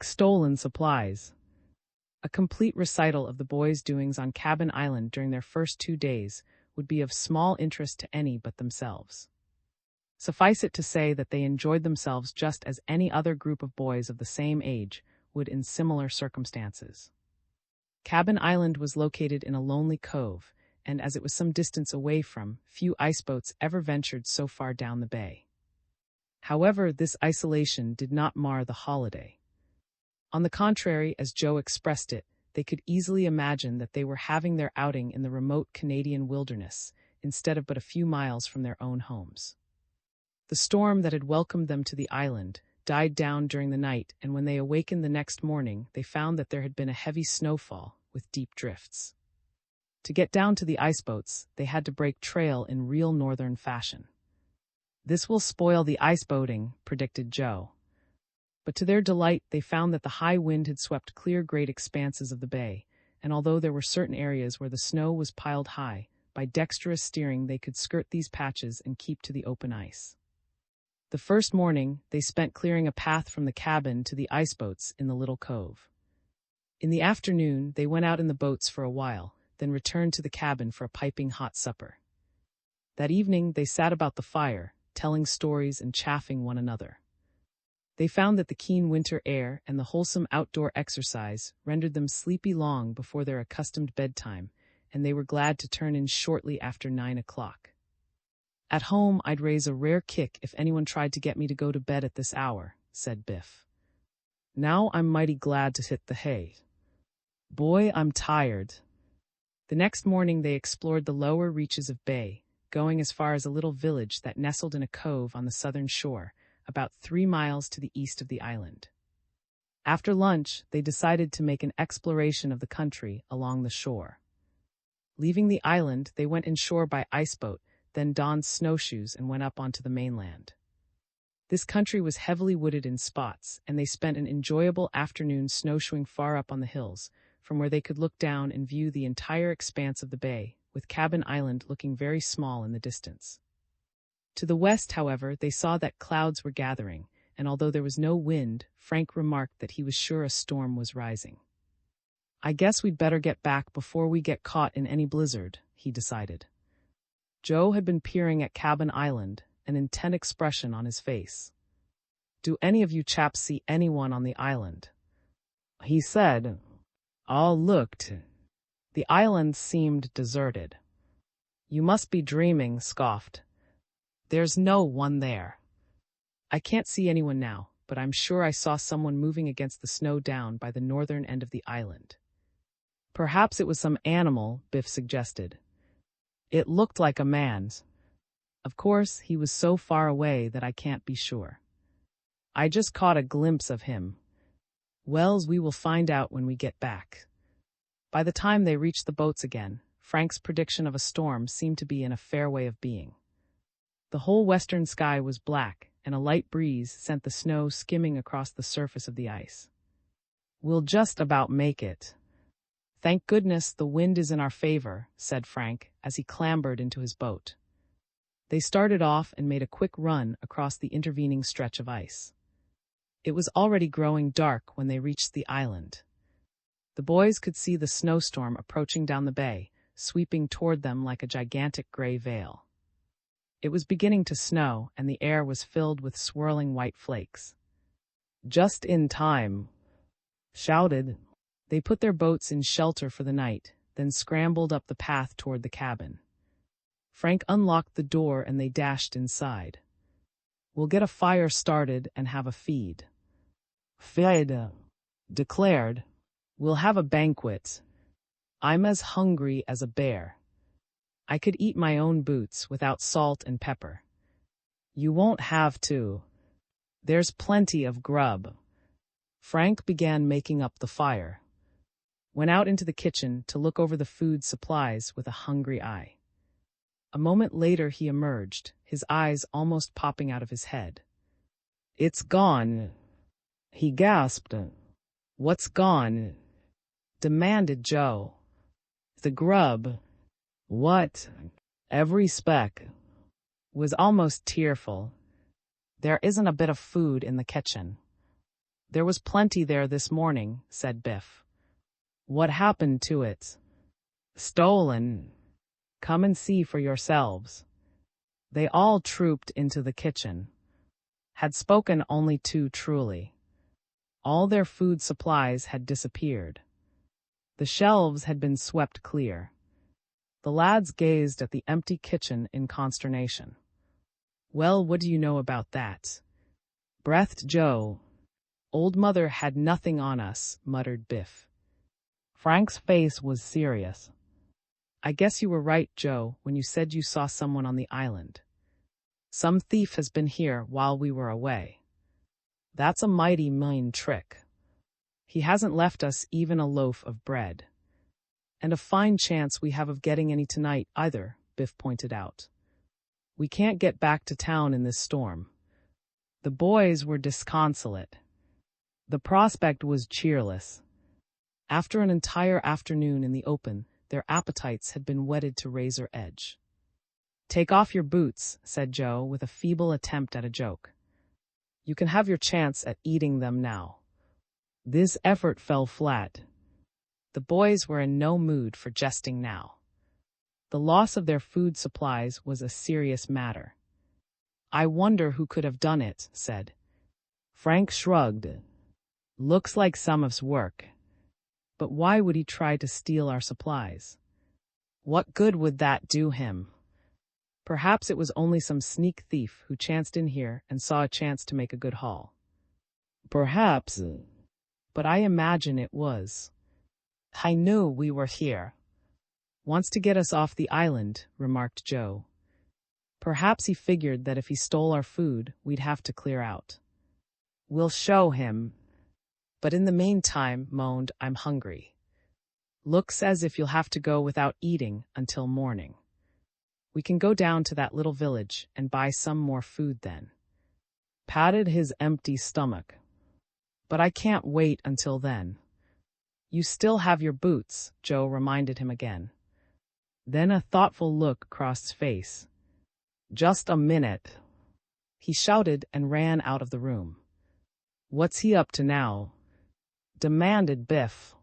Stolen supplies. A complete recital of the boys' doings on Cabin Island during their first 2 days would be of small interest to any but themselves. Suffice it to say that they enjoyed themselves just as any other group of boys of the same age would in similar circumstances. Cabin Island was located in a lonely cove, and as it was some distance away from, few iceboats ever ventured so far down the bay. However, this isolation did not mar the holiday. On the contrary, as Joe expressed it, they could easily imagine that they were having their outing in the remote Canadian wilderness, instead of but a few miles from their own homes. The storm that had welcomed them to the island died down during the night, and when they awakened the next morning, they found that there had been a heavy snowfall with deep drifts. To get down to the iceboats, they had to break trail in real northern fashion. "This will spoil the iceboating," predicted Joe. But to their delight, they found that the high wind had swept clear great expanses of the bay, and although there were certain areas where the snow was piled high, by dexterous steering they could skirt these patches and keep to the open ice. The first morning, they spent clearing a path from the cabin to the iceboats in the little cove. In the afternoon, they went out in the boats for a while, then returned to the cabin for a piping hot supper. That evening, they sat about the fire, telling stories and chaffing one another. They found that the keen winter air and the wholesome outdoor exercise rendered them sleepy long before their accustomed bedtime, and they were glad to turn in shortly after 9 o'clock. "At home, I'd raise a rare kick if anyone tried to get me to go to bed at this hour," said Biff. "Now I'm mighty glad to hit the hay. Boy, I'm tired." The next morning they explored the lower reaches of bay, going as far as a little village that nestled in a cove on the southern shore, about 3 miles to the east of the island. After lunch, they decided to make an exploration of the country along the shore. Leaving the island, they went inshore by iceboat, then donned snowshoes and went up onto the mainland. This country was heavily wooded in spots, and they spent an enjoyable afternoon snowshoeing far up on the hills, from where they could look down and view the entire expanse of the bay, with Cabin Island looking very small in the distance. To the west, however, they saw that clouds were gathering, and although there was no wind, Frank remarked that he was sure a storm was rising. "I guess we'd better get back before we get caught in any blizzard," he decided. Joe had been peering at Cabin Island, an intent expression on his face. "Do any of you chaps see anyone on the island?" he said. All looked. The island seemed deserted. "You must be dreaming," scoffed. "There's no one there." "I can't see anyone now, but I'm sure I saw someone moving against the snow down by the northern end of the island." "Perhaps it was some animal," Biff suggested. "It looked like a man's. Of course, he was so far away that I can't be sure. I just caught a glimpse of him." "Wells, we will find out when we get back." By the time they reached the boats again, Frank's prediction of a storm seemed to be in a fair way of being. The whole western sky was black, and a light breeze sent the snow skimming across the surface of the ice. "We'll just about make it." "Thank goodness the wind is in our favor," said Frank, as he clambered into his boat. They started off and made a quick run across the intervening stretch of ice. It was already growing dark when they reached the island. The boys could see the snowstorm approaching down the bay, sweeping toward them like a gigantic gray veil. It was beginning to snow, and the air was filled with swirling white flakes. "Just in time," shouted. They put their boats in shelter for the night, then scrambled up the path toward the cabin. Frank unlocked the door and they dashed inside. "We'll get a fire started and have a feed," Fede declared. "We'll have a banquet. I'm as hungry as a bear. I could eat my own boots without salt and pepper." "You won't have to. There's plenty of grub." Frank began making up the fire. Went out into the kitchen to look over the food supplies with a hungry eye. A moment later he emerged, his eyes almost popping out of his head. "It's gone," he gasped. "What's gone?" demanded Joe. "The grub." "What?" Every speck was almost tearful. "There isn't a bit of food in the kitchen." There was plenty there this morning, said Biff. What happened to it? Stolen. Come and see for yourselves. They all trooped into the kitchen. Had spoken only too truly. All their food supplies had disappeared. The shelves had been swept clear. The lads gazed at the empty kitchen in consternation. Well, what do you know about that? Breathed Joe. Old Mother had nothing on us, muttered Biff. Frank's face was serious. I guess you were right, Joe, when you said you saw someone on the island. Some thief has been here while we were away. That's a mighty mean trick. He hasn't left us even a loaf of bread. And a fine chance we have of getting any tonight either, Biff pointed out. We can't get back to town in this storm. The boys were disconsolate. The prospect was cheerless. After an entire afternoon in the open, their appetites had been whetted to razor edge. Take off your boots, said Joe, with a feeble attempt at a joke. You can have your chance at eating them now. This effort fell flat. The boys were in no mood for jesting now. The loss of their food supplies was a serious matter. I wonder who could have done it, said. Frank shrugged. Looks like some of's work. But why would he try to steal our supplies? What good would that do him? Perhaps it was only some sneak thief who chanced in here and saw a chance to make a good haul. Perhaps, but I imagine it was. I knew we were here. Wants to get us off the island, remarked Joe. Perhaps he figured that if he stole our food, we'd have to clear out. We'll show him. But in the meantime, moaned, I'm hungry. Looks as if you'll have to go without eating until morning. We can go down to that little village and buy some more food then. Patted his empty stomach. But I can't wait until then. You still have your boots, Joe reminded him again. Then a thoughtful look crossed his face. Just a minute. He shouted and ran out of the room. What's he up to now? Demanded Biff.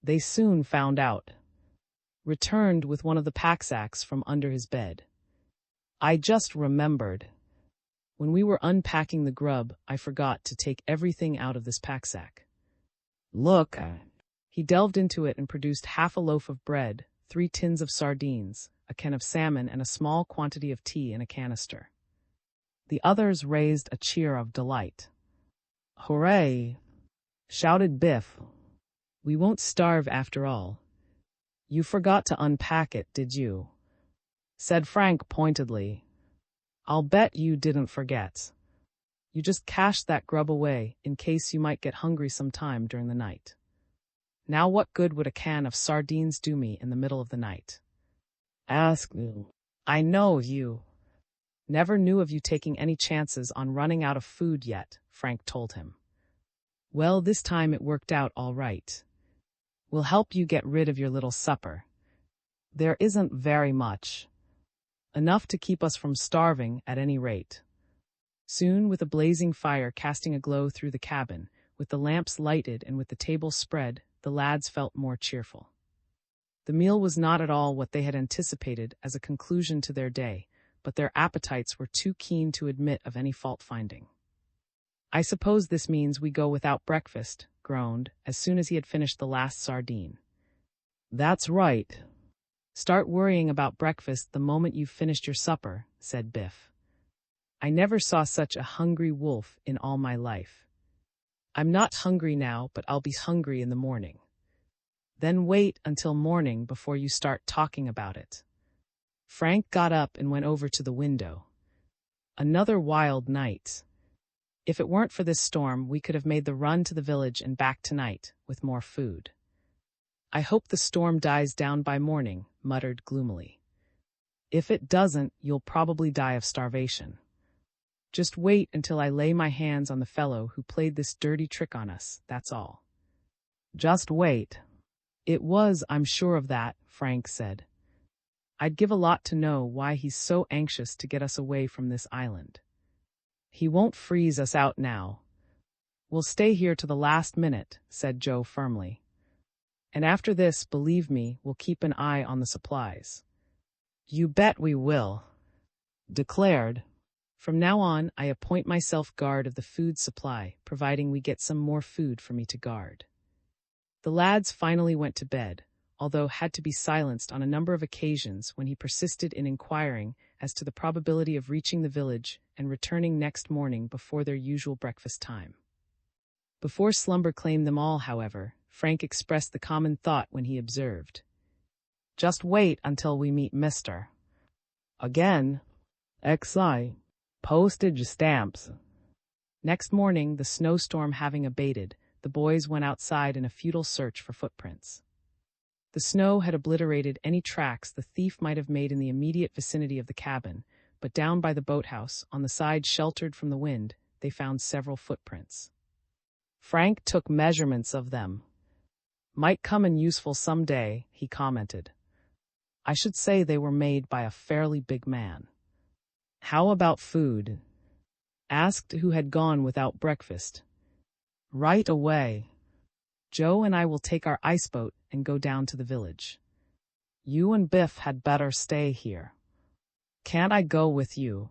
They soon found out. Returned with one of the packsacks from under his bed. I just remembered. When we were unpacking the grub, I forgot to take everything out of this packsack. Look. He delved into it and produced half a loaf of bread, 3 tins of sardines, a can of salmon, and a small quantity of tea in a canister. The others raised a cheer of delight. Hooray! Shouted Biff. We won't starve after all. You forgot to unpack it, did you? Said Frank pointedly. I'll bet you didn't forget. You just cached that grub away in case you might get hungry sometime during the night. Now what good would a can of sardines do me in the middle of the night? Ask you. I know you. Never knew of you taking any chances on running out of food yet, Frank told him. Well, this time it worked out all right. We'll help you get rid of your little supper. There isn't very much. Enough to keep us from starving at any rate. Soon, with a blazing fire casting a glow through the cabin, with the lamps lighted and with the table spread, the lads felt more cheerful. The meal was not at all what they had anticipated as a conclusion to their day, but their appetites were too keen to admit of any fault-finding. I suppose this means we go without breakfast, groaned, as soon as he had finished the last sardine. That's right. Start worrying about breakfast the moment you've finished your supper, said Biff. I never saw such a hungry wolf in all my life. I'm not hungry now, but I'll be hungry in the morning. Then wait until morning before you start talking about it. Frank got up and went over to the window. Another wild night. If it weren't for this storm, we could have made the run to the village and back tonight, with more food. I hope the storm dies down by morning, muttered gloomily. If it doesn't, you'll probably die of starvation. Just wait until I lay my hands on the fellow who played this dirty trick on us, that's all. Just wait. It was, I'm sure of that, Frank said. I'd give a lot to know why he's so anxious to get us away from this island. He won't freeze us out now. We'll stay here to the last minute, said Joe firmly. And after this, believe me, we'll keep an eye on the supplies. You bet we will, declared. From now on, I appoint myself guard of the food supply, providing we get some more food for me to guard. The lads finally went to bed, although had to be silenced on a number of occasions when he persisted in inquiring as to the probability of reaching the village and returning next morning before their usual breakfast time. Before slumber claimed them all, however, Frank expressed the common thought when he observed, "Just wait until we meet Mr. Again. XI. Postage stamps." Next morning, the snowstorm having abated, the boys went outside in a futile search for footprints. The snow had obliterated any tracks the thief might have made in the immediate vicinity of the cabin, but down by the boathouse, on the side sheltered from the wind, they found several footprints. Frank took measurements of them. "Might come in useful some day," he commented. "I should say they were made by a fairly big man." "How about food?" asked who had gone without breakfast. "Right away. Joe and I will take our ice boat and go down to the village. You and Biff had better stay here." "Can't I go with you?"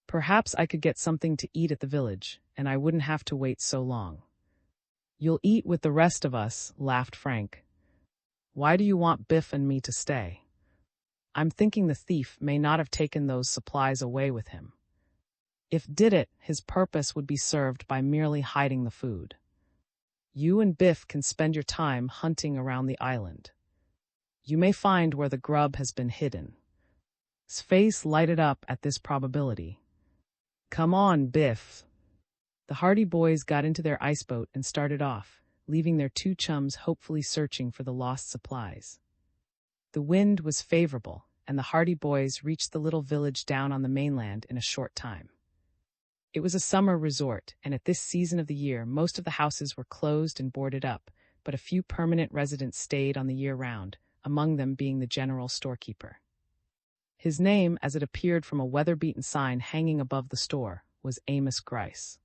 "Perhaps I could get something to eat at the village, and I wouldn't have to wait so long." "You'll eat with the rest of us," laughed Frank. "Why do you want Biff and me to stay?" "I'm thinking the thief may not have taken those supplies away with him. If did it, his purpose would be served by merely hiding the food. You and Biff can spend your time hunting around the island. You may find where the grub has been hidden." His face lighted up at this probability. "Come on, Biff." The hardy boys got into their ice boat and started off, leaving their two chums hopefully searching for the lost supplies. The wind was favorable, and the hardy boys reached the little village down on the mainland in a short time. It was a summer resort, and at this season of the year most of the houses were closed and boarded up, but a few permanent residents stayed on the year round, among them being the general storekeeper. His name, as it appeared from a weather-beaten sign hanging above the store, was Amos Grice.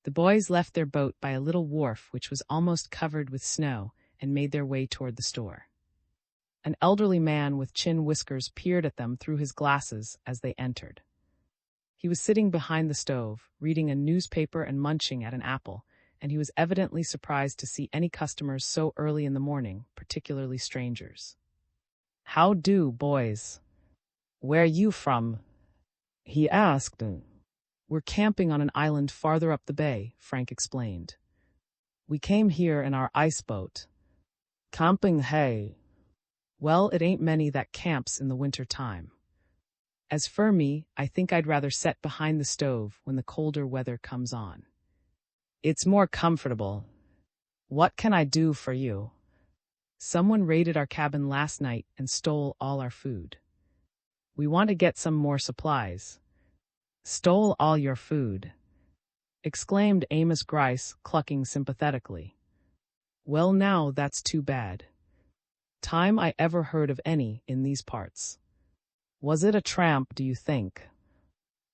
The boys left their boat by a little wharf which was almost covered with snow and made their way toward the store. An elderly man with chin whiskers peered at them through his glasses as they entered. He was sitting behind the stove, reading a newspaper and munching at an apple, and he was evidently surprised to see any customers so early in the morning, particularly strangers. "How do, boys? Where you from?" he asked. "We're camping on an island farther up the bay," Frank explained. "We came here in our ice boat." "Camping, hey?" "Well, it ain't many that camps in the winter time. As for me, I think I'd rather set behind the stove when the colder weather comes on. It's more comfortable. What can I do for you?" "Someone raided our cabin last night and stole all our food. We want to get some more supplies." "Stole all your food?" exclaimed Amos Grice, clucking sympathetically. "Well, now that's too bad. Time I ever heard of any in these parts. Was it a tramp, do you think?"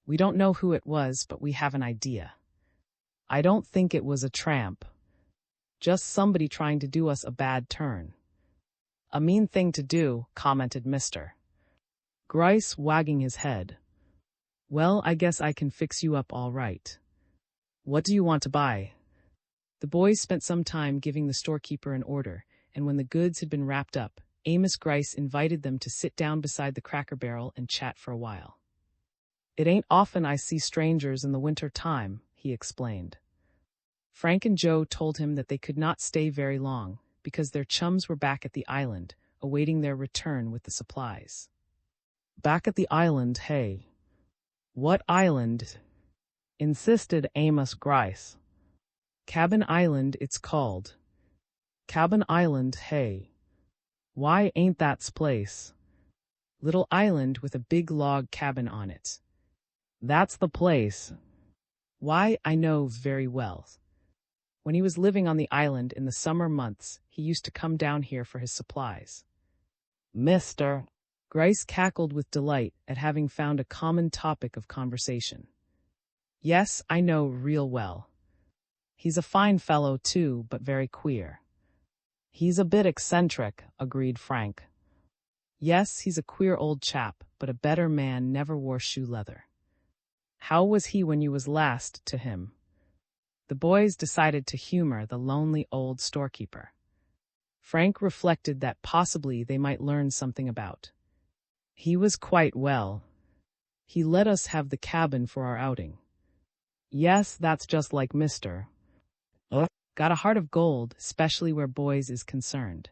"We don't know who it was, but we have an idea." "I don't think it was a tramp. Just somebody trying to do us a bad turn." "A mean thing to do," commented Mr. Grice, wagging his head. "Well, I guess I can fix you up all right. What do you want to buy?" The boys spent some time giving the storekeeper an order, and when the goods had been wrapped up, Amos Grice invited them to sit down beside the Cracker Barrel and chat for a while. "It ain't often I see strangers in the winter time," he explained. Frank and Joe told him that they could not stay very long, because their chums were back at the island, awaiting their return with the supplies. "Back at the island, hey?" "What island?" insisted Amos Grice. "Cabin Island, it's called." "Cabin Island, hey? Why, ain't that's place?" "Little island with a big log cabin on it." "That's the place." "Why, I know very well. When he was living on the island in the summer months, he used to come down here for his supplies." Mr. Grice cackled with delight at having found a common topic of conversation. "Yes, I know real well. He's a fine fellow too, but very queer. He's a bit eccentric, agreed Frank. Yes, he's a queer old chap, but a better man never wore shoe leather. How was he when you was last to him? The boys decided to humor the lonely old storekeeper. Frank reflected that possibly they might learn something about. He was quite well. He let us have the cabin for our outing. Yes, that's just like Mr. Got a heart of gold, especially where boys is concerned.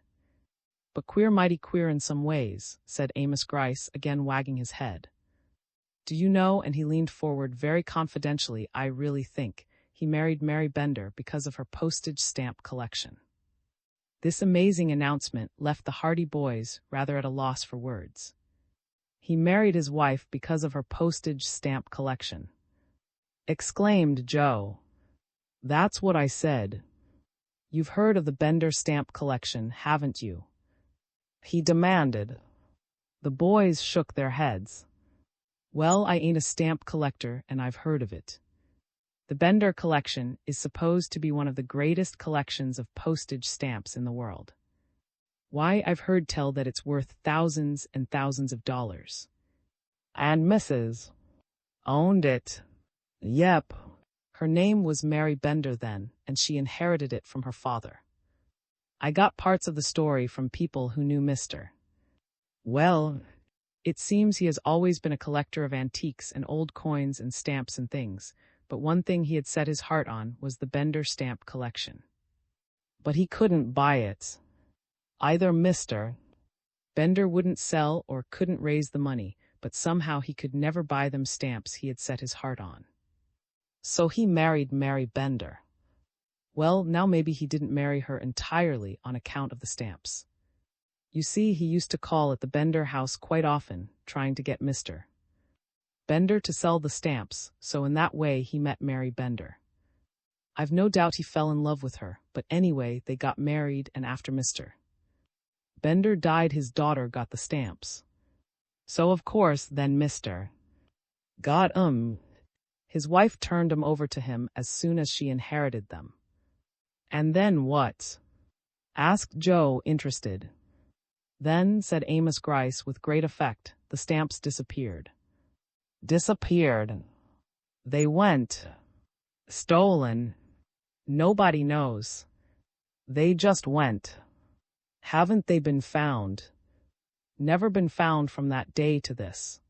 But queer mighty queer in some ways, said Amos Grice, again wagging his head. Do you know, and he leaned forward very confidentially, I really think he married Mary Bender because of her postage stamp collection. This amazing announcement left the Hardy boys rather at a loss for words. He married his wife because of her postage stamp collection, exclaimed Joe. That's what I said. You've heard of the Bender stamp collection, haven't you? He demanded. The boys shook their heads. Well, I ain't a stamp collector, and I've heard of it. The Bender collection is supposed to be one of the greatest collections of postage stamps in the world. Why, I've heard tell that it's worth thousands and thousands of dollars. And Mrs. owned it. Yep. Her name was Mary Bender then, and she inherited it from her father. I got parts of the story from people who knew Mr. Well, it seems he has always been a collector of antiques and old coins and stamps and things, but one thing he had set his heart on was the Bender stamp collection. But he couldn't buy it. Either Mr. Bender wouldn't sell or couldn't raise the money, but somehow he could never buy them stamps he had set his heart on. So he married Mary Bender. Well, now maybe he didn't marry her entirely on account of the stamps. You see, he used to call at the Bender house quite often, trying to get Mr. Bender to sell the stamps, so in that way he met Mary Bender. I've no doubt he fell in love with her, but anyway, they got married, and after Mr. Bender died, his daughter got the stamps. So of course, then Mr. got 'em. His wife turned 'em over to him as soon as she inherited them. And then what? Asked Joe, interested. Then, said Amos Grice with great effect, the stamps disappeared. Disappeared. They went. Stolen. Nobody knows. They just went. Haven't they been found? Never been found from that day to this.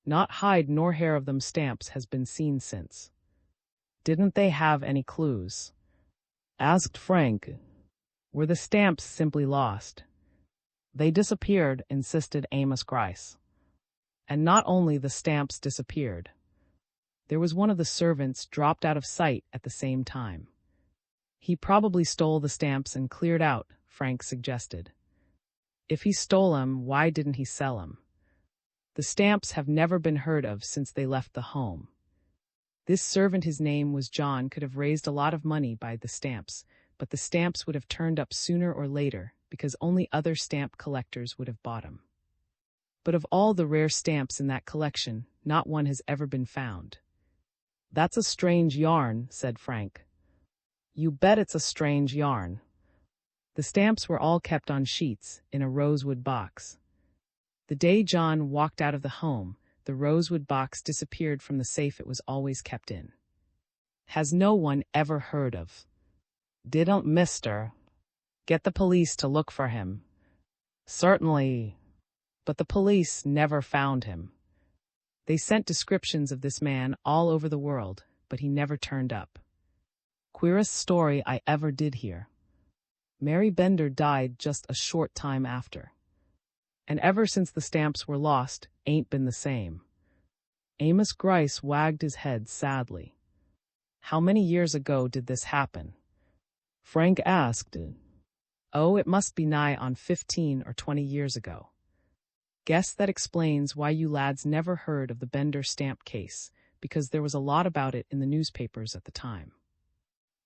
Not hide nor hair of them stamps has been seen since. Didn't they have any clues? Asked Frank. Were the stamps simply lost? They disappeared, insisted Amos Grice. And not only the stamps disappeared. There was one of the servants dropped out of sight at the same time. He probably stole the stamps and cleared out, Frank suggested. If he stole 'em, why didn't he sell 'em? The stamps have never been heard of since they left the home. This servant, his name was John, could have raised a lot of money by the stamps, but the stamps would have turned up sooner or later because only other stamp collectors would have bought 'em. But of all the rare stamps in that collection, not one has ever been found. That's a strange yarn, said Frank. You bet it's a strange yarn. The stamps were all kept on sheets in a rosewood box. The day John walked out of the home, the rosewood box disappeared from the safe it was always kept in. Has no one ever heard of? Didn't Mr. get the police to look for him? Certainly. But the police never found him. They sent descriptions of this man all over the world, but he never turned up. Queerest story I ever did hear. Mary Bender died just a short time after. And ever since the stamps were lost, ain't been the same. Amos Grice wagged his head sadly. How many years ago did this happen? Frank asked. Oh, it must be nigh on 15 or 20 years ago. Guess that explains why you lads never heard of the Bender stamp case, because there was a lot about it in the newspapers at the time.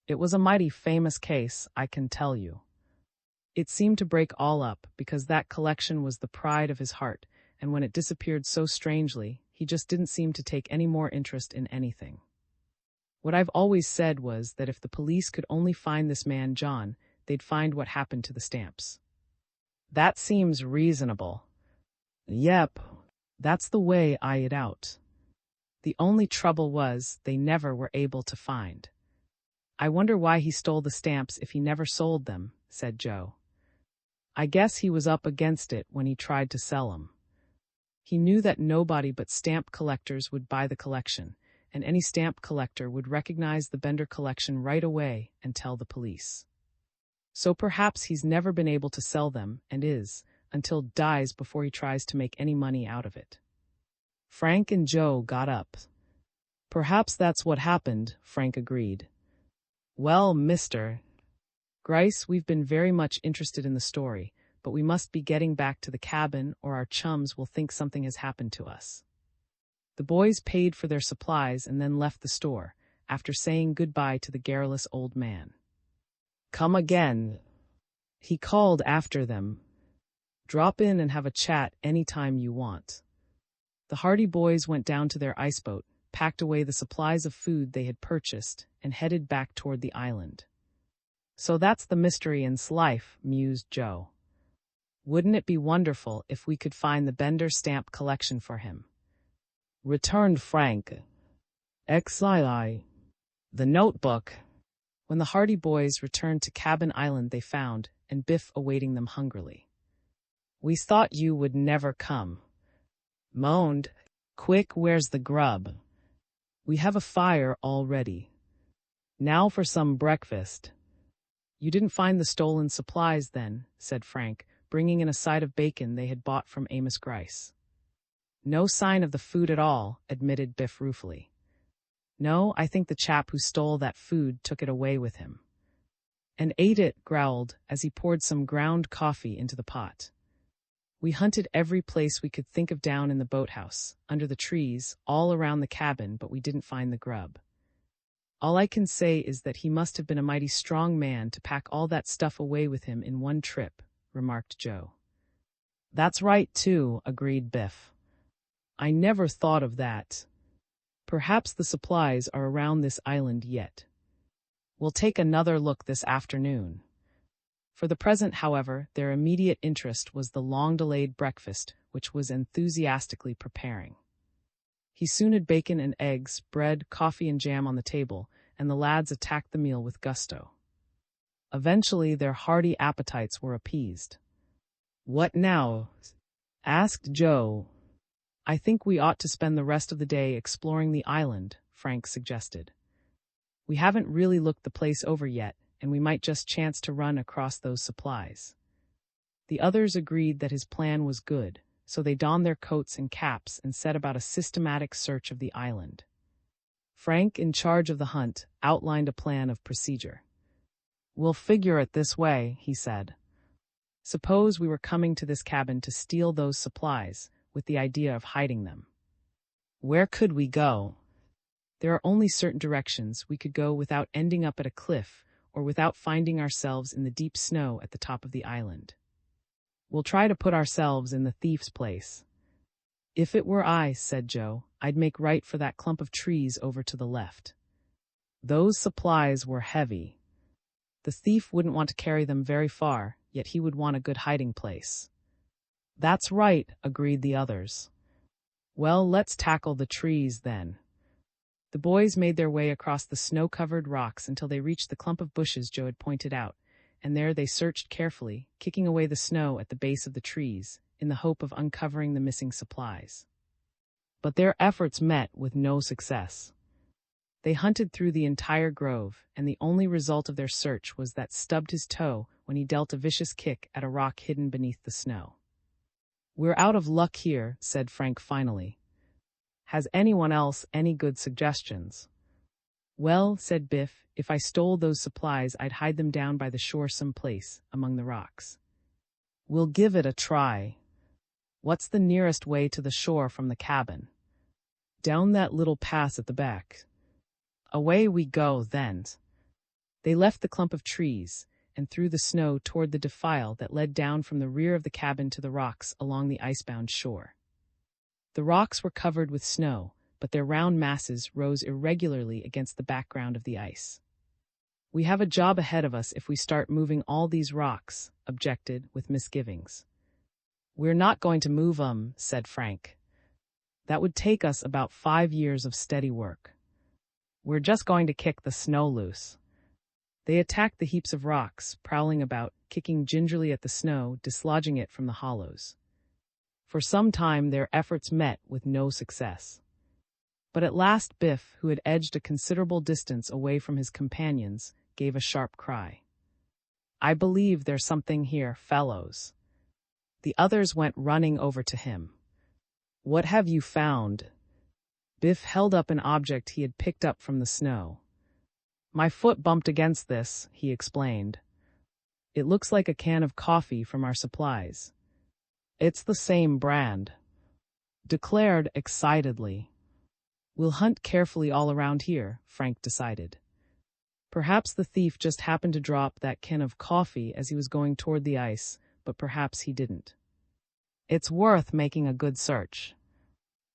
It was a mighty famous case, I can tell you. It seemed to break all up because that collection was the pride of his heart, and when it disappeared so strangely, he just didn't seem to take any more interest in anything. What I've always said was that if the police could only find this man John, they'd find what happened to the stamps. That seems reasonable. Yep, that's the way it out. The only trouble was they never were able to find. I wonder why he stole the stamps if he never sold them, said Joe. I guess he was up against it when he tried to sell 'em. He knew that nobody but stamp collectors would buy the collection, and any stamp collector would recognize the Bender collection right away and tell the police. So perhaps he's never been able to sell them and is, until dies before he tries to make any money out of it. Frank and Joe got up. Perhaps that's what happened, Frank agreed. Well, Mr. Grice, we've been very much interested in the story, but we must be getting back to the cabin or our chums will think something has happened to us. The boys paid for their supplies and then left the store, after saying goodbye to the garrulous old man. Come again, he called after them. Drop in and have a chat any time you want. The Hardy boys went down to their iceboat, packed away the supplies of food they had purchased, and headed back toward the island. So that's the mystery in life, mused Joe. Wouldn't it be wonderful if we could find the Bender stamp collection for him? Returned Frank. XII. The notebook. When the Hardy boys returned to Cabin Island they found, and Biff awaiting them hungrily. We thought you would never come. Moaned. Quick, where's the grub? We have a fire all ready. Now for some breakfast. You didn't find the stolen supplies then, said Frank, bringing in a side of bacon they had bought from Amos Grice. No sign of the food at all, admitted Biff ruefully. No, I think the chap who stole that food took it away with him. And ate it, growled, as he poured some ground coffee into the pot. We hunted every place we could think of down in the boathouse, under the trees, all around the cabin, but we didn't find the grub. All I can say is that he must have been a mighty strong man to pack all that stuff away with him in one trip, remarked Joe. That's right, too, agreed Biff. I never thought of that. Perhaps the supplies are around this island yet. We'll take another look this afternoon. For the present, however, their immediate interest was the long-delayed breakfast, which was enthusiastically preparing. He soon had bacon and eggs, bread, coffee and jam on the table, and the lads attacked the meal with gusto. Eventually, their hearty appetites were appeased. What now? Asked Joe. I think we ought to spend the rest of the day exploring the island, Frank suggested. We haven't really looked the place over yet, and we might just chance to run across those supplies. The others agreed that his plan was good, so they donned their coats and caps and set about a systematic search of the island. Frank, in charge of the hunt, outlined a plan of procedure. We'll figure it this way, he said. Suppose we were coming to this cabin to steal those supplies, with the idea of hiding them. Where could we go? There are only certain directions we could go without ending up at a cliff, or without finding ourselves in the deep snow at the top of the island. We'll try to put ourselves in the thief's place. If it were I, said Joe, I'd make right for that clump of trees over to the left. Those supplies were heavy. The thief wouldn't want to carry them very far, yet he would want a good hiding place. That's right, agreed the others. Well, let's tackle the trees then. The boys made their way across the snow-covered rocks until they reached the clump of bushes Joe had pointed out, and there they searched carefully, kicking away the snow at the base of the trees, in the hope of uncovering the missing supplies. But their efforts met with no success. They hunted through the entire grove, and the only result of their search was that stubbed his toe when he dealt a vicious kick at a rock hidden beneath the snow. We're out of luck here, said Frank finally. Has anyone else any good suggestions? Well, said Biff, if I stole those supplies, I'd hide them down by the shore someplace, among the rocks. We'll give it a try. What's the nearest way to the shore from the cabin? Down that little pass at the back. Away we go, then. They left the clump of trees, and through the snow toward the defile that led down from the rear of the cabin to the rocks along the icebound shore. The rocks were covered with snow, but their round masses rose irregularly against the background of the ice. "We have a job ahead of us if we start moving all these rocks," objected, with misgivings. "We're not going to move 'em," said Frank. "That would take us about 5 years of steady work. We're just going to kick the snow loose." They attacked the heaps of rocks, prowling about, kicking gingerly at the snow, dislodging it from the hollows. For some time their efforts met with no success. But at last Biff, who had edged a considerable distance away from his companions, gave a sharp cry. "I believe there's something here, fellows." The others went running over to him. "What have you found?" Biff held up an object he had picked up from the snow. "My foot bumped against this," he explained. "It looks like a can of coffee from our supplies." "It's the same brand," declared excitedly. "We'll hunt carefully all around here," Frank decided. Perhaps the thief just happened to drop that can of coffee as he was going toward the ice, but perhaps he didn't. It's worth making a good search.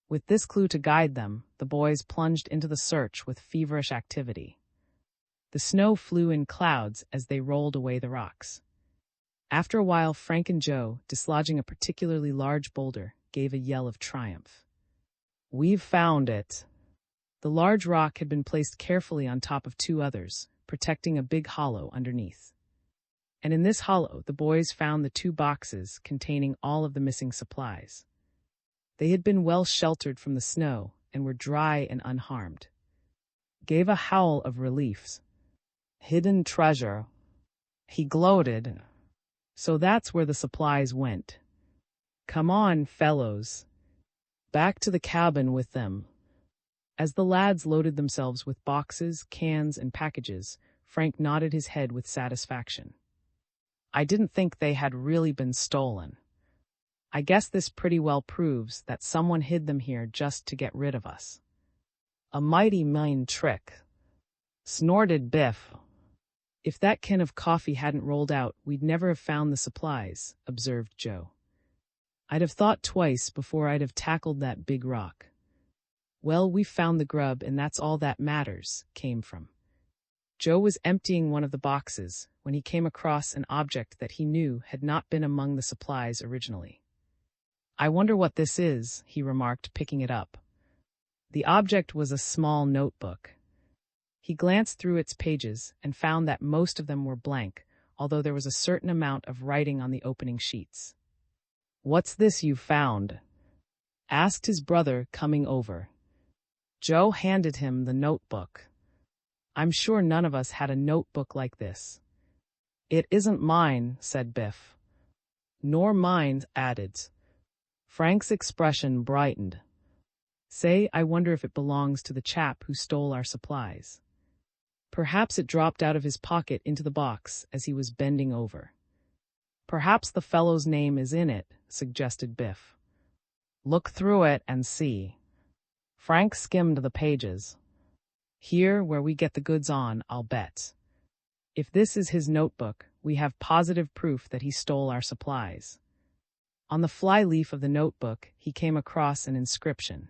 With this clue to guide them, the boys plunged into the search with feverish activity. The snow flew in clouds as they rolled away the rocks. After a while, Frank and Joe, dislodging a particularly large boulder, gave a yell of triumph. "We've found it." The large rock had been placed carefully on top of 2 others, protecting a big hollow underneath. And in this hollow, the boys found the 2 boxes containing all of the missing supplies. They had been well sheltered from the snow and were dry and unharmed. Gave a howl of relief. "Hidden treasure," he gloated. "So that's where the supplies went. Come on, fellows. Back to the cabin with them." As the lads loaded themselves with boxes, cans, and packages, Frank nodded his head with satisfaction. "I didn't think they had really been stolen. I guess this pretty well proves that someone hid them here just to get rid of us." "A mighty mean trick," snorted Biff. "If that can of coffee hadn't rolled out, we'd never have found the supplies," observed Joe. "I'd have thought twice before I'd have tackled that big rock." "Well, we found the grub, and that's all that matters," came from. Joe was emptying one of the boxes when he came across an object that he knew had not been among the supplies originally. "I wonder what this is," he remarked, picking it up. The object was a small notebook. He glanced through its pages and found that most of them were blank, although there was a certain amount of writing on the opening sheets. "What's this you found?" asked his brother, coming over. Joe handed him the notebook. "I'm sure none of us had a notebook like this." "It isn't mine," said Biff. "Nor mine," added. Frank's expression brightened. "Say, I wonder if it belongs to the chap who stole our supplies. Perhaps it dropped out of his pocket into the box as he was bending over." "Perhaps the fellow's name is in it," suggested Biff. "Look through it and see." Frank skimmed the pages. "Here, where we get the goods on, I'll bet. If this is his notebook, we have positive proof that he stole our supplies." On the flyleaf of the notebook, he came across an inscription.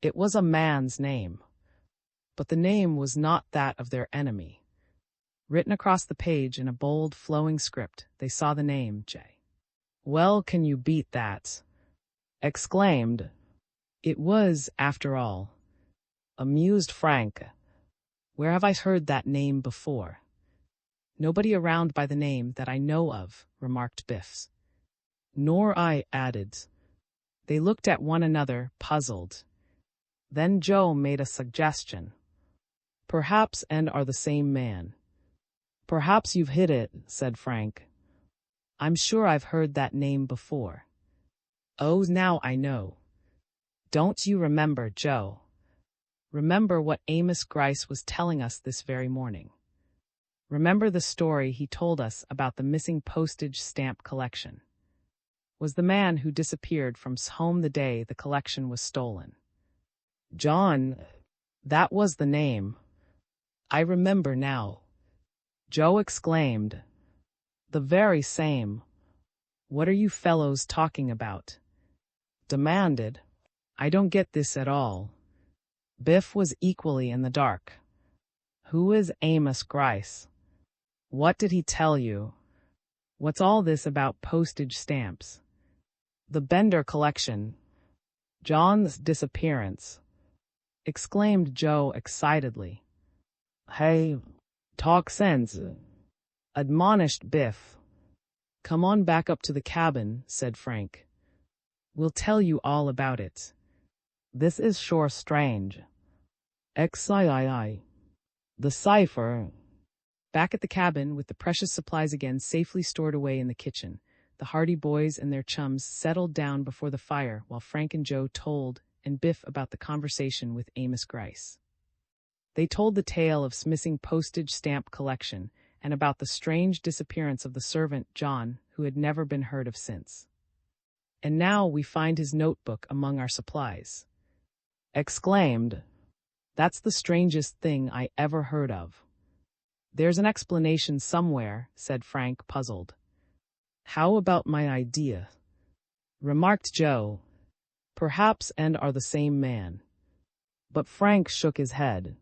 It was a man's name, but the name was not that of their enemy. Written across the page in a bold, flowing script, they saw the name J. "Well, can you beat that?" exclaimed. It was, after all, amused Frank. "Where have I heard that name before?" "Nobody around by the name that I know of," remarked Biff. "Nor I," added. They looked at one another, puzzled. Then Joe made a suggestion. "Perhaps and are the same man." "Perhaps you've hit it," said Frank. "I'm sure I've heard that name before." "Oh, now I know. Don't you remember, Joe? Remember what Amos Grice was telling us this very morning. Remember the story he told us about the missing postage stamp collection? Was the man who disappeared from home the day the collection was stolen. John, that was the name. I remember now." Joe exclaimed. "The very same." "What are you fellows talking about?" demanded. "I don't get this at all." Biff was equally in the dark. Who is Amos Grice? What did he tell you? What's all this about postage stamps? The Bender collection. John's disappearance, exclaimed Joe excitedly. Hey, talk sense, admonished Biff. Come on back up to the cabin, said Frank. We'll tell you all about it. This is sure strange. XIII. The cipher. Back at the cabin, with the precious supplies again safely stored away in the kitchen, the Hardy boys and their chums settled down before the fire while Frank and Joe told and Biff about the conversation with Amos Grice. They told the tale of missing postage stamp collection and about the strange disappearance of the servant, John, who had never been heard of since. And now we find his notebook among our supplies. Exclaimed, That's the strangest thing I ever heard of. There's an explanation somewhere, said Frank, puzzled. How about my idea? Remarked Joe. Perhaps and are the same man. But Frank shook his head.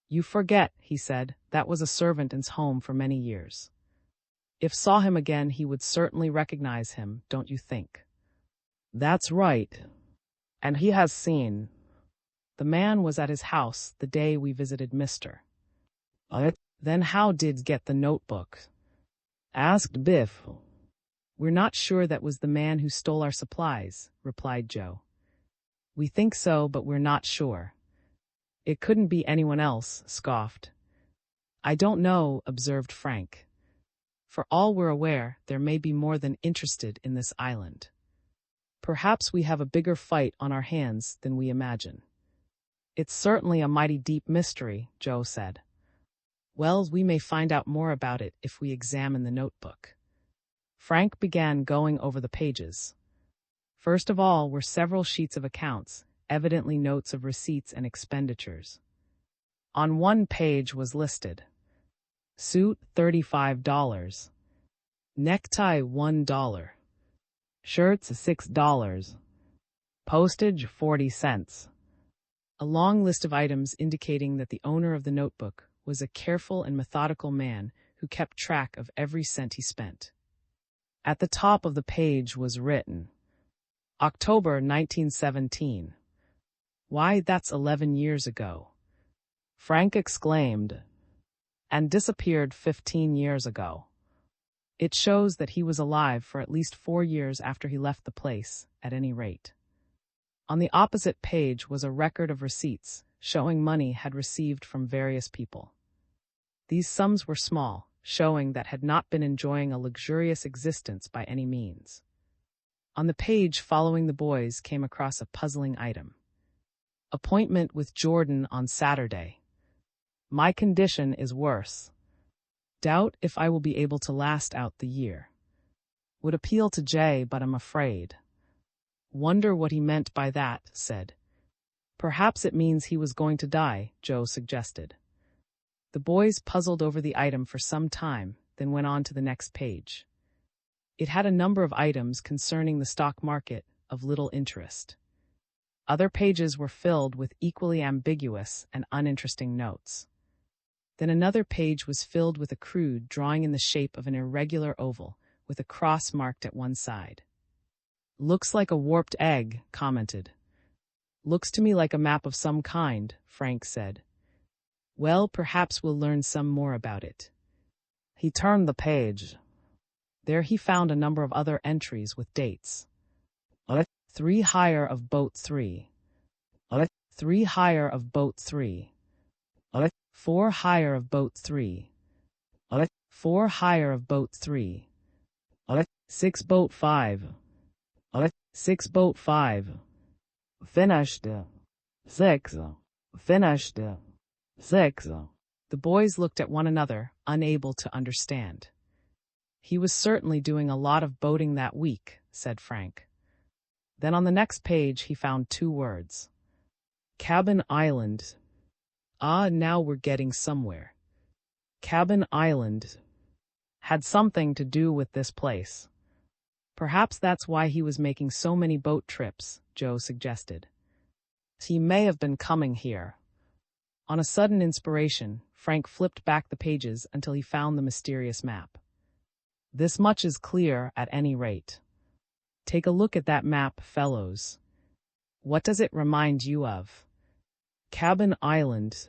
You forget, he said, that was a servant in's home for many years. If saw him again, he would certainly recognize him, don't you think? That's right. And he has seen. The man was at his house the day we visited Mr. Then how did get the notebook? Asked Biff. We're not sure that was the man who stole our supplies, replied Joe. We think so, but we're not sure. It couldn't be anyone else, scoffed. I don't know, observed Frank. For all we're aware, there may be more than interested in this island. Perhaps we have a bigger fight on our hands than we imagine. It's certainly a mighty deep mystery, Joe said. Well, we may find out more about it if we examine the notebook. Frank began going over the pages. First of all were several sheets of accounts, evidently notes of receipts and expenditures. On one page was listed: suit $35, necktie $1, shirts $6, postage 40 cents. A long list of items indicating that the owner of the notebook was a careful and methodical man who kept track of every cent he spent. At the top of the page was written, October 1917. Why, that's 11 years ago. Frank exclaimed, and disappeared 15 years ago. It shows that he was alive for at least 4 years after he left the place, at any rate. On the opposite page was a record of receipts, showing money had received from various people. These sums were small, showing that had not been enjoying a luxurious existence by any means. On the page following, the boys came across a puzzling item. Appointment with Jordan on Saturday. My condition is worse. Doubt if I will be able to last out the year. Would appeal to Jay, but I'm afraid. Wonder what he meant by that, said. Perhaps it means he was going to die, Joe suggested. The boys puzzled over the item for some time, then went on to the next page. It had a number of items concerning the stock market of little interest. Other pages were filled with equally ambiguous and uninteresting notes. Then another page was filled with a crude drawing in the shape of an irregular oval, with a cross marked at one side. Looks like a warped egg, commented. Looks to me like a map of some kind, Frank said. Well, perhaps we'll learn some more about it. He turned the page. There he found a number of other entries with dates. 3 hire of boat 3. 3 hire of boat 3. 4 hire of boat 3. 4 hire of boat 3. 6 boat 5. 6 boat 5. Finished. 6. Finished. 6. The boys looked at one another, unable to understand. He was certainly doing a lot of boating that week, said Frank. Then on the next page he found 2 words. Cabin Island. Ah, now we're getting somewhere. Cabin Island had something to do with this place. Perhaps that's why he was making so many boat trips, Joe suggested. He may have been coming here. On a sudden inspiration, Frank flipped back the pages until he found the mysterious map. This much is clear at any rate. Take a look at that map, fellows. What does it remind you of? Cabin Island.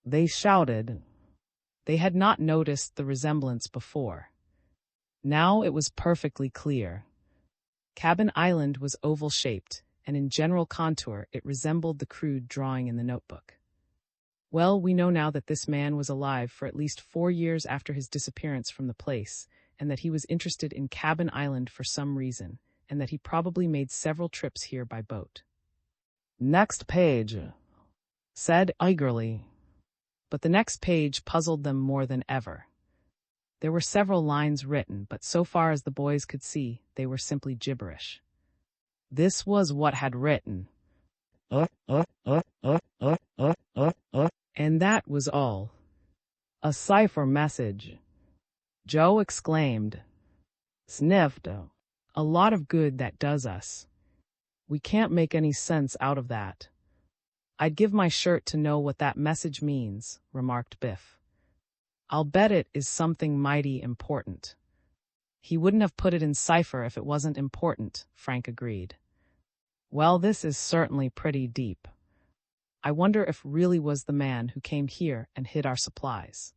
They shouted. They had not noticed the resemblance before. Now it was perfectly clear. Cabin Island was oval-shaped, and in general contour it resembled the crude drawing in the notebook. Well, we know now that this man was alive for at least 4 years after his disappearance from the place, and that he was interested in Cabin Island for some reason, and that he probably made several trips here by boat. Next page, said eagerly. But the next page puzzled them more than ever. There were several lines written, but so far as the boys could see, they were simply gibberish. This was what had written. And that was all. A cipher message. Joe exclaimed. Sniffed. A lot of good that does us. We can't make any sense out of that. I'd give my shirt to know what that message means, remarked Biff. I'll bet it is something mighty important. He wouldn't have put it in cipher if it wasn't important, Frank agreed. Well, this is certainly pretty deep. I wonder if really was the man who came here and hid our supplies.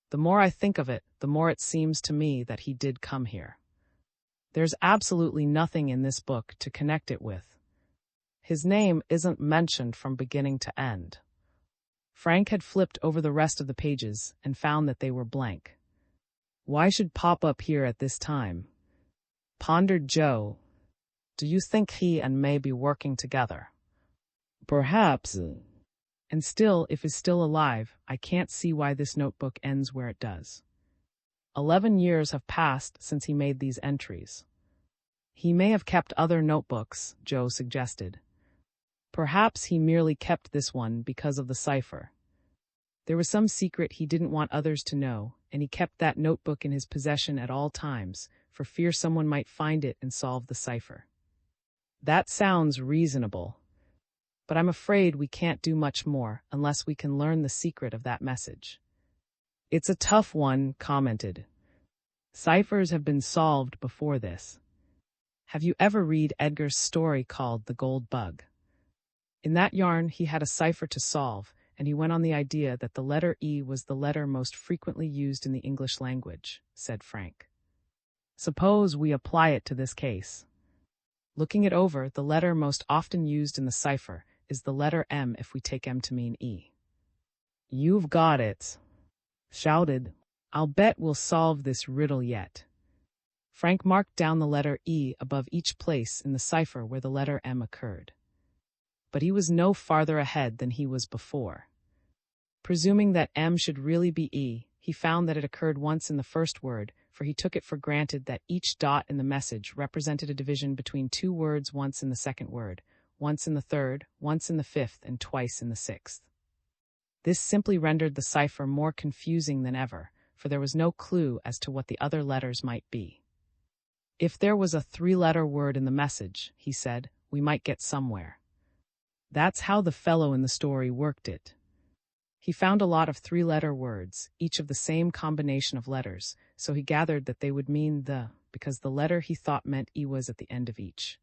The more I think of it, the more it seems to me that he did come here. There's absolutely nothing in this book to connect it with. His name isn't mentioned from beginning to end. Frank had flipped over the rest of the pages and found that they were blank. Why should pop up here at this time? Pondered Joe. Do you think he and May be working together? Perhaps. And still, if he's still alive, I can't see why this notebook ends where it does. 11 years have passed since he made these entries. He may have kept other notebooks, Joe suggested. Perhaps he merely kept this one because of the cipher. There was some secret he didn't want others to know, and he kept that notebook in his possession at all times, for fear someone might find it and solve the cipher. That sounds reasonable. But I'm afraid we can't do much more unless we can learn the secret of that message. It's a tough one, commented. Ciphers have been solved before this. Have you ever read Edgar's story called The Gold Bug? In that yarn, he had a cipher to solve, and he went on the idea that the letter E was the letter most frequently used in the English language, said Frank. Suppose we apply it to this case. Looking it over, the letter most often used in the cipher is the letter M if we take M to mean E. You've got it, shouted. I'll bet we'll solve this riddle yet. Frank marked down the letter E above each place in the cipher where the letter M occurred. But he was no farther ahead than he was before. Presuming that M should really be E, he found that it occurred once in the first word, for he took it for granted that each dot in the message represented a division between two words once in the second word, once in the third, once in the fifth, and twice in the sixth. This simply rendered the cipher more confusing than ever, for there was no clue as to what the other letters might be. If there was a 3-letter word in the message, he said, we might get somewhere. That's how the fellow in the story worked it. He found a lot of 3-letter words, each of the same combination of letters, so he gathered that they would mean the, because the letter he thought meant E was at the end of each.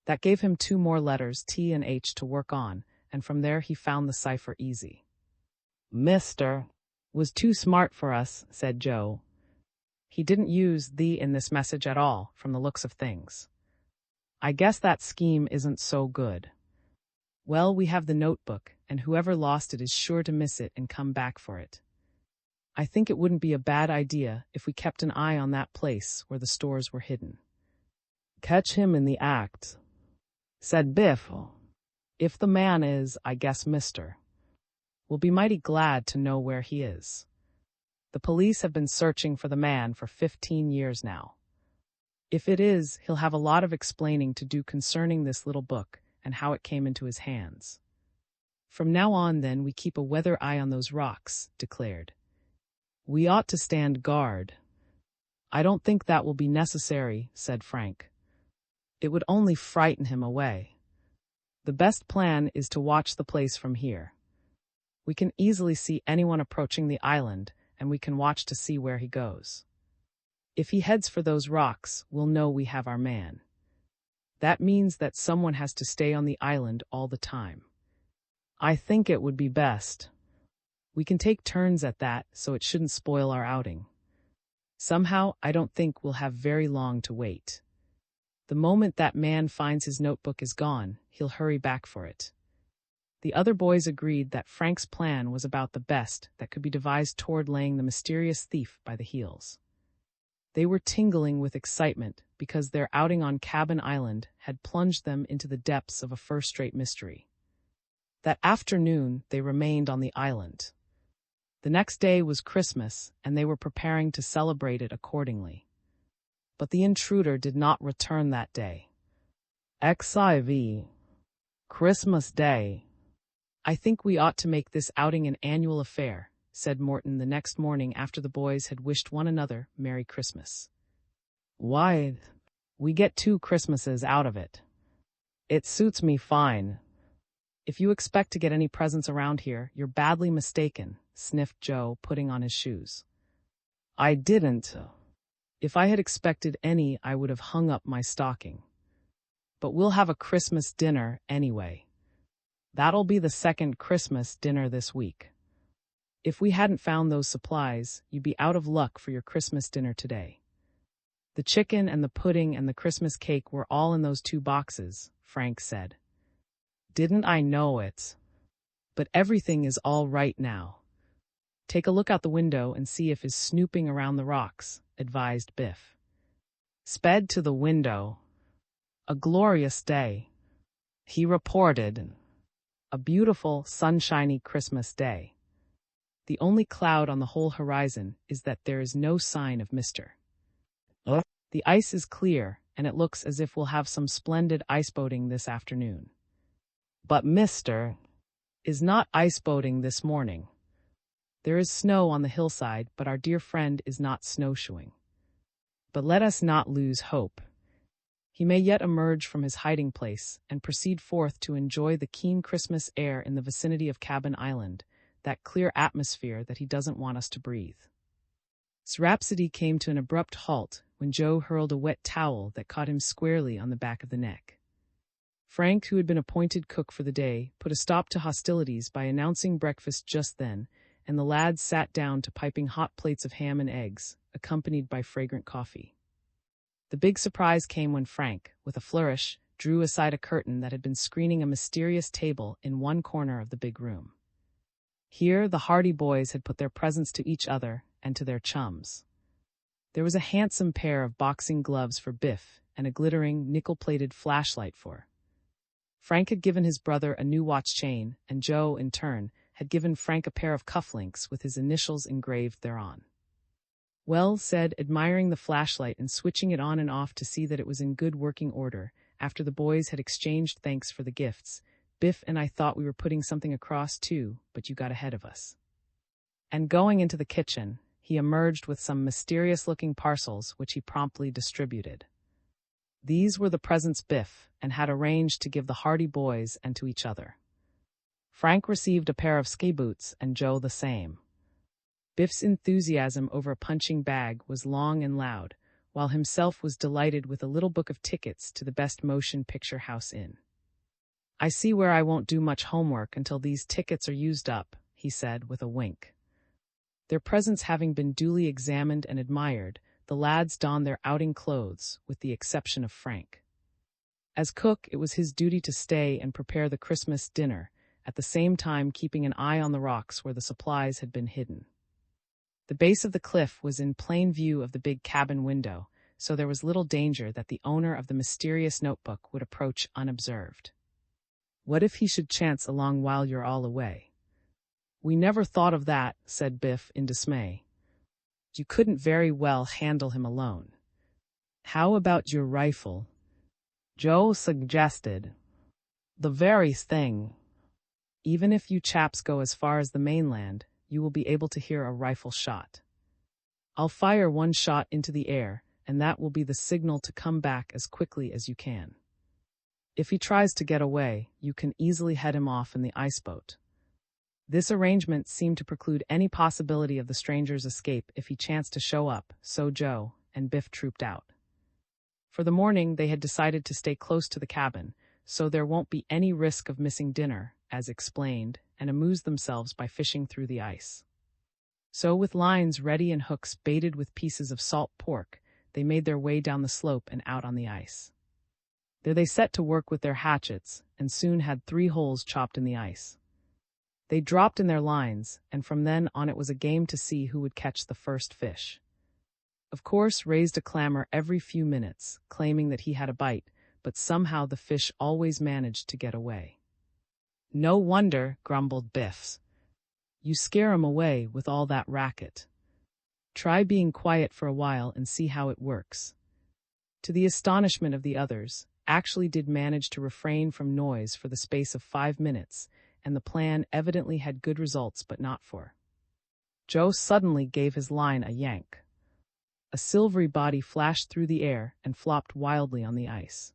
That gave him 2 more letters, T and H, to work on, and from there he found the cipher easy. Mr. was too smart for us, said Joe. He didn't use the in this message at all, from the looks of things. I guess that scheme isn't so good. Well, we have the notebook, and whoever lost it is sure to miss it and come back for it. I think it wouldn't be a bad idea if we kept an eye on that place where the stores were hidden. Catch him in the act, said Biff. If the man is, I guess, Mr. We'll be mighty glad to know where he is. The police have been searching for the man for 15 years now. If it is, he'll have a lot of explaining to do concerning this little book and how it came into his hands. From now on, then, we keep a weather eye on those rocks, declared. We ought to stand guard. I don't think that will be necessary, said Frank. It would only frighten him away. The best plan is to watch the place from here. We can easily see anyone approaching the island, and we can watch to see where he goes. If he heads for those rocks, we'll know we have our man. That means that someone has to stay on the island all the time. I think it would be best. We can take turns at that, so it shouldn't spoil our outing. Somehow, I don't think we'll have very long to wait. The moment that man finds his notebook is gone, he'll hurry back for it. The other boys agreed that Frank's plan was about the best that could be devised toward laying the mysterious thief by the heels. They were tingling with excitement because their outing on Cabin Island had plunged them into the depths of a first-rate mystery. That afternoon, they remained on the island. The next day was Christmas, and they were preparing to celebrate it accordingly. But the intruder did not return that day. XIV. Christmas Day. I think we ought to make this outing an annual affair, said Morton the next morning after the boys had wished one another Merry Christmas. Why, we get 2 Christmases out of it. It suits me fine. If you expect to get any presents around here, you're badly mistaken, sniffed Joe, putting on his shoes. I didn't. If I had expected any, I would have hung up my stocking. But we'll have a Christmas dinner anyway. That'll be the second Christmas dinner this week. If we hadn't found those supplies, you'd be out of luck for your Christmas dinner today. The chicken and the pudding and the Christmas cake were all in those 2 boxes, Frank said. Didn't I know it? But everything is all right now. Take a look out the window and see if he's snooping around the rocks, advised Biff. Sped to the window. A glorious day, he reported. A beautiful, sunshiny Christmas day. The only cloud on the whole horizon is that there is no sign of Mr. The ice is clear, and it looks as if we'll have some splendid ice boating this afternoon. But Mr. is not ice boating this morning. There is snow on the hillside, but our dear friend is not snowshoeing. But let us not lose hope. He may yet emerge from his hiding place and proceed forth to enjoy the keen Christmas air in the vicinity of Cabin Island, that clear atmosphere that he doesn't want us to breathe. His rhapsody came to an abrupt halt when Joe hurled a wet towel that caught him squarely on the back of the neck. Frank, who had been appointed cook for the day, put a stop to hostilities by announcing breakfast just then, and the lads sat down to piping hot plates of ham and eggs, accompanied by fragrant coffee. The big surprise came when Frank, with a flourish, drew aside a curtain that had been screening a mysterious table in one corner of the big room. Here the Hardy boys had put their presents to each other and to their chums. There was a handsome pair of boxing gloves for Biff and a glittering, nickel-plated flashlight for. Frank had given his brother a new watch chain, and Joe, in turn, had given Frank a pair of cufflinks with his initials engraved thereon. Well, said, admiring the flashlight and switching it on and off to see that it was in good working order, after the boys had exchanged thanks for the gifts, Biff and I thought we were putting something across too, but you got ahead of us. And going into the kitchen, he emerged with some mysterious-looking parcels which he promptly distributed. These were the presents Biff and had arranged to give the Hardy boys and to each other. Frank received a pair of ski boots and Joe the same. Biff's enthusiasm over a punching bag was long and loud, while himself was delighted with a little book of tickets to the best motion picture house in. I see where I won't do much homework until these tickets are used up, he said with a wink. Their presents having been duly examined and admired, the lads donned their outing clothes, with the exception of Frank. As cook, it was his duty to stay and prepare the Christmas dinner, at the same time keeping an eye on the rocks where the supplies had been hidden. The base of the cliff was in plain view of the big cabin window, so there was little danger that the owner of the mysterious notebook would approach unobserved. What if he should chance along while you're all away? We never thought of that, said Biff in dismay. You couldn't very well handle him alone. How about your rifle? Joe suggested. The very thing. Even if you chaps go as far as the mainland, you will be able to hear a rifle shot. I'll fire one shot into the air, and that will be the signal to come back as quickly as you can. If he tries to get away, you can easily head him off in the ice boat. This arrangement seemed to preclude any possibility of the stranger's escape if he chanced to show up, so Joe and Biff trooped out. For the morning, they had decided to stay close to the cabin, so there won't be any risk of missing dinner, as explained, and amuse themselves by fishing through the ice. So with lines ready and hooks baited with pieces of salt pork, they made their way down the slope and out on the ice. There they set to work with their hatchets, and soon had 3 holes chopped in the ice. They dropped in their lines, and from then on it was a game to see who would catch the first fish. Of course, raised a clamor every few minutes, claiming that he had a bite, but somehow the fish always managed to get away. "No wonder," grumbled Biff. "You scare 'em away with all that racket. Try being quiet for a while and see how it works." To the astonishment of the others, actually did manage to refrain from noise for the space of 5 minutes, and the plan evidently had good results but not for. Joe suddenly gave his line a yank. A silvery body flashed through the air and flopped wildly on the ice.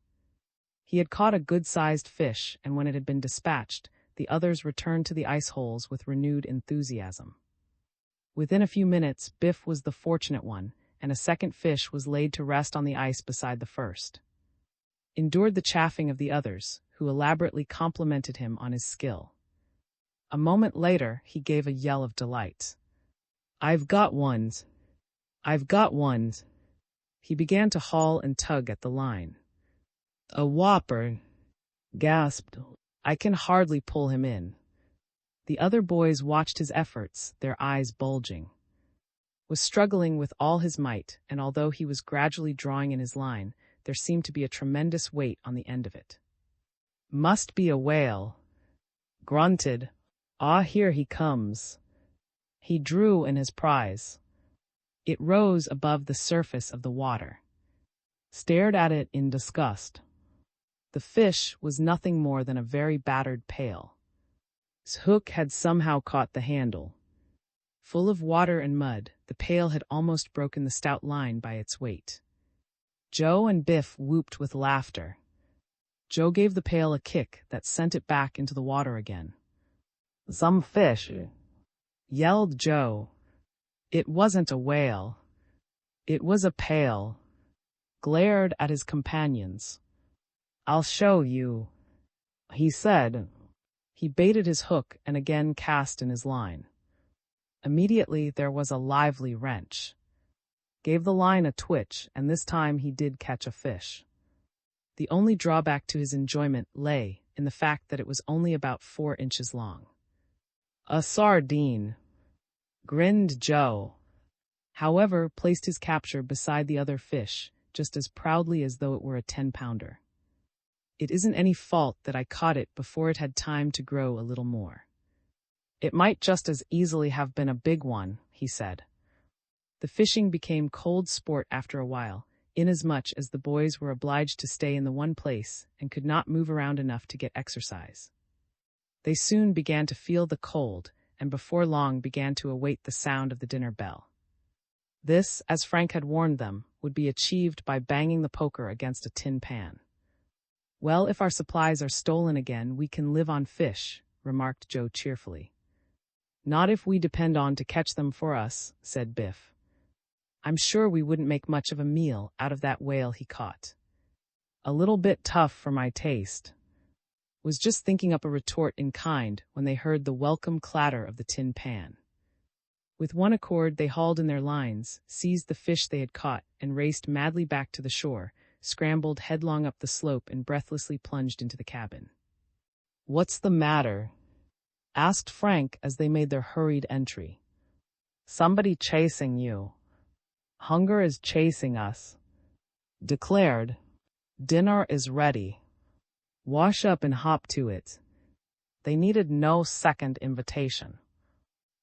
He had caught a good-sized fish, and when it had been dispatched, the others returned to the ice holes with renewed enthusiasm. Within a few minutes, Biff was the fortunate one, and a second fish was laid to rest on the ice beside the first. Endured the chaffing of the others, who elaborately complimented him on his skill. A moment later, he gave a yell of delight. "I've got ones! I've got ones!" He began to haul and tug at the line. "A whopper!" gasped. "I can hardly pull him in." The other boys watched his efforts, their eyes bulging. Was struggling with all his might, and although he was gradually drawing in his line, there seemed to be a tremendous weight on the end of it. "Must be a whale," grunted. "Ah, here he comes." He drew in his prize. It rose above the surface of the water. Stared at it in disgust. The fish was nothing more than a very battered pail. His hook had somehow caught the handle. Full of water and mud, the pail had almost broken the stout line by its weight. Joe and Biff whooped with laughter. Joe gave the pail a kick that sent it back into the water again. "Some fish," yelled Joe. It wasn't a whale. It was a pail. Glared at his companions. "I'll show you," he said. He baited his hook and again cast in his line. Immediately there was a lively wrench. Gave the line a twitch, and this time he did catch a fish. The only drawback to his enjoyment lay in the fact that it was only about 4 inches long. "A sardine," grinned Joe. However, placed his capture beside the other fish, just as proudly as though it were a 10-pounder. "It isn't any fault that I caught it before it had time to grow a little more. It might just as easily have been a big one," he said. The fishing became cold sport after a while, inasmuch as the boys were obliged to stay in the one place and could not move around enough to get exercise. They soon began to feel the cold, and before long began to await the sound of the dinner bell. This, as Frank had warned them, would be achieved by banging the poker against a tin pan. "Well, if our supplies are stolen again, we can live on fish," remarked Joe cheerfully. "Not if we depend on to catch them for us," said Biff. "I'm sure we wouldn't make much of a meal out of that whale he caught. A little bit tough for my taste." Was just thinking up a retort in kind when they heard the welcome clatter of the tin pan. With one accord they hauled in their lines, seized the fish they had caught, and raced madly back to the shore, scrambled headlong up the slope and breathlessly plunged into the cabin. "What's the matter?" asked Frank as they made their hurried entry. "Somebody chasing you. Hunger is chasing us," declared. "Dinner is ready. Wash up and hop to it." They needed no second invitation.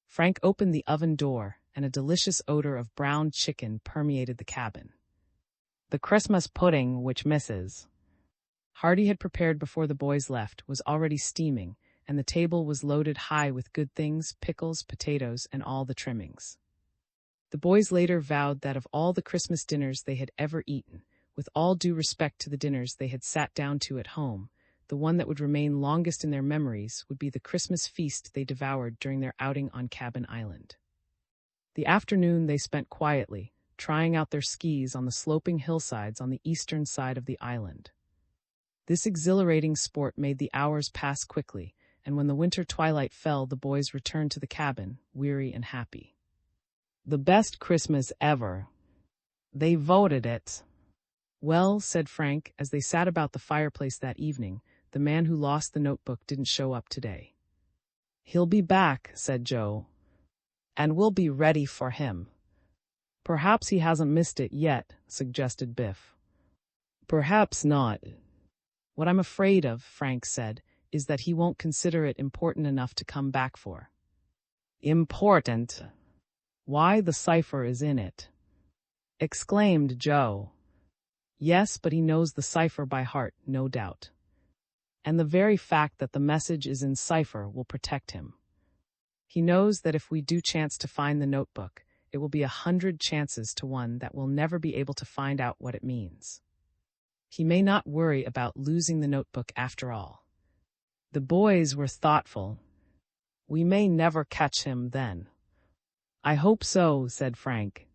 Frank opened the oven door, and a delicious odor of browned chicken permeated the cabin. The Christmas pudding, which Mrs. Hardy had prepared before the boys left, was already steaming, and the table was loaded high with good things, pickles, potatoes, and all the trimmings. The boys later vowed that of all the Christmas dinners they had ever eaten, With all due respect to the dinners they had sat down to at home, the one that would remain longest in their memories would be the Christmas feast they devoured during their outing on Cabin Island. The afternoon they spent quietly, trying out their skis on the sloping hillsides on the eastern side of the island. This exhilarating sport made the hours pass quickly, and when the winter twilight fell, the boys returned to the cabin, weary and happy. The best Christmas ever. They voted it. Well, said Frank, as they sat about the fireplace that evening, the man who lost the notebook didn't show up today. He'll be back, said Joe. And we'll be ready for him. Perhaps he hasn't missed it yet, suggested Biff. Perhaps not. What I'm afraid of, Frank said, is that he won't consider it important enough to come back for. Important? Why, the cipher is in it, exclaimed Joe. Yes, but he knows the cipher by heart, no doubt. And the very fact that the message is in cipher will protect him. He knows that if we do chance to find the notebook, it will be 100 chances to 1 that we'll never be able to find out what it means. He may not worry about losing the notebook after all. The boys were thoughtful. We may never catch him then. I hope so, said Frank.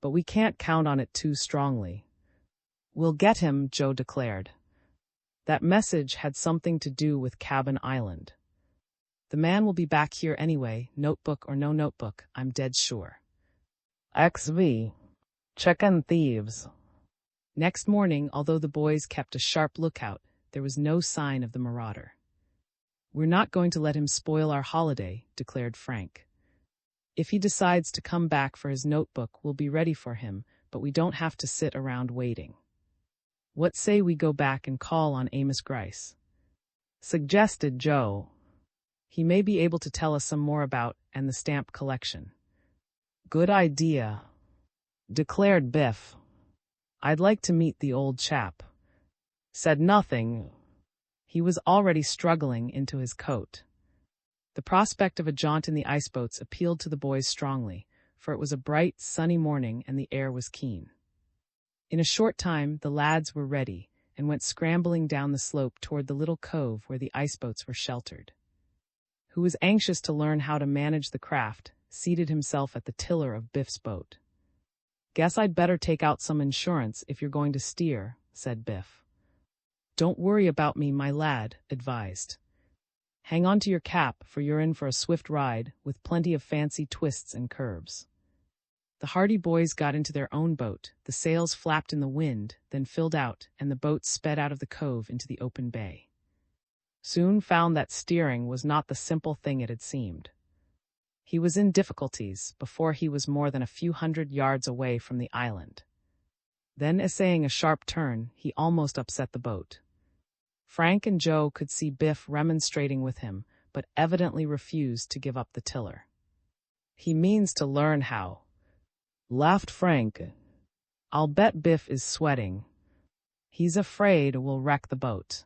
But we can't count on it too strongly. We'll get him, Joe declared. That message had something to do with Cabin Island. The man will be back here anyway, notebook or no notebook, I'm dead sure. XV. Chicken thieves. Next morning, although the boys kept a sharp lookout, there was no sign of the marauder. We're not going to let him spoil our holiday, declared Frank. If he decides to come back for his notebook, we'll be ready for him, but we don't have to sit around waiting. What say we go back and call on Amos Grice? Suggested Joe. He may be able to tell us some more about and the stamp collection. Good idea, declared Biff. I'd like to meet the old chap. Said nothing. He was already struggling into his coat. The prospect of a jaunt in the iceboats appealed to the boys strongly, for it was a bright, sunny morning and the air was keen. In a short time, the lads were ready and went scrambling down the slope toward the little cove where the iceboats were sheltered. Who was anxious to learn how to manage the craft, seated himself at the tiller of Biff's boat. Guess I'd better take out some insurance if you're going to steer, said Biff. Don't worry about me, my lad, advised. Hang on to your cap, for you're in for a swift ride, with plenty of fancy twists and curves. The hardy boys got into their own boat, the sails flapped in the wind, then filled out, and the boat sped out of the cove into the open bay. Soon found that steering was not the simple thing it had seemed. He was in difficulties before he was more than a few hundred yards away from the island. Then, essaying a sharp turn, he almost upset the boat. Frank and Joe could see Biff remonstrating with him, but evidently refused to give up the tiller. He means to learn how, laughed Frank. I'll bet Biff is sweating. He's afraid we'll wreck the boat.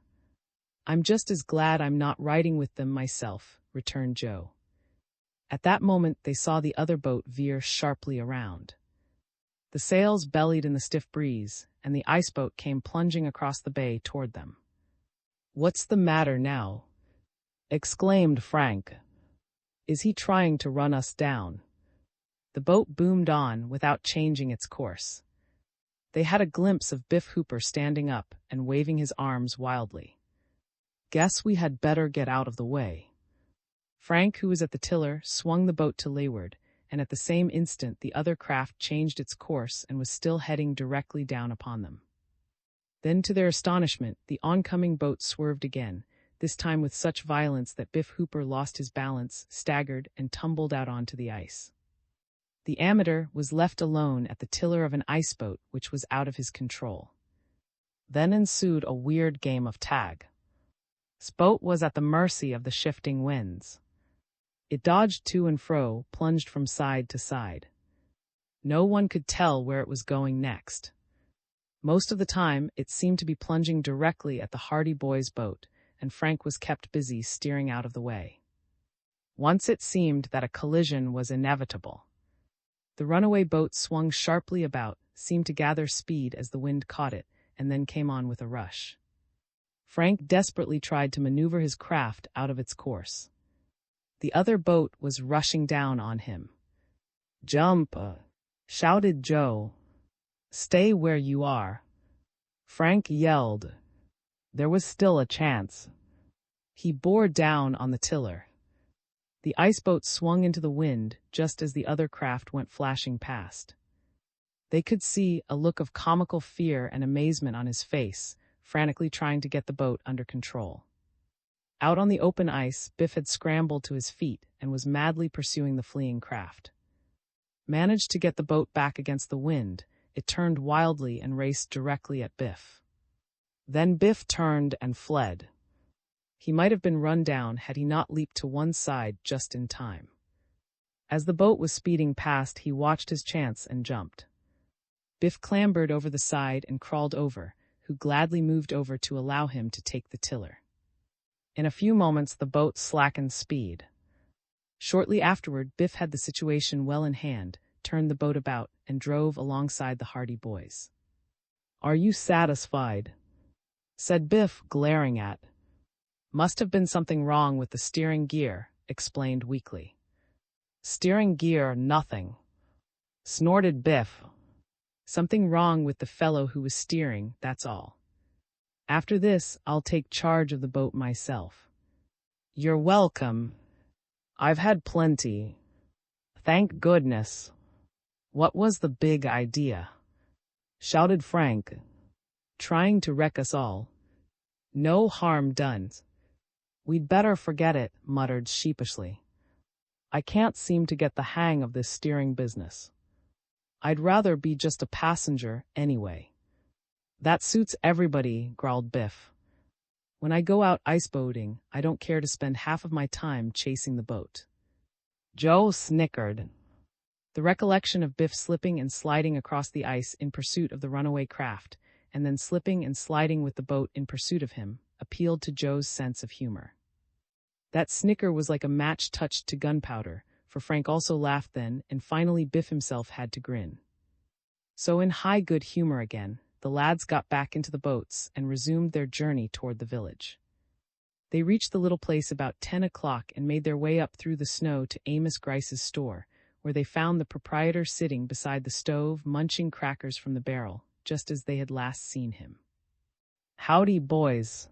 I'm just as glad I'm not riding with them myself, returned Joe. At that moment they saw the other boat veer sharply around. The sails bellied in the stiff breeze, and the iceboat came plunging across the bay toward them. What's the matter now? Exclaimed Frank. Is he trying to run us down? The boat boomed on without changing its course. They had a glimpse of Biff Hooper standing up and waving his arms wildly. Guess we had better get out of the way. Frank, who was at the tiller, swung the boat to leeward, and at the same instant the other craft changed its course and was still heading directly down upon them. Then, to their astonishment, the oncoming boat swerved again, this time with such violence that Biff Hooper lost his balance, staggered, and tumbled out onto the ice. The amateur was left alone at the tiller of an iceboat which was out of his control. Then ensued a weird game of tag. His boat was at the mercy of the shifting winds. It dodged to and fro, plunged from side to side. No one could tell where it was going next. Most of the time, it seemed to be plunging directly at the hardy boy's boat, and Frank was kept busy steering out of the way. Once it seemed that a collision was inevitable. The runaway boat swung sharply about, seemed to gather speed as the wind caught it, and then came on with a rush. Frank desperately tried to maneuver his craft out of its course. The other boat was rushing down on him. "Jump!" shouted Joe. "Stay where you are!" Frank yelled. There was still a chance. He bore down on the tiller. The iceboat swung into the wind just as the other craft went flashing past. They could see a look of comical fear and amazement on his face, frantically trying to get the boat under control. Out on the open ice, Biff had scrambled to his feet and was madly pursuing the fleeing craft. Managed to get the boat back against the wind, it turned wildly and raced directly at Biff. Then Biff turned and fled. He might have been run down had he not leaped to one side just in time. As the boat was speeding past, he watched his chance and jumped. Biff clambered over the side and crawled over, who gladly moved over to allow him to take the tiller. In a few moments, the boat slackened speed. Shortly afterward, Biff had the situation well in hand, turned the boat about, and drove alongside the hardy boys. "Are you satisfied?" said Biff, glaring at. "Must have been something wrong with the steering gear," explained weakly. "Steering gear, nothing," snorted Biff. "Something wrong with the fellow who was steering, that's all. After this, I'll take charge of the boat myself." "You're welcome. I've had plenty. Thank goodness." "What was the big idea?" shouted Frank. "Trying to wreck us all. No harm done." "We'd better forget it," muttered sheepishly. "I can't seem to get the hang of this steering business. I'd rather be just a passenger anyway." "That suits everybody," growled Biff. "When I go out iceboating, I don't care to spend half of my time chasing the boat." Joe snickered. The recollection of Biff slipping and sliding across the ice in pursuit of the runaway craft, and then slipping and sliding with the boat in pursuit of him, appealed to Joe's sense of humor. That snicker was like a match touched to gunpowder, for Frank also laughed then, and finally Biff himself had to grin. So in high good humor again, the lads got back into the boats and resumed their journey toward the village. They reached the little place about 10 o'clock and made their way up through the snow to Amos Grice's store, where they found the proprietor sitting beside the stove munching crackers from the barrel, just as they had last seen him. "Howdy, boys,"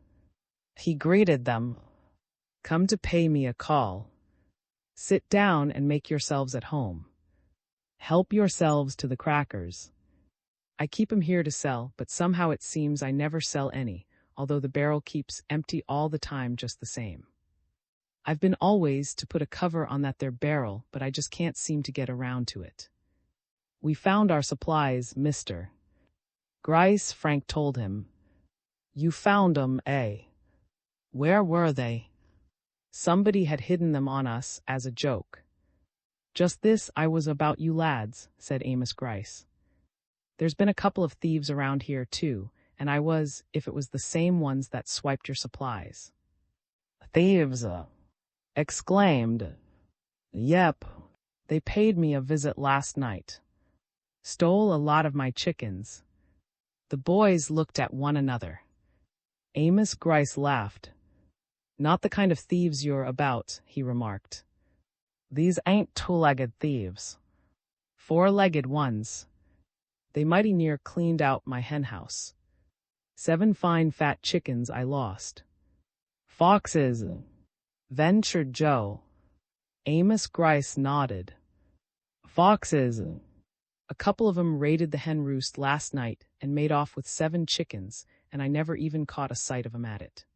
he greeted them. "Come to pay me a call. Sit down and make yourselves at home. Help yourselves to the crackers. I keep 'em here to sell, but somehow it seems I never sell any, although the barrel keeps empty all the time just the same. I've been always to put a cover on that there barrel, but I just can't seem to get around to it." "We found our supplies, Mr. Grice," Frank told him. "You found 'em, eh? Where were they?" "Somebody had hidden them on us as a joke." "Just this I was about you lads," said Amos Grice. "There's been a couple of thieves around here too, and I was, if it was the same ones that swiped your supplies." "Thieves!" exclaimed. "Yep. They paid me a visit last night. Stole a lot of my chickens." The boys looked at one another. Amos Grice laughed. "Not the kind of thieves you're about," he remarked. "These ain't two-legged thieves. Four-legged ones. They mighty near cleaned out my henhouse. 7 fine fat chickens I lost." "Foxes," ventured Joe. Amos Grice nodded. "Foxes. A couple of 'em raided the hen roost last night and made off with 7 chickens, and I never even caught a sight of 'em at it.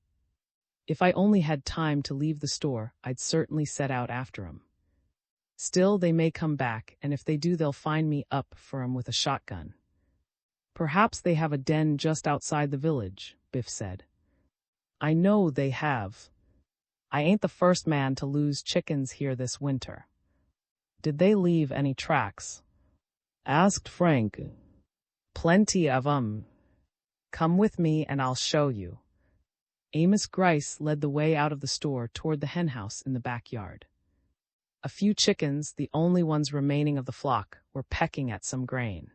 If I only had time to leave the store, I'd certainly set out after 'em. Still, they may come back, and if they do, they'll find me up for 'em with a shotgun." "Perhaps they have a den just outside the village," Biff said. "I know they have. I ain't the first man to lose chickens here this winter." "Did they leave any tracks?" asked Frank. "Plenty of 'em. Come with me and I'll show you." Amos Grice led the way out of the store toward the henhouse in the backyard. A few chickens, the only ones remaining of the flock, were pecking at some grain.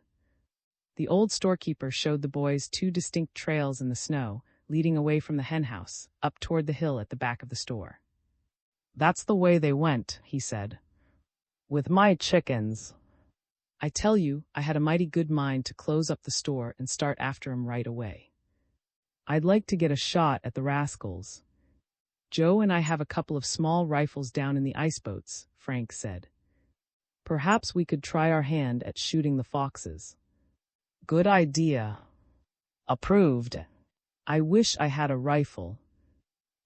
The old storekeeper showed the boys two distinct trails in the snow, leading away from the henhouse, up toward the hill at the back of the store. "That's the way they went," he said. "With my chickens." "I tell you, I had a mighty good mind to close up the store and start after 'em right away. I'd like to get a shot at the rascals. Joe and I have a couple of small rifles down in the iceboats," Frank said. "Perhaps we could try our hand at shooting the foxes." "Good idea." "Approved." "I wish I had a rifle."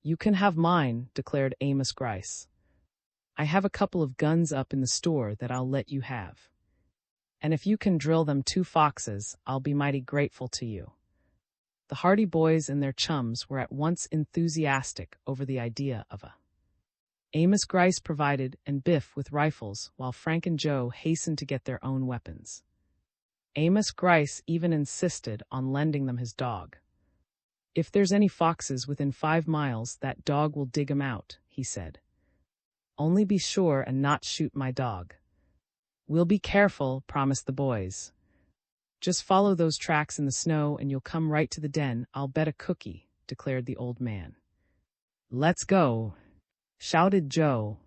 "You can have mine," declared Amos Grice. "I have a couple of guns up in the store that I'll let you have. And if you can drill them 2 foxes, I'll be mighty grateful to you." The Hardy boys and their chums were at once enthusiastic over the idea of a Amos Grice provided and Biff with rifles, while Frank and Joe hastened to get their own weapons. Amos Grice even insisted on lending them his dog. "If there's any foxes within 5 miles, that dog will dig 'em out," he said. "Only be sure and not shoot my dog." "We'll be careful," promised the boys. "Just follow those tracks in the snow and you'll come right to the den, I'll bet a cookie," declared the old man. "Let's go," shouted Joe.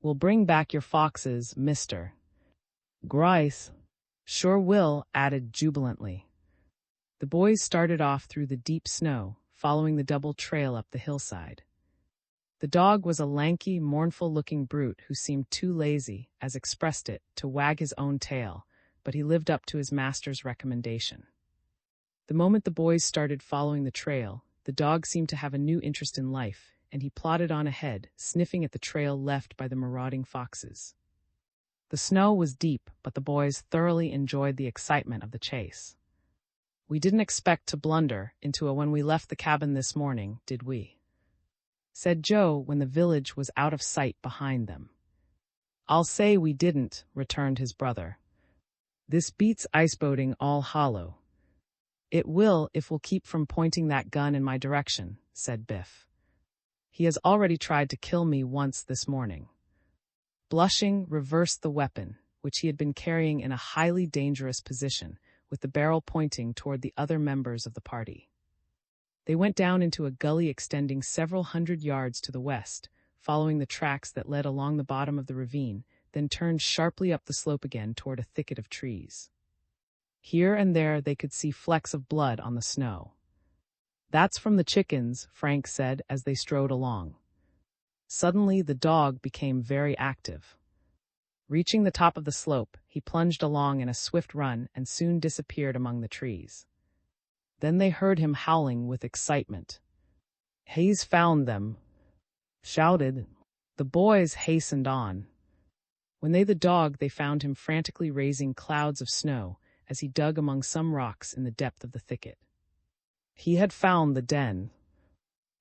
"We'll bring back your foxes, Mr. Grice." "Sure will," added jubilantly. The boys started off through the deep snow, following the double trail up the hillside. The dog was a lanky, mournful-looking brute who seemed too lazy, as expressed it, to wag his own tail, but he lived up to his master's recommendation. The moment the boys started following the trail, the dog seemed to have a new interest in life, and he plodded on ahead, sniffing at the trail left by the marauding foxes. The snow was deep, but the boys thoroughly enjoyed the excitement of the chase. "We didn't expect to blunder into a when we left the cabin this morning, did we?" said Joe when the village was out of sight behind them. "I'll say we didn't," returned his brother. "This beats iceboating all hollow." "It will if we'll keep from pointing that gun in my direction," said Biff. "He has already tried to kill me once this morning." Blushing reversed the weapon, which he had been carrying in a highly dangerous position, with the barrel pointing toward the other members of the party. They went down into a gully extending several hundred yards to the west, following the tracks that led along the bottom of the ravine, then turned sharply up the slope again toward a thicket of trees. Here and there they could see flecks of blood on the snow. "That's from the chickens," Frank said as they strode along. Suddenly the dog became very active. Reaching the top of the slope, he plunged along in a swift run and soon disappeared among the trees. Then they heard him howling with excitement. "He's found them!" shouted. The boys hastened on. When the dog, they found him frantically raising clouds of snow as he dug among some rocks in the depth of the thicket. He had found the den.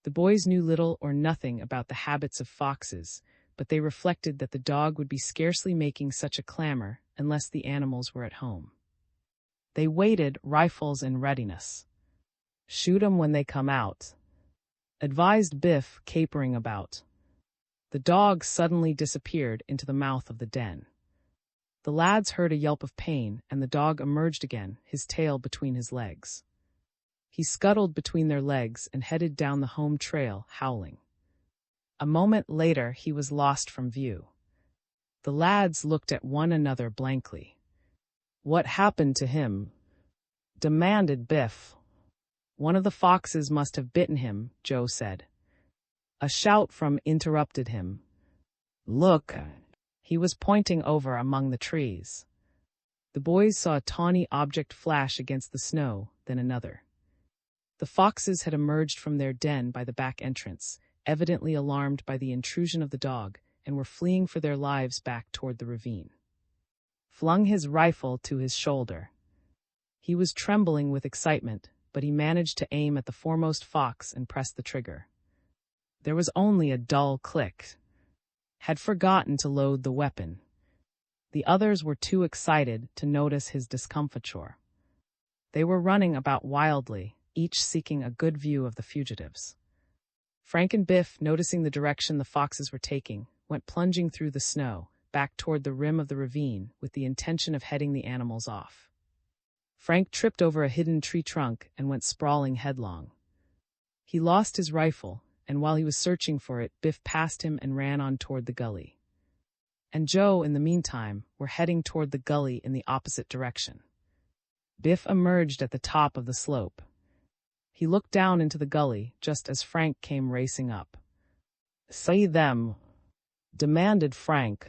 The boys knew little or nothing about the habits of foxes, but they reflected that the dog would be scarcely making such a clamor unless the animals were at home. They waited, rifles in readiness. "Shoot 'em when they come out," advised Biff, capering about. The dog suddenly disappeared into the mouth of the den. The lads heard a yelp of pain, and the dog emerged again, his tail between his legs. He scuttled between their legs and headed down the home trail, howling. A moment later, he was lost from view. The lads looked at one another blankly. "What happened to him?" demanded Biff. "One of the foxes must have bitten him," Joe said. A shout from interrupted him. "Look!" He was pointing over among the trees. The boys saw a tawny object flash against the snow, then another. The foxes had emerged from their den by the back entrance, evidently alarmed by the intrusion of the dog, and were fleeing for their lives back toward the ravine. Flung his rifle to his shoulder. He was trembling with excitement, but he managed to aim at the foremost fox and press the trigger. There was only a dull click. Had forgotten to load the weapon. The others were too excited to notice his discomfiture. They were running about wildly, each seeking a good view of the fugitives. Frank and Biff, noticing the direction the foxes were taking, went plunging through the snow, back toward the rim of the ravine, with the intention of heading the animals off. Frank tripped over a hidden tree trunk and went sprawling headlong. He lost his rifle, and while he was searching for it, Biff passed him and ran on toward the gully. And Joe, in the meantime, were heading toward the gully in the opposite direction. Biff emerged at the top of the slope. He looked down into the gully just as Frank came racing up. "See them?" demanded Frank.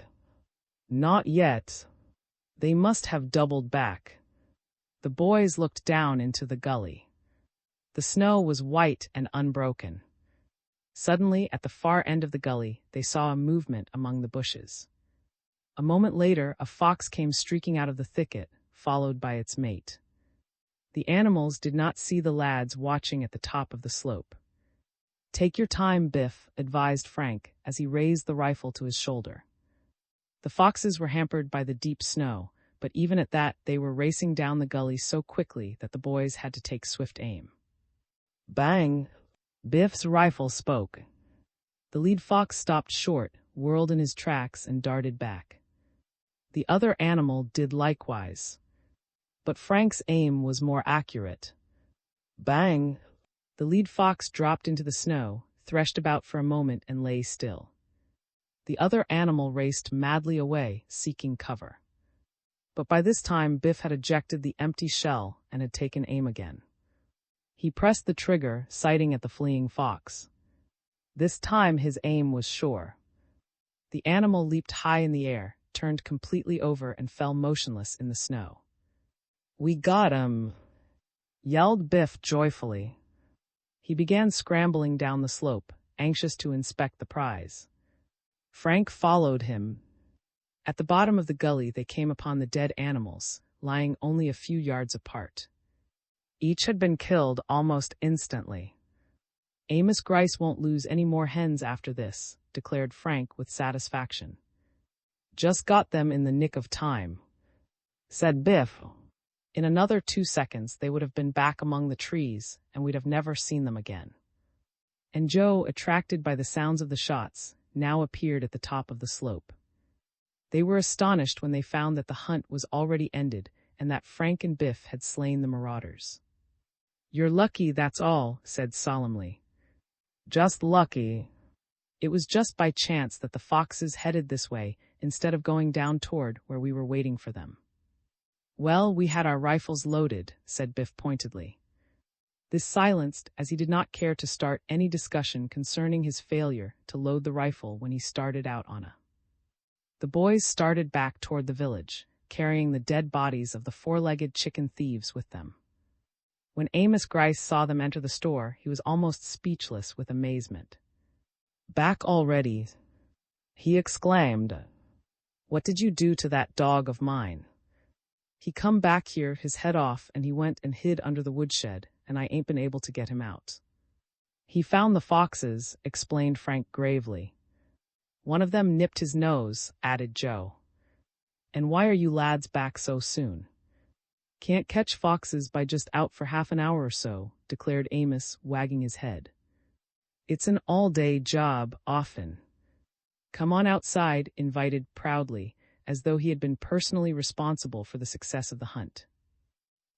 "Not yet. They must have doubled back." The boys looked down into the gully. The snow was white and unbroken. Suddenly, at the far end of the gully, they saw a movement among the bushes. A moment later, a fox came streaking out of the thicket, followed by its mate. The animals did not see the lads watching at the top of the slope. "Take your time, Biff," advised Frank as he raised the rifle to his shoulder. The foxes were hampered by the deep snow, but even at that, they were racing down the gully so quickly that the boys had to take swift aim. Bang! Biff's rifle spoke. The lead fox stopped short, whirled in his tracks, and darted back. The other animal did likewise. But Frank's aim was more accurate. Bang! The lead fox dropped into the snow, threshed about for a moment, and lay still. The other animal raced madly away, seeking cover. But by this time, Biff had ejected the empty shell and had taken aim again. He pressed the trigger, sighting at the fleeing fox. This time his aim was sure. The animal leaped high in the air, turned completely over, and fell motionless in the snow. "We got him!" yelled Biff joyfully. He began scrambling down the slope, anxious to inspect the prize. Frank followed him. At the bottom of the gully, they came upon the dead animals, lying only a few yards apart. Each had been killed almost instantly. "Amos Grice won't lose any more hens after this," declared Frank with satisfaction. "Just got them in the nick of time," said Biff. "In another 2 seconds, they would have been back among the trees, and we'd have never seen them again." And Joe, attracted by the sounds of the shots, now appeared at the top of the slope. They were astonished when they found that the hunt was already ended and that Frank and Biff had slain the marauders. "You're lucky, that's all," said solemnly. "Just lucky." It was just by chance that the foxes headed this way instead of going down toward where we were waiting for them. "Well, we had our rifles loaded," said Biff pointedly. This silenced, as he did not care to start any discussion concerning his failure to load the rifle when he started out on a. The boys started back toward the village, carrying the dead bodies of the four-legged chicken thieves with them. When Amos Grice saw them enter the store, he was almost speechless with amazement. "Back already?" he exclaimed. "What did you do to that dog of mine?" "He come back here, his head off, and he went and hid under the woodshed, and I ain't been able to get him out." "He found the foxes," explained Frank gravely. "One of them nipped his nose," added Joe. "And why are you lads back so soon?" "Can't catch foxes by just out for half an hour or so," declared Amos, wagging his head. "It's an all-day job, often." "Come on outside," invited proudly, as though he had been personally responsible for the success of the hunt.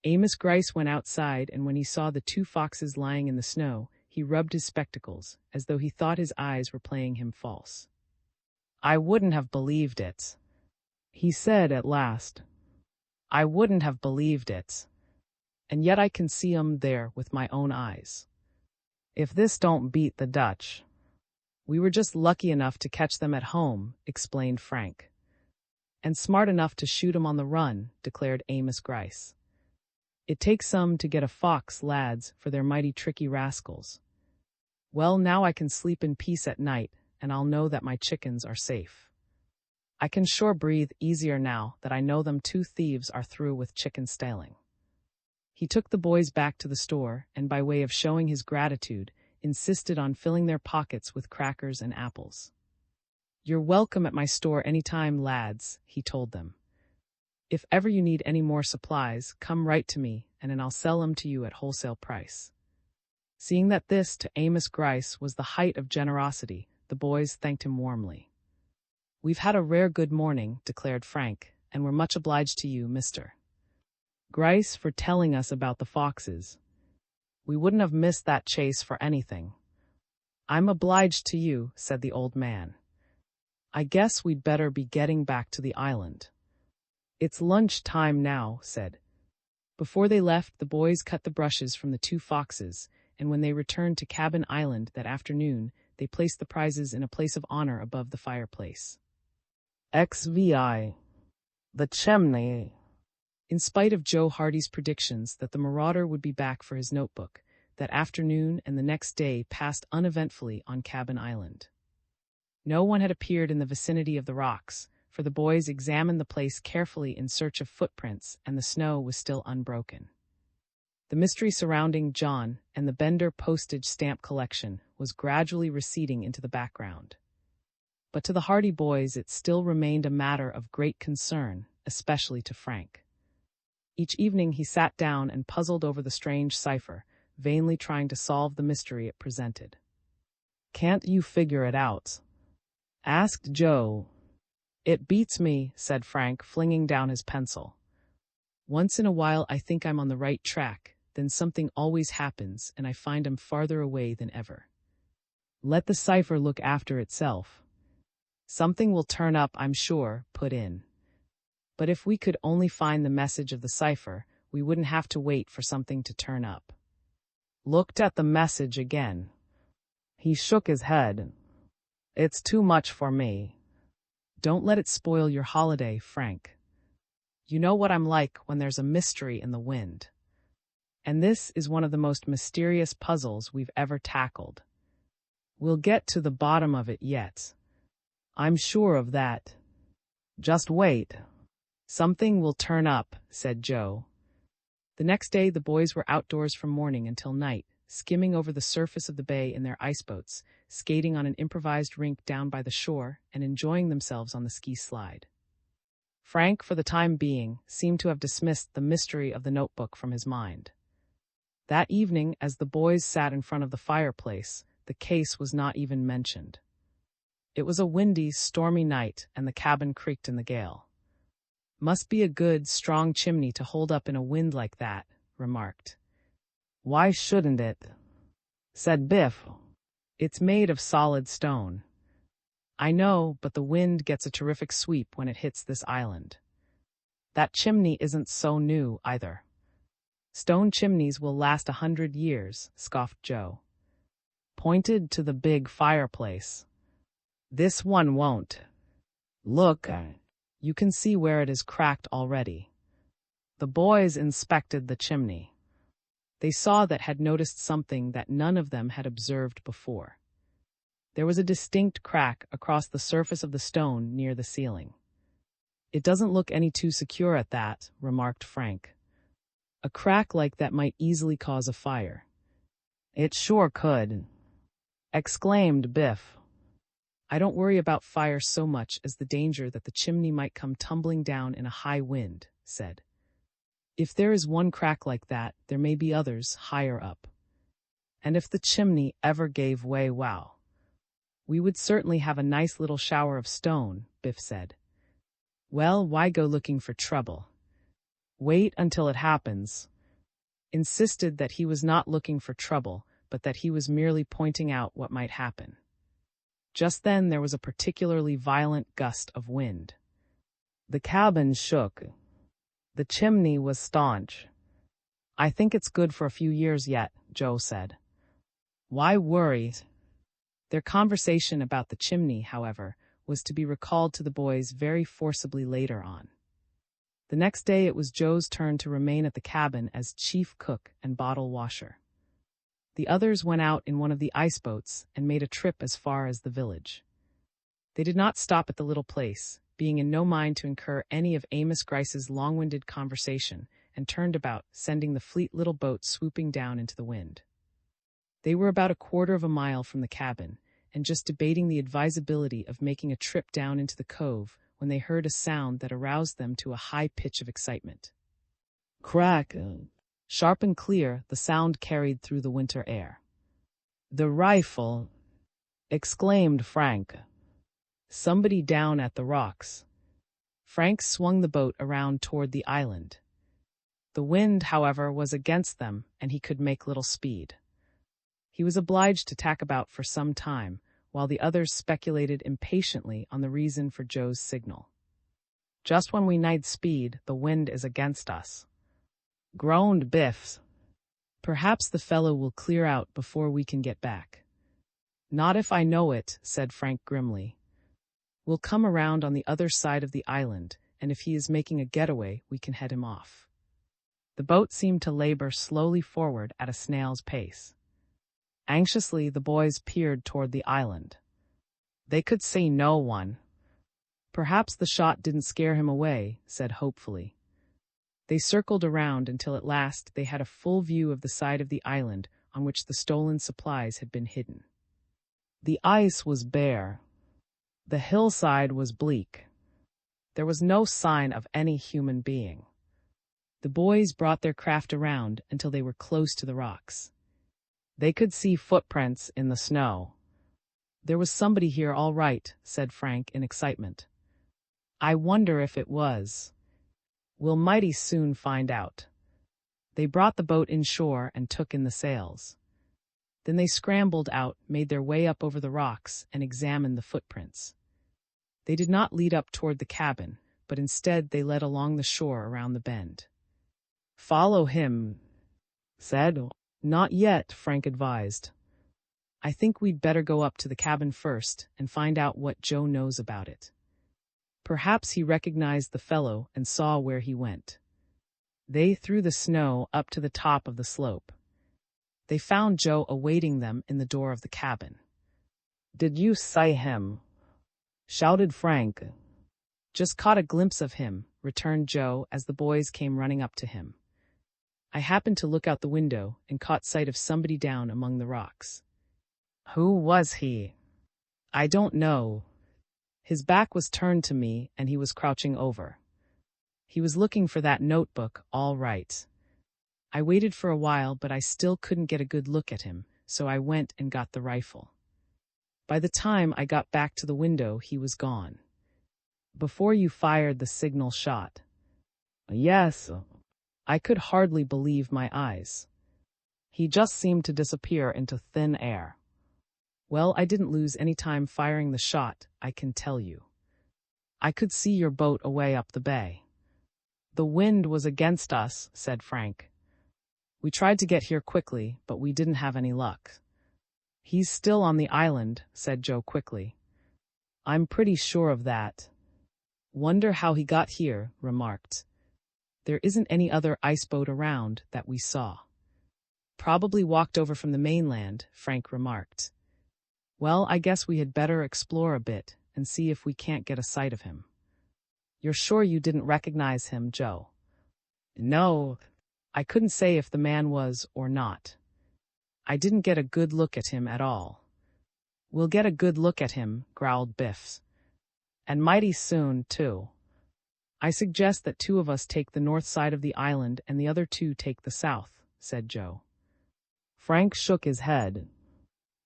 Amos Grice went outside, and when he saw the 2 foxes lying in the snow, he rubbed his spectacles, as though he thought his eyes were playing him false. "I wouldn't have believed it," he said at last. "I wouldn't have believed it. And yet I can see 'em there with my own eyes. If this don't beat the Dutch." "We were just lucky enough to catch them at home," explained Frank. "And smart enough to shoot 'em on the run," declared Amos Grice. "It takes some to get a fox, lads, for they're mighty tricky rascals. Well, now I can sleep in peace at night, and I'll know that my chickens are safe. I can sure breathe easier now that I know them 2 thieves are through with chicken stealing." He took the boys back to the store, and by way of showing his gratitude, insisted on filling their pockets with crackers and apples. "You're welcome at my store any time, lads," he told them. "If ever you need any more supplies, come right to me, and then I'll sell 'em to you at wholesale price." Seeing that this, to Amos Grice, was the height of generosity, the boys thanked him warmly. "We've had a rare good morning," declared Frank, "and we're much obliged to you, mister." Grice for telling us about the foxes. We wouldn't have missed that chase for anything. I'm obliged to you, said the old man. I guess we'd better be getting back to the island. It's lunch time now, said. Before they left, the boys cut the brushes from the two foxes, and when they returned to Cabin Island that afternoon, they placed the prizes in a place of honor above the fireplace. XVI. The chimney. In spite of Joe Hardy's predictions that the marauder would be back for his notebook, that afternoon and the next day passed uneventfully on Cabin Island. No one had appeared in the vicinity of the rocks, for the boys examined the place carefully in search of footprints, and the snow was still unbroken. The mystery surrounding John and the Bender postage stamp collection was gradually receding into the background. But to the Hardy boys it still remained a matter of great concern, especially to Frank. Each evening he sat down and puzzled over the strange cipher, vainly trying to solve the mystery it presented. "Can't you figure it out?" asked Joe. "It beats me," said Frank, flinging down his pencil. "Once in a while I think I'm on the right track, then something always happens and I find I'm farther away than ever. Let the cipher look after itself. Something will turn up, I'm sure," put in. "But if we could only find the message of the cipher, we wouldn't have to wait for something to turn up." Looked at the message again. He shook his head. "It's too much for me." "Don't let it spoil your holiday, Frank. You know what I'm like when there's a mystery in the wind. And this is one of the most mysterious puzzles we've ever tackled. We'll get to the bottom of it yet. I'm sure of that. Just wait. Something will turn up," said Joe. The next day the boys were outdoors from morning until night, skimming over the surface of the bay in their iceboats, skating on an improvised rink down by the shore, and enjoying themselves on the ski slide. Frank, for the time being, seemed to have dismissed the mystery of the notebook from his mind. That evening, as the boys sat in front of the fireplace, the case was not even mentioned. It was a windy, stormy night, and the cabin creaked in the gale. "Must be a good, strong chimney to hold up in a wind like that," remarked. "Why shouldn't it?" said Biff. "It's made of solid stone." "I know, but the wind gets a terrific sweep when it hits this island. That chimney isn't so new, either." "Stone chimneys will last 100 years, scoffed Joe. Pointed to the big fireplace. "This one won't. Look, you can see where it is cracked already." The boys inspected the chimney. They saw that had noticed something that none of them had observed before. There was a distinct crack across the surface of the stone near the ceiling. "It doesn't look any too secure at that," remarked Frank. "A crack like that might easily cause a fire." "It sure could," exclaimed Biff. "I don't worry about fire so much as the danger that the chimney might come tumbling down in a high wind," said. "If there is one crack like that, there may be others higher up. And if the chimney ever gave way, wow. We would certainly have a nice little shower of stone," Biff said. "Well, why go looking for trouble? Wait until it happens." Insisted that he was not looking for trouble, but that he was merely pointing out what might happen. Just then there was a particularly violent gust of wind. The cabin shook. The chimney was staunch. "I think it's good for a few years yet," Joe said. "Why worry?" Their conversation about the chimney, however, was to be recalled to the boys very forcibly later on. The next day it was Joe's turn to remain at the cabin as chief cook and bottle washer. The others went out in one of the iceboats and made a trip as far as the village. They did not stop at the little place, being in no mind to incur any of Amos Grice's long-winded conversation, and turned about, sending the fleet little boat swooping down into the wind. They were about a quarter of a mile from the cabin, and just debating the advisability of making a trip down into the cove when they heard a sound that aroused them to a high pitch of excitement. Crack! Sharp and clear, the sound carried through the winter air. "The rifle!" exclaimed Frank. "Somebody down at the rocks." Frank swung the boat around toward the island. The wind, however, was against them, and he could make little speed. He was obliged to tack about for some time, while the others speculated impatiently on the reason for Joe's signal. "Just when we need speed, the wind is against us," groaned Biff. "Perhaps the fellow will clear out before we can get back." "Not if I know it," said Frank grimly. "We'll come around on the other side of the island, and if he is making a getaway, we can head him off." The boat seemed to labor slowly forward at a snail's pace. Anxiously, the boys peered toward the island. They could see no one. "Perhaps the shot didn't scare him away," said hopefully. They circled around until at last they had a full view of the side of the island on which the stolen supplies had been hidden. The ice was bare. The hillside was bleak. There was no sign of any human being. The boys brought their craft around until they were close to the rocks. They could see footprints in the snow. "There was somebody here all right," said Frank in excitement. "I wonder if it was." "We'll mighty soon find out." They brought the boat inshore and took in the sails. Then they scrambled out, made their way up over the rocks, and examined the footprints. They did not lead up toward the cabin, but instead they led along the shore around the bend. "Follow him," said. "Not yet," Frank advised. "I think we'd better go up to the cabin first and find out what Joe knows about it. Perhaps he recognized the fellow and saw where he went." They threw the snow up to the top of the slope. They found Joe awaiting them in the door of the cabin. "Did you see him?" shouted Frank. "Just caught a glimpse of him," returned Joe as the boys came running up to him. "I happened to look out the window and caught sight of somebody down among the rocks." "Who was he?" "I don't know. His back was turned to me and he was crouching over. He was looking for that notebook, all right. I waited for a while, but I still couldn't get a good look at him, so I went and got the rifle. By the time I got back to the window, he was gone." "Before you fired the signal shot?" "Yes." I could hardly believe my eyes. He just seemed to disappear into thin air. "Well, I didn't lose any time firing the shot, I can tell you. I could see your boat away up the bay." "The wind was against us," said Frank. "We tried to get here quickly, but we didn't have any luck." "He's still on the island," said Joe quickly. "I'm pretty sure of that." "Wonder how he got here," remarked. "There isn't any other ice boat around that we saw." "Probably walked over from the mainland," Frank remarked. "Well, I guess we had better explore a bit and see if we can't get a sight of him." "You're sure you didn't recognize him, Joe?" "No. I couldn't say if the man was or not. I didn't get a good look at him at all." "We'll get a good look at him," growled Biff. "And mighty soon, too. I suggest that 2 of us take the north side of the island and the other 2 take the south," said Joe. Frank shook his head.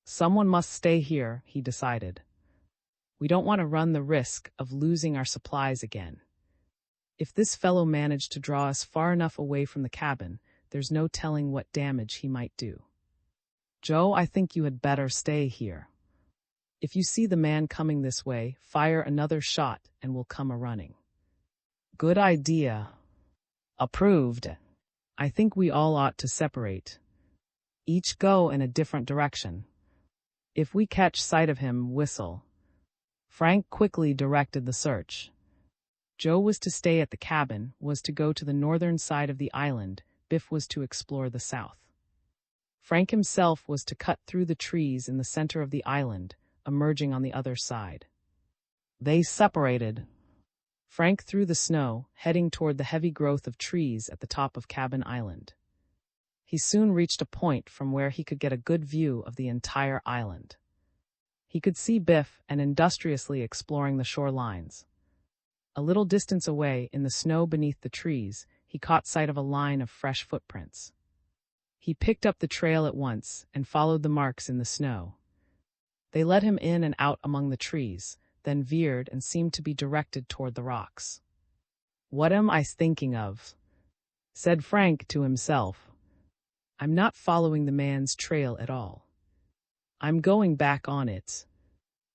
"Someone must stay here," he decided. "We don't want to run the risk of losing our supplies again. If this fellow managed to draw us far enough away from the cabin, there's no telling what damage he might do. Joe, I think you had better stay here. If you see the man coming this way, fire another shot and we'll come a-running." "Good idea." "Approved." "I think we all ought to separate. Each go in a different direction. If we catch sight of him, whistle." Frank quickly directed the search. Joe was to stay at the cabin, was to go to the northern side of the island, Biff was to explore the south. Frank himself was to cut through the trees in the center of the island, emerging on the other side. They separated. Frank through the snow, heading toward the heavy growth of trees at the top of Cabin Island. He soon reached a point from where he could get a good view of the entire island. He could see Biff and industriously exploring the shorelines. A little distance away, in the snow beneath the trees, he caught sight of a line of fresh footprints. He picked up the trail at once and followed the marks in the snow. They led him in and out among the trees, then veered and seemed to be directed toward the rocks. "What am I thinking of?" said Frank to himself. I'm not following the man's trail at all. I'm going back on it.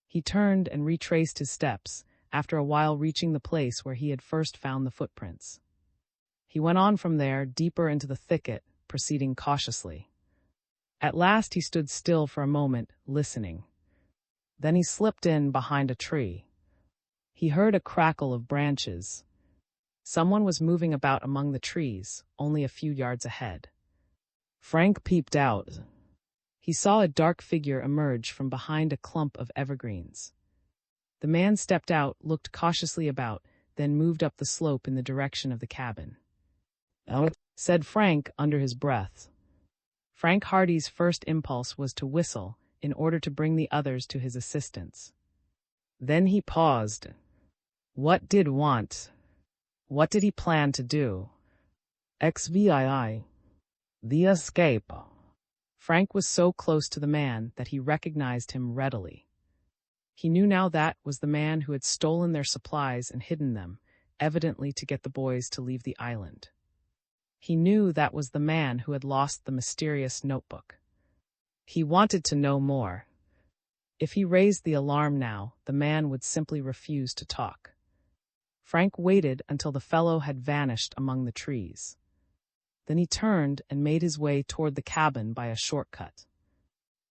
He turned and retraced his steps, after a while reaching the place where he had first found the footprints. He went on from there, deeper into the thicket, proceeding cautiously. At last he stood still for a moment, listening. Then he slipped in behind a tree. He heard a crackle of branches. Someone was moving about among the trees, only a few yards ahead. Frank peeped out. He saw a dark figure emerge from behind a clump of evergreens. The man stepped out, looked cautiously about, then moved up the slope in the direction of the cabin. "Out," said Frank under his breath. Frank Hardy's first impulse was to whistle, in order to bring the others to his assistance. Then he paused. What did want? What did he plan to do? XVII. The escape. Frank was so close to the man that he recognized him readily. He knew now that was the man who had stolen their supplies and hidden them, evidently to get the boys to leave the island. He knew that was the man who had lost the mysterious notebook. He wanted to know more. If he raised the alarm now, the man would simply refuse to talk. Frank waited until the fellow had vanished among the trees. Then he turned and made his way toward the cabin by a shortcut.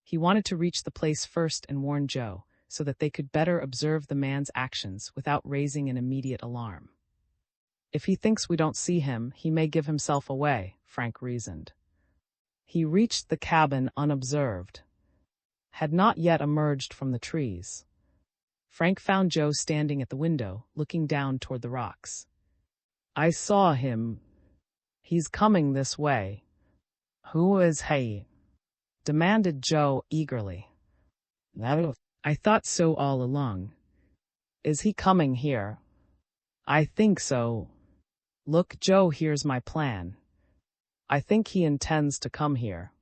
He wanted to reach the place first and warn Joe, so that they could better observe the man's actions without raising an immediate alarm. If he thinks we don't see him, he may give himself away, Frank reasoned. He reached the cabin unobserved. Had not yet emerged from the trees. Frank found Joe standing at the window, looking down toward the rocks. I saw him. He's coming this way. Who is he? Demanded Joe eagerly. I thought so all along. Is he coming here? I think so. Look, Joe, here's my plan. I think he intends to come here.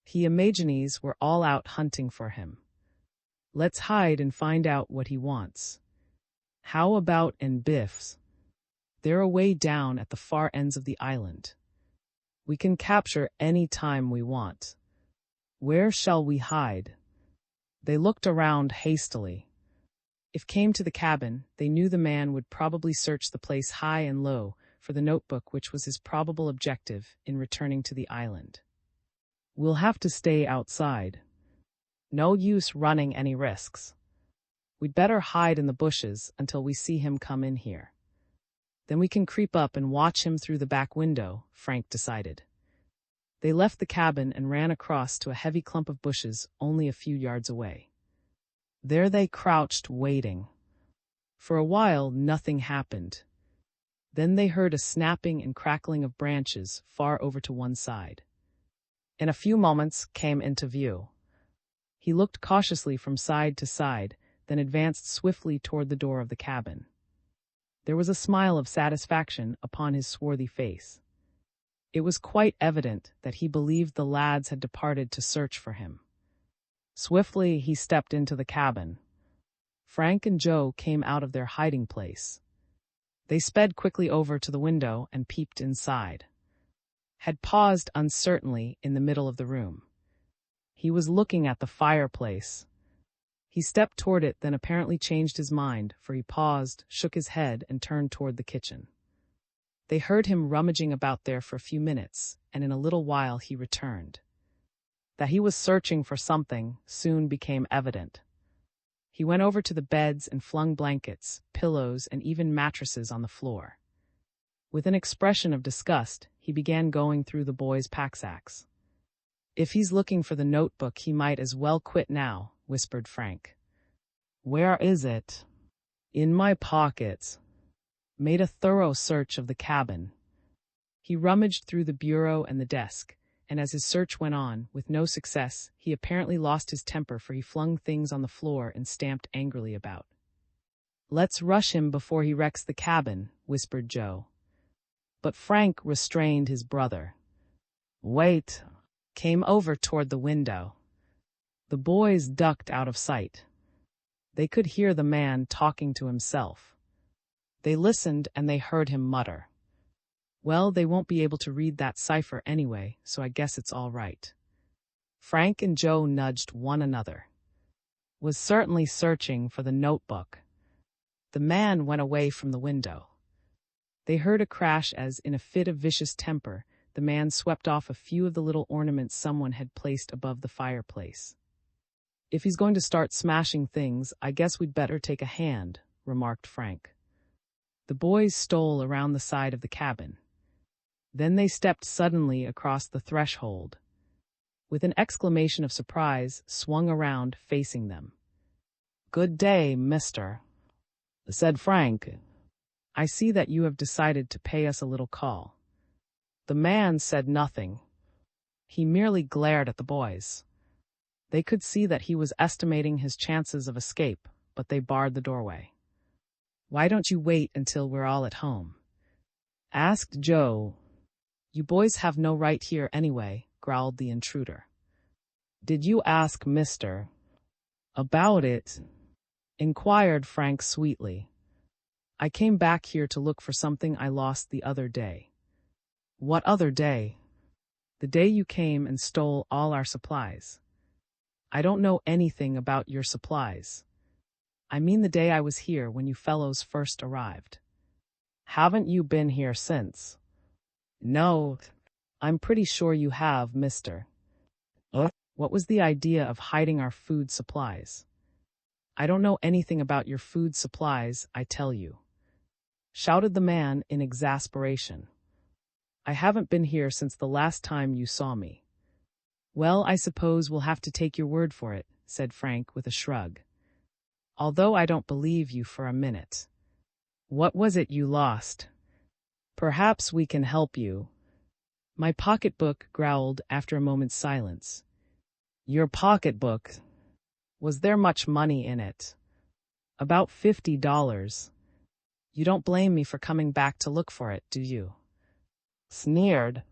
He imagines we're all out hunting for him. Let's hide and find out what he wants. How about in Biff's? They're away down at the far ends of the island. We can capture any time we want. Where shall we hide? They looked around hastily. If came to the cabin, they knew the man would probably search the place high and low for the notebook, which was his probable objective in returning to the island. We'll have to stay outside. No use running any risks. We'd better hide in the bushes until we see him come in here. Then we can creep up and watch him through the back window, Frank decided. They left the cabin and ran across to a heavy clump of bushes only a few yards away. There they crouched, waiting. For a while, nothing happened. Then they heard a snapping and crackling of branches far over to one side. In a few moments, came into view. He looked cautiously from side to side, then advanced swiftly toward the door of the cabin. There was a smile of satisfaction upon his swarthy face. It was quite evident that he believed the lads had departed to search for him. Swiftly he stepped into the cabin. Frank and Joe came out of their hiding place. They sped quickly over to the window and peeped inside. Had paused uncertainly in the middle of the room. He was looking at the fireplace. He stepped toward it, then apparently changed his mind, for he paused, shook his head, and turned toward the kitchen. They heard him rummaging about there for a few minutes, and in a little while he returned. That he was searching for something soon became evident. He went over to the beds and flung blankets, pillows, and even mattresses on the floor. With an expression of disgust, he began going through the boys' packsacks. If he's looking for the notebook, he might as well quit now, whispered Frank. Where is it? In my pockets. Made a thorough search of the cabin. He rummaged through the bureau and the desk, and as his search went on, with no success, he apparently lost his temper, for he flung things on the floor and stamped angrily about. Let's rush him before he wrecks the cabin, whispered Joe. But Frank restrained his brother. Wait. Came over toward the window. The boys ducked out of sight. They could hear the man talking to himself. They listened and they heard him mutter. Well, they won't be able to read that cipher anyway, so I guess it's all right. Frank and Joe nudged one another. Was certainly searching for the notebook. The man went away from the window. They heard a crash as, in a fit of vicious temper, the man swept off a few of the little ornaments someone had placed above the fireplace. If he's going to start smashing things, I guess we'd better take a hand, remarked Frank. The boys stole around the side of the cabin. Then they stepped suddenly across the threshold. With an exclamation of surprise, swung around, facing them. "Good day, mister," said Frank. "I see that you have decided to pay us a little call." The man said nothing. He merely glared at the boys. They could see that he was estimating his chances of escape, but they barred the doorway. "Why don't you wait until we're all at home?" asked Joe. "You boys have no right here anyway," growled the intruder. "Did you ask mister about it?" inquired Frank sweetly. "I came back here to look for something I lost the other day." "What other day?" "The day you came and stole all our supplies." "I don't know anything about your supplies. I mean the day I was here when you fellows first arrived." "Haven't you been here since?" "No, I'm pretty sure you have, mister." "What was the idea of hiding our food supplies?" "I don't know anything about your food supplies, I tell you," shouted the man in exasperation. "I haven't been here since the last time you saw me." "Well, I suppose we'll have to take your word for it," said Frank with a shrug. "Although I don't believe you for a minute." "What was it you lost?" "Perhaps we can help you." "My pocketbook," growled after a moment's silence. "Your pocketbook? Was there much money in it?" "About $50. You don't blame me for coming back to look for it, do you?" Sneered.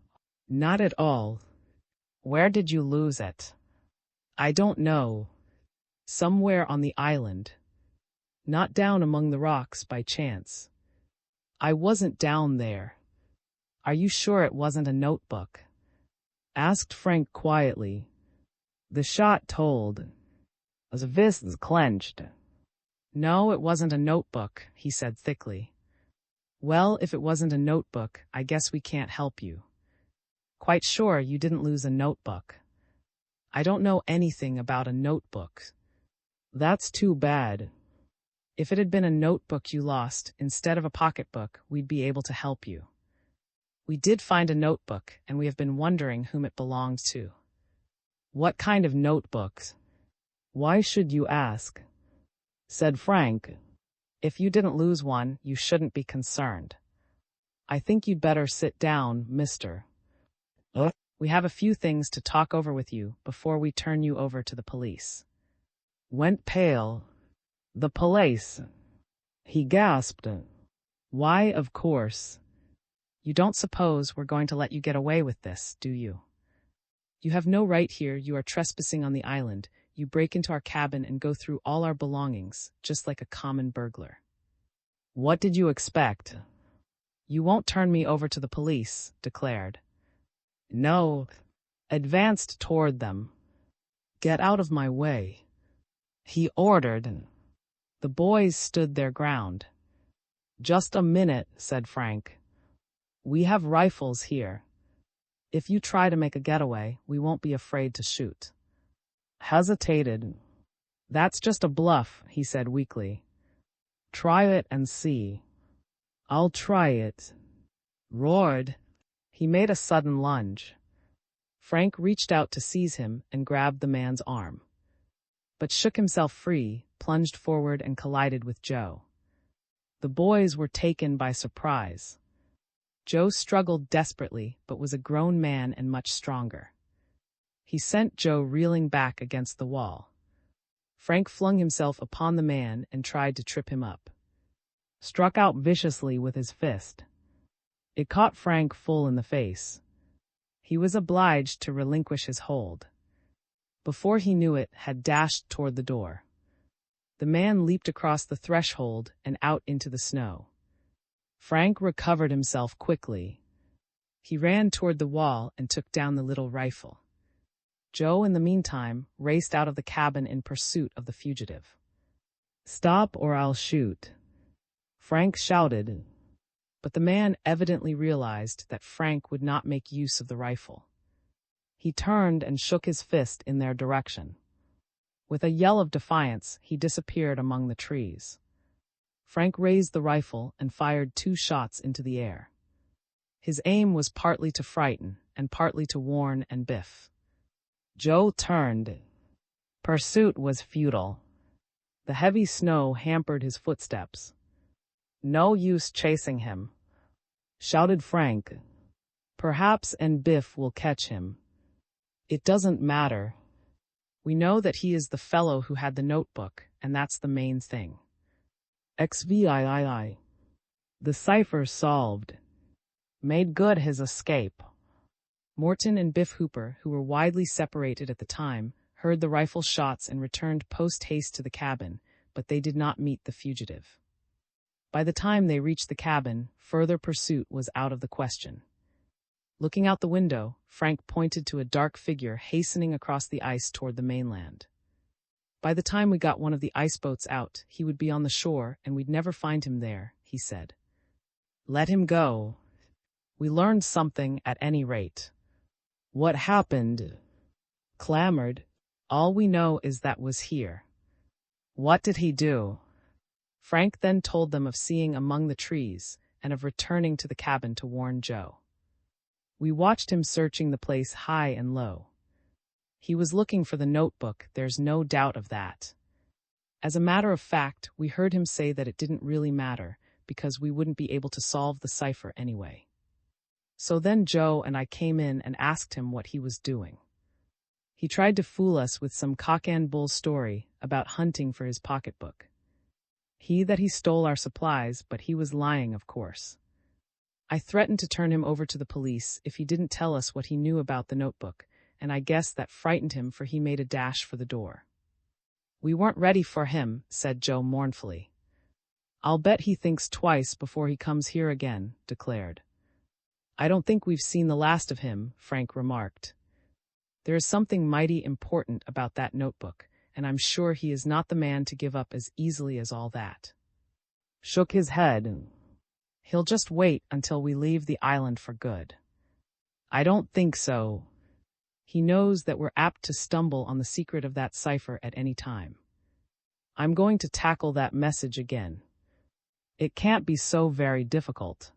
"Not at all." "Where did you lose it?" "I don't know. Somewhere on the island. Not down among the rocks by chance." "I wasn't down there." "Are you sure it wasn't a notebook?" asked Frank quietly. The shot told. His fists clenched. "No, it wasn't a notebook," he said thickly. "Well, if it wasn't a notebook, I guess we can't help you." "Quite sure you didn't lose a notebook?" "I don't know anything about a notebook." "That's too bad." "If it had been a notebook you lost instead of a pocketbook, we'd be able to help you. We did find a notebook, and we have been wondering whom it belonged to." "What kind of notebooks?" "Why should you ask?" said Frank. "If you didn't lose one, you shouldn't be concerned." "I think you'd better sit down, mister. We have a few things to talk over with you before we turn you over to the police." Went pale. "The police?" he gasped. "Why, of course. You don't suppose we're going to let you get away with this, do you? You have no right here. You are trespassing on the island. You break into our cabin and go through all our belongings, just like a common burglar." "What did you expect?" "You won't turn me over to the police," declared. "No." Advanced toward them. "Get out of my way," he ordered. The boys stood their ground. "Just a minute," said Frank. "We have rifles here. If you try to make a getaway, we won't be afraid to shoot." Hesitated. "That's just a bluff," he said weakly. "Try it and see." "I'll try it," roared. He made a sudden lunge. Frank reached out to seize him and grabbed the man's arm, but shook himself free, plunged forward and collided with Joe. The boys were taken by surprise. Joe struggled desperately, but was a grown man and much stronger. He sent Joe reeling back against the wall. Frank flung himself upon the man and tried to trip him up. Struck out viciously with his fist. It caught Frank full in the face. He was obliged to relinquish his hold. Before he knew it, had dashed toward the door. The man leaped across the threshold and out into the snow. Frank recovered himself quickly. He ran toward the wall and took down the little rifle. Joe, in the meantime, raced out of the cabin in pursuit of the fugitive. "Stop or I'll shoot," Frank shouted, but the man evidently realized that Frank would not make use of the rifle. He turned and shook his fist in their direction. With a yell of defiance, he disappeared among the trees. Frank raised the rifle and fired 2 shots into the air. His aim was partly to frighten and partly to warn and Biff. Joe turned. Pursuit was futile. The heavy snow hampered his footsteps. "No use chasing him," shouted Frank. "Perhaps and Biff will catch him. It doesn't matter. We know that he is the fellow who had the notebook, and that's the main thing. XVIII. The cipher solved. Made good his escape." Morton and Biff Hooper, who were widely separated at the time, heard the rifle shots and returned post-haste to the cabin, but they did not meet the fugitive. By the time they reached the cabin, further pursuit was out of the question. Looking out the window, Frank pointed to a dark figure hastening across the ice toward the mainland. "By the time we got one of the ice boats out, he would be on the shore and we'd never find him there," he said. "Let him go. We learned something at any rate." "What happened?" clamored. "All we know is that was here." "What did he do?" Frank then told them of seeing among the trees and of returning to the cabin to warn Joe. "We watched him searching the place high and low. He was looking for the notebook, there's no doubt of that. As a matter of fact, we heard him say that it didn't really matter because we wouldn't be able to solve the cipher anyway. So then Joe and I came in and asked him what he was doing. He tried to fool us with some cock-and-bull story about hunting for his pocketbook. He stole our supplies, but he was lying, of course. I threatened to turn him over to the police if he didn't tell us what he knew about the notebook, and I guess that frightened him, for he made a dash for the door." "We weren't ready for him," said Joe mournfully. "I'll bet he thinks twice before he comes here again," declared. "I don't think we've seen the last of him," Frank remarked. "There is something mighty important about that notebook, and I'm sure he is not the man to give up as easily as all that." Shook his head. "He'll just wait until we leave the island for good." "I don't think so. He knows that we're apt to stumble on the secret of that cipher at any time. I'm going to tackle that message again. It can't be so very difficult."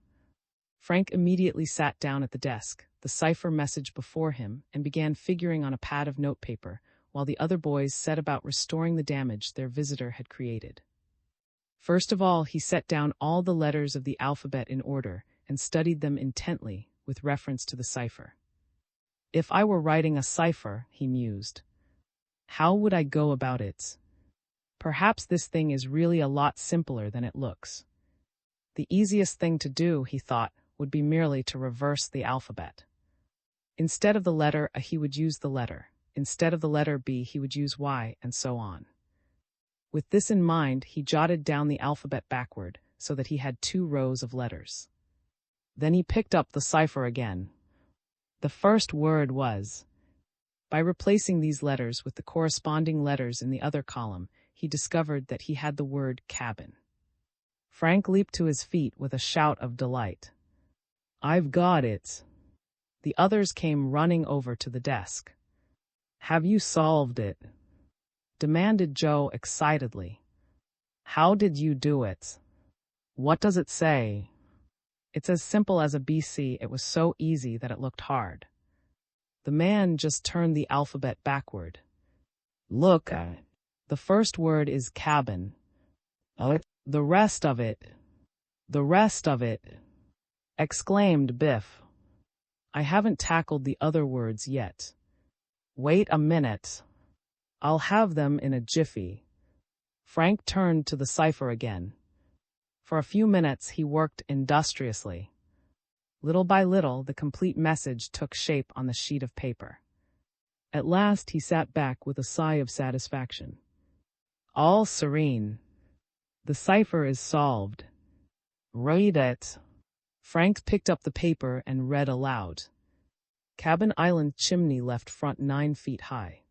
Frank immediately sat down at the desk, the cipher message before him, and began figuring on a pad of notepaper, while the other boys set about restoring the damage their visitor had created. First of all, he set down all the letters of the alphabet in order and studied them intently with reference to the cipher. "If I were writing a cipher," he mused, "how would I go about it? Perhaps this thing is really a lot simpler than it looks. The easiest thing to do," he thought, would be merely to reverse the alphabet. Instead of the letter A, he would use the letter. Instead of the letter B, he would use Y, and so on. With this in mind, he jotted down the alphabet backward so that he had 2 rows of letters. Then he picked up the cipher again. The first word was. By replacing these letters with the corresponding letters in the other column, he discovered that he had the word cabin. Frank leaped to his feet with a shout of delight. "I've got it." The others came running over to the desk. "Have you solved it?" demanded Joe excitedly. "How did you do it? What does it say?" "It's as simple as a BC. It was so easy that it looked hard." The man just turned the alphabet backward. "Look, the first word is cabin. The rest of it, exclaimed Biff. "I haven't tackled the other words yet. Wait a minute. I'll have them in a jiffy." Frank turned to the cipher again. For a few minutes he worked industriously. Little by little, the complete message took shape on the sheet of paper. At last he sat back with a sigh of satisfaction. "All serene. The cipher is solved. Read it." Frank picked up the paper and read aloud. Cabin Island chimney left front 9 feet high.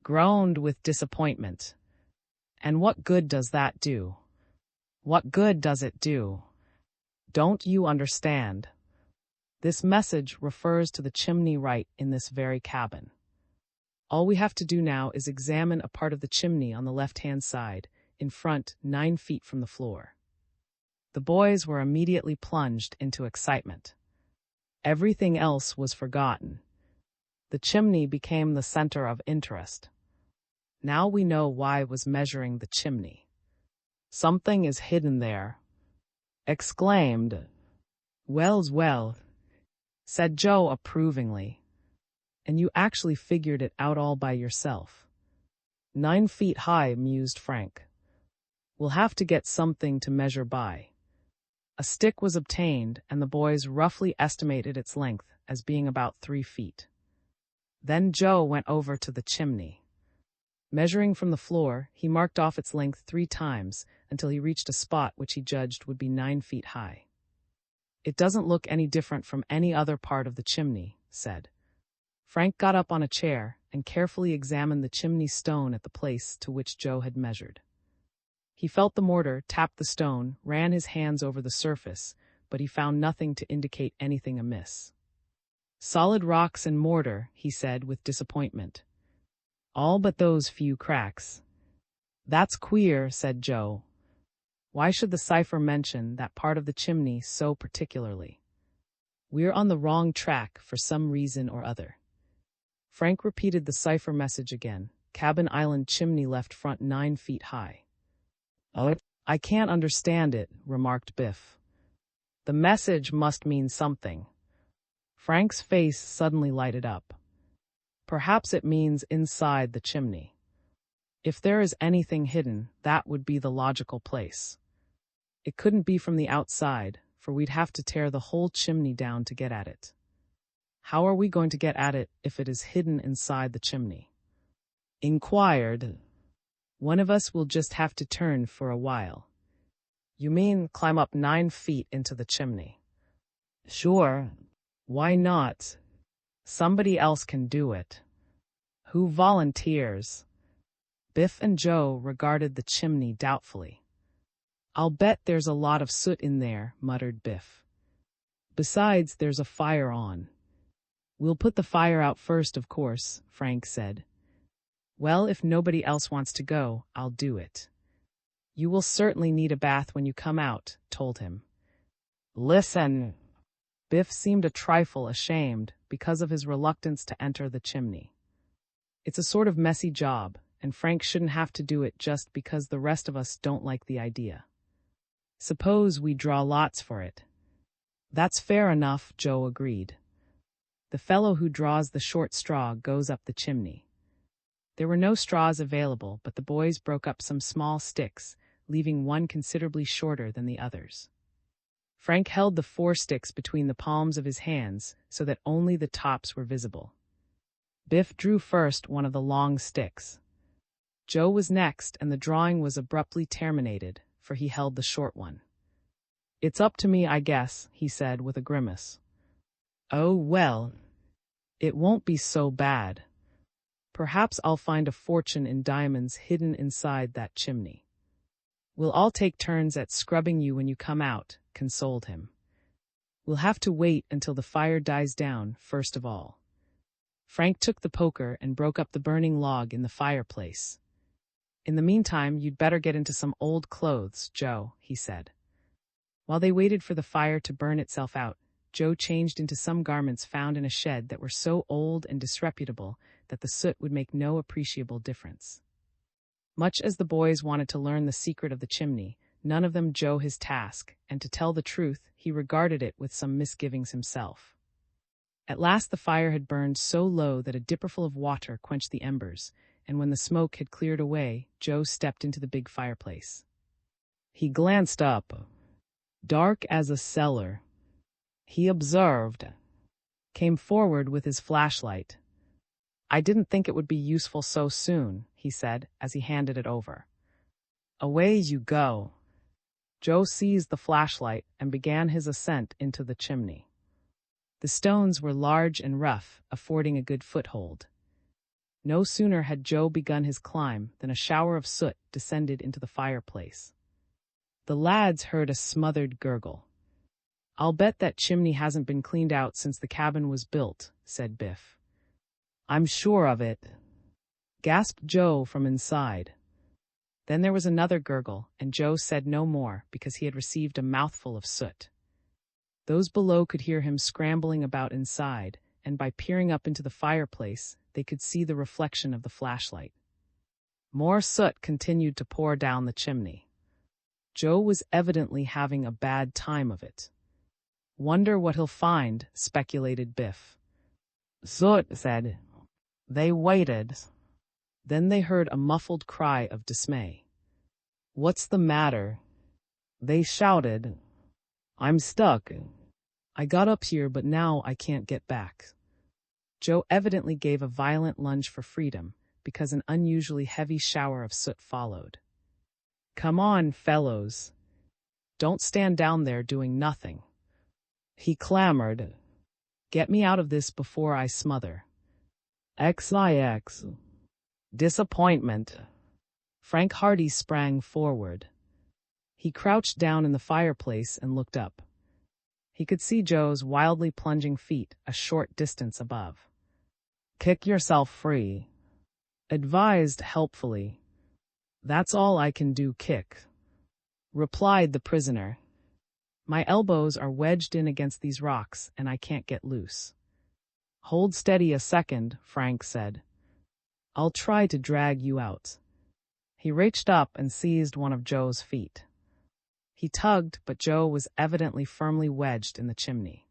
Groaned with disappointment. And what good does that do? What good does it do? Don't you understand? This message refers to the chimney right in this very cabin. All we have to do now is examine a part of the chimney on the left-hand side, in front 9 feet from the floor. The boys were immediately plunged into excitement. Everything else was forgotten. The chimney became the center of interest. Now we know why it was measuring the chimney. Something is hidden there, exclaimed. Well, said Joe approvingly. And you actually figured it out all by yourself. 9 feet high, mused Frank. We'll have to get something to measure by. A stick was obtained, and the boys roughly estimated its length as being about 3 feet. Then Joe went over to the chimney. Measuring from the floor, he marked off its length 3 times until he reached a spot which he judged would be 9 feet high. It doesn't look any different from any other part of the chimney, said. Frank got up on a chair and carefully examined the chimney stone at the place to which Joe had measured. He felt the mortar, tapped the stone, ran his hands over the surface, but he found nothing to indicate anything amiss. Solid rocks and mortar, he said with disappointment. All but those few cracks. That's queer, said Joe. Why should the cipher mention that part of the chimney so particularly? We're on the wrong track for some reason or other. Frank repeated the cipher message again. Cabin Island chimney left front 9 feet high. Oh, I can't understand it, remarked Biff. The message must mean something. Frank's face suddenly lighted up. Perhaps it means inside the chimney. If there is anything hidden, that would be the logical place. It couldn't be from the outside, for we'd have to tear the whole chimney down to get at it. How are we going to get at it if it is hidden inside the chimney? Inquired. One of us will just have to turn for a while. You mean climb up 9 feet into the chimney? Sure. Why not? Somebody else can do it. Who volunteers? Biff and Joe regarded the chimney doubtfully. I'll bet there's a lot of soot in there, muttered Biff. Besides, there's a fire on. We'll put the fire out first, of course, Frank said. Well, if nobody else wants to go, I'll do it. You will certainly need a bath when you come out, told him. Listen. Biff seemed a trifle ashamed because of his reluctance to enter the chimney. It's a sort of messy job, and Frank shouldn't have to do it just because the rest of us don't like the idea. Suppose we draw lots for it. That's fair enough, Joe agreed. The fellow who draws the short straw goes up the chimney. There were no straws available, but the boys broke up some small sticks, leaving one considerably shorter than the others. Frank held the 4 sticks between the palms of his hands so that only the tops were visible. Biff drew first one of the long sticks. Joe was next, and the drawing was abruptly terminated, for he held the short one. It's up to me, I guess, he said with a grimace. Oh, well, it won't be so bad. Perhaps I'll find a fortune in diamonds hidden inside that chimney. We'll all take turns at scrubbing you when you come out, consoled him. We'll have to wait until the fire dies down, first of all. Frank took the poker and broke up the burning log in the fireplace. In the meantime, you'd better get into some old clothes, Joe, he said. While they waited for the fire to burn itself out, Joe changed into some garments found in a shed that were so old and disreputable that the soot would make no appreciable difference. Much as the boys wanted to learn the secret of the chimney, none of them Joe his task, and to tell the truth, he regarded it with some misgivings himself. At last the fire had burned so low that a dipperful of water quenched the embers, and when the smoke had cleared away, Joe stepped into the big fireplace. He glanced up. Dark as a cellar. He observed. Came forward with his flashlight. I didn't think it would be useful so soon, he said, as he handed it over. Away you go. Joe seized the flashlight and began his ascent into the chimney. The stones were large and rough, affording a good foothold. No sooner had Joe begun his climb than a shower of soot descended into the fireplace. The lads heard a smothered gurgle. "I'll bet that chimney hasn't been cleaned out since the cabin was built," said Biff. "I'm sure of it," gasped Joe from inside. Then there was another gurgle, and Joe said no more because he had received a mouthful of soot. Those below could hear him scrambling about inside, and by peering up into the fireplace, they could see the reflection of the flashlight. More soot continued to pour down the chimney. Joe was evidently having a bad time of it. "Wonder what he'll find," speculated Biff. "Soot," said. They waited. Then they heard a muffled cry of dismay. "What's the matter?" they shouted. "I'm stuck. I got up here, but now I can't get back." Joe evidently gave a violent lunge for freedom, because an unusually heavy shower of soot followed. "Come on, fellows. Don't stand down there doing nothing," he clamored. "Get me out of this before I smother." XIX. Disappointment. Frank Hardy sprang forward. He crouched down in the fireplace and looked up. He could see Joe's wildly plunging feet a short distance above. "Kick yourself free," advised helpfully. "That's all I can do, kick," replied the prisoner. "My elbows are wedged in against these rocks and I can't get loose." "Hold steady a second," Frank said. "I'll try to drag you out." He reached up and seized one of Joe's feet. He tugged, but Joe was evidently firmly wedged in the chimney.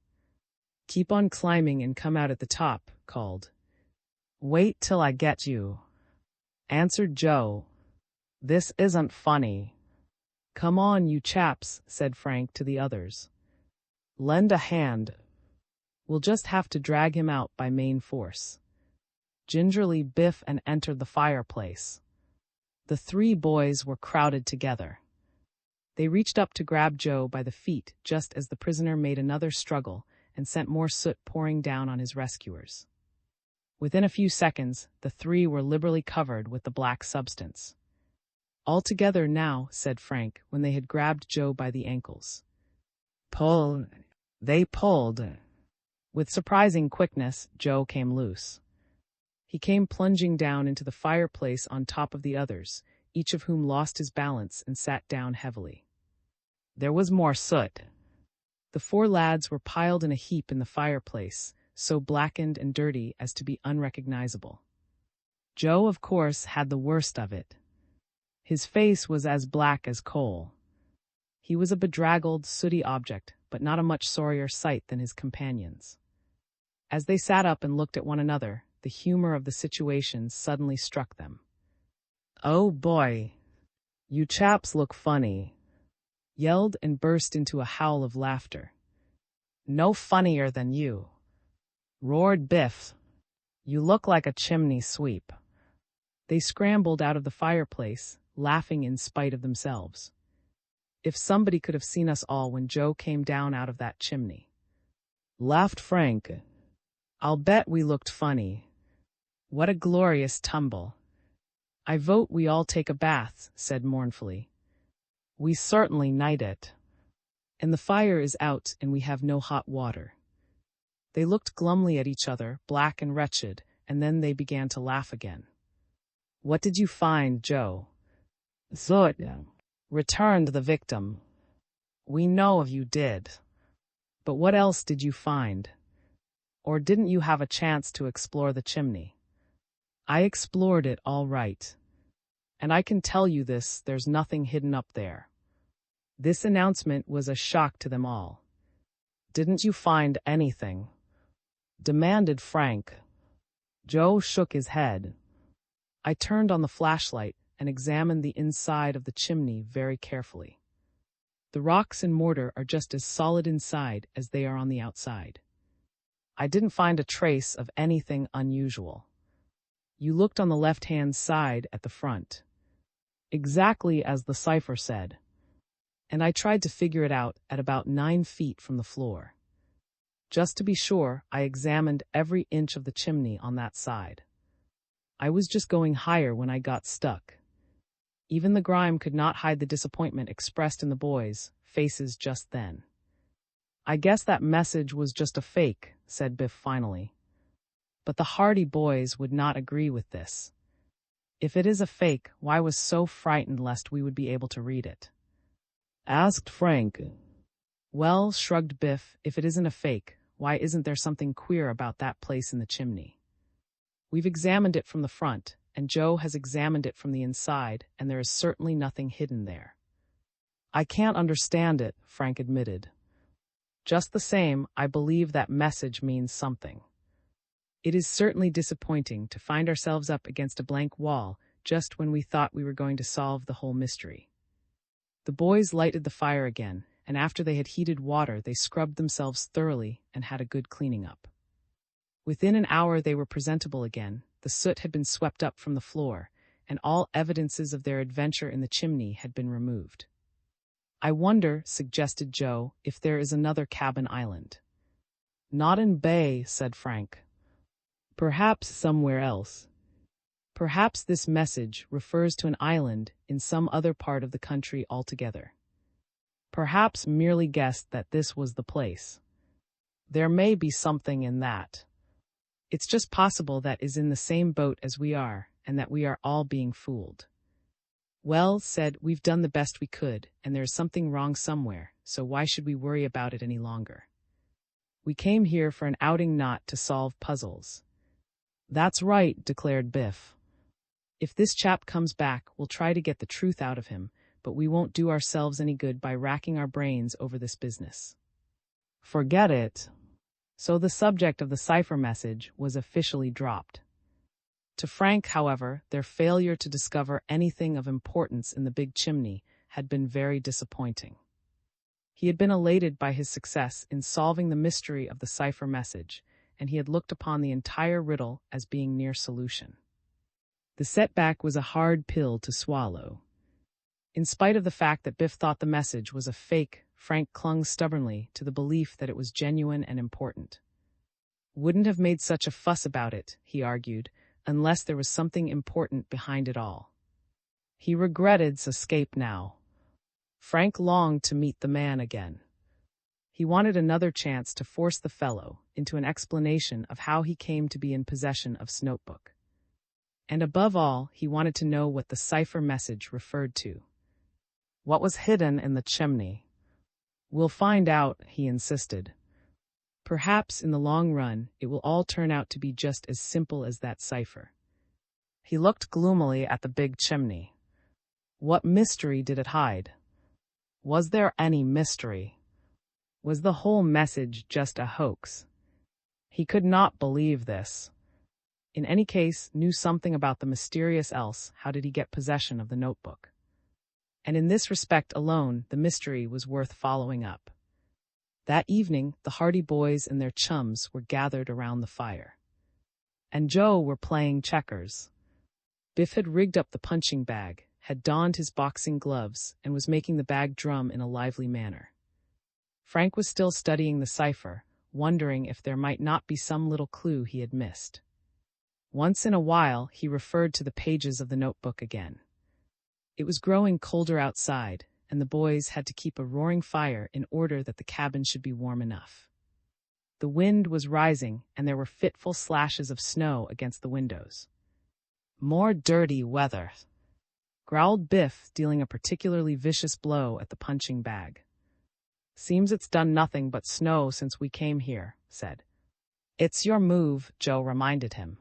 "Keep on climbing and come out at the top," called. "Wait till I get you," answered Joe. "This isn't funny." "Come on, you chaps," said Frank to the others. "Lend a hand. We'll just have to drag him out by main force." Gingerly Biff and entered the fireplace. The three boys were crowded together. They reached up to grab Joe by the feet just as the prisoner made another struggle and sent more soot pouring down on his rescuers. Within a few seconds, the three were liberally covered with the black substance. "All together now," said Frank when they had grabbed Joe by the ankles. "Pull." They pulled. With surprising quickness, Joe came loose. He came plunging down into the fireplace on top of the others, each of whom lost his balance and sat down heavily. There was more soot. The four lads were piled in a heap in the fireplace, so blackened and dirty as to be unrecognizable. Joe, of course, had the worst of it. His face was as black as coal. He was a bedraggled, sooty object, but not a much sorrier sight than his companions. As they sat up and looked at one another, the humor of the situation suddenly struck them. "Oh boy, you chaps look funny," yelled and burst into a howl of laughter. "No funnier than you," roared Biff. "You look like a chimney sweep." They scrambled out of the fireplace, laughing in spite of themselves. "If somebody could have seen us all when Joe came down out of that chimney," laughed Frank. "I'll bet we looked funny. What a glorious tumble." "I vote we all take a bath," said mournfully. "We certainly need it. And the fire is out and we have no hot water." They looked glumly at each other, black and wretched, and then they began to laugh again. "What did you find, Joe?" "Soot," returned the victim. "We know you did. But what else did you find? Or didn't you have a chance to explore the chimney?" "I explored it all right. And I can tell you this, there's nothing hidden up there." This announcement was a shock to them all. "Didn't you find anything?" demanded Frank. Joe shook his head. "I turned on the flashlight and examined the inside of the chimney very carefully. The rocks and mortar are just as solid inside as they are on the outside. I didn't find a trace of anything unusual." "You looked on the left-hand side at the front." "Exactly as the cipher said." and I tried to figure it out at about 9 feet from the floor. Just to be sure, I examined every inch of the chimney on that side. I was just going higher when I got stuck. Even the grime could not hide the disappointment expressed in the boys' faces just then. I guess that message was just a fake, said Biff finally. But the Hardy boys would not agree with this. If it is a fake, why was so frightened lest we would be able to read it? Asked Frank. Well, shrugged Biff, if it isn't a fake, why isn't there something queer about that place in the chimney? We've examined it from the front, and Joe has examined it from the inside, and there is certainly nothing hidden there. I can't understand it, Frank admitted. Just the same, I believe that message means something. It is certainly disappointing to find ourselves up against a blank wall just when we thought we were going to solve the whole mystery. The boys lighted the fire again, and after they had heated water, they scrubbed themselves thoroughly and had a good cleaning up. Within an hour they were presentable again, the soot had been swept up from the floor, and all evidences of their adventure in the chimney had been removed. I wonder, suggested Joe, if there is another cabin island. Not in Bay, said Frank. Perhaps somewhere else. Perhaps this message refers to an island in some other part of the country altogether. Perhaps merely guessed that this was the place. There may be something in that. It's just possible that is in the same boat as we are, and that we are all being fooled. Well, said, we've done the best we could, and there's something wrong somewhere, so why should we worry about it any longer? We came here for an outing, not to solve puzzles. That's right, declared Biff. If this chap comes back, we'll try to get the truth out of him, but we won't do ourselves any good by racking our brains over this business. Forget it. So the subject of the cipher message was officially dropped. To Frank, however, their failure to discover anything of importance in the big chimney had been very disappointing. He had been elated by his success in solving the mystery of the cipher message, and he had looked upon the entire riddle as being near solution. The setback was a hard pill to swallow. In spite of the fact that Biff thought the message was a fake, Frank clung stubbornly to the belief that it was genuine and important. Wouldn't have made such a fuss about it, he argued, unless there was something important behind it all. He regretted his escape now. Frank longed to meet the man again. He wanted another chance to force the fellow into an explanation of how he came to be in possession of his notebook. And above all, he wanted to know what the cipher message referred to. What was hidden in the chimney? We'll find out, he insisted. Perhaps in the long run, it will all turn out to be just as simple as that cipher. He looked gloomily at the big chimney. What mystery did it hide? Was there any mystery? Was the whole message just a hoax? He could not believe this. In any case, knew something about the mysterious, else how did he get possession of the notebook? And in this respect alone, the mystery was worth following up. That evening, the Hardy boys and their chums were gathered around the fire. And Joe were playing checkers. Biff had rigged up the punching bag, had donned his boxing gloves, and was making the bag drum in a lively manner. Frank was still studying the cipher, wondering if there might not be some little clue he had missed. Once in a while, he referred to the pages of the notebook again. It was growing colder outside, and the boys had to keep a roaring fire in order that the cabin should be warm enough. The wind was rising, and there were fitful slashes of snow against the windows. More dirty weather, growled Biff, dealing a particularly vicious blow at the punching bag. Seems it's done nothing but snow since we came here, said. It's your move, Joe reminded him.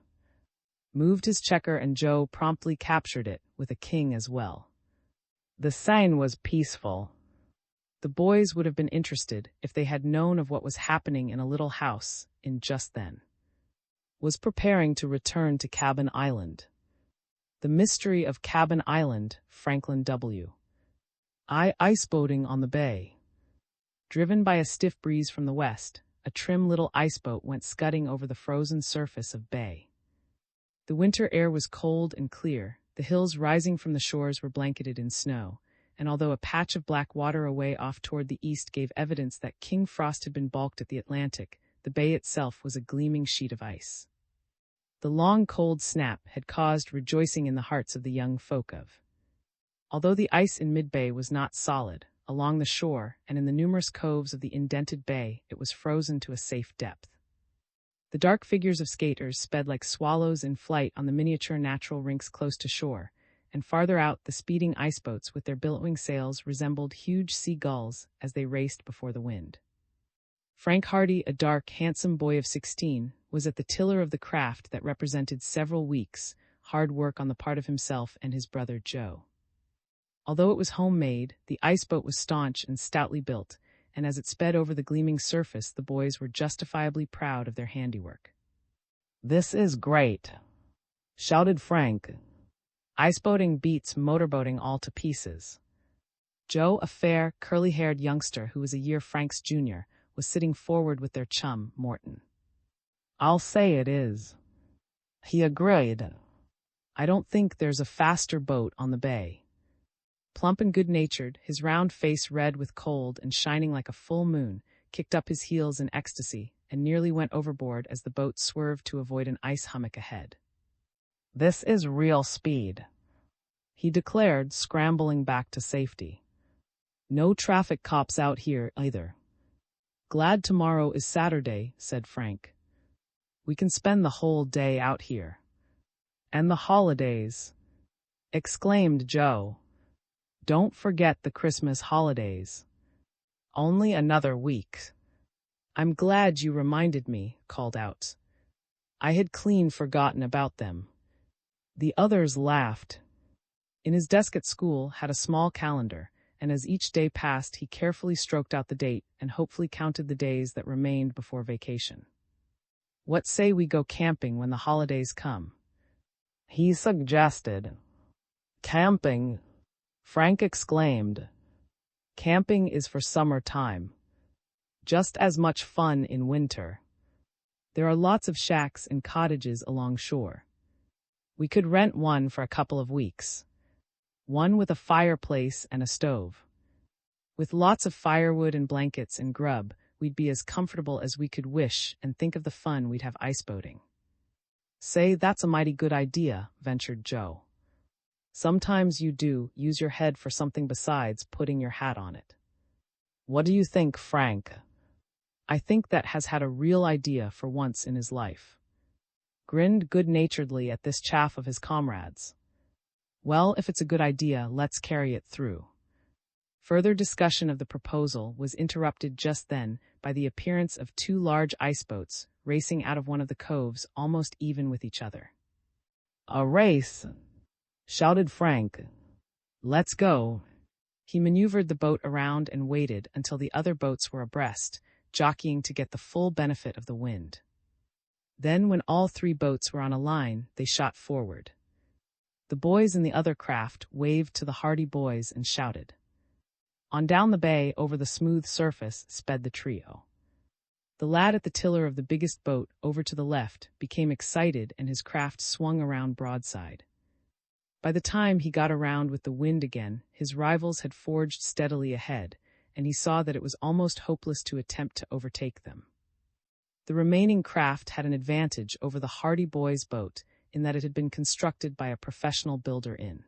Moved his checker, and Joe promptly captured it, with a king as well. The scene was peaceful. The boys would have been interested if they had known of what was happening in a little house in just then. Was preparing to return to Cabin Island. The mystery of Cabin Island, Franklin W. Iceboating on the bay. Driven by a stiff breeze from the west, a trim little iceboat went scudding over the frozen surface of bay. The winter air was cold and clear, the hills rising from the shores were blanketed in snow, and although a patch of black water away off toward the east gave evidence that King Frost had been balked at the Atlantic, the bay itself was a gleaming sheet of ice. The long cold snap had caused rejoicing in the hearts of the young folk of. Although the ice in mid-bay was not solid, along the shore and in the numerous coves of the indented bay it was frozen to a safe depth. The dark figures of skaters sped like swallows in flight on the miniature natural rinks close to shore, and farther out the speeding iceboats with their billowing sails resembled huge sea gulls as they raced before the wind. Frank Hardy, a dark, handsome boy of 16, was at the tiller of the craft that represented several weeks' hard work on the part of himself and his brother Joe. Although it was homemade, the iceboat was staunch and stoutly built, and as it sped over the gleaming surface, the boys were justifiably proud of their handiwork. "This is great," shouted Frank. "Iceboating beats motorboating all to pieces." Joe, a fair, curly-haired youngster who was a year Frank's junior, was sitting forward with their chum, Morton. "I'll say it is," he agreed. "I don't think there's a faster boat on the bay." Plump and good-natured, his round face red with cold and shining like a full moon, kicked up his heels in ecstasy and nearly went overboard as the boat swerved to avoid an ice hummock ahead. "This is real speed," he declared, scrambling back to safety. "No traffic cops out here either." "Glad tomorrow is Saturday," said Frank. "We can spend the whole day out here." "And the holidays," exclaimed Joe. "Don't forget the Christmas holidays. Only another week." "I'm glad you reminded me," called out. "I had clean forgotten about them." The others laughed. In his desk at school had a small calendar, and as each day passed he carefully stroked out the date and hopefully counted the days that remained before vacation. "What say we go camping when the holidays come?" he suggested. "Camping?" Frank exclaimed. "Camping is for summer time. Just as much fun in winter. There are lots of shacks and cottages along shore. We could rent one for a couple of weeks. One with a fireplace and a stove. With lots of firewood and blankets and grub, we'd be as comfortable as we could wish, and think of the fun we'd have iceboating." "Say, that's a mighty good idea," ventured Joe. "Sometimes you do use your head for something besides putting your hat on it." "What do you think, Frank?" "I think that has had a real idea for once in his life." Grinned good-naturedly at this chaff of his comrades. "Well, if it's a good idea, let's carry it through." Further discussion of the proposal was interrupted just then by the appearance of two large iceboats racing out of one of the coves almost even with each other. "A race!" shouted Frank. "Let's go." He maneuvered the boat around and waited until the other boats were abreast, jockeying to get the full benefit of the wind. Then, when all three boats were on a line, they shot forward. The boys in the other craft waved to the hardy boys and shouted. On down the bay, over the smooth surface, sped the trio. The lad at the tiller of the biggest boat, over to the left, became excited and his craft swung around broadside. By the time he got around with the wind again, his rivals had forged steadily ahead, and he saw that it was almost hopeless to attempt to overtake them. The remaining craft had an advantage over the hardy boys' boat in that it had been constructed by a professional builder-in.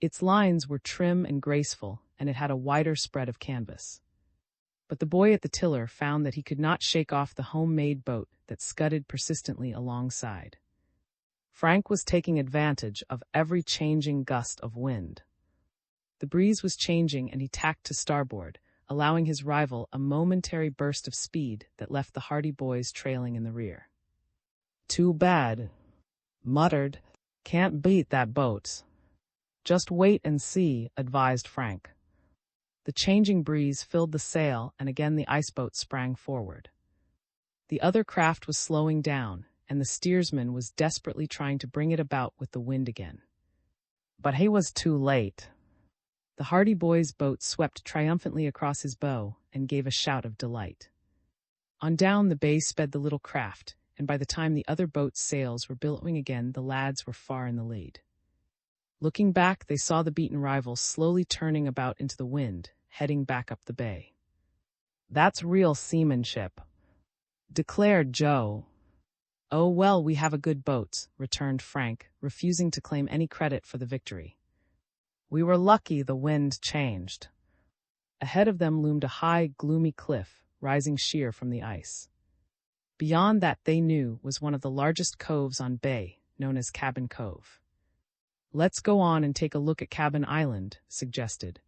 Its lines were trim and graceful, and it had a wider spread of canvas. But the boy at the tiller found that he could not shake off the homemade boat that scudded persistently alongside. Frank was taking advantage of every changing gust of wind. The breeze was changing and he tacked to starboard, allowing his rival a momentary burst of speed that left the hardy boys trailing in the rear. "Too bad," muttered. "Can't beat that boat." "Just wait and see," advised Frank. The changing breeze filled the sail, and again the iceboat sprang forward. The other craft was slowing down, and the steersman was desperately trying to bring it about with the wind again. But he was too late. The hardy boy's boat swept triumphantly across his bow and gave a shout of delight. On down the bay sped the little craft, and by the time the other boat's sails were billowing again, the lads were far in the lead. Looking back, they saw the beaten rivals slowly turning about into the wind, heading back up the bay. "That's real seamanship," declared Joe. "Oh well, we have a good boat," returned Frank, refusing to claim any credit for the victory. "We were lucky the wind changed." Ahead of them loomed a high, gloomy cliff, rising sheer from the ice. Beyond that, they knew, was one of the largest coves on bay, known as Cabin Cove. "Let's go on and take a look at Cabin Island," suggested.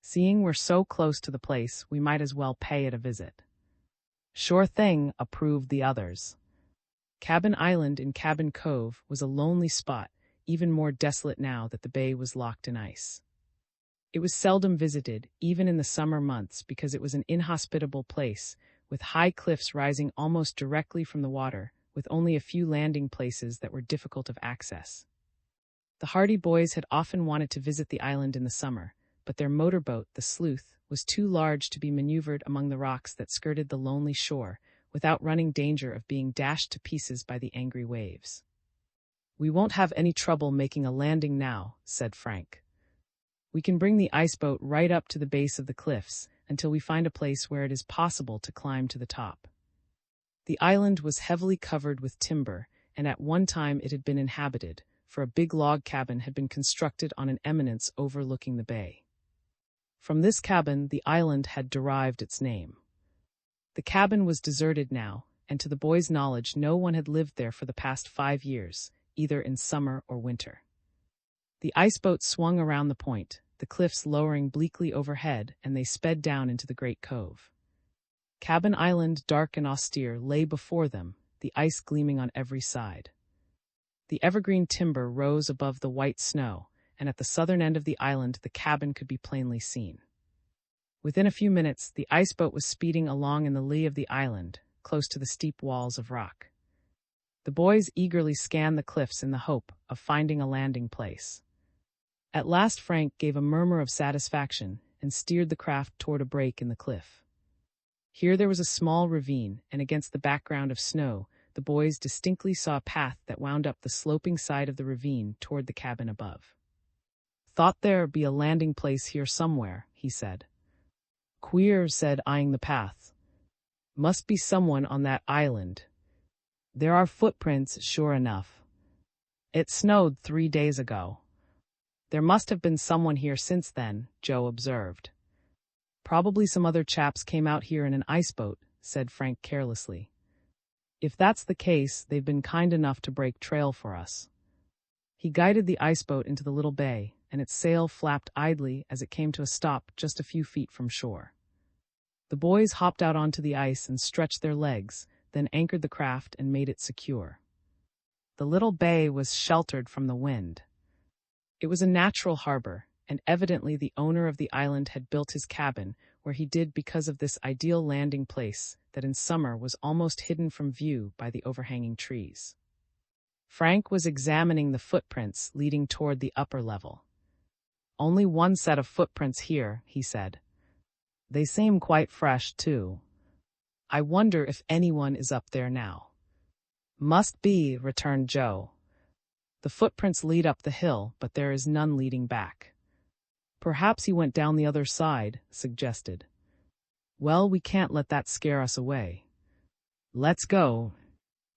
"Seeing we're so close to the place, we might as well pay it a visit." "Sure thing," approved the others. Cabin Island in Cabin Cove was a lonely spot, even more desolate now that the bay was locked in ice. It was seldom visited, even in the summer months, because it was an inhospitable place, with high cliffs rising almost directly from the water, with only a few landing places that were difficult of access. The Hardy boys had often wanted to visit the island in the summer, but their motorboat, the Sleuth, was too large to be maneuvered among the rocks that skirted the lonely shore, without running danger of being dashed to pieces by the angry waves. "We won't have any trouble making a landing now," said Frank. "We can bring the iceboat right up to the base of the cliffs until we find a place where it is possible to climb to the top." The island was heavily covered with timber, and at one time it had been inhabited, for a big log cabin had been constructed on an eminence overlooking the bay. From this cabin, the island had derived its name. The cabin was deserted now, and to the boys' knowledge, no one had lived there for the past 5 years, either in summer or winter. The iceboat swung around the point, the cliffs lowering bleakly overhead, and they sped down into the great cove. Cabin Island, dark and austere, lay before them, the ice gleaming on every side. The evergreen timber rose above the white snow, and at the southern end of the island the cabin could be plainly seen. Within a few minutes, the iceboat was speeding along in the lee of the island, close to the steep walls of rock. The boys eagerly scanned the cliffs in the hope of finding a landing place. At last Frank gave a murmur of satisfaction and steered the craft toward a break in the cliff. Here there was a small ravine, and against the background of snow, the boys distinctly saw a path that wound up the sloping side of the ravine toward the cabin above. "Thought there'd be a landing place here somewhere," he said. "Queer," said eyeing the path. "Must be someone on that island. There are footprints, sure enough. It snowed 3 days ago." "There must have been someone here since then," Joe observed. "Probably some other chaps came out here in an iceboat," said Frank carelessly. "If that's the case, they've been kind enough to break trail for us." He guided the iceboat into the little bay, and its sail flapped idly as it came to a stop just a few feet from shore. The boys hopped out onto the ice and stretched their legs, then anchored the craft and made it secure. The little bay was sheltered from the wind. It was a natural harbor, and evidently the owner of the island had built his cabin where he did because of this ideal landing place that in summer was almost hidden from view by the overhanging trees. Frank was examining the footprints leading toward the upper level. "Only one set of footprints here," he said. "They seem quite fresh, too. I wonder if anyone is up there now." "Must be," returned Joe. "The footprints lead up the hill, but there is none leading back." "Perhaps he went down the other side," suggested. "Well, we can't let that scare us away. Let's go."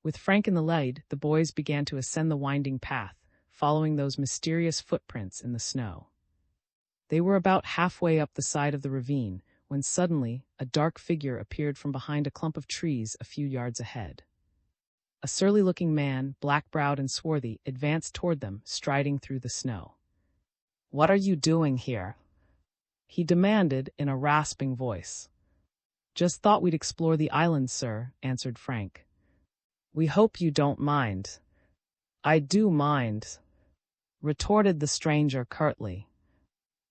With Frank in the lead, the boys began to ascend the winding path, following those mysterious footprints in the snow. They were about halfway up the side of the ravine, when suddenly a dark figure appeared from behind a clump of trees a few yards ahead. A surly-looking man, black-browed and swarthy, advanced toward them, striding through the snow. "What are you doing here?" he demanded in a rasping voice. "Just thought we'd explore the island, sir," answered Frank. "We hope you don't mind." "I do mind," retorted the stranger curtly.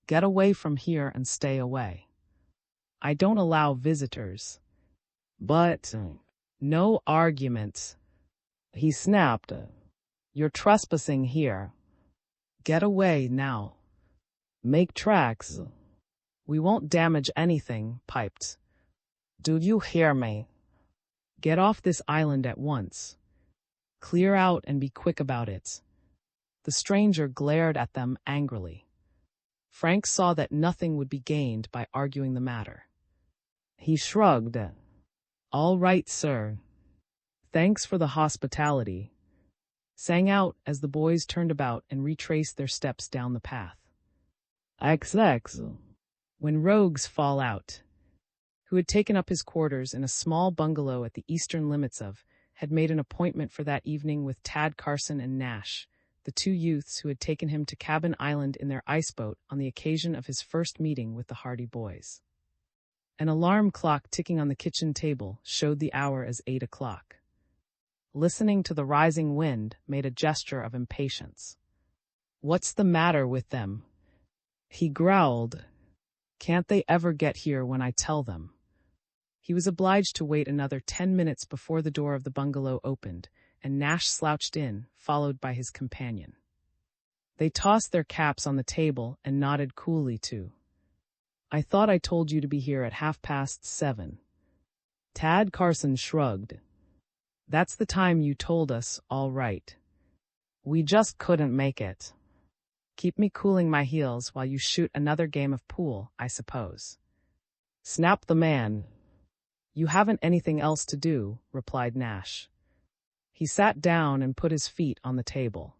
"Get away from here and stay away. I don't allow visitors." "But—" "No argument," he snapped. "You're trespassing here. Get away now. Make tracks." "We won't damage anything," piped. "Do you hear me? Get off this island at once. Clear out and be quick about it. The stranger glared at them angrily. Frank saw that nothing would be gained by arguing the matter. He shrugged. "All right, sir. Thanks for the hospitality," sang out as the boys turned about and retraced their steps down the path. XX. When rogues fall out, who had taken up his quarters in a small bungalow at the eastern limits of, had made an appointment for that evening with Tad Carson and Nash, the two youths who had taken him to Cabin Island in their iceboat on the occasion of his first meeting with the Hardy boys. An alarm clock ticking on the kitchen table showed the hour as 8 o'clock. Listening to the rising wind made a gesture of impatience. "What's the matter with them?" he growled. "Can't they ever get here when I tell them?" He was obliged to wait another 10 minutes before the door of the bungalow opened, and Nash slouched in, followed by his companion. They tossed their caps on the table and nodded coolly too. "I thought I told you to be here at 7:30. Tad Carson shrugged. "That's the time you told us, all right. We just couldn't make it. Keep me cooling my heels while you shoot another game of pool, I suppose," snapped the man. "You haven't anything else to do," replied Nash. He sat down and put his feet on the table.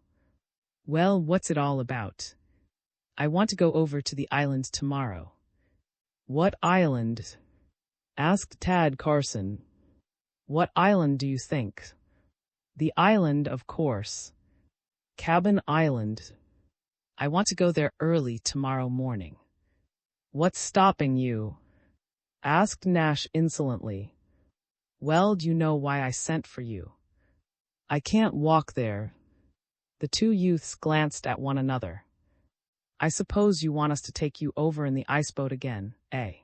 "Well, what's it all about? I want to go over to the island tomorrow." "What island?" asked Tad Carson. "What island do you think?" "The island, of course. Cabin Island. I want to go there early tomorrow morning." "What's stopping you?" asked Nash insolently. "Well, do you know why I sent for you?" "I can't walk there." The two youths glanced at one another. "I suppose you want us to take you over in the iceboat again, eh?"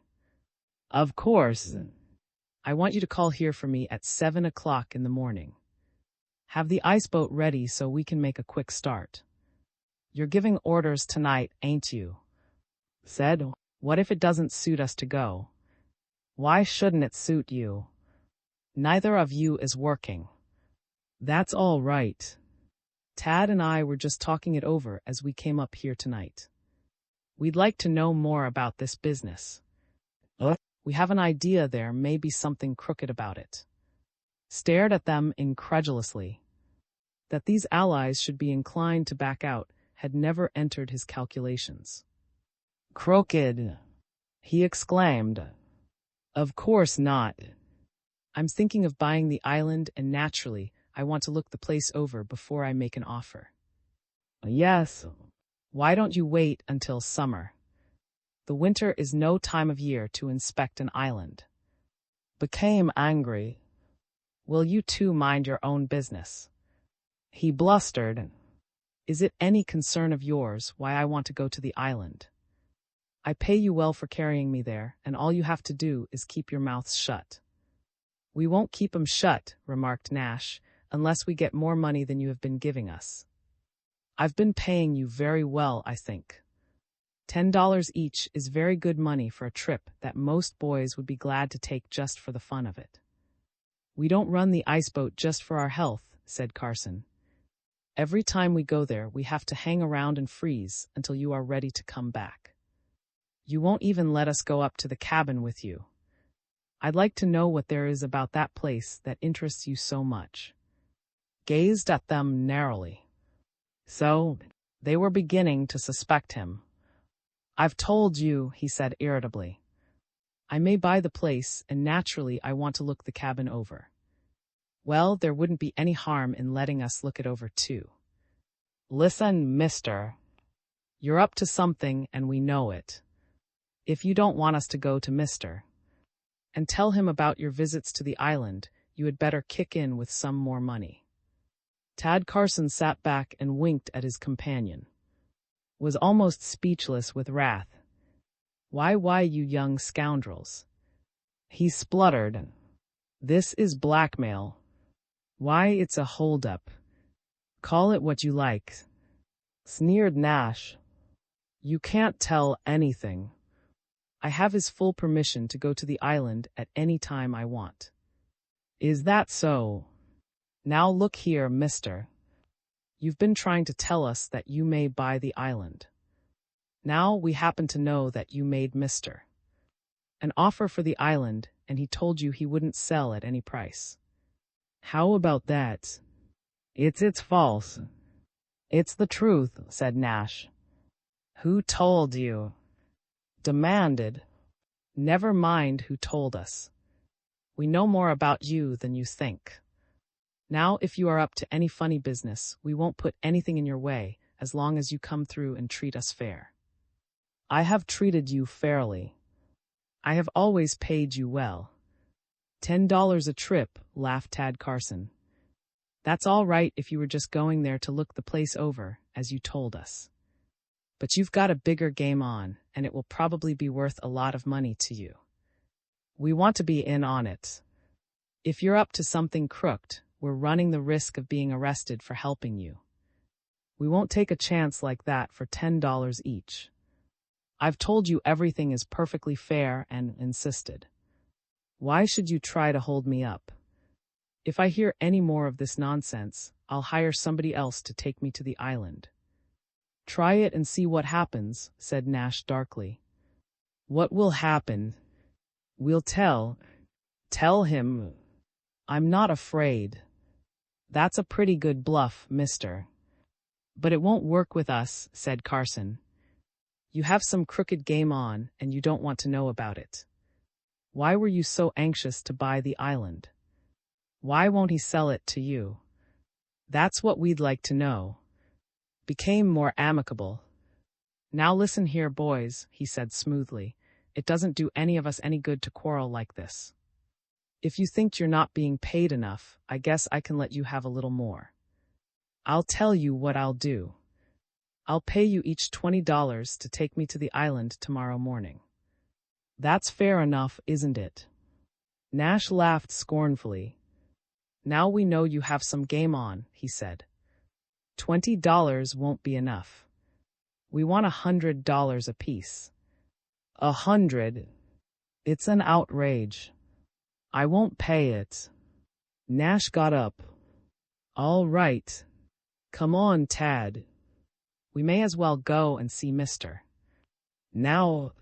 "Of course. I want you to call here for me at 7 o'clock in the morning. Have the iceboat ready so we can make a quick start." "You're giving orders tonight, ain't you?" said. "What if it doesn't suit us to go?" "Why shouldn't it suit you? Neither of you is working." "That's all right. Tad and I were just talking it over as we came up here tonight. We'd like to know more about this business. We have an idea there may be something crooked about it." Stared at them incredulously. That these allies should be inclined to back out had never entered his calculations. "Crooked!" he exclaimed. "Of course not. I'm thinking of buying the island, and naturally, I want to look the place over before I make an offer." "Yes. Why don't you wait until summer? The winter is no time of year to inspect an island." Became angry. "Will you two mind your own business?" he blustered. "Is it any concern of yours why I want to go to the island? I pay you well for carrying me there, and all you have to do is keep your mouths shut." "We won't keep 'em shut," remarked Nash, "unless we get more money than you have been giving us. I've been paying you very well, I think. $10 each is very good money for a trip that most boys would be glad to take just for the fun of it." "We don't run the iceboat just for our health," said Carson. "Every time we go there, we have to hang around and freeze until you are ready to come back. You won't even let us go up to the cabin with you. I'd like to know what there is about that place that interests you so much." Gazed at them narrowly. So, they were beginning to suspect him. "I've told you," he said irritably. "I may buy the place, and naturally I want to look the cabin over." "Well, there wouldn't be any harm in letting us look it over too." "Listen, mister. You're up to something and we know it. If you don't want us to go to Mr. and tell him about your visits to the island, you had better kick in with some more money." Tad Carson sat back and winked at his companion. Was almost speechless with wrath. Why, you young scoundrels?" he spluttered. "This is blackmail. Why, it's a hold-up. Call it what you like," sneered Nash. "You can't tell anything. I have his full permission to go to the island at any time I want." "Is that so? Now look here, mister. You've been trying to tell us that you may buy the island. Now we happen to know that you made Mr. an offer for the island, and he told you he wouldn't sell at any price. How about that? It's false. It's the truth, said Nash. Who told you? Demanded. Never mind who told us. We know more about you than you think. Now, if you are up to any funny business, we won't put anything in your way, as long as you come through and treat us fair. I have treated you fairly. I have always paid you well. $10 a trip, laughed Tad Carson. That's all right if you were just going there to look the place over, as you told us. But you've got a bigger game on, and it will probably be worth a lot of money to you. We want to be in on it. If you're up to something crooked, we're running the risk of being arrested for helping you. We won't take a chance like that for $10 each. I've told you everything is perfectly fair and insisted. Why should you try to hold me up? If I hear any more of this nonsense, I'll hire somebody else to take me to the island. Try it and see what happens, said Nash darkly. What will happen? We'll tell him. I'm not afraid. That's a pretty good bluff, mister. But it won't work with us, said Carson. You have some crooked game on, and you don't want to know about it. Why were you so anxious to buy the island? Why won't he sell it to you? That's what we'd like to know. Became more amicable. Now listen here, boys, he said smoothly. It doesn't do any of us any good to quarrel like this. If you think you're not being paid enough, I guess I can let you have a little more. I'll tell you what I'll do. I'll pay you each $20 to take me to the island tomorrow morning. That's fair enough, isn't it? Nash laughed scornfully. Now we know you have some game on, he said. $20 won't be enough. We want $100 apiece. 100? It's an outrage. I won't pay it. Nash got up. All right. Come on, Tad. We may as well go and see Mr. Now,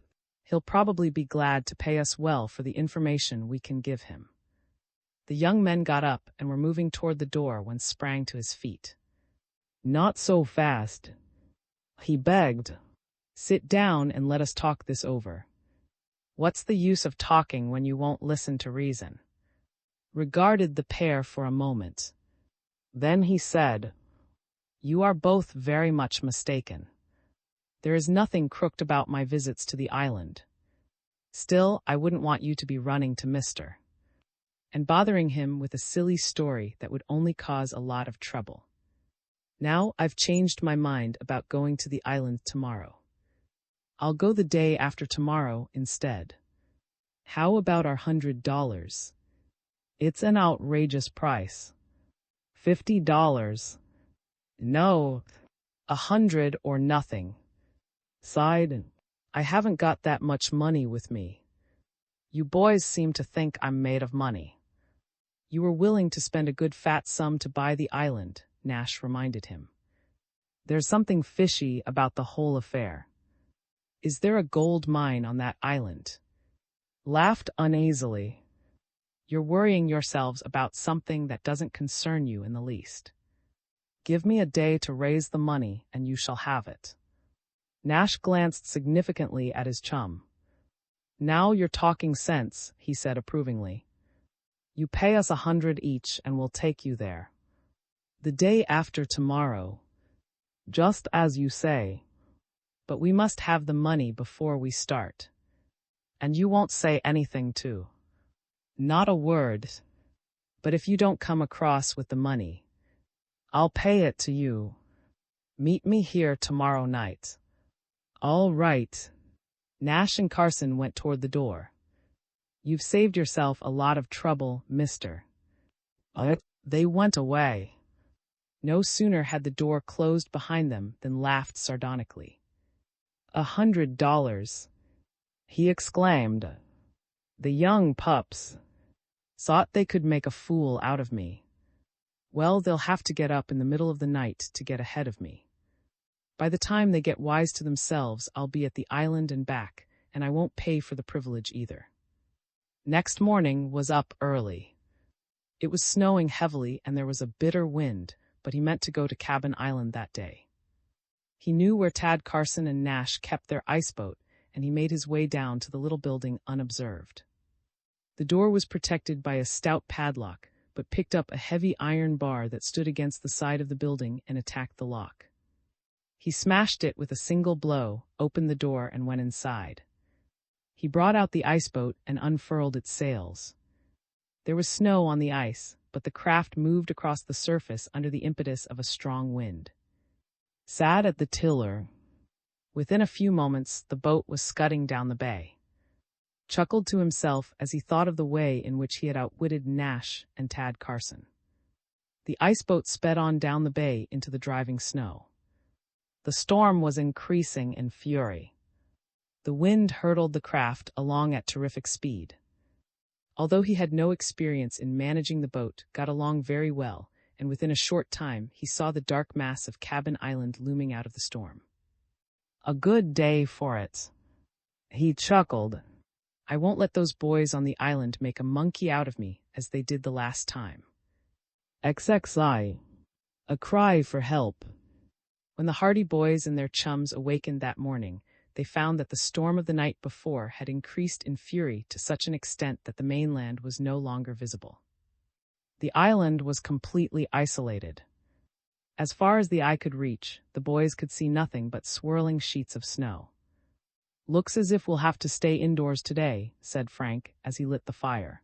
he'll probably be glad to pay us well for the information we can give him. The young men got up and were moving toward the door when sprang to his feet. Not so fast, he begged. Sit down and let us talk this over. What's the use of talking when you won't listen to reason? Regarded the pair for a moment. Then he said, You are both very much mistaken. There is nothing crooked about my visits to the island. Still, I wouldn't want you to be running to Mr. and bothering him with a silly story that would only cause a lot of trouble. Now I've changed my mind about going to the island tomorrow. I'll go the day after tomorrow instead. How about our $100? It's an outrageous price. $50. No, 100 or nothing. Sighed. I haven't got that much money with me. You boys seem to think I'm made of money. You were willing to spend a good fat sum to buy the island, Nash reminded him. There's something fishy about the whole affair. Is there a gold mine on that island? Laughed uneasily. You're worrying yourselves about something that doesn't concern you in the least. Give me a day to raise the money and you shall have it. Nash glanced significantly at his chum. Now you're talking sense, he said approvingly. You pay us 100 each and we'll take you there. The day after tomorrow. Just as you say. But we must have the money before we start. And you won't say anything too. Not a word. But if you don't come across with the money, I'll pay it to you. Meet me here tomorrow night. All right. Nash and Carson went toward the door. You've saved yourself a lot of trouble, mister. They went away. No sooner had the door closed behind them than laughed sardonically. $100, he exclaimed. The young pups thought they could make a fool out of me. Well, they'll have to get up in the middle of the night to get ahead of me. By the time they get wise to themselves, I'll be at the island and back, and I won't pay for the privilege either. Next morning was up early. It was snowing heavily and there was a bitter wind, but he meant to go to Cabin Island that day. He knew where Tad Carson and Nash kept their ice boat, and he made his way down to the little building unobserved. The door was protected by a stout padlock, but picked up a heavy iron bar that stood against the side of the building and attacked the lock. He smashed it with a single blow, opened the door, and went inside. He brought out the ice boat and unfurled its sails. There was snow on the ice, but the craft moved across the surface under the impetus of a strong wind. Sat at the tiller. Within a few moments, the boat was scudding down the bay. Chuckled to himself as he thought of the way in which he had outwitted Nash and Tad Carson. The ice boat sped on down the bay into the driving snow. The storm was increasing in fury. The wind hurtled the craft along at terrific speed. Although he had no experience in managing the boat, got along very well, and within a short time he saw the dark mass of Cabin Island looming out of the storm. A good day for it. He chuckled. I won't let those boys on the island make a monkey out of me as they did the last time. XXI. A cry for help. When the Hardy boys and their chums awakened that morning, they found that the storm of the night before had increased in fury to such an extent that the mainland was no longer visible. The island was completely isolated. As far as the eye could reach, the boys could see nothing but swirling sheets of snow. Looks as if we'll have to stay indoors today, said Frank as he lit the fire.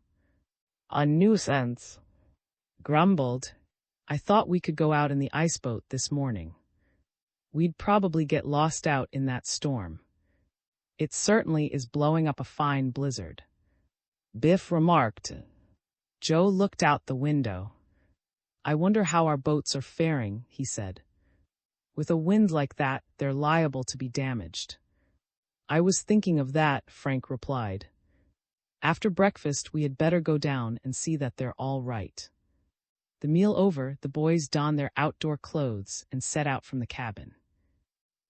A nuisance, grumbled. I thought we could go out in the ice boat this morning. We'd probably get lost out in that storm. It certainly is blowing up a fine blizzard, Biff remarked. Joe looked out the window. I wonder how our boats are faring, he said. With a wind like that, they're liable to be damaged. I was thinking of that, Frank replied. After breakfast, we had better go down and see that they're all right. The meal over, the boys donned their outdoor clothes and set out from the cabin.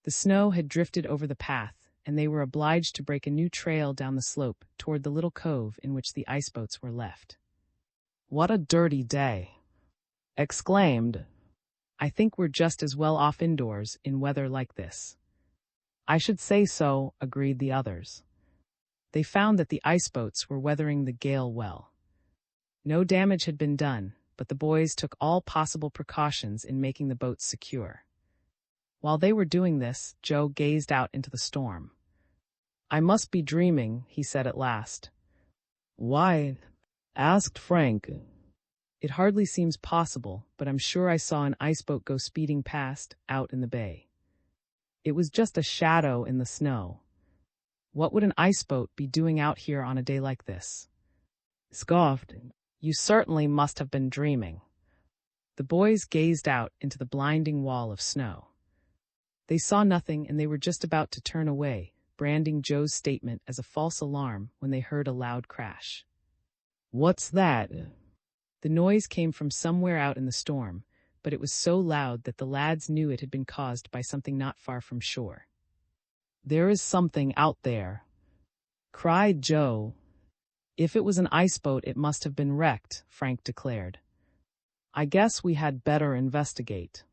The snow had drifted over the path, and they were obliged to break a new trail down the slope toward the little cove in which the ice boats were left. What a dirty day! Exclaimed. I think we're just as well off indoors in weather like this. I should say so, agreed the others. They found that the ice boats were weathering the gale well. No damage had been done, but the boys took all possible precautions in making the boats secure. While they were doing this, Joe gazed out into the storm. I must be dreaming, he said at last. Why? Asked Frank. It hardly seems possible, but I'm sure I saw an ice boat go speeding past, out in the bay. It was just a shadow in the snow. What would an ice boat be doing out here on a day like this? Scoffed. You certainly must have been dreaming. The boys gazed out into the blinding wall of snow. They saw nothing and they were just about to turn away, branding Joe's statement as a false alarm when they heard a loud crash. What's that? The noise came from somewhere out in the storm, but it was so loud that the lads knew it had been caused by something not far from shore. There is something out there, cried Joe. If it was an ice boat, it must have been wrecked, Frank declared. I guess we had better investigate.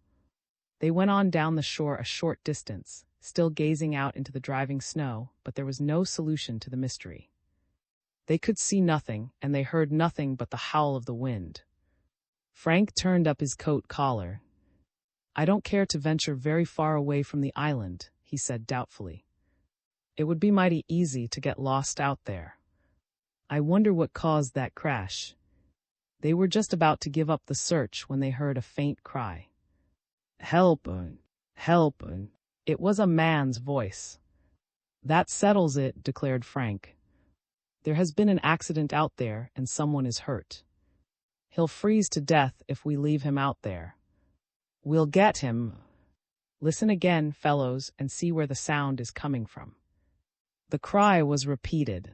They went on down the shore a short distance, still gazing out into the driving snow, but there was no solution to the mystery. They could see nothing, and they heard nothing but the howl of the wind. Frank turned up his coat collar. I don't care to venture very far away from the island, he said doubtfully. It would be mighty easy to get lost out there. I wonder what caused that crash. They were just about to give up the search when they heard a faint cry. Help! Help! It was a man's voice. That settles it, declared Frank. There has been an accident out there and someone is hurt. He'll freeze to death if we leave him out there. We'll get him. Listen again, fellows, and see where the sound is coming from. The cry was repeated.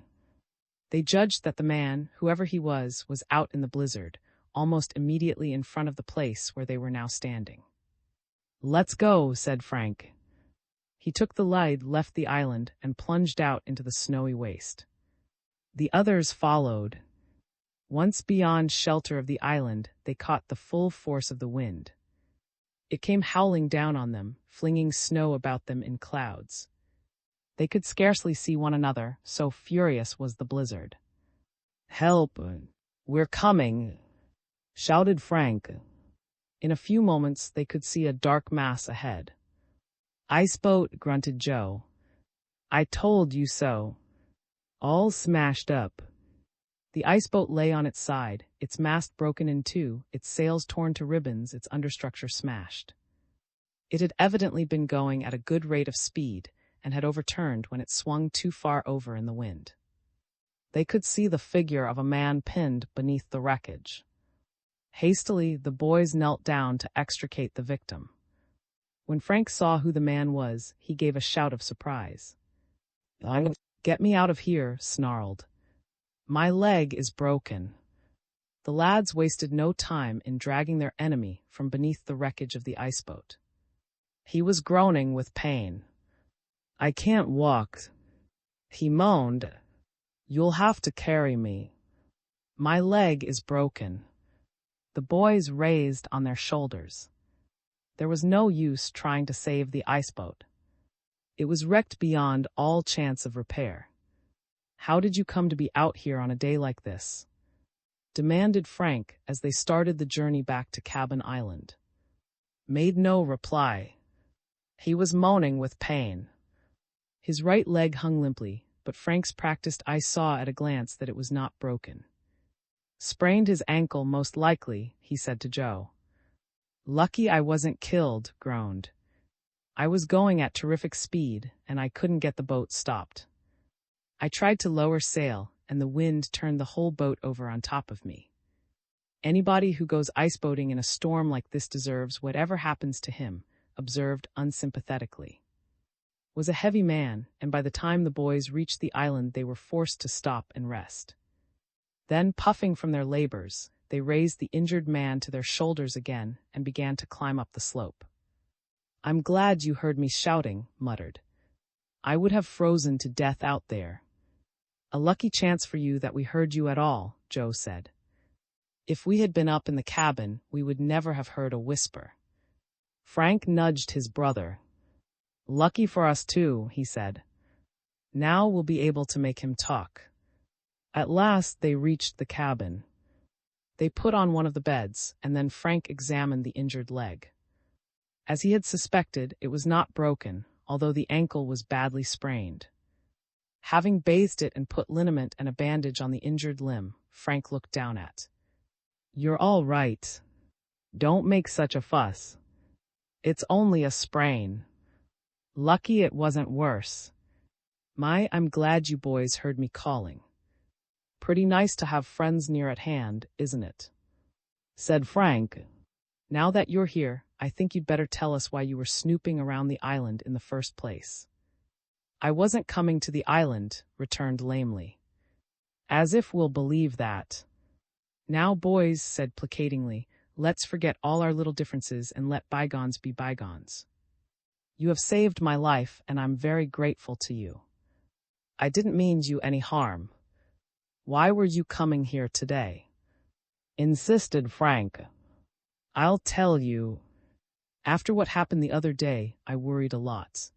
They judged that the man, whoever he was out in the blizzard, almost immediately in front of the place where they were now standing. "Let's go," said Frank. He took the lead, left the island, and plunged out into the snowy waste. The others followed. Once beyond shelter of the island, they caught the full force of the wind. It came howling down on them, flinging snow about them in clouds. They could scarcely see one another, so furious was the blizzard. "Help! We're coming!" shouted Frank. In a few moments they could see a dark mass ahead. "Iceboat," grunted Joe. "I told you so." All smashed up. The iceboat lay on its side, its mast broken in two, its sails torn to ribbons, its understructure smashed. It had evidently been going at a good rate of speed and had overturned when it swung too far over in the wind. They could see the figure of a man pinned beneath the wreckage. Hastily, the boys knelt down to extricate the victim. When Frank saw who the man was, he gave a shout of surprise. "Get me out of here," snarled. "My leg is broken." The lads wasted no time in dragging their enemy from beneath the wreckage of the iceboat. He was groaning with pain. "I can't walk," he moaned. "You'll have to carry me. My leg is broken." The boys raised on their shoulders. There was no use trying to save the iceboat. It was wrecked beyond all chance of repair. "How did you come to be out here on a day like this?" demanded Frank as they started the journey back to Cabin Island. Made no reply. He was moaning with pain. His right leg hung limply, but Frank's practiced eye saw at a glance that it was not broken. "Sprained his ankle most likely," he said to Joe. "Lucky I wasn't killed," groaned. "I was going at terrific speed, and I couldn't get the boat stopped. I tried to lower sail, and the wind turned the whole boat over on top of me. Anybody who goes iceboating in a storm like this deserves whatever happens to him," observed unsympathetically. Was a heavy man, and by the time the boys reached the island they were forced to stop and rest. Then, puffing from their labors, they raised the injured man to their shoulders again and began to climb up the slope. "I'm glad you heard me shouting," muttered. "I would have frozen to death out there." "A lucky chance for you that we heard you at all," Joe said. "If we had been up in the cabin, we would never have heard a whisper." Frank nudged his brother. "Lucky for us too," he said. "Now we'll be able to make him talk." At last they reached the cabin. They put on one of the beds, and then Frank examined the injured leg. As he had suspected, it was not broken, although the ankle was badly sprained. Having bathed it and put liniment and a bandage on the injured limb, Frank looked down at. "You're all right. Don't make such a fuss. It's only a sprain. Lucky it wasn't worse. I'm glad you boys heard me calling. Pretty nice to have friends near at hand, isn't it?" said Frank. "Now that you're here, I think you'd better tell us why you were snooping around the island in the first place." "I wasn't coming to the island," returned lamely. "As if we'll believe that." "Now, boys," said placatingly, "let's forget all our little differences and let bygones be bygones. You have saved my life, and I'm very grateful to you. I didn't mean you any harm. Why were you coming here today?" insisted Frank. "I'll tell you. After what happened the other day, I worried a lot.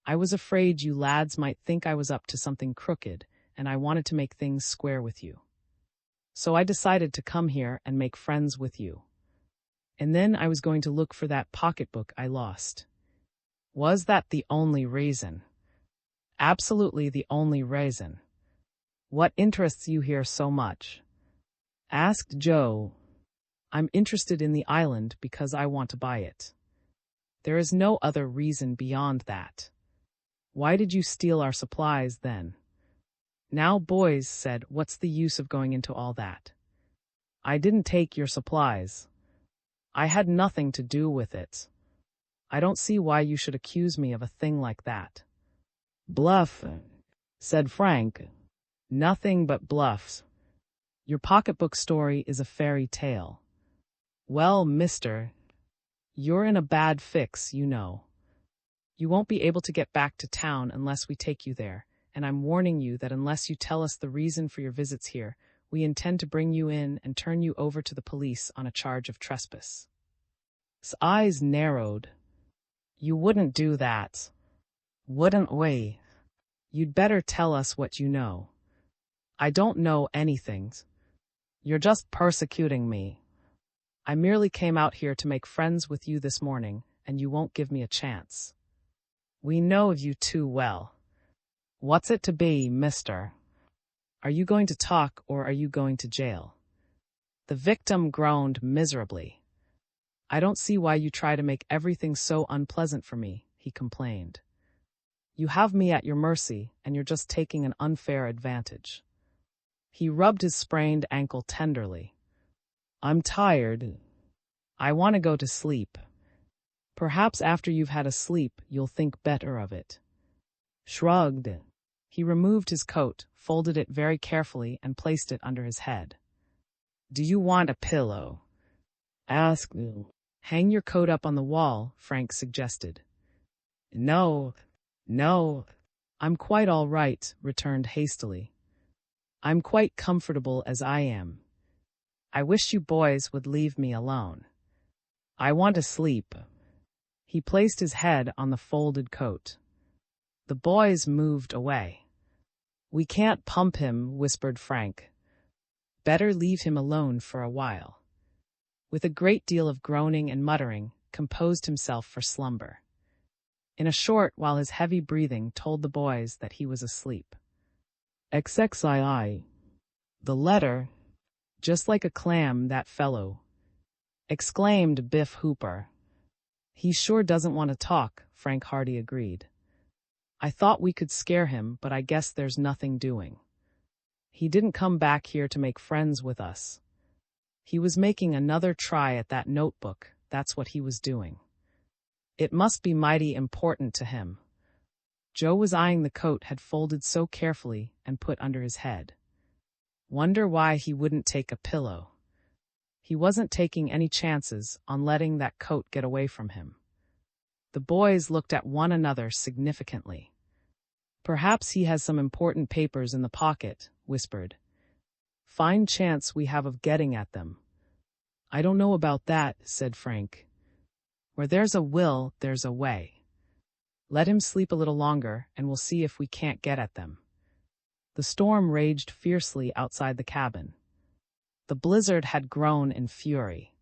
I was afraid you lads might think I was up to something crooked, and I wanted to make things square with you. So I decided to come here and make friends with you. And then I was going to look for that pocketbook I lost." "Was that the only reason?" "Absolutely the only reason." "What interests you here so much?" asked Joe. "I'm interested in the island because I want to buy it. There is no other reason beyond that." "Why did you steal our supplies then?" "Now, boys," said, "what's the use of going into all that? I didn't take your supplies. I had nothing to do with it. I don't see why you should accuse me of a thing like that." "Bluff," said Frank. "Nothing but bluffs. Your pocketbook story is a fairy tale. Well, mister, you're in a bad fix, you know. You won't be able to get back to town unless we take you there, and I'm warning you that unless you tell us the reason for your visits here, we intend to bring you in and turn you over to the police on a charge of trespass. His eyes narrowed. You wouldn't do that. Wouldn't we? You'd better tell us what you know. I don't know anything. You're just persecuting me. I merely came out here to make friends with you this morning, and you won't give me a chance. We know you too well. What's it to be, mister? Are you going to talk or are you going to jail? The victim groaned miserably. I don't see why you try to make everything so unpleasant for me, he complained. You have me at your mercy, and you're just taking an unfair advantage. He rubbed his sprained ankle tenderly. I'm tired. I want to go to sleep. Perhaps after you've had a sleep, you'll think better of it. Shrugged. He removed his coat, folded it very carefully, and placed it under his head. Do you want a pillow? Asked. Hang your coat up on the wall, Frank suggested. No. I'm quite all right, returned hastily. I'm quite comfortable as I am. I wish you boys would leave me alone. I want to sleep. He placed his head on the folded coat. The boys moved away. We can't pump him, whispered Frank. Better leave him alone for a while. With a great deal of groaning and muttering, composed himself for slumber. In a short while his heavy breathing told the boys that he was asleep. XXII. The letter, just like a clam, that fellow, exclaimed Biff Hooper. He sure doesn't want to talk, Frank Hardy agreed. I thought we could scare him, but I guess there's nothing doing. He didn't come back here to make friends with us. He was making another try at that notebook, that's what he was doing. It must be mighty important to him. Joe was eyeing the coat had folded so carefully and put under his head. Wonder why he wouldn't take a pillow. He wasn't taking any chances on letting that coat get away from him. The boys looked at one another significantly. Perhaps he has some important papers in the pocket, whispered. Fine chance we have of getting at them. I don't know about that, said Frank. Where there's a will, there's a way. Let him sleep a little longer, and we'll see if we can't get at them. The storm raged fiercely outside the cabin. The blizzard had grown in fury.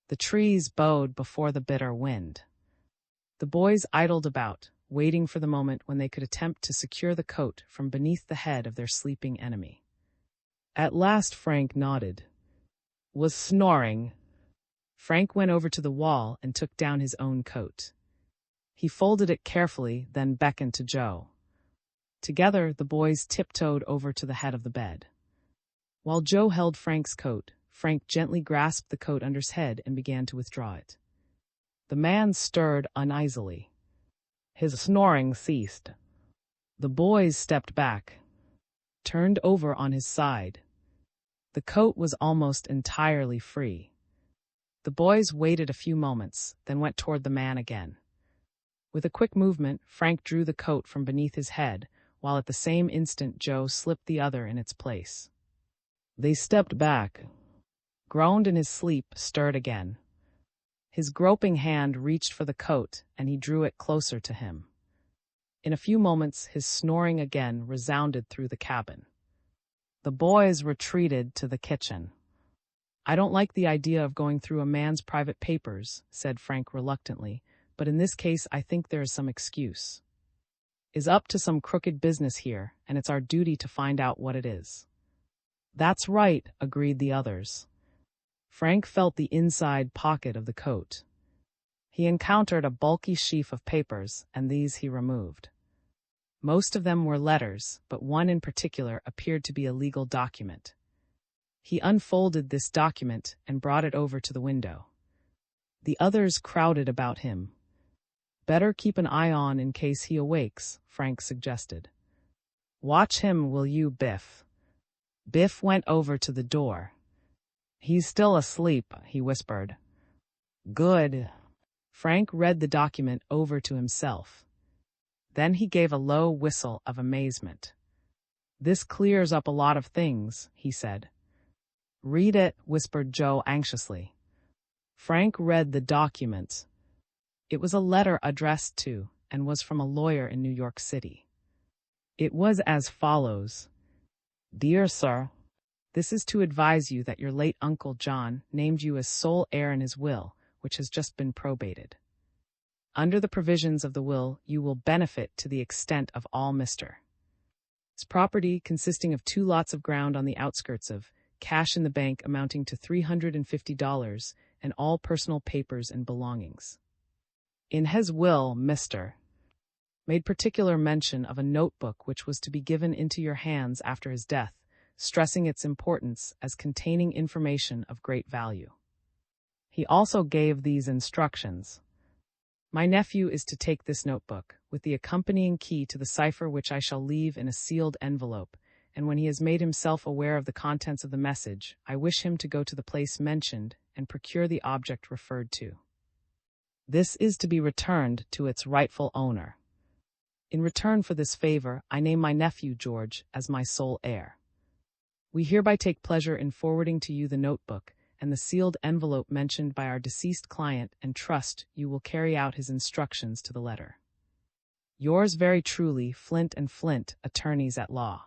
The trees bowed before the bitter wind. The boys idled about, waiting for the moment when they could attempt to secure the coat from beneath the head of their sleeping enemy. At last Frank nodded. Was snoring. Frank went over to the wall and took down his own coat. He folded it carefully, then beckoned to Joe. Together, the boys tiptoed over to the head of the bed. While Joe held Frank's coat, Frank gently grasped the coat under his head and began to withdraw it. The man stirred uneasily. His snoring ceased. The boys stepped back, turned over on his side. The coat was almost entirely free. The boys waited a few moments, then went toward the man again. With a quick movement, Frank drew the coat from beneath his head, while at the same instant Joe slipped the other in its place. They stepped back, groaned in his sleep, stirred again. His groping hand reached for the coat, and he drew it closer to him. In a few moments, his snoring again resounded through the cabin. The boys retreated to the kitchen. I don't like the idea of going through a man's private papers, said Frank reluctantly, but in this case I think there is some excuse. Is up to some crooked business here, and it's our duty to find out what it is. That's right, agreed the others. Frank felt the inside pocket of the coat. He encountered a bulky sheaf of papers, and these he removed. Most of them were letters, but one in particular appeared to be a legal document. He unfolded this document and brought it over to the window. The others crowded about him. Better keep an eye on in case he awakes, Frank suggested. Watch him, will you, Biff? Biff went over to the door. "He's still asleep," he whispered. "Good." Frank read the document over to himself. Then he gave a low whistle of amazement. "This clears up a lot of things," he said. "Read it," whispered Joe anxiously. Frank read the document. It was a letter addressed to, and was from a lawyer in New York City. It was as follows. "Dear Sir, this is to advise you that your late Uncle John named you as sole heir in his will, which has just been probated. Under the provisions of the will, you will benefit to the extent of all Mr. His property, consisting of 2 lots of ground on the outskirts of, cash in the bank amounting to $350, and all personal papers and belongings. In his will, Mr. made particular mention of a notebook which was to be given into your hands after his death, stressing its importance as containing information of great value. He also gave these instructions. My nephew is to take this notebook, with the accompanying key to the cipher which I shall leave in a sealed envelope, and when he has made himself aware of the contents of the message, I wish him to go to the place mentioned and procure the object referred to. This is to be returned to its rightful owner. In return for this favor, I name my nephew George as my sole heir. We hereby take pleasure in forwarding to you the notebook and the sealed envelope mentioned by our deceased client, and trust you will carry out his instructions to the letter. Yours very truly, Flint and Flint, attorneys at law."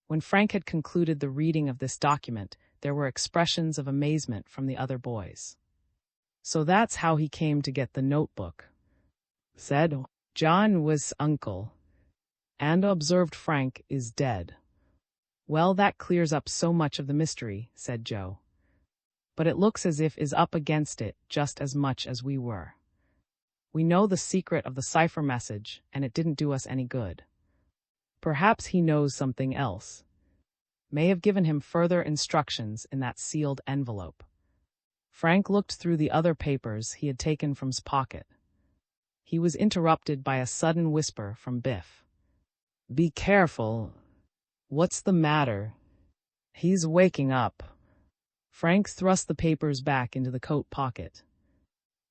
When Frank had concluded the reading of this document, there were expressions of amazement from the other boys. "So that's how he came to get the notebook," said John. "Was uncle, and observed Frank, is dead." "Well, that clears up so much of the mystery," said Joe. "But it looks as if is up against it just as much as we were. We know the secret of the cipher message, and it didn't do us any good. Perhaps he knows something else. May have given him further instructions in that sealed envelope." Frank looked through the other papers he had taken from his pocket. He was interrupted by a sudden whisper from Biff. "Be careful. What's the matter? He's waking up." Frank thrust the papers back into the coat pocket.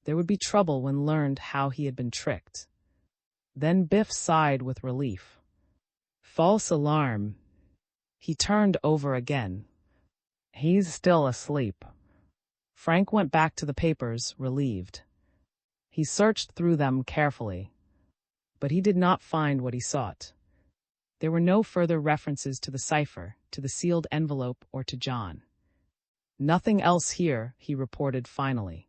There would be trouble when learned how he had been tricked. Then Biff sighed with relief. "False alarm." He turned over again. "He's still asleep." Frank went back to the papers, relieved. He searched through them carefully, but he did not find what he sought. There were no further references to the cipher, to the sealed envelope, or to John. "Nothing else here," he reported finally.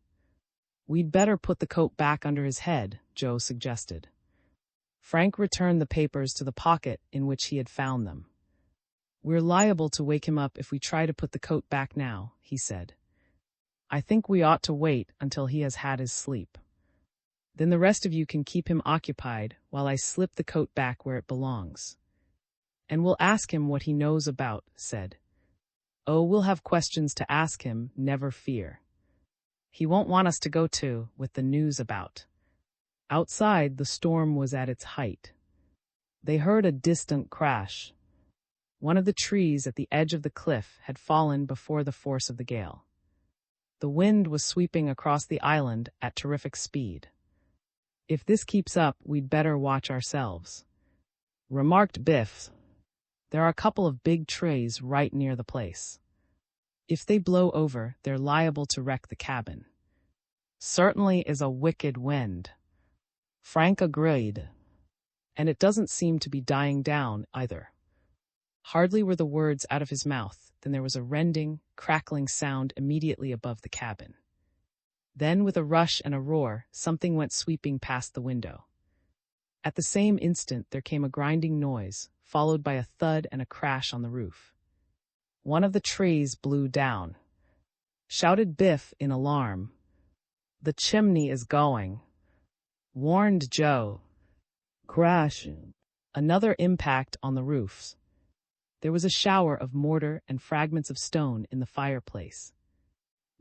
"We'd better put the coat back under his head," Joe suggested. Frank returned the papers to the pocket in which he had found them. "We're liable to wake him up if we try to put the coat back now," he said. "I think we ought to wait until he has had his sleep. Then the rest of you can keep him occupied while I slip the coat back where it belongs. And we'll ask him what he knows about," said. "Oh, we'll have questions to ask him, never fear. He won't want us to go with the news about." Outside, the storm was at its height. They heard a distant crash. One of the trees at the edge of the cliff had fallen before the force of the gale. The wind was sweeping across the island at terrific speed. "If this keeps up, we'd better watch ourselves," remarked Biff. "There are a couple of big trees right near the place. If they blow over, they're liable to wreck the cabin." "Certainly is a wicked wind," Frank agreed. "And it doesn't seem to be dying down, either." Hardly were the words out of his mouth than there was a rending, crackling sound immediately above the cabin. Then, with a rush and a roar, something went sweeping past the window. At the same instant there came a grinding noise, followed by a thud and a crash on the roof. One of the trees blew down. Shouted Biff in alarm. "The chimney is going," warned Joe. Crash. Another impact on the roofs. There was a shower of mortar and fragments of stone in the fireplace.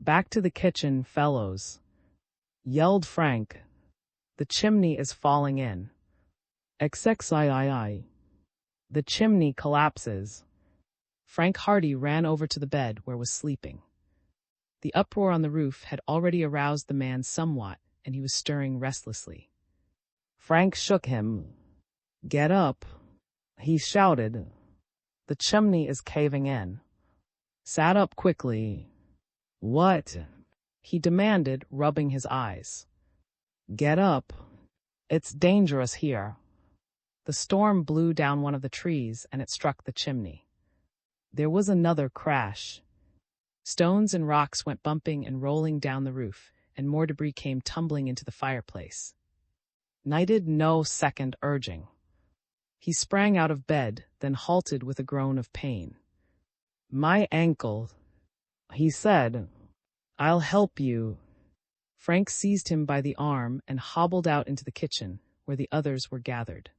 "Back to the kitchen, fellows," yelled Frank. "The chimney is falling in." XXIII. The chimney collapses. Frank Hardy ran over to the bed where was sleeping. The uproar on the roof had already aroused the man somewhat, and he was stirring restlessly. Frank shook him. "Get up," he shouted. "The chimney is caving in." "Sat up quickly." "What?" he demanded, rubbing his eyes. "Get up. It's dangerous here." The storm blew down one of the trees, and it struck the chimney. There was another crash. Stones and rocks went bumping and rolling down the roof, and more debris came tumbling into the fireplace. Needed no second urging. He sprang out of bed, then halted with a groan of pain. "My ankle," he said. "I'll help you." Frank seized him by the arm and hobbled out into the kitchen, where the others were gathered.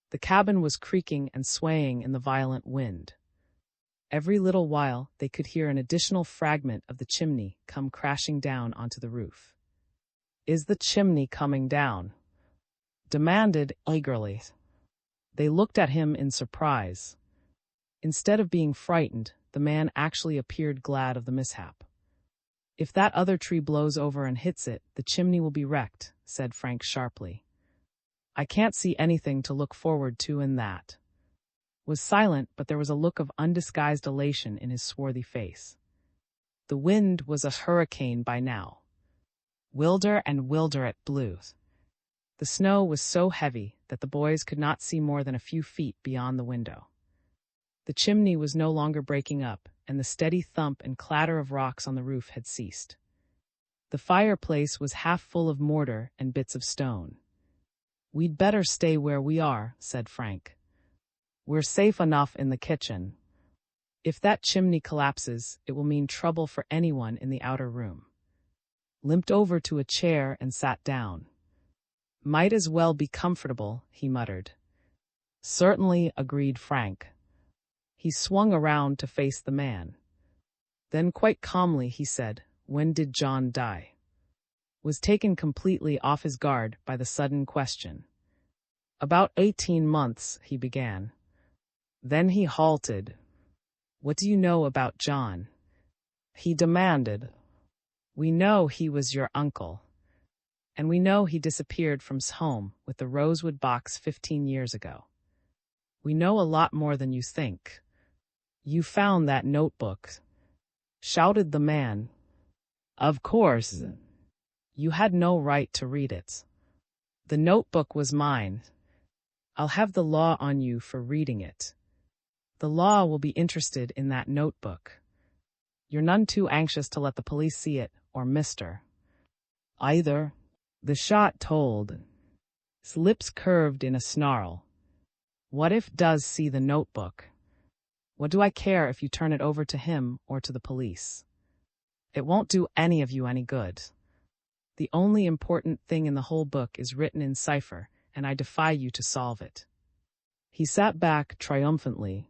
The cabin was creaking and swaying in the violent wind. Every little while, they could hear an additional fragment of the chimney come crashing down onto the roof. "Is the chimney coming down?" demanded eagerly. They looked at him in surprise. Instead of being frightened, the man actually appeared glad of the mishap. "If that other tree blows over and hits it, the chimney will be wrecked," said Frank sharply. "I can't see anything to look forward to in that." Was silent, but there was a look of undisguised elation in his swarthy face. The wind was a hurricane by now. Wilder and wilder it blew. The snow was so heavy that the boys could not see more than a few feet beyond the window. The chimney was no longer breaking up, and the steady thump and clatter of rocks on the roof had ceased. The fireplace was half full of mortar and bits of stone. "We'd better stay where we are," said Frank. "We're safe enough in the kitchen. If that chimney collapses, it will mean trouble for anyone in the outer room." Limped over to a chair and sat down. "Might as well be comfortable," he muttered. "Certainly," agreed Frank. He swung around to face the man. Then quite calmly he said, "When did John die?" Was taken completely off his guard by the sudden question. "About 18 months, he began. Then he halted. "What do you know about John?" he demanded. "We know he was your uncle. And we know he disappeared from home with the rosewood box 15 years ago. We know a lot more than you think." "You found that notebook," shouted the man. "Of course. You had no right to read it. The notebook was mine. I'll have the law on you for reading it. The law will be interested in that notebook. You're none too anxious to let the police see it, or Mr. either." The shot told. His lips curved in a snarl. "What if does see the notebook? What do I care if you turn it over to him or to the police? It won't do any of you any good. The only important thing in the whole book is written in cipher, and I defy you to solve it." He sat back triumphantly.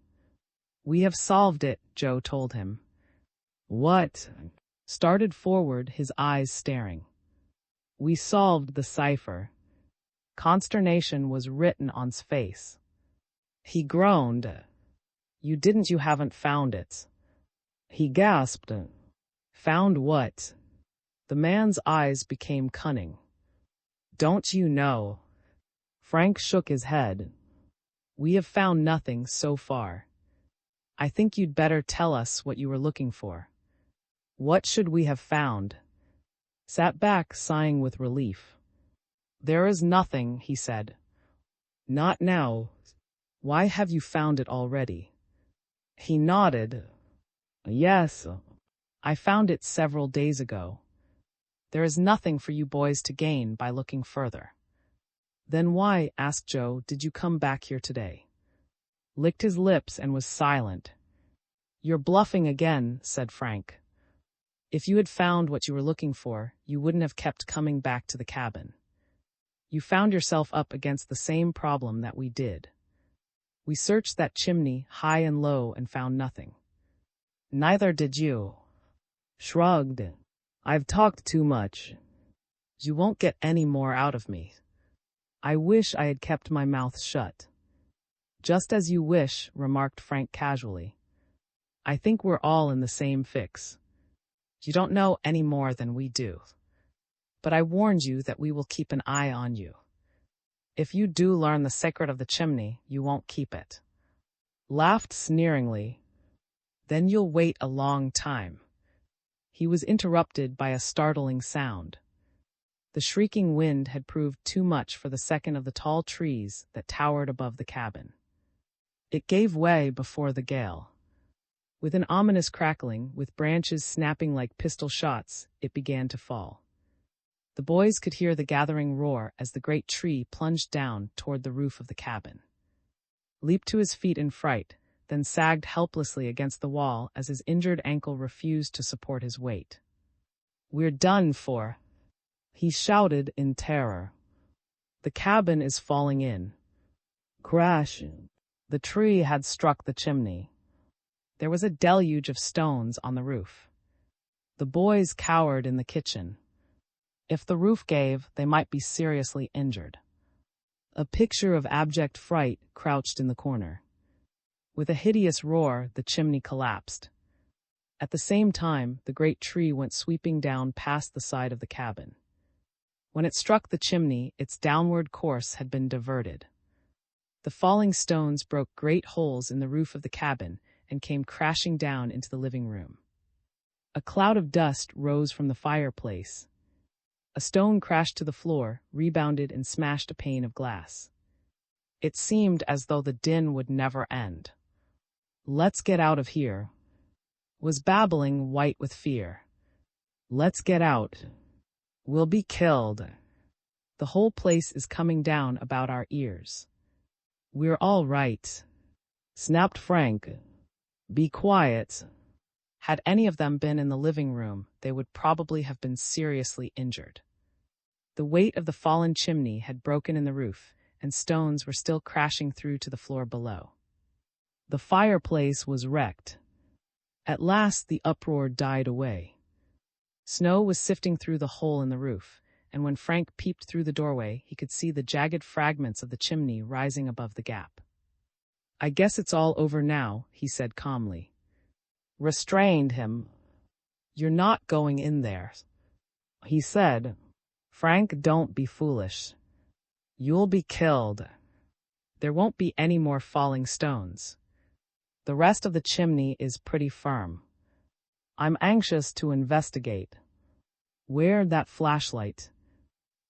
"We have solved it," Joe told him. "What?" Started forward, his eyes staring. "We solved the cipher." Consternation was written on his face. He groaned. You haven't found it." He gasped. "Found what?" The man's eyes became cunning. "Don't you know?" Frank shook his head. "We have found nothing so far. I think you'd better tell us what you were looking for." "What should we have found?" Sat back, sighing with relief. "There is nothing," he said. "Not now. Why have you found it already?" He nodded. "Yes, I found it several days ago. There is nothing for you boys to gain by looking further." "Then why," asked Joe, "did you come back here today?" Licked his lips and was silent. "You're bluffing again," said Frank. "If you had found what you were looking for, you wouldn't have kept coming back to the cabin. You found yourself up against the same problem that we did. We searched that chimney high and low and found nothing. Neither did you." Shrugged. "I've talked too much. You won't get any more out of me. I wish I had kept my mouth shut." "Just as you wish," remarked Frank casually. I think we're all in the same fix. You don't know any more than we do. But I warned you that we will keep an eye on you. If you do learn the secret of the chimney, you won't keep it. Laughed sneeringly. Then you'll wait a long time. He was interrupted by a startling sound. The shrieking wind had proved too much for the second of the tall trees that towered above the cabin. It gave way before the gale. With an ominous crackling, with branches snapping like pistol shots, it began to fall. The boys could hear the gathering roar as the great tree plunged down toward the roof of the cabin. Leaped to his feet in fright, then sagged helplessly against the wall as his injured ankle refused to support his weight. "We're done for," he shouted in terror. "The cabin is falling in." Crash! The tree had struck the chimney. There was a deluge of stones on the roof. The boys cowered in the kitchen. If the roof gave, they might be seriously injured. A picture of abject fright crouched in the corner. With a hideous roar, the chimney collapsed. At the same time, the great tree went sweeping down past the side of the cabin. When it struck the chimney, its downward course had been diverted. The falling stones broke great holes in the roof of the cabin and came crashing down into the living room. A cloud of dust rose from the fireplace. A stone crashed to the floor, rebounded and smashed a pane of glass. It seemed as though the din would never end. "Let's get out of here," was babbling, white with fear. "Let's get out. We'll be killed. The whole place is coming down about our ears." "We're all right," snapped Frank. "Be quiet." Had any of them been in the living room, they would probably have been seriously injured. The weight of the fallen chimney had broken in the roof, and stones were still crashing through to the floor below. The fireplace was wrecked. At last the uproar died away. Snow was sifting through the hole in the roof, and when Frank peeped through the doorway, he could see the jagged fragments of the chimney rising above the gap. "I guess it's all over now," he said calmly. Restrained him. "You're not going in there," he said. "Frank, don't be foolish. You'll be killed. There won't be any more falling stones. The rest of the chimney is pretty firm. I'm anxious to investigate. Where's that flashlight?"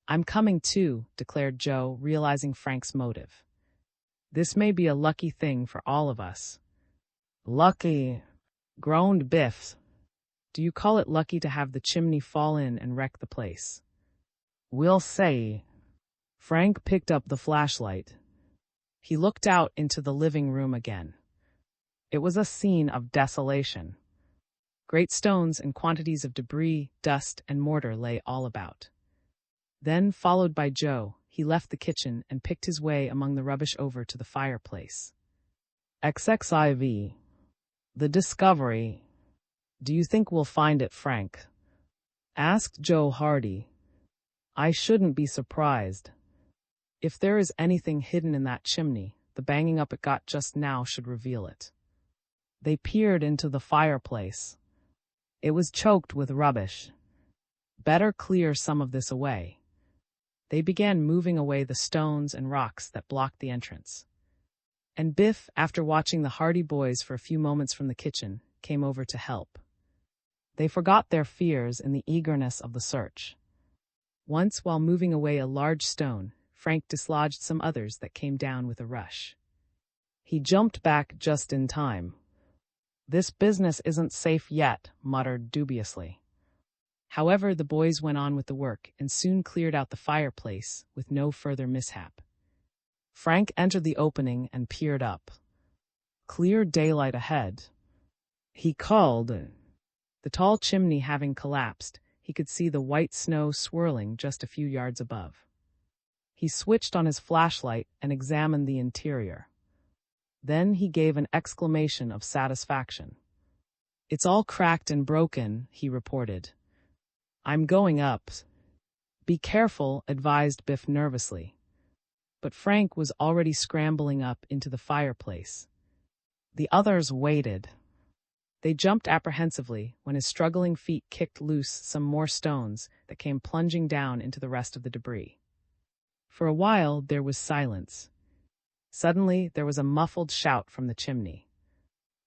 "I'm coming too," declared Joe, realizing Frank's motive. "This may be a lucky thing for all of us." "Lucky," groaned Biff. "Do you call it lucky to have the chimney fall in and wreck the place?" "We'll say." Frank picked up the flashlight. He looked out into the living room again. It was a scene of desolation. Great stones and quantities of debris, dust, and mortar lay all about. Then, followed by Joe, he left the kitchen and picked his way among the rubbish over to the fireplace. "XXIV. The discovery. Do you think we'll find it, Frank?" asked Joe Hardy. "I shouldn't be surprised. If there is anything hidden in that chimney, the banging up it got just now should reveal it." They peered into the fireplace. It was choked with rubbish. Better clear some of this away. They began moving away the stones and rocks that blocked the entrance. And Biff, after watching the Hardy boys for a few moments from the kitchen, came over to help. They forgot their fears in the eagerness of the search. Once, while moving away a large stone, Frank dislodged some others that came down with a rush. He jumped back just in time. "This business isn't safe yet," muttered dubiously. However, the boys went on with the work and soon cleared out the fireplace with no further mishap. Frank entered the opening and peered up. Clear daylight ahead. He called. The tall chimney having collapsed, he could see the white snow swirling just a few yards above. He switched on his flashlight and examined the interior. Then he gave an exclamation of satisfaction. "It's all cracked and broken," he reported. "I'm going up." "Be careful," advised Biff nervously. But Frank was already scrambling up into the fireplace. The others waited. They jumped apprehensively when his struggling feet kicked loose some more stones that came plunging down into the rest of the debris. For a while, there was silence. Suddenly, there was a muffled shout from the chimney.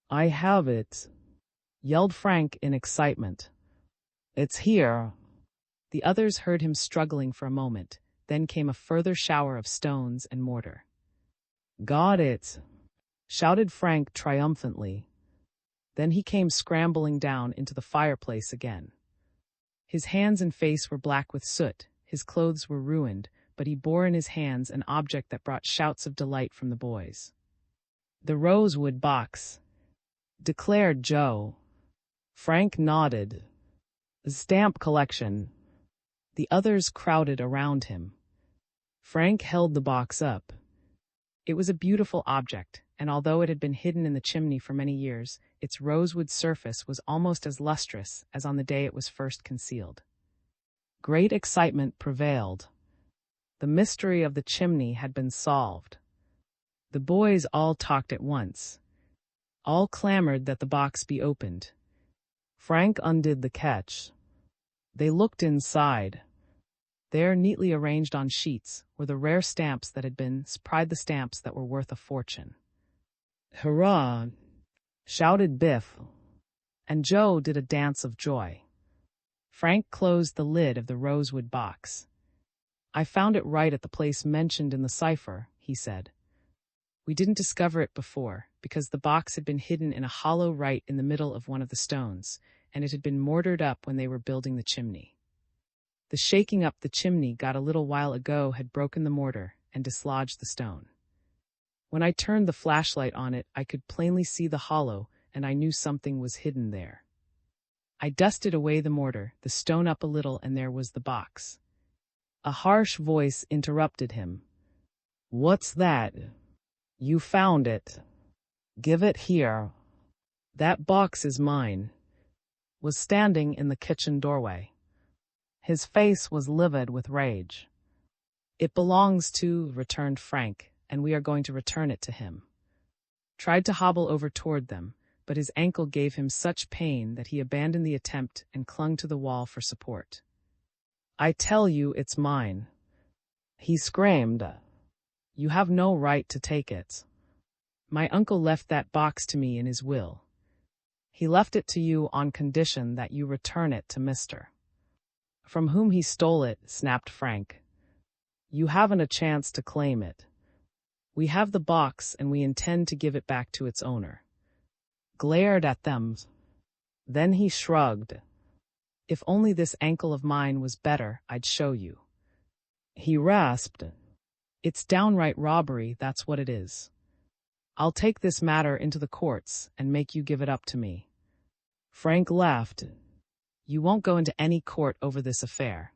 "I have it!" yelled Frank in excitement. "It's here!" The others heard him struggling for a moment, then came a further shower of stones and mortar. "Got it!" shouted Frank triumphantly. Then he came scrambling down into the fireplace again. His hands and face were black with soot, his clothes were ruined, but he bore in his hands an object that brought shouts of delight from the boys. "The rosewood box," declared Joe. Frank nodded. "A stamp collection." The others crowded around him. Frank held the box up. It was a beautiful object, and although it had been hidden in the chimney for many years, its rosewood surface was almost as lustrous as on the day it was first concealed. Great excitement prevailed. The mystery of the chimney had been solved. The boys all talked at once. All clamored that the box be opened. Frank undid the catch. They looked inside. There, neatly arranged on sheets, were the rare stamps that had been the stamps that were worth a fortune. "Hurrah!" shouted Biff. And Joe did a dance of joy. Frank closed the lid of the rosewood box. "I found it right at the place mentioned in the cipher," he said. "We didn't discover it before, because the box had been hidden in a hollow right in the middle of one of the stones, and it had been mortared up when they were building the chimney. The shaking up the chimney got a little while ago had broken the mortar and dislodged the stone. When I turned the flashlight on it, I could plainly see the hollow, and I knew something was hidden there. I dusted away the mortar, the stone up a little, and there was the box." A harsh voice interrupted him. "What's that?" "You found it. Give it here." "That box is mine." Was standing in the kitchen doorway. His face was livid with rage. "It belongs to," returned Frank, "and we are going to return it to him." Tried to hobble over toward them, but his ankle gave him such pain that he abandoned the attempt and clung to the wall for support. "I tell you it's mine," he screamed. "You have no right to take it. My uncle left that box to me in his will. He left it to you on condition that you return it to Mr. From whom he stole it," snapped Frank. "You haven't a chance to claim it. We have the box and we intend to give it back to its owner." Glared at them. Then he shrugged. "If only this ankle of mine was better, I'd show you." He rasped. "It's downright robbery, that's what it is. I'll take this matter into the courts and make you give it up to me." Frank laughed. "You won't go into any court over this affair.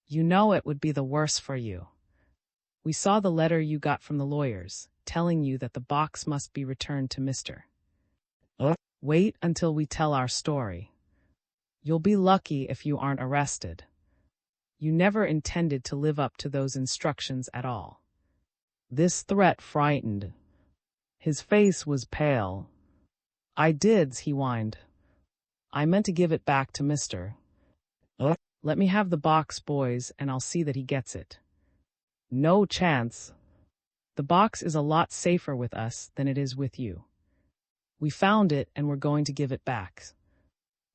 You know it would be the worse for you. We saw the letter you got from the lawyers, telling you that the box must be returned to Mr. Wait until we tell our story. You'll be lucky if you aren't arrested. You never intended to live up to those instructions at all." This threat frightened. His face was pale. "I did," he whined. "I meant to give it back to Mr. Let me have the box, boys, and I'll see that he gets it." "No chance. The box is a lot safer with us than it is with you. We found it and we're going to give it back.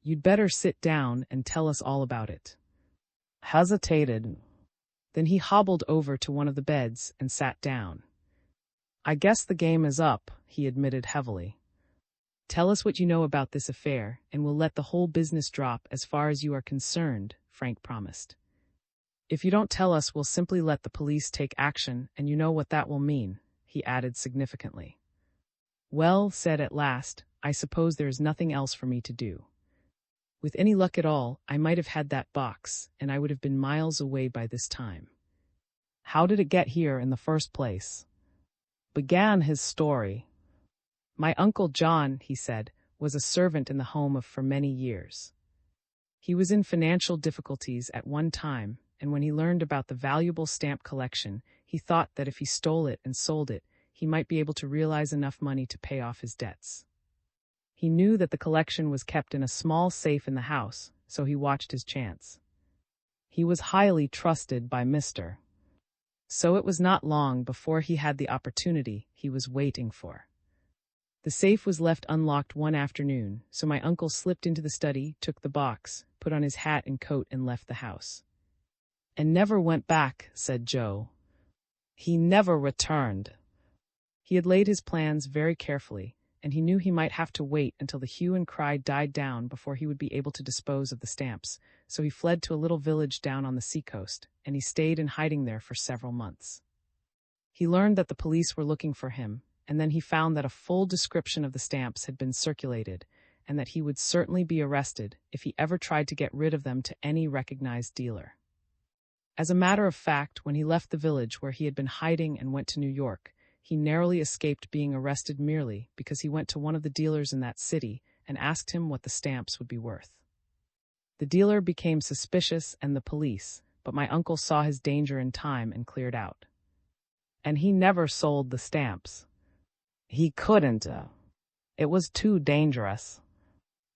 You'd better sit down and tell us all about it." Hesitated. Then he hobbled over to one of the beds and sat down. "I guess the game is up," he admitted heavily. "Tell us what you know about this affair, and we'll let the whole business drop as far as you are concerned," Frank promised. "If you don't tell us, we'll simply let the police take action, and you know what that will mean," he added significantly. "Well, said at last, I suppose there is nothing else for me to do. With any luck at all, I might have had that box, and I would have been miles away by this time. How did it get here in the first place?" Began his story. "My Uncle John," he said, "was a servant in the home for many years. He was in financial difficulties at one time, and when he learned about the valuable stamp collection, he thought that if he stole it and sold it, he might be able to realize enough money to pay off his debts. He knew that the collection was kept in a small safe in the house, so he watched his chance. He was highly trusted by Mr. So it was not long before he had the opportunity he was waiting for. The safe was left unlocked one afternoon, so my uncle slipped into the study, took the box, put on his hat and coat, and left the house. "And never went back," said Joe. "He never returned." He had laid his plans very carefully, and he knew he might have to wait until the hue and cry died down before he would be able to dispose of the stamps, so he fled to a little village down on the seacoast, and he stayed in hiding there for several months. He learned that the police were looking for him, and then he found that a full description of the stamps had been circulated, and that he would certainly be arrested if he ever tried to get rid of them to any recognized dealer. As a matter of fact, when he left the village where he had been hiding and went to New York, he narrowly escaped being arrested merely because he went to one of the dealers in that city and asked him what the stamps would be worth. The dealer became suspicious and the police, but my uncle saw his danger in time and cleared out. And he never sold the stamps. He couldn't. It was too dangerous.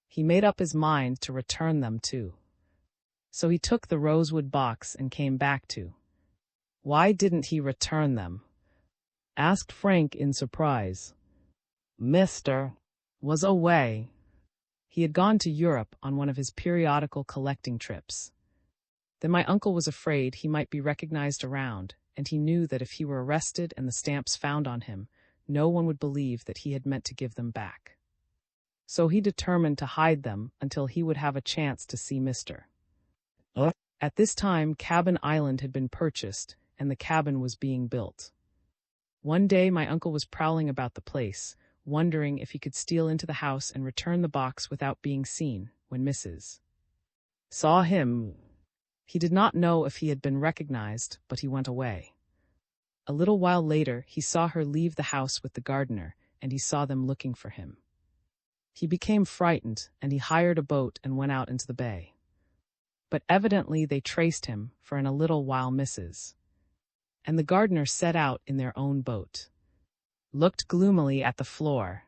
He made up his mind to return them too. So he took the rosewood box and came back to. Why didn't he return them? Asked Frank in surprise. Mr. was away. He had gone to Europe on one of his periodical collecting trips. Then my uncle was afraid he might be recognized around, and he knew that if he were arrested and the stamps found on him, no one would believe that he had meant to give them back. So he determined to hide them until he would have a chance to see Mr. At this time, Cabin Island had been purchased, and the cabin was being built. One day my uncle was prowling about the place, wondering if he could steal into the house and return the box without being seen, when Mrs. saw him. He did not know if he had been recognized, but he went away. A little while later, he saw her leave the house with the gardener, and he saw them looking for him. He became frightened, and he hired a boat and went out into the bay. But evidently they traced him, for in a little while Mrs. and the gardener set out in their own boat. Looked gloomily at the floor.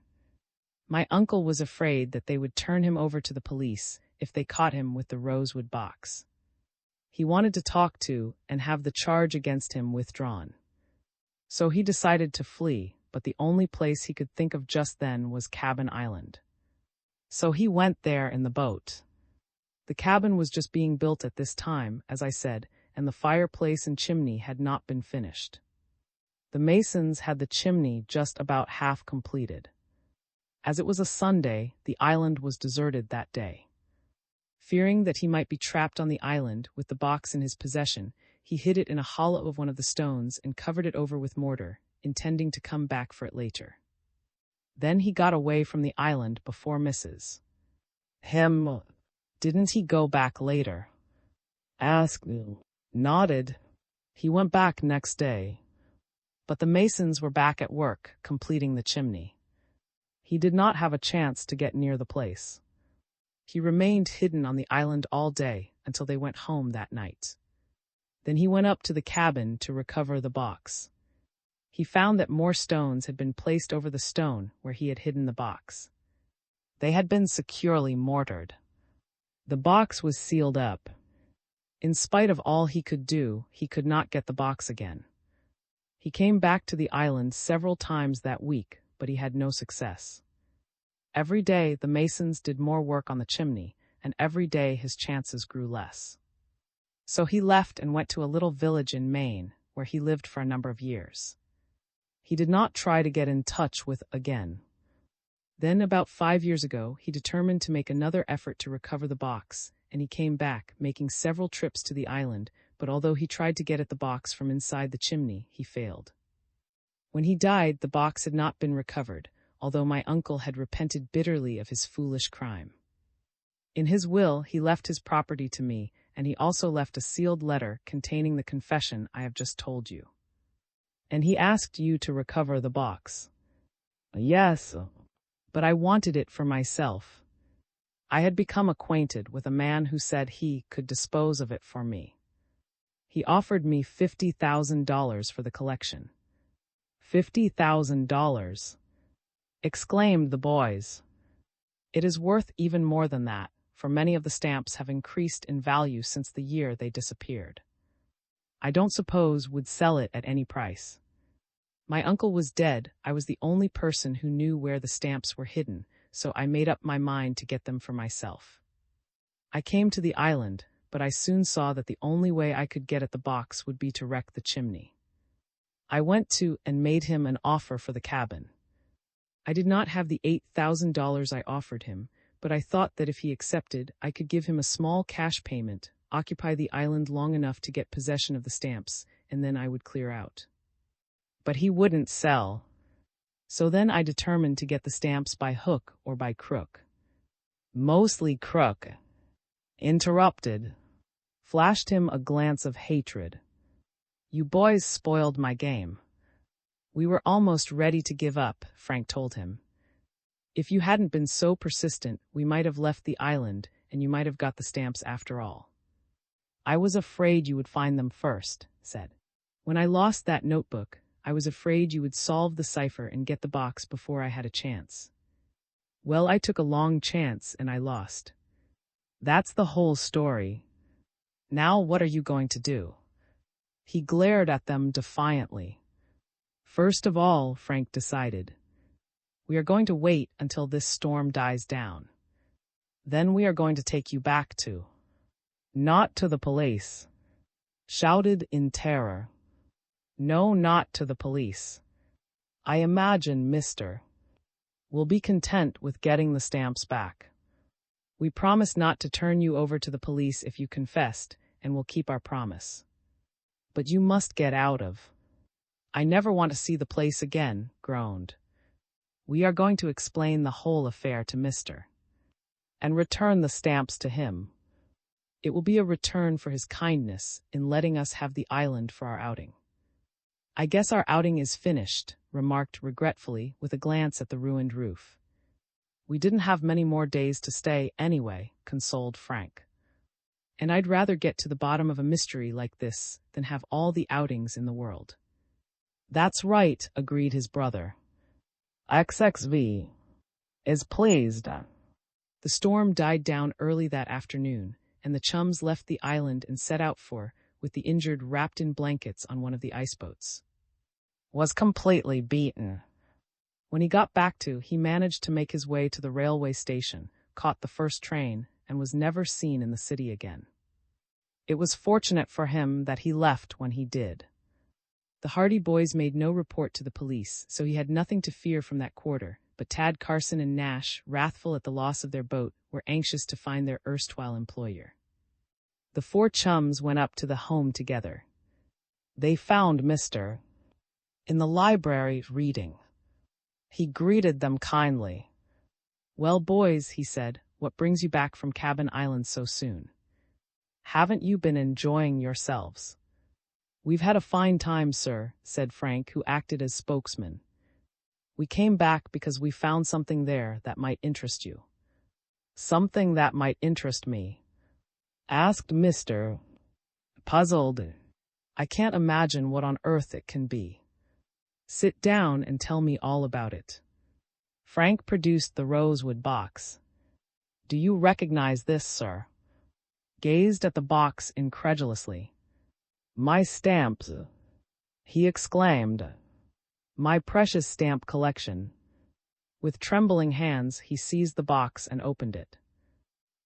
My uncle was afraid that they would turn him over to the police if they caught him with the rosewood box. He wanted to talk to and have the charge against him withdrawn. So he decided to flee, but the only place he could think of just then was Cabin Island. So he went there in the boat. The cabin was just being built at this time, as I said, and the fireplace and chimney had not been finished. The masons had the chimney just about half completed. As it was a Sunday, the island was deserted that day. Fearing that he might be trapped on the island with the box in his possession, he hid it in a hollow of one of the stones and covered it over with mortar, intending to come back for it later. Then he got away from the island before Mrs. Him. Didn't he go back later? Asked. Nodded. He went back next day. But the masons were back at work, completing the chimney. He did not have a chance to get near the place. He remained hidden on the island all day until they went home that night. Then he went up to the cabin to recover the box. He found that more stones had been placed over the stone where he had hidden the box. They had been securely mortared. The box was sealed up. In spite of all he could do, he could not get the box again. He came back to the island several times that week, but he had no success. Every day the masons did more work on the chimney, and every day his chances grew less. So he left and went to a little village in Maine, where he lived for a number of years. He did not try to get in touch with again. Then, about 5 years ago, he determined to make another effort to recover the box, and he came back, making several trips to the island, but although he tried to get at the box from inside the chimney, he failed. When he died, the box had not been recovered, although my uncle had repented bitterly of his foolish crime. In his will, he left his property to me, and he also left a sealed letter containing the confession I have just told you. And he asked you to recover the box. Yes, but I wanted it for myself. I had become acquainted with a man who said he could dispose of it for me. He offered me $50,000 for the collection. $50,000! Exclaimed the boys. It is worth even more than that, for many of the stamps have increased in value since the year they disappeared. I don't suppose would sell it at any price. My uncle was dead. I was the only person who knew where the stamps were hidden, so I made up my mind to get them for myself. I came to the island, but I soon saw that the only way I could get at the box would be to wreck the chimney. I went to and made him an offer for the cabin. I did not have the $8,000 I offered him, but I thought that if he accepted, I could give him a small cash payment, occupy the island long enough to get possession of the stamps, and then I would clear out. But he wouldn't sell. So then I determined to get the stamps by hook or by crook. Mostly crook. Interrupted. Flashed him a glance of hatred. You boys spoiled my game. We were almost ready to give up, Frank told him. If you hadn't been so persistent, we might have left the island, and you might have got the stamps after all. I was afraid you would find them first, said. When I lost that notebook, I was afraid you would solve the cipher and get the box before I had a chance. Well, I took a long chance and I lost. That's the whole story. Now what are you going to do? He glared at them defiantly. First of all, Frank decided, we are going to wait until this storm dies down. Then we are going to take you back to. Not to the police. Shouted in terror. No, not to the police. I imagine, mister, we'll be content with getting the stamps back. We promise not to turn you over to the police if you confessed, and we'll keep our promise. But you must get out of. I never want to see the place again, groaned. We are going to explain the whole affair to mister. And return the stamps to him. It will be a return for his kindness in letting us have the island for our outing. I guess our outing is finished, remarked regretfully with a glance at the ruined roof. We didn't have many more days to stay anyway, consoled Frank. And I'd rather get to the bottom of a mystery like this than have all the outings in the world. That's right, agreed his brother. XXV is pleased. The storm died down early that afternoon, and the chums left the island and set out for, with the injured wrapped in blankets on one of the iceboats. Was completely beaten. When he got back to, he managed to make his way to the railway station, caught the first train, and was never seen in the city again. It was fortunate for him that he left when he did. The Hardy boys made no report to the police, so he had nothing to fear from that quarter, but Tad Carson and Nash, wrathful at the loss of their boat, were anxious to find their erstwhile employer. The four chums went up to the home together. They found Mr. in the library reading. He greeted them kindly. Well, boys, he said, what brings you back from Cabin Island so soon? Haven't you been enjoying yourselves? We've had a fine time, sir, said Frank, who acted as spokesman. We came back because we found something there that might interest you. Something that might interest me? Asked Mr. Puzzled. I can't imagine what on earth it can be. Sit down and tell me all about it. Frank produced the rosewood box. Do you recognize this, sir? Gazed at the box incredulously. My stamps, he exclaimed. My precious stamp collection. With trembling hands, he seized the box and opened it.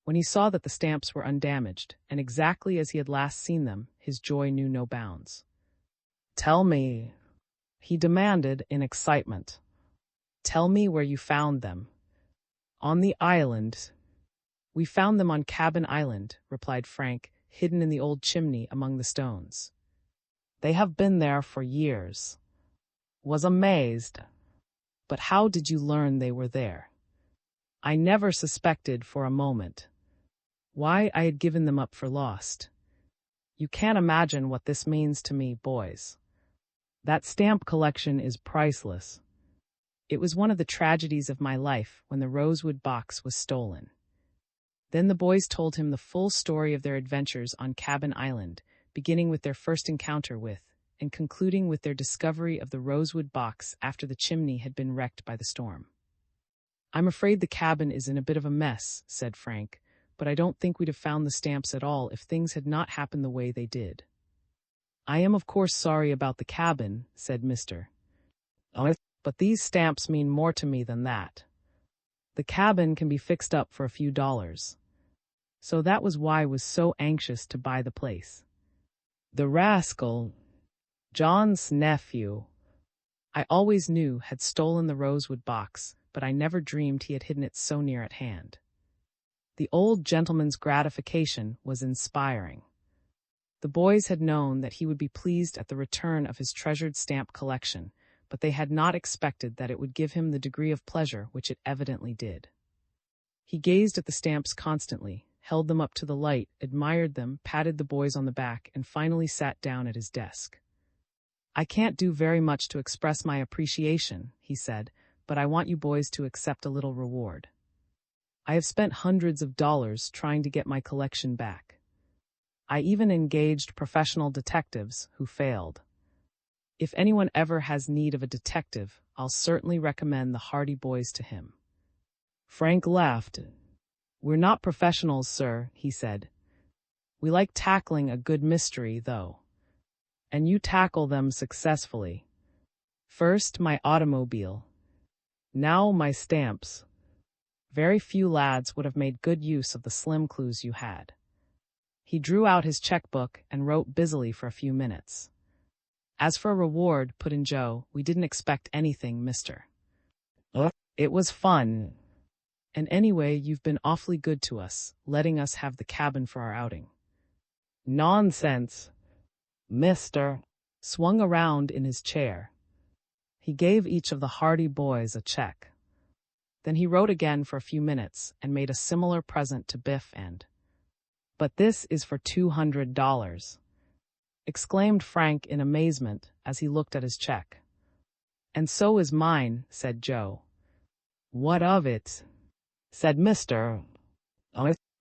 When he saw that the stamps were undamaged, and exactly as he had last seen them, his joy knew no bounds. Tell me, he demanded in excitement. Tell me where you found them. On the island. We found them on Cabin Island, replied Frank, hidden in the old chimney among the stones. They have been there for years. Was amazed. But how did you learn they were there? I never suspected for a moment. Why, I had given them up for lost. You can't imagine what this means to me, boys. That stamp collection is priceless. It was one of the tragedies of my life when the rosewood box was stolen. Then the boys told him the full story of their adventures on Cabin Island, beginning with their first encounter with, and concluding with their discovery of the rosewood box after the chimney had been wrecked by the storm. I'm afraid the cabin is in a bit of a mess, said Frank, but I don't think we'd have found the stamps at all if things had not happened the way they did. I am of course sorry about the cabin, said Mr. But these stamps mean more to me than that. The cabin can be fixed up for a few dollars. So that was why I was so anxious to buy the place. The rascal, John's nephew, I always knew had stolen the rosewood box, but I never dreamed he had hidden it so near at hand. The old gentleman's gratification was inspiring. The boys had known that he would be pleased at the return of his treasured stamp collection, but they had not expected that it would give him the degree of pleasure which it evidently did. He gazed at the stamps constantly, held them up to the light, admired them, patted the boys on the back, and finally sat down at his desk. I can't do very much to express my appreciation, he said, but I want you boys to accept a little reward. I have spent hundreds of dollars trying to get my collection back. I even engaged professional detectives who failed. If anyone ever has need of a detective, I'll certainly recommend the Hardy Boys to him. Frank laughed. We're not professionals, sir, he said. We like tackling a good mystery, though. And you tackle them successfully. First, my automobile. Now, my stamps. Very few lads would have made good use of the slim clues you had. He drew out his checkbook and wrote busily for a few minutes. As for a reward, put in Joe, we didn't expect anything, mister. It was fun. And anyway, you've been awfully good to us, letting us have the cabin for our outing. Nonsense. Mister swung around in his chair. He gave each of the Hardy Boys a check. Then he wrote again for a few minutes and made a similar present to Biff and... But this is for $200, exclaimed Frank in amazement as he looked at his check. And so is mine, said Joe. What of it? Said Mr.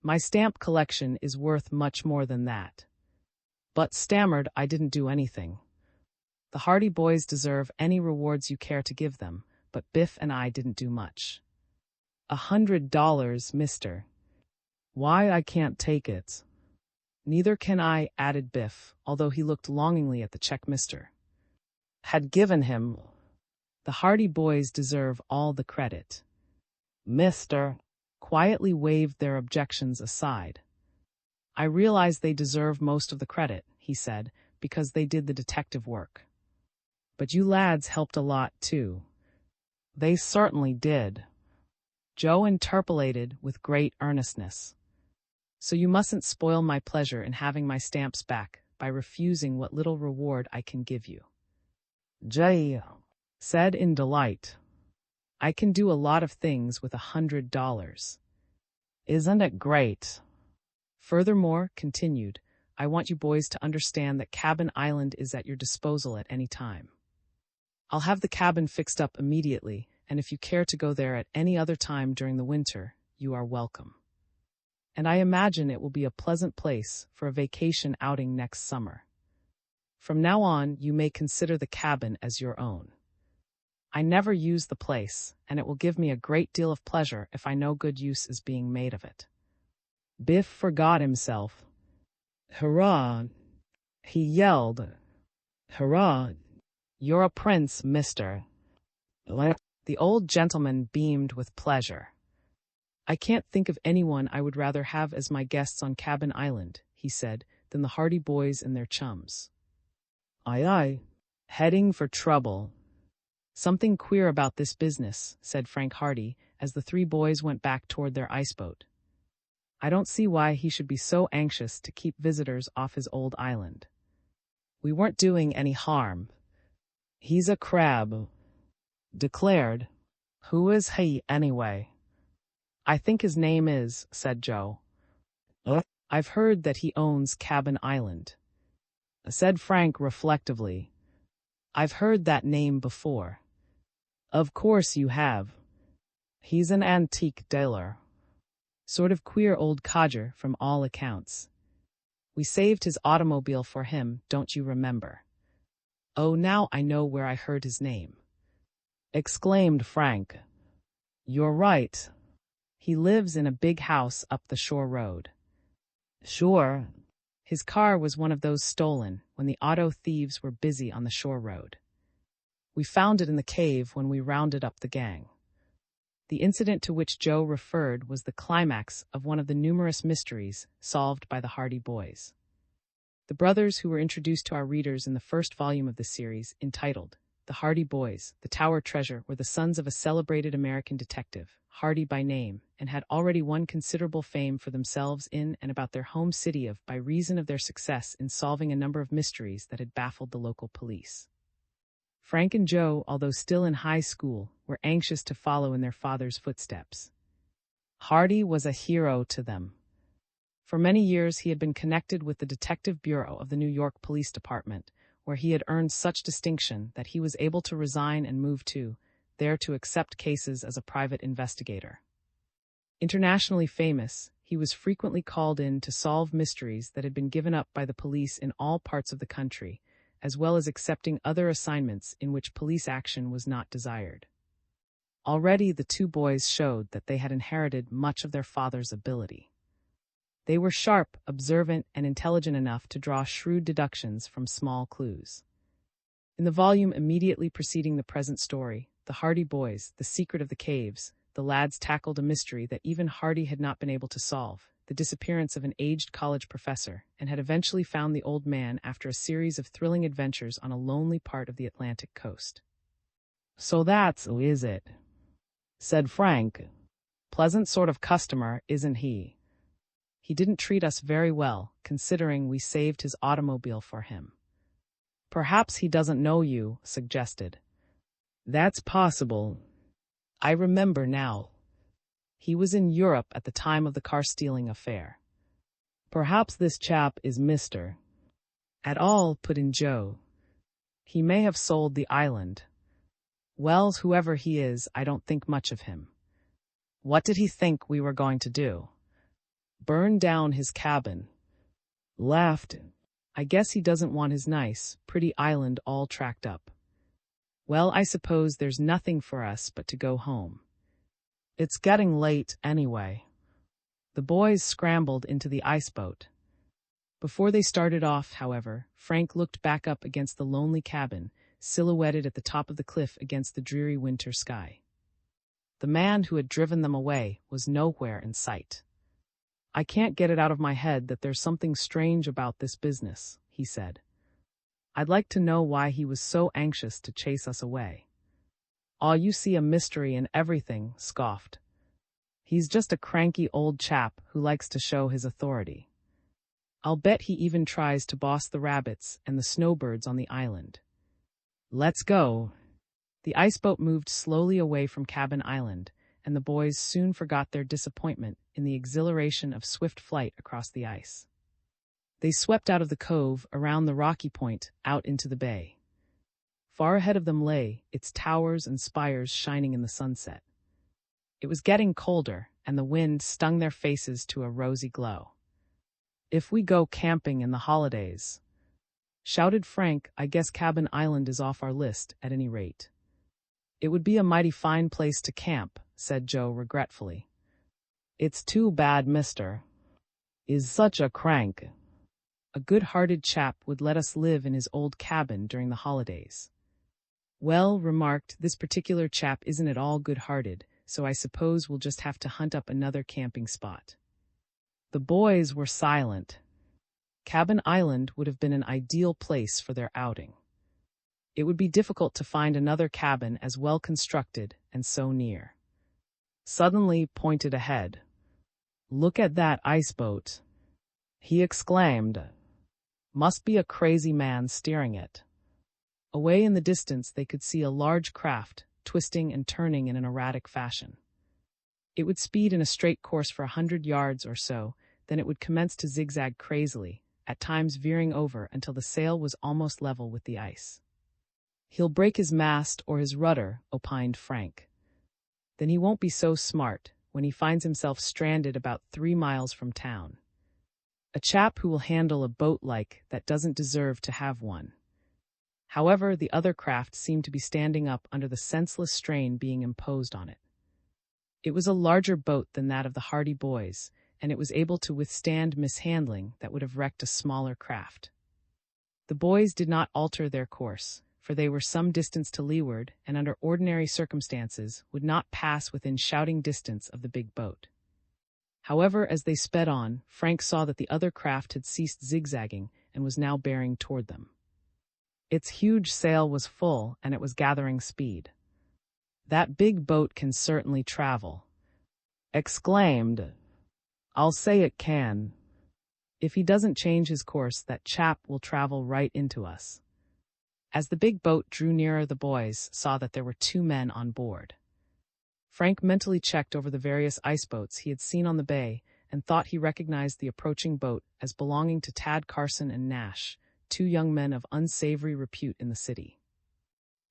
My stamp collection is worth much more than that. But stammered, I didn't do anything. The Hardy Boys deserve any rewards you care to give them, but Biff and I didn't do much. $100, mister. Why, I can't take it. Neither can I, added Biff, although he looked longingly at the check Mr. had given him. The Hardy Boys deserve all the credit. Mr. quietly waved their objections aside. I realize they deserve most of the credit, he said, because they did the detective work. But you lads helped a lot, too. They certainly did. Joe interpolated with great earnestness. So you mustn't spoil my pleasure in having my stamps back by refusing what little reward I can give you. Jay said in delight. I can do a lot of things with $100. Isn't it great? Furthermore, continued, I want you boys to understand that Cabin Island is at your disposal at any time. I'll have the cabin fixed up immediately, and if you care to go there at any other time during the winter, you are welcome. And I imagine it will be a pleasant place for a vacation outing next summer. From now on, you may consider the cabin as your own. I never use the place, and it will give me a great deal of pleasure if I know good use is being made of it. Biff forgot himself. Hurrah! He yelled. Hurrah! You're a prince, mister. The old gentleman beamed with pleasure. I can't think of anyone I would rather have as my guests on Cabin Island, he said, than the Hardy Boys and their chums. Aye. Heading for trouble. Something queer about this business, said Frank Hardy, as the three boys went back toward their iceboat. I don't see why he should be so anxious to keep visitors off his old island. We weren't doing any harm. He's a crab, declared. Who is he, anyway? I think his name is, said Joe. I've heard that he owns Cabin Island, said Frank reflectively. I've heard that name before. Of course you have. He's an antique dealer. Sort of queer old codger from all accounts. We saved his automobile for him, don't you remember? Oh, now I know where I heard his name, exclaimed Frank. You're right. He lives in a big house up the shore road. Sure. His car was one of those stolen when the auto thieves were busy on the shore road. We found it in the cave when we rounded up the gang. The incident to which Joe referred was the climax of one of the numerous mysteries solved by the Hardy Boys. The brothers who were introduced to our readers in the first volume of the series, entitled The Hardy Boys, The Tower Treasure, were the sons of a celebrated American detective, Hardy by name, and had already won considerable fame for themselves in and about their home city by reason of their success in solving a number of mysteries that had baffled the local police. Frank and Joe, although still in high school, were anxious to follow in their father's footsteps. Hardy was a hero to them. For many years he had been connected with the Detective Bureau of the New York Police Department, where he had earned such distinction that he was able to resign and move there to accept cases as a private investigator. Internationally famous, he was frequently called in to solve mysteries that had been given up by the police in all parts of the country, as well as accepting other assignments in which police action was not desired. Already the two boys showed that they had inherited much of their father's ability. They were sharp, observant, and intelligent enough to draw shrewd deductions from small clues. In the volume immediately preceding the present story, The Hardy Boys, The Secret of the Caves, the lads tackled a mystery that even Hardy had not been able to solve, the disappearance of an aged college professor, and had eventually found the old man after a series of thrilling adventures on a lonely part of the Atlantic coast. "So that's who is it?" said Frank. "Pleasant sort of customer, isn't he? He didn't treat us very well, considering we saved his automobile for him." "Perhaps he doesn't know you," suggested. "That's possible. I remember now. He was in Europe at the time of the car-stealing affair. Perhaps this chap is Mr. at all," put in Joe. "He may have sold the island. Well, whoever he is, I don't think much of him. What did he think we were going to do? Burn down his cabin?" Laughed. "I guess he doesn't want his nice, pretty island all tracked up. Well, I suppose there's nothing for us but to go home. It's getting late anyway." The boys scrambled into the iceboat. Before they started off, however, Frank looked back up against the lonely cabin, silhouetted at the top of the cliff against the dreary winter sky. The man who had driven them away was nowhere in sight. "I can't get it out of my head that there's something strange about this business," he said. "I'd like to know why he was so anxious to chase us away." "Aw, you see a mystery in everything," scoffed. "He's just a cranky old chap who likes to show his authority. I'll bet he even tries to boss the rabbits and the snowbirds on the island. Let's go." The iceboat moved slowly away from Cabin Island, and the boys soon forgot their disappointment in the exhilaration of swift flight across the ice. They swept out of the cove, around the rocky point, out into the bay. Far ahead of them lay, its towers and spires shining in the sunset. It was getting colder, and the wind stung their faces to a rosy glow. "If we go camping in the holidays," shouted Frank, "I guess Cabin Island is off our list, at any rate." "It would be a mighty fine place to camp," said Joe regretfully. "It's too bad Mr. is such a crank. A good-hearted chap would let us live in his old cabin during the holidays." "Well," remarked, "this particular chap isn't at all good-hearted, so I suppose we'll just have to hunt up another camping spot." The boys were silent. Cabin Island would have been an ideal place for their outing. It would be difficult to find another cabin as well constructed and so near. Suddenly pointed ahead. "Look at that iceboat," he exclaimed. "Must be a crazy man steering it." Away in the distance they could see a large craft, twisting and turning in an erratic fashion. It would speed in a straight course for 100 yards or so, then it would commence to zigzag crazily, at times veering over until the sail was almost level with the ice. "He'll break his mast or his rudder," opined Frank. "Then he won't be so smart when he finds himself stranded about 3 miles from town. A chap who will handle a boat like that doesn't deserve to have one." However, the other craft seemed to be standing up under the senseless strain being imposed on it. It was a larger boat than that of the Hardy Boys, and it was able to withstand mishandling that would have wrecked a smaller craft. The boys did not alter their course, for they were some distance to leeward and under ordinary circumstances would not pass within shouting distance of the big boat. However, as they sped on, Frank saw that the other craft had ceased zigzagging and was now bearing toward them. Its huge sail was full, and it was gathering speed. "That big boat can certainly travel," exclaimed. "I'll say it can. If he doesn't change his course, that chap will travel right into us." As the big boat drew nearer, the boys saw that there were 2 men on board. Frank mentally checked over the various iceboats he had seen on the bay and thought he recognized the approaching boat as belonging to Tad Carson and Nash, 2 young men of unsavory repute in the city.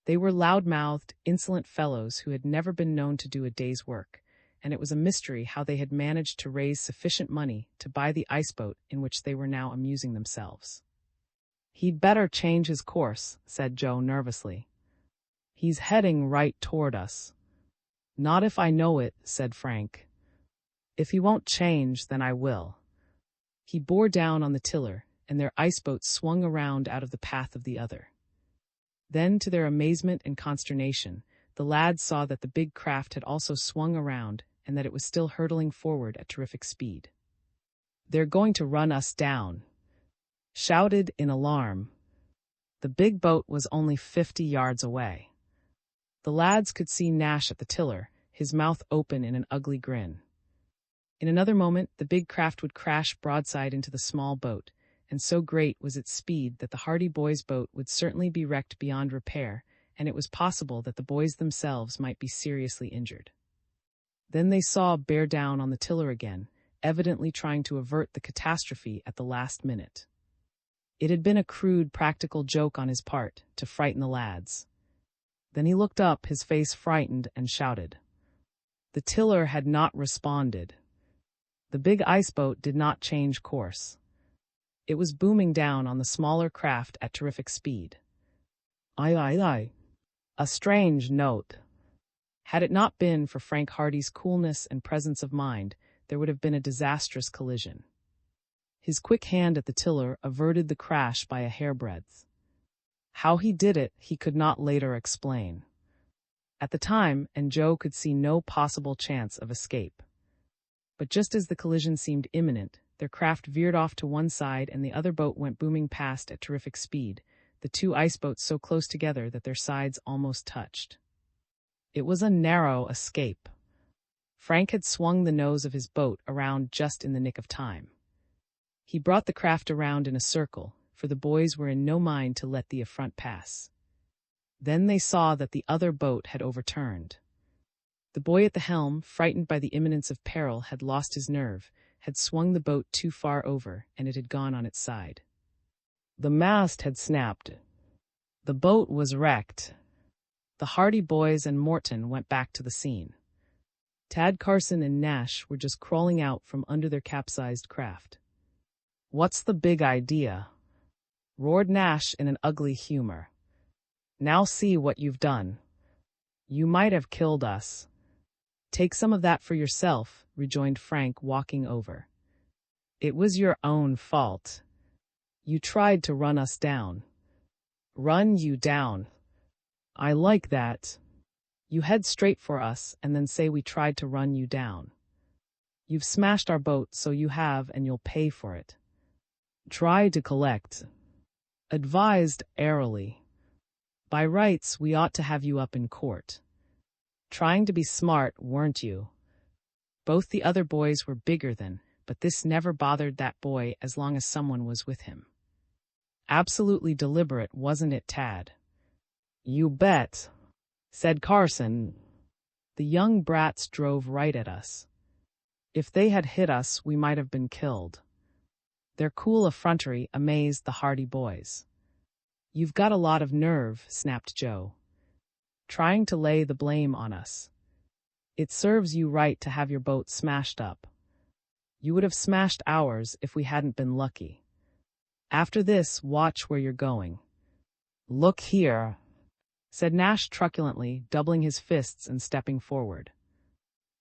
They were loud-mouthed, insolent fellows who had never been known to do a day's work, and it was a mystery how they had managed to raise sufficient money to buy the iceboat in which they were now amusing themselves. "He'd better change his course," said Joe nervously. "He's heading right toward us." "Not if I know it," said Frank. "If he won't change, then I will." He bore down on the tiller, and their iceboat swung around out of the path of the other. Then, to their amazement and consternation, the lads saw that the big craft had also swung around and that it was still hurtling forward at terrific speed. "They're going to run us down," shouted in alarm. The big boat was only 50 yards away. The lads could see Nash at the tiller, his mouth open in an ugly grin. In another moment, the big craft would crash broadside into the small boat, and so great was its speed that the Hardy Boys' boat would certainly be wrecked beyond repair, and it was possible that the boys themselves might be seriously injured. Then they saw bear down on the tiller again, evidently trying to avert the catastrophe at the last minute. It had been a crude, practical joke on his part, to frighten the lads. Then he looked up, his face frightened, and shouted. The tiller had not responded. The big iceboat did not change course. It was booming down on the smaller craft at terrific speed. Aye. A strange note. Had it not been for Frank Hardy's coolness and presence of mind, there would have been a disastrous collision. His quick hand at the tiller averted the crash by a hairbreadth. How he did it, he could not later explain. At the time, and Joe could see no possible chance of escape. But just as the collision seemed imminent, their craft veered off to one side and the other boat went booming past at terrific speed, the 2 iceboats so close together that their sides almost touched. It was a narrow escape. Frank had swung the nose of his boat around just in the nick of time. He brought the craft around in a circle, for the boys were in no mind to let the affront pass. Then they saw that the other boat had overturned. The boy at the helm, frightened by the imminence of peril, had lost his nerve, had swung the boat too far over, and it had gone on its side. The mast had snapped. The boat was wrecked. The Hardy Boys and Morton went back to the scene. Tad Carson and Nash were just crawling out from under their capsized craft. "What's the big idea?" roared Nash in an ugly humor. "Now see what you've done. You might have killed us." "Take some of that for yourself," rejoined Frank, walking over. "It was your own fault. You tried to run us down." "Run you down? I like that. You head straight for us and then say we tried to run you down. You've smashed our boat, so you have, and you'll pay for it." "Try to collect," advised airily. "By rights, we ought to have you up in court. Trying to be smart, weren't you?" Both the other boys were bigger than, but this never bothered that boy as long as someone was with him. Absolutely deliberate, wasn't it, Tad? "You bet," said Carson. "The young brats drove right at us. If they had hit us, we might have been killed." Their cool effrontery amazed the Hardy Boys. "You've got a lot of nerve," snapped Joe. "Trying to lay the blame on us. It serves you right to have your boat smashed up. You would have smashed ours if we hadn't been lucky. After this, watch where you're going." "Look here," said Nash truculently, doubling his fists and stepping forward.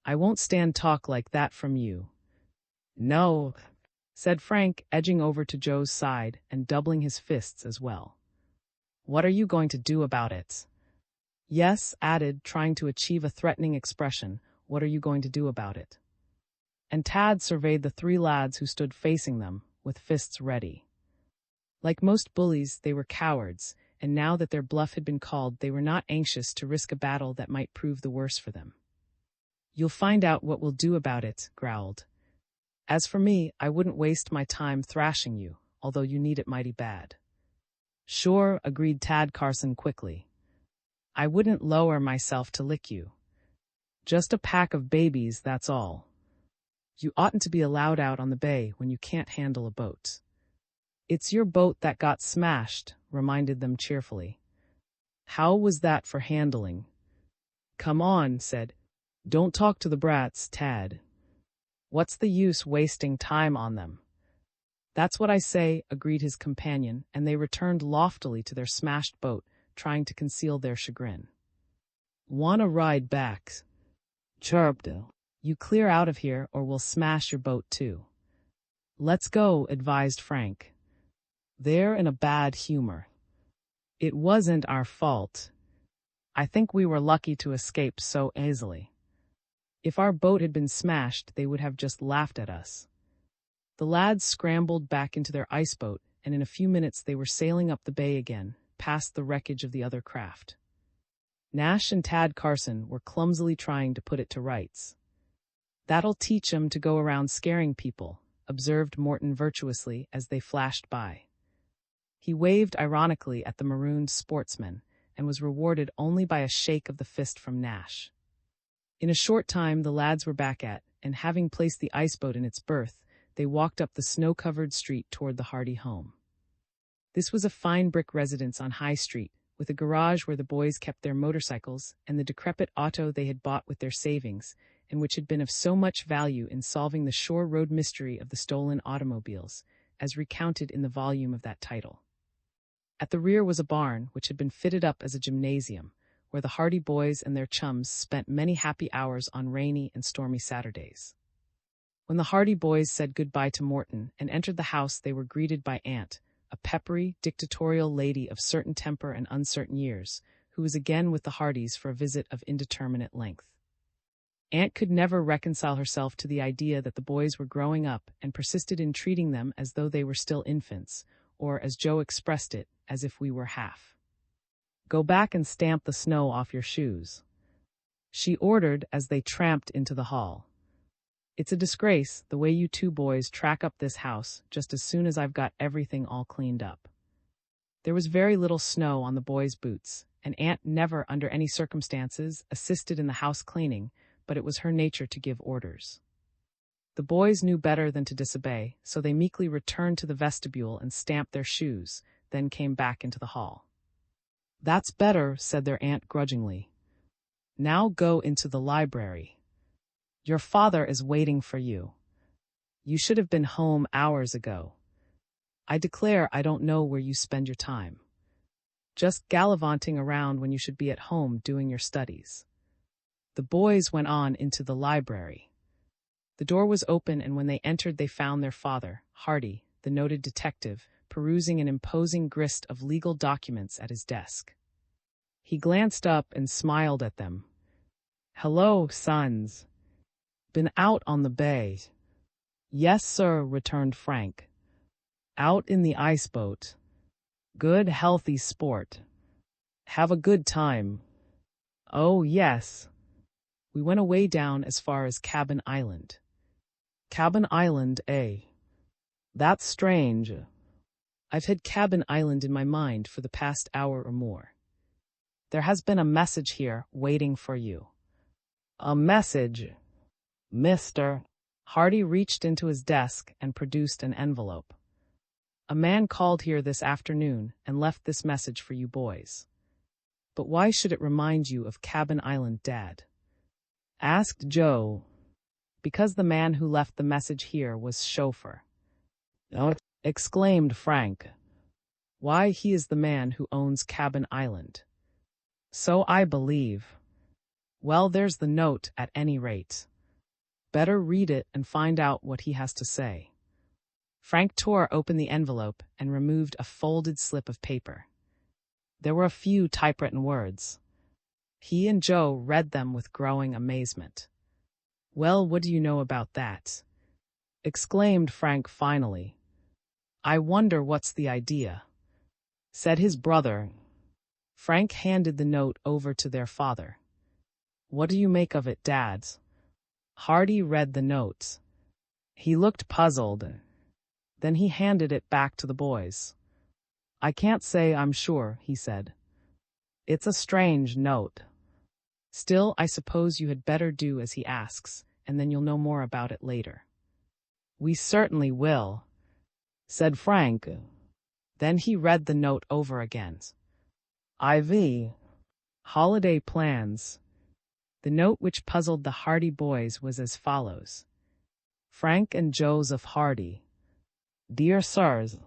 I won't stand talk like that from you. No, said Frank, edging over to Joe's side and doubling his fists as well. What are you going to do about it? Yes, added, trying to achieve a threatening expression, what are you going to do about it? And Tad surveyed the three lads who stood facing them, with fists ready. Like most bullies, they were cowards, and now that their bluff had been called, they were not anxious to risk a battle that might prove the worse for them. You'll find out what we'll do about it, growled. As for me, I wouldn't waste my time thrashing you, although you need it mighty bad. Sure, agreed Tad Carson quickly. I wouldn't lower myself to lick you. Just a pack of babies, that's all. You oughtn't to be allowed out on the bay when you can't handle a boat. It's your boat that got smashed, reminded them cheerfully. How was that for handling? Come on, said. Don't talk to the brats, Tad. What's the use wasting time on them? That's what I say, agreed his companion, and they returned loftily to their smashed boat, trying to conceal their chagrin. Want a ride back? Chirped. You clear out of here or we'll smash your boat too. Let's go, advised Frank. They're in a bad humor. It wasn't our fault. I think we were lucky to escape so easily. If our boat had been smashed, they would have just laughed at us. The lads scrambled back into their ice boat, and in a few minutes they were sailing up the bay again, past the wreckage of the other craft. Nash and Tad Carson were clumsily trying to put it to rights. That'll teach 'em to go around scaring people, observed Morton virtuously as they flashed by. He waved ironically at the marooned sportsmen, and was rewarded only by a shake of the fist from Nash. In a short time the lads were back at, and having placed the ice boat in its berth, they walked up the snow-covered street toward the Hardy home. This was a fine brick residence on High Street, with a garage where the boys kept their motorcycles and the decrepit auto they had bought with their savings, and which had been of so much value in solving the shore road mystery of the stolen automobiles, as recounted in the volume of that title. At the rear was a barn, which had been fitted up as a gymnasium, where the Hardy boys and their chums spent many happy hours on rainy and stormy Saturdays. When the Hardy boys said goodbye to Morton and entered the house, they were greeted by Aunt, a peppery, dictatorial lady of certain temper and uncertain years, who was again with the Hardys for a visit of indeterminate length. Aunt could never reconcile herself to the idea that the boys were growing up and persisted in treating them as though they were still infants, or, as Joe expressed it, as if we were half. Go back and stamp the snow off your shoes, she ordered as they tramped into the hall. It's a disgrace, the way you two boys track up this house just as soon as I've got everything all cleaned up. There was very little snow on the boys' boots, and Aunt never, under any circumstances, assisted in the house cleaning, but it was her nature to give orders. The boys knew better than to disobey, so they meekly returned to the vestibule and stamped their shoes, then came back into the hall. That's better, said their aunt grudgingly. Now go into the library. Your father is waiting for you. You should have been home hours ago. I declare I don't know where you spend your time. Just gallivanting around when you should be at home doing your studies. The boys went on into the library. The door was open, and when they entered they found their father, Hardy, the noted detective, perusing an imposing grist of legal documents at his desk. He glanced up and smiled at them. Hello, sons. Been out on the bay? Yes, sir, returned Frank. Out in the ice boat. Good, healthy sport. Have a good time. Oh, yes. We went away down as far as Cabin Island. Cabin Island, eh? That's strange. I've had Cabin Island in my mind for the past hour or more. There has been a message here waiting for you. A message? Mister. Hardy reached into his desk and produced an envelope. A man called here this afternoon and left this message for you boys. But why should it remind you of Cabin Island, Dad? Asked Joe. Because the man who left the message here was chauffeur. Oh, exclaimed Frank. Why, he is the man who owns Cabin Island. So I believe. Well, there's the note at any rate. Better read it and find out what he has to say. Frank tore open the envelope and removed a folded slip of paper. There were a few typewritten words. He and Joe read them with growing amazement. "Well, what do you know about that?" exclaimed Frank finally. "I wonder what's the idea," said his brother. Frank handed the note over to their father. "What do you make of it, Dad?" Hardy read the note. He looked puzzled. Then he handed it back to the boys. "I can't say I'm sure," he said. "It's a strange note. Still, I suppose you had better do as he asks, and then you'll know more about it later." "We certainly will," said Frank. Then he read the note over again. IV. Holiday plans. The note which puzzled the Hardy boys was as follows. Frank and Joseph Hardy. Dear Sirs,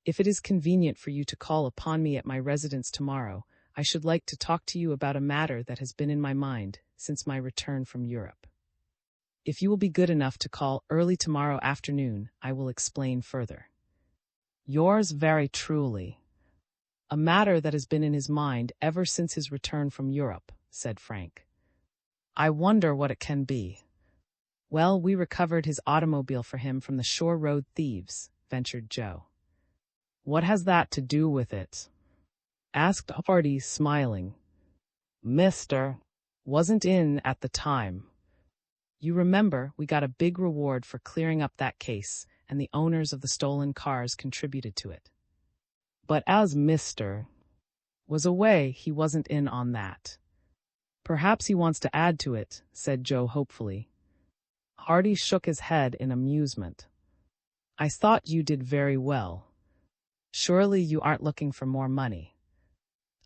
if it is convenient for you to call upon me at my residence tomorrow, I should like to talk to you about a matter that has been in my mind since my return from Europe. If you will be good enough to call early tomorrow afternoon, I will explain further. Yours very truly. A matter that has been in his mind ever since his return from Europe, said Frank. I wonder what it can be. Well, we recovered his automobile for him from the Shore Road thieves, ventured Joe. What has that to do with it? Asked Hardy, smiling. Mr. wasn't in at the time. You remember, we got a big reward for clearing up that case, and the owners of the stolen cars contributed to it. But as Mr. was away, he wasn't in on that. Perhaps he wants to add to it, said Joe hopefully. Hardy shook his head in amusement. I thought you did very well. Surely you aren't looking for more money.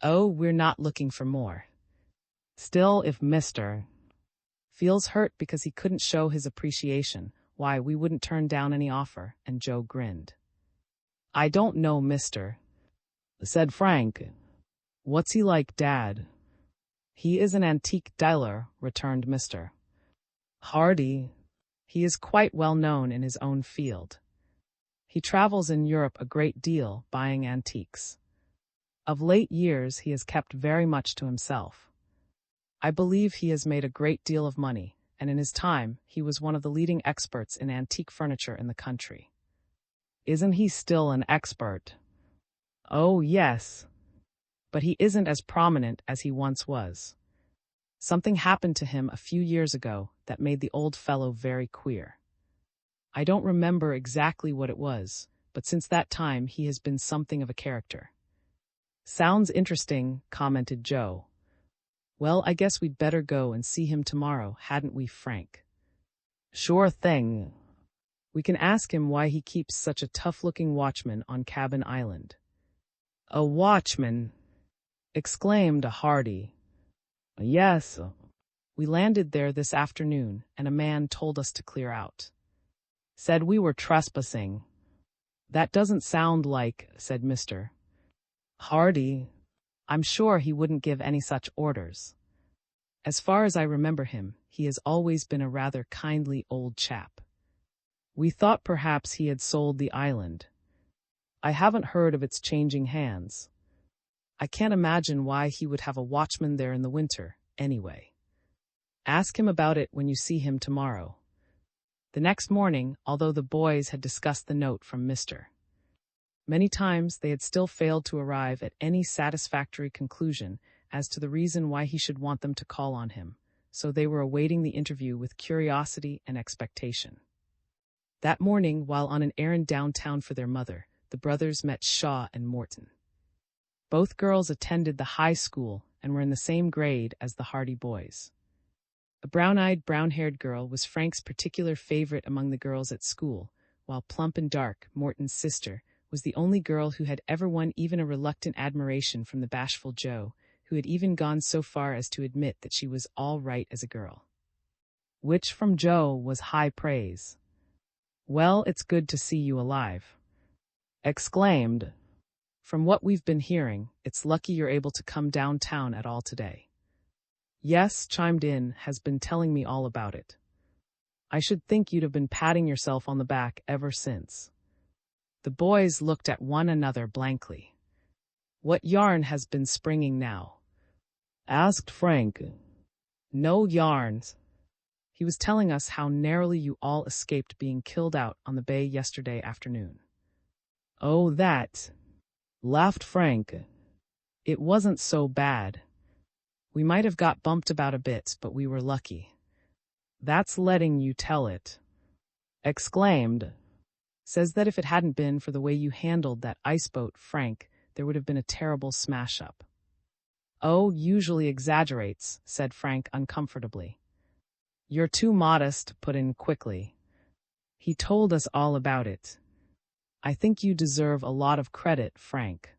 Oh, we're not looking for more. Still, if Mr. feels hurt because he couldn't show his appreciation, why, we wouldn't turn down any offer, and Joe grinned. I don't know, Mr. said Frank. What's he like, Dad? He is an antique dealer, returned Mr. Hardy. He is quite well known in his own field. He travels in Europe a great deal, buying antiques. Of late years, he has kept very much to himself. I believe he has made a great deal of money, and in his time, he was one of the leading experts in antique furniture in the country. Isn't he still an expert? Oh, yes. But he isn't as prominent as he once was. Something happened to him a few years ago that made the old fellow very queer. I don't remember exactly what it was, but since that time he has been something of a character. Sounds interesting, commented Joe. Well, I guess we'd better go and see him tomorrow, hadn't we, Frank? Sure thing. We can ask him why he keeps such a tough-looking watchman on Cabin Island. A watchman? Exclaimed Hardy. Yes. We landed there this afternoon, and a man told us to clear out. Said we were trespassing. That doesn't sound like, said Mr. Hardy. I'm sure he wouldn't give any such orders. As far as I remember him, he has always been a rather kindly old chap. We thought perhaps he had sold the island. I haven't heard of its changing hands. I can't imagine why he would have a watchman there in the winter, anyway. Ask him about it when you see him tomorrow. The next morning, although the boys had discussed the note from Mr. Many times they had still failed to arrive at any satisfactory conclusion as to the reason why he should want them to call on him, so they were awaiting the interview with curiosity and expectation. That morning, while on an errand downtown for their mother, the brothers met Shaw and Morton. Both girls attended the high school and were in the same grade as the Hardy boys. A brown-eyed, brown-haired girl was Frank's particular favorite among the girls at school, while plump and dark, Morton's sister, was the only girl who had ever won even a reluctant admiration from the bashful Joe, who had even gone so far as to admit that she was all right as a girl. Which from Joe was high praise. Well, it's good to see you alive. Exclaimed. From what we've been hearing, it's lucky you're able to come downtown at all today. Yes, chimed in, has been telling me all about it. I should think you'd have been patting yourself on the back ever since." The boys looked at one another blankly. "What yarn has been springing now?" asked Frank. "No yarns. He was telling us how narrowly you all escaped being killed out on the bay yesterday afternoon." "Oh, that," laughed Frank. "It wasn't so bad. We might have got bumped about a bit, but we were lucky." "That's letting you tell it," exclaimed. "Says that if it hadn't been for the way you handled that ice boat, Frank, there would have been a terrible smash-up." "Oh, usually exaggerates," said Frank uncomfortably. "You're too modest," put in quickly. "He told us all about it. I think you deserve a lot of credit, Frank."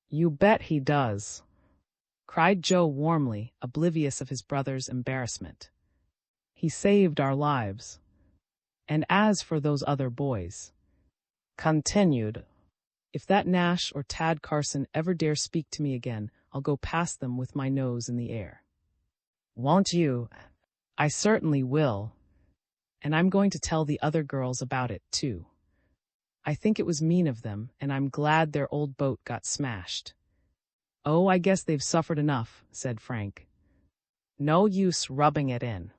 "You bet he does," cried Joe warmly, oblivious of his brother's embarrassment. "He saved our lives. And as for those other boys," continued, "if that Nash or Tad Carson ever dare speak to me again, I'll go past them with my nose in the air." "Won't you?" "I certainly will. And I'm going to tell the other girls about it, too. I think it was mean of them, and I'm glad their old boat got smashed." "Oh, I guess they've suffered enough," said Frank. "No use rubbing it in.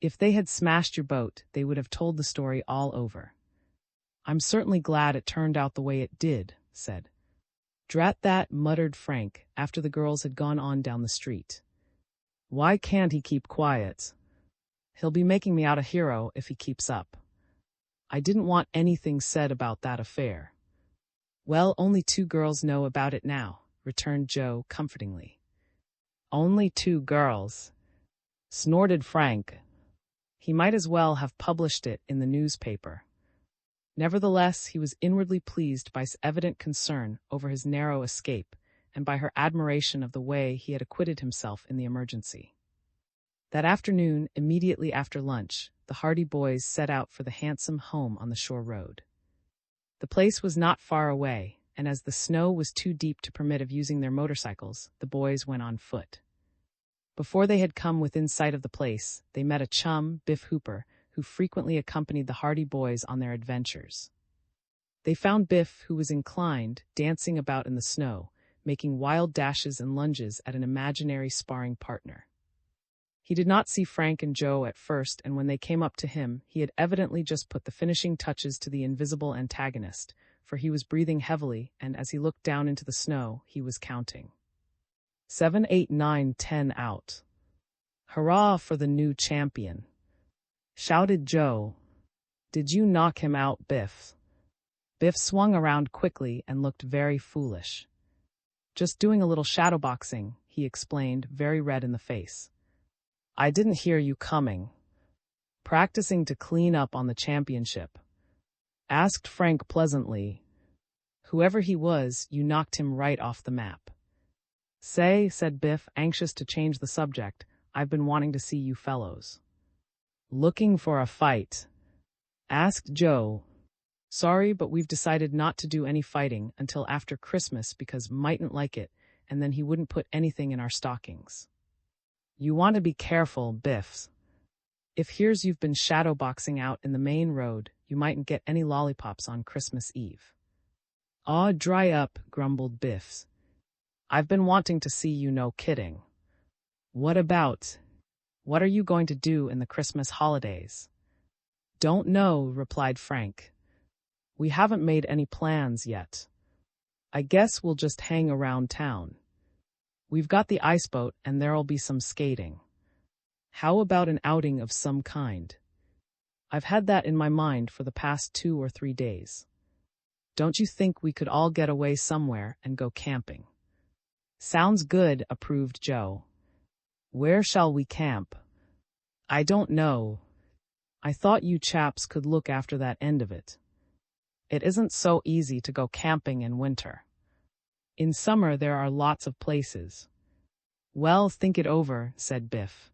If they had smashed your boat, they would have told the story all over." "I'm certainly glad it turned out the way it did," said. "Drat that," muttered Frank, after the girls had gone on down the street. "Why can't he keep quiet? He'll be making me out a hero if he keeps up. I didn't want anything said about that affair." "Well, only 2 girls know about it now," returned Joe comfortingly. "Only 2 girls," snorted Frank. He might as well have published it in the newspaper. Nevertheless, he was inwardly pleased by his evident concern over his narrow escape and by her admiration of the way he had acquitted himself in the emergency. That afternoon, immediately after lunch, the Hardy boys set out for the handsome home on the shore road. The place was not far away, and as the snow was too deep to permit of using their motorcycles, the boys went on foot. Before they had come within sight of the place, they met a chum, Biff Hooper, who frequently accompanied the Hardy boys on their adventures. They found Biff, who was inclined, dancing about in the snow, making wild dashes and lunges at an imaginary sparring partner. He did not see Frank and Joe at first, and when they came up to him, he had evidently just put the finishing touches to the invisible antagonist, for he was breathing heavily, and as he looked down into the snow, he was counting. 7, 8, 9, 10 out. "Hurrah for the new champion," shouted Joe. "Did you knock him out, Biff?" Biff swung around quickly and looked very foolish. "Just doing a little shadowboxing," he explained, very red in the face. "I didn't hear you coming." "Practicing to clean up on the championship," asked Frank pleasantly. "Whoever he was, you knocked him right off the map." "Say," said Biff, anxious to change the subject, "I've been wanting to see you fellows." "Looking for a fight?" asked Joe. "Sorry, but we've decided not to do any fighting until after Christmas because mightn't like it, and then he wouldn't put anything in our stockings." "You want to be careful, Biff. If here's you've been shadowboxing out in the main road, you mightn't get any lollipops on Christmas Eve." "Aw, dry up," grumbled Biff. "I've been wanting to see you, no kidding." "What about? What are you going to do in the Christmas holidays?" "Don't know," replied Frank. "We haven't made any plans yet. I guess we'll just hang around town. We've got the ice boat and there'll be some skating. How about an outing of some kind? I've had that in my mind for the past 2 or 3 days. Don't you think we could all get away somewhere and go camping?" "Sounds good," approved Joe. "Where shall we camp?" "I don't know. I thought you chaps could look after that end of it. It isn't so easy to go camping in winter. In summer there are lots of places." "Well, think it over," said Biff.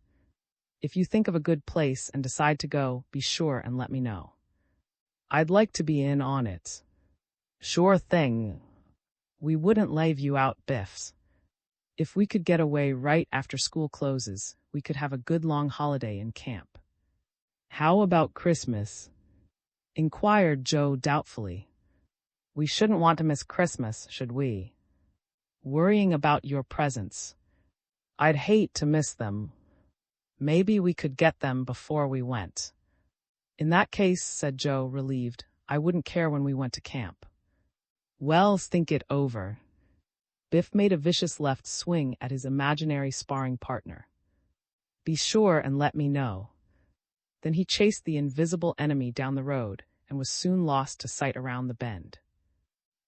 "If you think of a good place and decide to go, be sure and let me know. I'd like to be in on it." "Sure thing. We wouldn't leave you out, Biff. If we could get away right after school closes, we could have a good long holiday in camp." How about Christmas? Inquired Joe doubtfully. We shouldn't want to miss Christmas, should we? Worrying about your presents. I'd hate to miss them. Maybe we could get them before we went. In that case, said Joe, relieved, I wouldn't care when we went to camp. Wells, think it over. Biff made a vicious left swing at his imaginary sparring partner. Be sure and let me know. Then he chased the invisible enemy down the road and was soon lost to sight around the bend.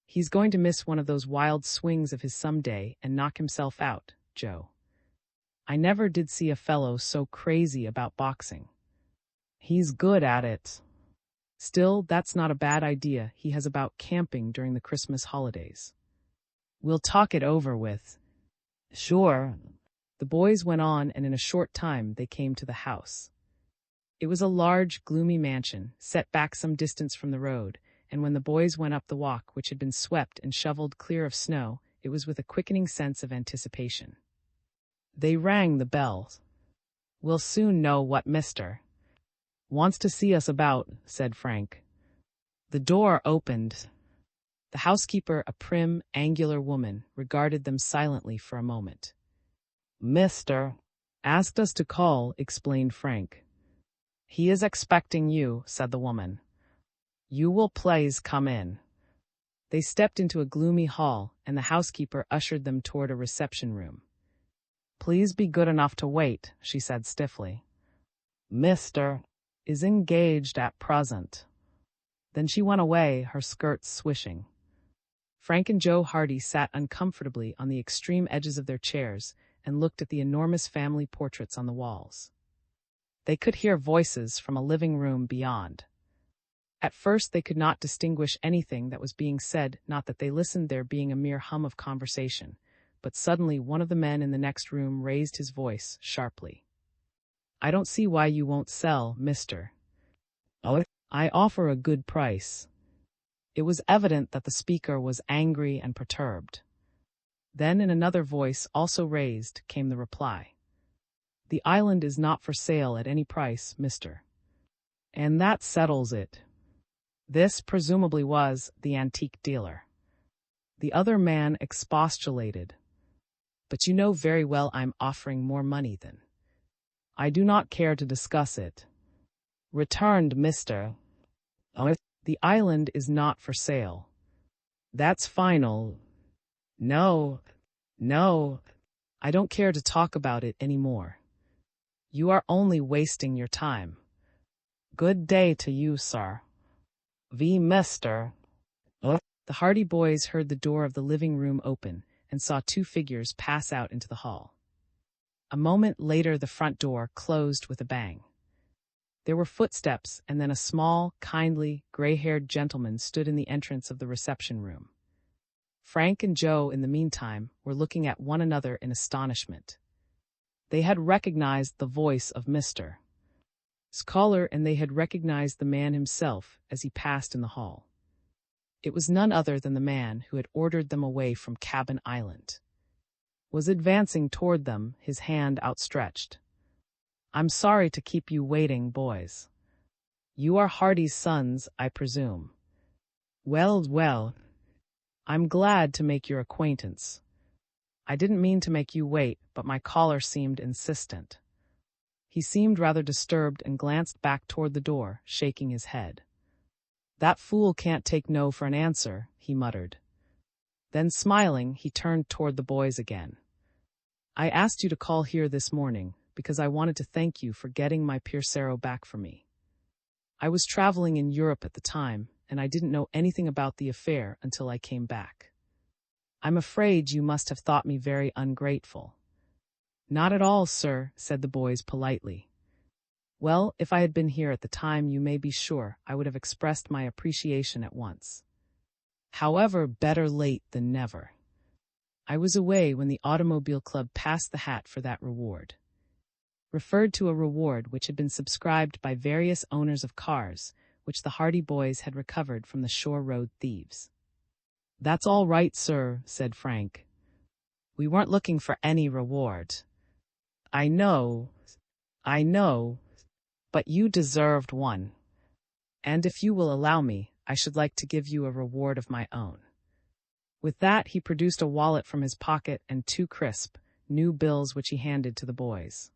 He's going to miss one of those wild swings of his someday and knock himself out, Joe. I never did see a fellow so crazy about boxing. He's good at it. Still, that's not a bad idea he has about camping during the Christmas holidays. We'll talk it over with. Sure. The boys went on, and in a short time they came to the house. It was a large, gloomy mansion, set back some distance from the road, and when the boys went up the walk, which had been swept and shoveled clear of snow, it was with a quickening sense of anticipation. They rang the bell. We'll soon know what Mr. wants to see us about, said Frank. The door opened. The housekeeper, a prim, angular woman, regarded them silently for a moment. Mr. asked us to call, explained Frank. He is expecting you, said the woman. You will please come in. They stepped into a gloomy hall, and the housekeeper ushered them toward a reception room. Please be good enough to wait, she said stiffly. Mr. is engaged at present. Then she went away, her skirts swishing. Frank and Joe Hardy sat uncomfortably on the extreme edges of their chairs and looked at the enormous family portraits on the walls. They could hear voices from a living room beyond. At first they could not distinguish anything that was being said, not that they listened there being a mere hum of conversation, but suddenly one of the men in the next room raised his voice sharply. I don't see why you won't sell, mister. Oh, I offer a good price. It was evident that the speaker was angry and perturbed. Then in another voice, also raised, came the reply. The island is not for sale at any price, mister. And that settles it. This presumably was the antique dealer. The other man expostulated. But you know very well I'm offering more money than. I do not care to discuss it. Returned Mr. Oh, the island is not for sale. That's final. No, I don't care to talk about it anymore. You are only wasting your time. Good day to you, sir. Mr. Oh. The Hardy boys heard the door of the living room open and saw two figures pass out into the hall. A moment later the front door closed with a bang. There were footsteps, and then a small, kindly, gray-haired gentleman stood in the entrance of the reception room. Frank and Joe, in the meantime, were looking at one another in astonishment. They had recognized the voice of Mr. Scholar, and they had recognized the man himself as he passed in the hall. It was none other than the man who had ordered them away from Cabin Island. Was advancing toward them, his hand outstretched. I'm sorry to keep you waiting, boys. You are Hardy's sons, I presume. Well, I'm glad to make your acquaintance. I didn't mean to make you wait, but my caller seemed insistent. He seemed rather disturbed and glanced back toward the door, shaking his head. That fool can't take no for an answer, he muttered. Then smiling, he turned toward the boys again. I asked you to call here this morning because I wanted to thank you for getting my Piercero back for me. I was traveling in Europe at the time, and I didn't know anything about the affair until I came back. I'm afraid you must have thought me very ungrateful. Not at all, sir, said the boys politely. Well, if I had been here at the time, you may be sure I would have expressed my appreciation at once. However, better late than never. I was away when the Automobile Club passed the hat for that reward. Referred to a reward which had been subscribed by various owners of cars, which the Hardy boys had recovered from the shore road thieves. That's all right, sir, said Frank. We weren't looking for any reward. I know. But you deserved one. And if you will allow me, I should like to give you a reward of my own." With that, he produced a wallet from his pocket and 2 crisp, new bills which he handed to the boys.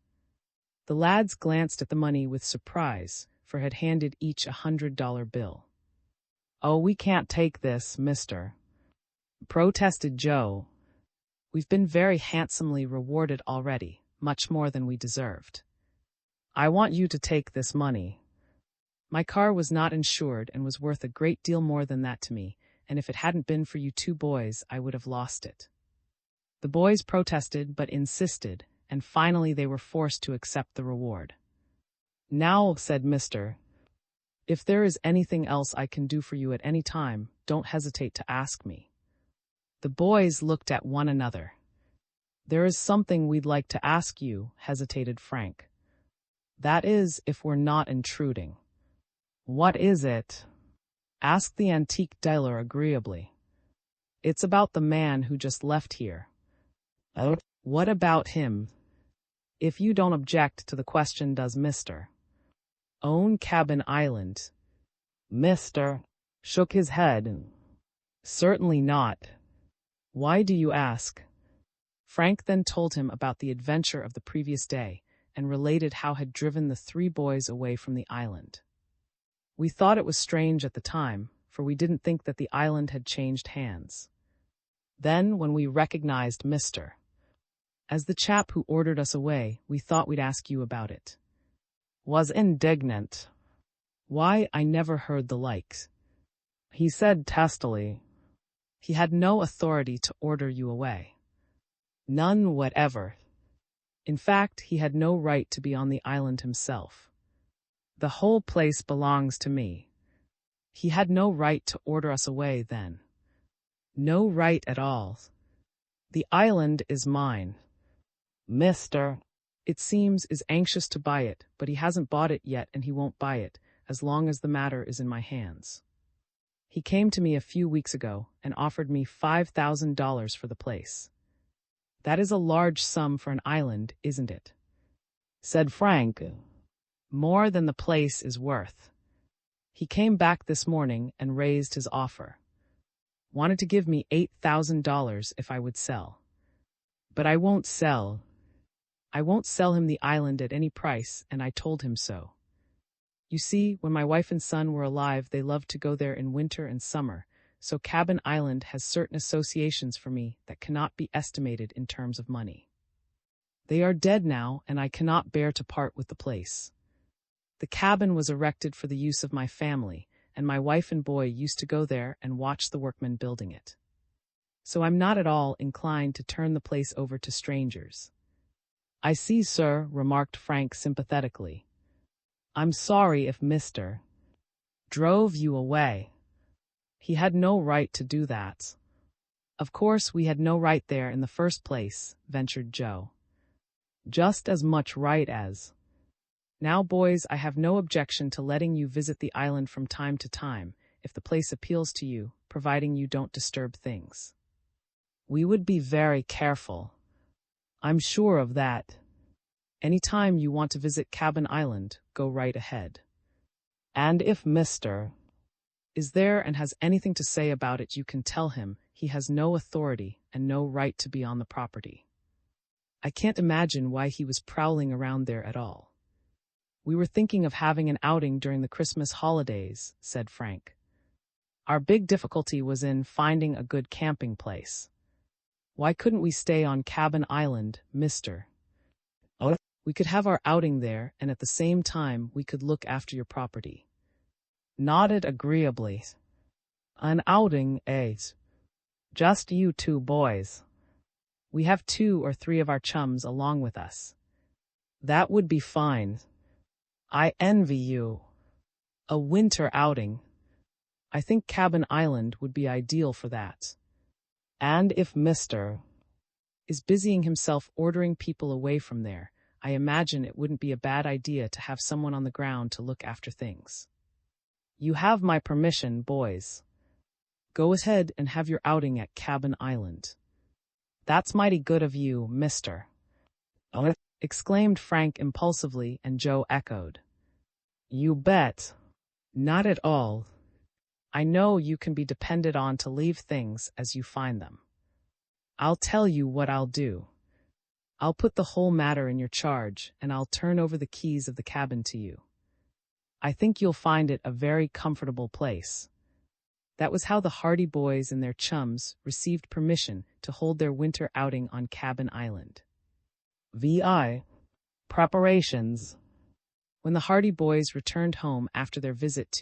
The lads glanced at the money with surprise, for it had handed each $100 bill. "Oh, we can't take this, mister," protested Joe. "We've been very handsomely rewarded already, much more than we deserved. I want you to take this money. My car was not insured and was worth a great deal more than that to me, and if it hadn't been for you 2 boys, I would have lost it." The boys protested but insisted, and finally they were forced to accept the reward. "Now," said Mr. "If there is anything else I can do for you at any time, don't hesitate to ask me." The boys looked at one another. "There is something we'd like to ask you," hesitated Frank. "That is, if we're not intruding." "What is it?" asked the antique dealer agreeably. "It's about the man who just left here." "Oh, what about him?" "If you don't object to the question, does Mr. own Cabin Island?" Mr. shook his head. "Certainly not." "Why do you ask?" Frank then told him about the adventure of the previous day, and related how had driven the 3 boys away from the island. "We thought it was strange at the time, for we didn't think that the island had changed hands. Then, when we recognized Mr. as the chap who ordered us away, we thought we'd ask you about it." "Was indignant." "Why, I never heard the likes," he said testily. "He had no authority to order you away." "None whatever. In fact, he had no right to be on the island himself. The whole place belongs to me. He had no right to order us away then. No right at all. The island is mine. Mr. it seems, is anxious to buy it, but he hasn't bought it yet and he won't buy it, as long as the matter is in my hands. He came to me a few weeks ago and offered me $5,000 for the place. That is a large sum for an island, isn't it?" said Frank. "More than the place is worth. He came back this morning and raised his offer. Wanted to give me $8,000 if I would sell. But I won't sell. I won't sell him the island at any price, and I told him so. You see, when my wife and son were alive, they loved to go there in winter and summer, so Cabin Island has certain associations for me that cannot be estimated in terms of money. They are dead now, and I cannot bear to part with the place. The cabin was erected for the use of my family, and my wife and boy used to go there and watch the workmen building it. So I'm not at all inclined to turn the place over to strangers." "I see, sir," remarked Frank sympathetically. "I'm sorry if Mr. drove you away. He had no right to do that." "Of course we had no right there in the first place," ventured Joe. "Just as much right as. Now, boys, I have no objection to letting you visit the island from time to time, if the place appeals to you, providing you don't disturb things." "We would be very careful. I'm sure of that. Any time you want to visit Cabin Island, go right ahead. And if Mr. is there and has anything to say about it, you can tell him he has no authority and no right to be on the property. I can't imagine why he was prowling around there at all." "We were thinking of having an outing during the Christmas holidays," said Frank. "Our big difficulty was in finding a good camping place. Why couldn't we stay on Cabin Island, Mr.? Oh, we could have our outing there, and at the same time we could look after your property." Nodded agreeably. "An outing, eh? Just you 2 boys?" "We have 2 or 3 of our chums along with us." "That would be fine. I envy you. A winter outing. I think Cabin Island would be ideal for that. And if Mr. is busying himself ordering people away from there, I imagine it wouldn't be a bad idea to have someone on the ground to look after things. You have my permission, boys. Go ahead and have your outing at Cabin Island." "That's mighty good of you, Mr. Oh," exclaimed Frank impulsively, and Joe echoed. You bet. Not at all. I know you can be depended on to leave things as you find them. I'll tell you what I'll do. I'll put the whole matter in your charge, and I'll turn over the keys of the cabin to you. I think you'll find it a very comfortable place. That was how the Hardy Boys and their chums received permission to hold their winter outing on Cabin Island. VI. Preparations. When the Hardy Boys returned home after their visit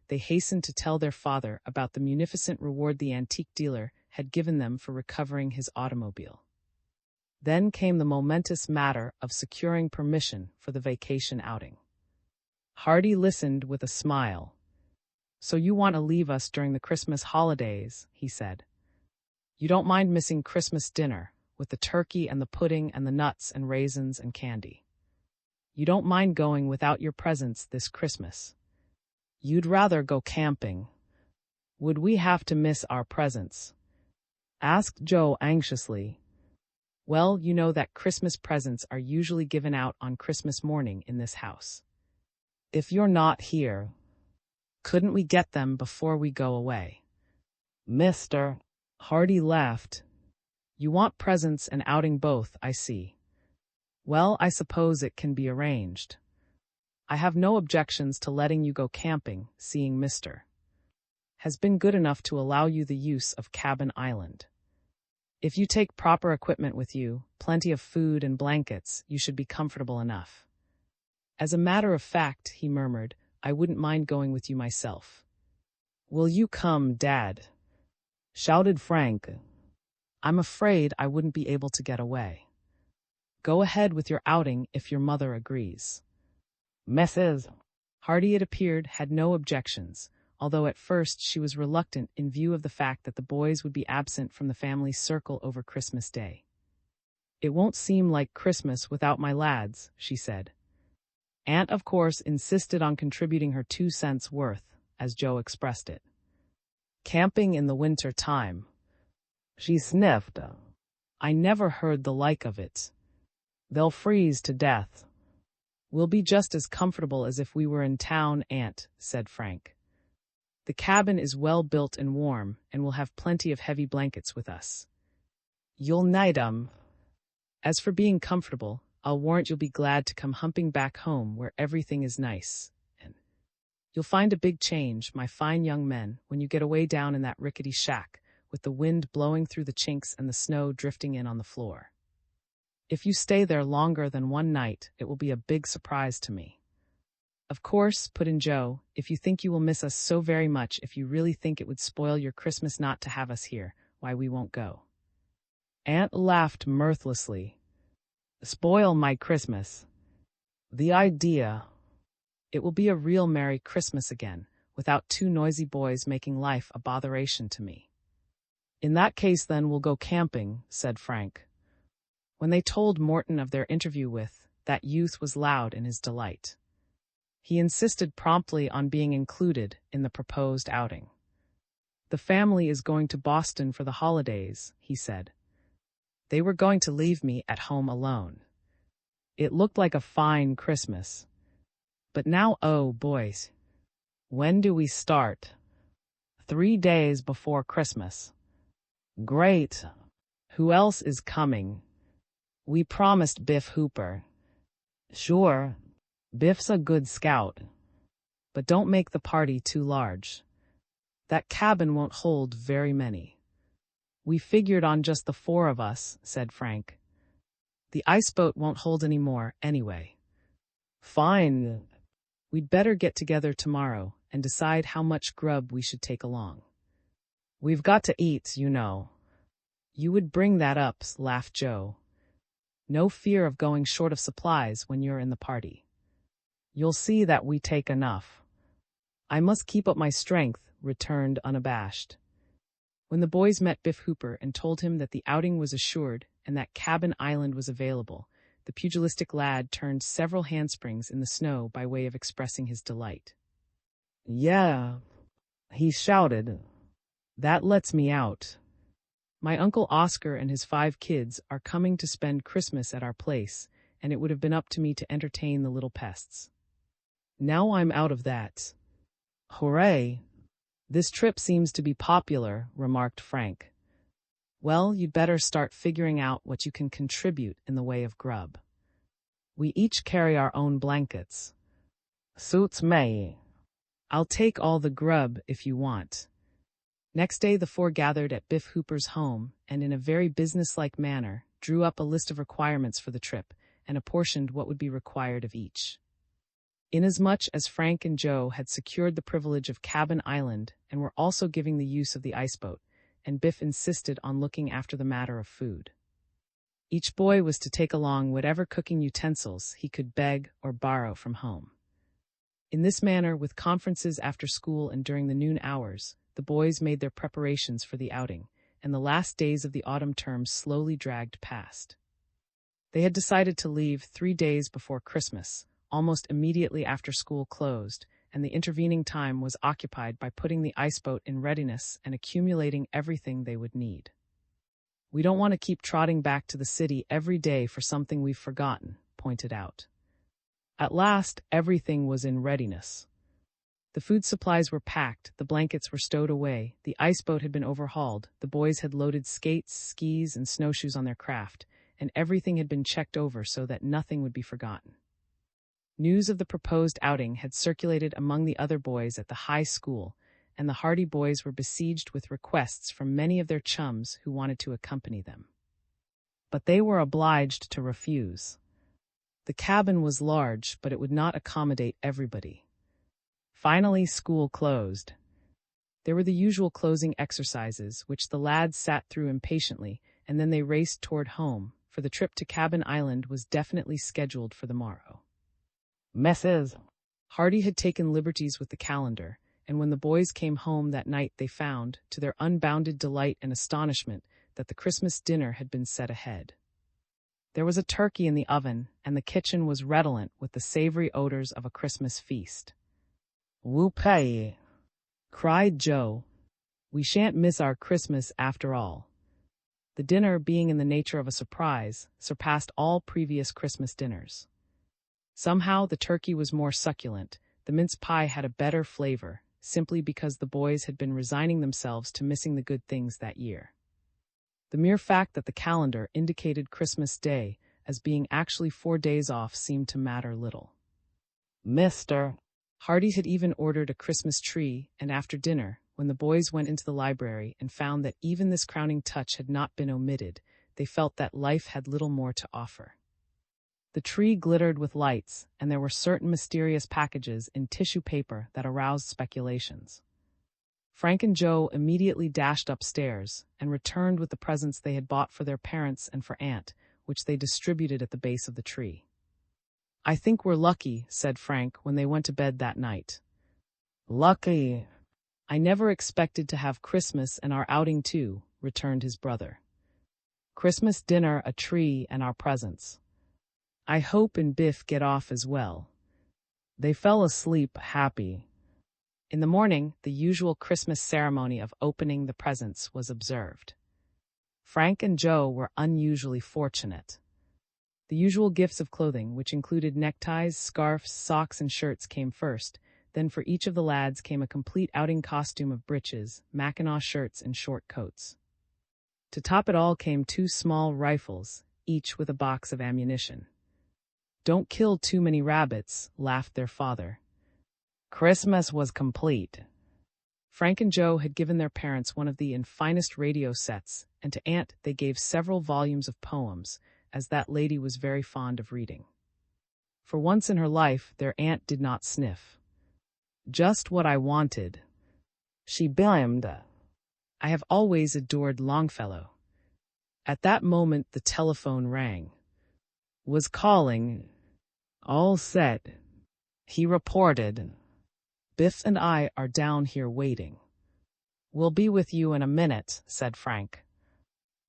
they hastened to tell their father about the munificent reward the antique dealer had given them for recovering his automobile. Then came the momentous matter of securing permission for the vacation outing. Hardy listened with a smile. So you want to leave us during the Christmas holidays, he said. You don't mind missing Christmas dinner, with the turkey and the pudding and the nuts and raisins and candy. You don't mind going without your presents this Christmas. You'd rather go camping. Would we have to miss our presents? Asked Joe anxiously. Well, you know that Christmas presents are usually given out on Christmas morning in this house. If you're not here, couldn't we get them before we go away? Mr. Hardy laughed. You want presents and outing both, I see. Well, I suppose it can be arranged. I have no objections to letting you go camping, seeing Mr. has been good enough to allow you the use of Cabin Island. If you take proper equipment with you, plenty of food and blankets, you should be comfortable enough. As a matter of fact, he murmured, I wouldn't mind going with you myself. Will you come, Dad? Shouted Frank. I'm afraid I wouldn't be able to get away. Go ahead with your outing if your mother agrees. Mrs. Hardy, it appeared, had no objections, although at first she was reluctant in view of the fact that the boys would be absent from the family circle over Christmas Day. It won't seem like Christmas without my lads, she said. Aunt, of course, insisted on contributing her 2 cents worth, as Joe expressed it. Camping in the winter time. She sniffed. I never heard the like of it. They'll freeze to death. We'll be just as comfortable as if we were in town, Aunt, said Frank. The cabin is well built and warm, and we'll have plenty of heavy blankets with us. You'll need 'em. As for being comfortable, I'll warrant you'll be glad to come humping back home where everything is nice. And you'll find a big change, my fine young men, when you get away down in that rickety shack, with the wind blowing through the chinks and the snow drifting in on the floor. If you stay there longer than one night, it will be a big surprise to me. Of course, put in Joe, if you think you will miss us so very much, if you really think it would spoil your Christmas not to have us here, why we won't go. Aunt laughed mirthlessly. Spoil my Christmas. The idea. It will be a real Merry Christmas again, without 2 noisy boys making life a botheration to me. In that case then we'll go camping, said Frank. When they told Morton of their interview with, that youth was loud in his delight. He insisted promptly on being included in the proposed outing. The family is going to Boston for the holidays, he said. They were going to leave me at home alone. It looked like a fine Christmas. But now, oh boys, when do we start? 3 days before Christmas. Great. Who else is coming? We promised Biff Hooper. Sure, Biff's a good scout. But don't make the party too large. That cabin won't hold very many. We figured on just the 4 of us, said Frank. The iceboat won't hold any more, anyway. Fine. We'd better get together tomorrow and decide how much grub we should take along. We've got to eat, you know. You would bring that up, laughed Joe. No fear of going short of supplies when you're in the party. You'll see that we take enough. I must keep up my strength, returned unabashed. When the boys met Biff Hooper and told him that the outing was assured and that Cabin Island was available, the pugilistic lad turned several handsprings in the snow by way of expressing his delight. Yeah, he shouted. That lets me out. My Uncle Oscar and his 5 kids are coming to spend Christmas at our place, and it would have been up to me to entertain the little pests. Now I'm out of that. Hooray! This trip seems to be popular, remarked Frank. Well, you'd better start figuring out what you can contribute in the way of grub. We each carry our own blankets. Suits me. I'll take all the grub if you want. Next day the four gathered at Biff Hooper's home and in a very businesslike manner drew up a list of requirements for the trip and apportioned what would be required of each. Inasmuch as Frank and Joe had secured the privilege of Cabin Island and were also giving the use of the iceboat, and Biff insisted on looking after the matter of food. Each boy was to take along whatever cooking utensils he could beg or borrow from home. In this manner, with conferences after school and during the noon hours, the boys made their preparations for the outing, and the last days of the autumn term slowly dragged past. They had decided to leave 3 days before Christmas, almost immediately after school closed, and the intervening time was occupied by putting the iceboat in readiness and accumulating everything they would need. We don't want to keep trotting back to the city every day for something we've forgotten, pointed out. At last, everything was in readiness. The food supplies were packed, the blankets were stowed away, the iceboat had been overhauled, the boys had loaded skates, skis, and snowshoes on their craft, and everything had been checked over so that nothing would be forgotten. News of the proposed outing had circulated among the other boys at the high school, and the Hardy boys were besieged with requests from many of their chums who wanted to accompany them. But they were obliged to refuse. The cabin was large, but it would not accommodate everybody. Finally, school closed. There were the usual closing exercises, which the lads sat through impatiently, and then they raced toward home, for the trip to Cabin Island was definitely scheduled for the morrow. Mrs. Hardy had taken liberties with the calendar, and when the boys came home that night they found, to their unbounded delight and astonishment, that the Christmas dinner had been set ahead. There was a turkey in the oven, and the kitchen was redolent with the savory odors of a Christmas feast. "Whoopee!" cried Joe. "We shan't miss our Christmas after all." The dinner, being in the nature of a surprise, surpassed all previous Christmas dinners. Somehow the turkey was more succulent, the mince pie had a better flavor, simply because the boys had been resigning themselves to missing the good things that year. The mere fact that the calendar indicated Christmas Day as being actually 4 days off seemed to matter little. Mr. Hardy had even ordered a Christmas tree, and after dinner, when the boys went into the library and found that even this crowning touch had not been omitted, they felt that life had little more to offer. The tree glittered with lights, and there were certain mysterious packages in tissue paper that aroused speculations. Frank and Joe immediately dashed upstairs and returned with the presents they had bought for their parents and for Aunt, which they distributed at the base of the tree. "I think we're lucky," said Frank when they went to bed that night. "Lucky? I never expected to have Christmas and our outing too," returned his brother. "Christmas dinner, a tree, and our presents. I hope and Biff get off as well." They fell asleep happy. In the morning, the usual Christmas ceremony of opening the presents was observed. Frank and Joe were unusually fortunate. The usual gifts of clothing, which included neckties, scarves, socks, and shirts, came first. Then for each of the lads came a complete outing costume of breeches, mackinaw shirts, and short coats. To top it all came 2 small rifles, each with a box of ammunition. "Don't kill too many rabbits," laughed their father. Christmas was complete. Frank and Joe had given their parents one of the finest radio sets, and to Aunt they gave several volumes of poems, as that lady was very fond of reading. For once in her life, their aunt did not sniff. "Just what I wanted," she beamed. "I have always adored Longfellow." At that moment the telephone rang. "Was calling. All set," he reported. "Biff and I are down here waiting." "We'll be with you in a minute," said Frank.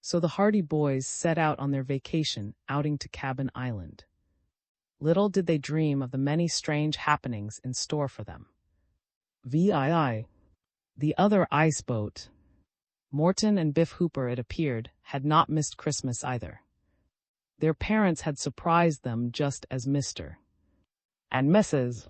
So the Hardy boys set out on their vacation outing to Cabin Island. Little did they dream of the many strange happenings in store for them. VII. The other iceboat. Morton and Biff Hooper, it appeared, had not missed Christmas either. Their parents had surprised them just as Mr. and Mrs.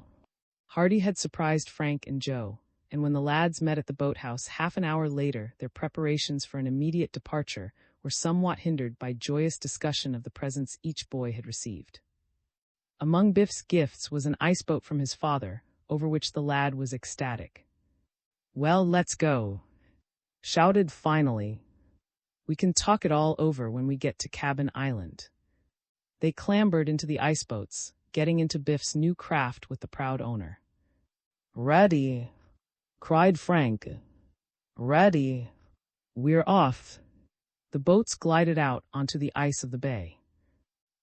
Hardy had surprised Frank and Joe, and when the lads met at the boathouse half an hour later, their preparations for an immediate departure were somewhat hindered by joyous discussion of the presents each boy had received. Among Biff's gifts was an iceboat from his father, over which the lad was ecstatic. "Well, let's go," shouted finally. "We can talk it all over when we get to Cabin Island." They clambered into the iceboats, getting into Biff's new craft with the proud owner. "Ready!" cried Frank. "Ready! We're off!" The boats glided out onto the ice of the bay.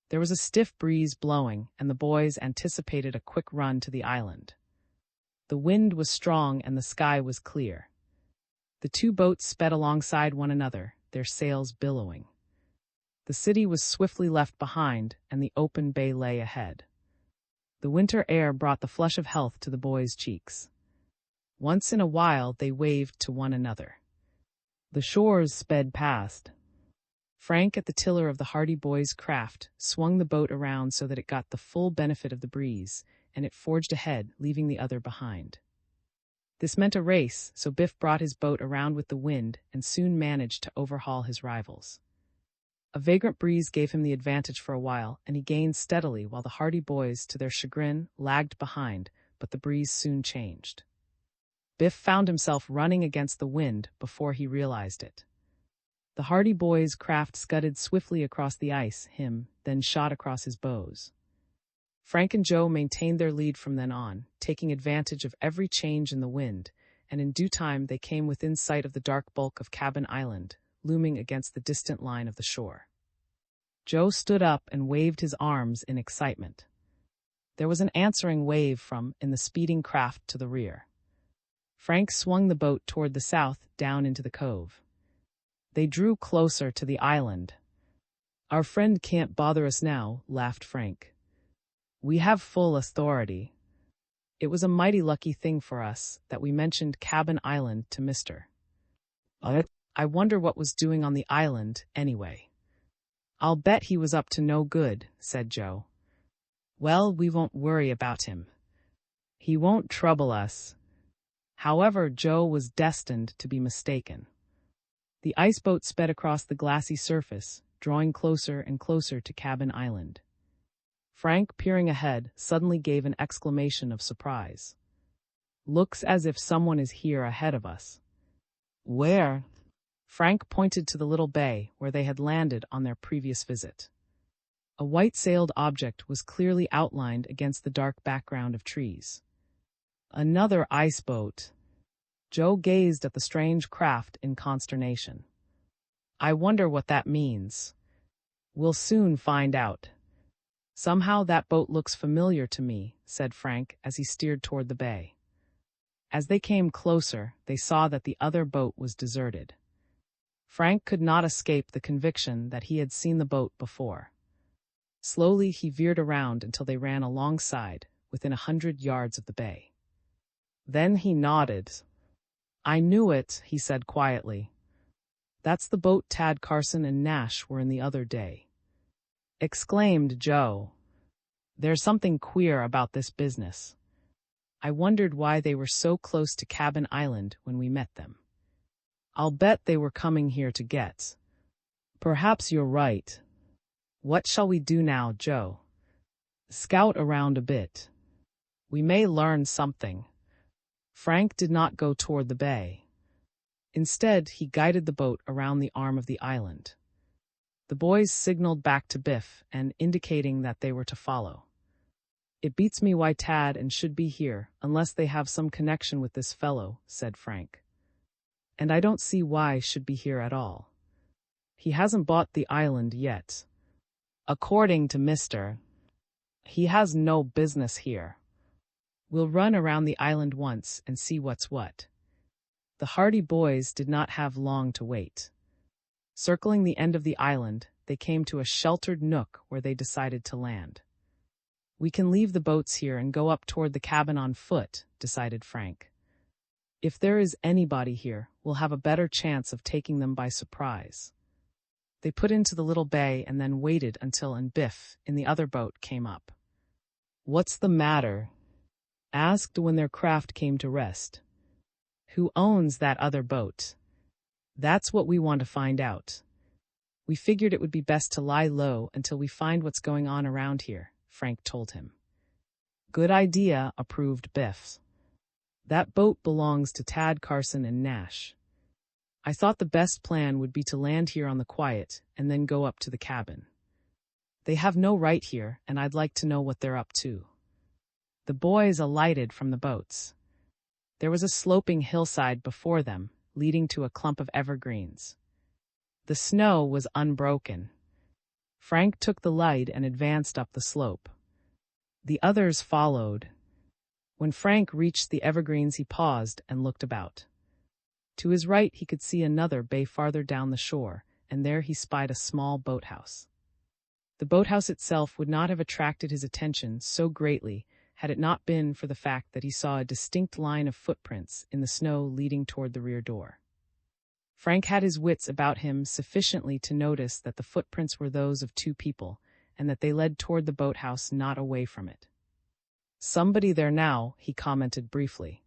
There was a stiff breeze blowing, and the boys anticipated a quick run to the island. The wind was strong and the sky was clear. The two boats sped alongside one another, their sails billowing. The city was swiftly left behind, and the open bay lay ahead. The winter air brought the flush of health to the boys' cheeks. Once in a while they waved to one another. The shores sped past. Frank, at the tiller of the Hardy boys' craft, swung the boat around so that it got the full benefit of the breeze, and it forged ahead, leaving the other behind. This meant a race, so Biff brought his boat around with the wind and soon managed to overhaul his rivals. A vagrant breeze gave him the advantage for a while, and he gained steadily while the Hardy boys, to their chagrin, lagged behind, but the breeze soon changed. Biff found himself running against the wind before he realized it. The Hardy boys' craft scudded swiftly across the ice, then shot across his bows. Frank and Joe maintained their lead from then on, taking advantage of every change in the wind, and in due time they came within sight of the dark bulk of Cabin Island, looming against the distant line of the shore. Joe stood up and waved his arms in excitement. There was an answering wave from in the speeding craft to the rear. Frank swung the boat toward the south, down into the cove. They drew closer to the island. "Our friend can't bother us now," laughed Frank. "We have full authority. It was a mighty lucky thing for us that we mentioned Cabin Island to Mr. I wonder what was doing on the island, anyway." "I'll bet he was up to no good," said Joe. "Well, we won't worry about him. He won't trouble us." However, Joe was destined to be mistaken. The iceboat sped across the glassy surface, drawing closer and closer to Cabin Island. Frank, peering ahead, suddenly gave an exclamation of surprise. "Looks as if someone is here ahead of us." "Where?" Frank pointed to the little bay where they had landed on their previous visit. A white-sailed object was clearly outlined against the dark background of trees. "Another iceboat." Joe gazed at the strange craft in consternation. "I wonder what that means." "We'll soon find out." "Somehow that boat looks familiar to me," said Frank as he steered toward the bay. As they came closer, they saw that the other boat was deserted. Frank could not escape the conviction that he had seen the boat before. Slowly he veered around until they ran alongside, within 100 yards of the bay. Then he nodded. "I knew it," he said quietly. "That's the boat Tad Carson and Nash were in the other day." Exclaimed Joe. "There's something queer about this business. I wondered why they were so close to Cabin Island when we met them. I'll bet they were coming here to get." "Perhaps you're right. What shall we do now, Joe?" "Scout around a bit. We may learn something." Frank did not go toward the bay. Instead, he guided the boat around the arm of the island. The boys signaled back to Biff and indicating that they were to follow. "It beats me why Tad and should be here, unless they have some connection with this fellow," said Frank. "And I don't see why should be here at all. He hasn't bought the island yet. According to Mr. He has no business here. We'll run around the island once and see what's what." The Hardy boys did not have long to wait. Circling the end of the island, they came to a sheltered nook where they decided to land. "We can leave the boats here and go up toward the cabin on foot," decided Frank. "If there is anybody here, we'll have a better chance of taking them by surprise." They put into the little bay and then waited until Biff, in the other boat, came up. "What's the matter?" asked when their craft came to rest. Who owns that other boat? That's what we want to find out. We figured it would be best to lie low until we find what's going on around here, Frank told him. Good idea, approved Biff. That boat belongs to Tad Carson and Nash. I thought the best plan would be to land here on the quiet and then go up to the cabin. They have no right here, and I'd like to know what they're up to. The boys alighted from the boats. There was a sloping hillside before them, leading to a clump of evergreens. The snow was unbroken. Frank took the light and advanced up the slope. The others followed. When Frank reached the evergreens, he paused and looked about. To his right, he could see another bay farther down the shore, and there he spied a small boathouse. The boathouse itself would not have attracted his attention so greatly had it not been for the fact that he saw a distinct line of footprints in the snow leading toward the rear door. Frank had his wits about him sufficiently to notice that the footprints were those of two people, and that they led toward the boathouse, not away from it. Somebody there now, he commented briefly.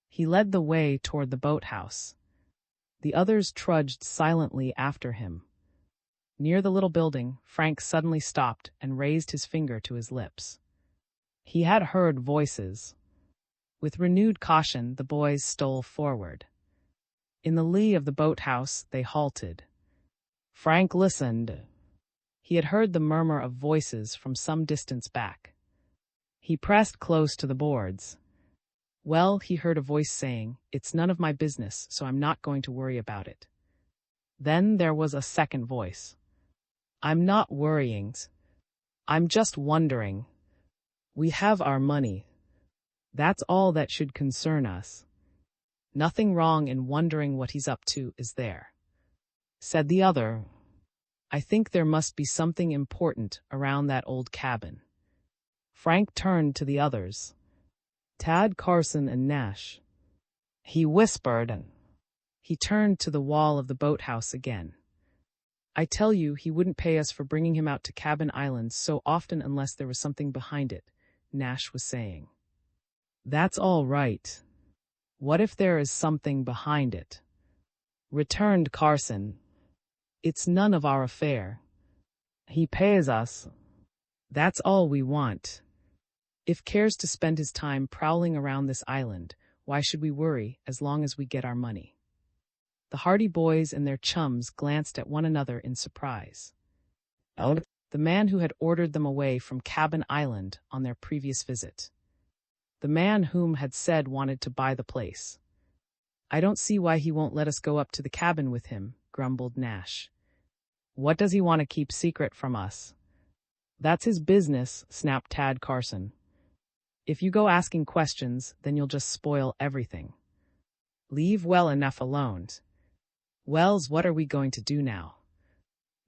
He led the way toward the boathouse. The others trudged silently after him. Near the little building, Frank suddenly stopped and raised his finger to his lips. He had heard voices. With renewed caution, the boys stole forward. In the lee of the boathouse, they halted. Frank listened. He had heard the murmur of voices from some distance back. He pressed close to the boards. Well, he heard a voice saying, "It's none of my business, so I'm not going to worry about it." Then there was a second voice. "I'm not worrying. I'm just wondering. We have our money. That's all that should concern us. Nothing wrong in wondering what he's up to, is there?" Said the other. "I think there must be something important around that old cabin." Frank turned to the others. Tad Carson and Nash. He whispered. He turned to the wall of the boathouse again. "I tell you, he wouldn't pay us for bringing him out to Cabin Island so often unless there was something behind it," Nash was saying. "That's all right. What if there is something behind it?" returned Carson. "It's none of our affair. He pays us. That's all we want. If cares to spend his time prowling around this island, why should we worry as long as we get our money?" The Hardy boys and their chums glanced at one another in surprise. The man who had ordered them away from Cabin Island on their previous visit. The man whom had said wanted to buy the place. "I don't see why he won't let us go up to the cabin with him," grumbled Nash. "What does he want to keep secret from us?" "That's his business," snapped Tad Carson. "If you go asking questions, then you'll just spoil everything. Leave well enough alone." "Wells, what are we going to do now?"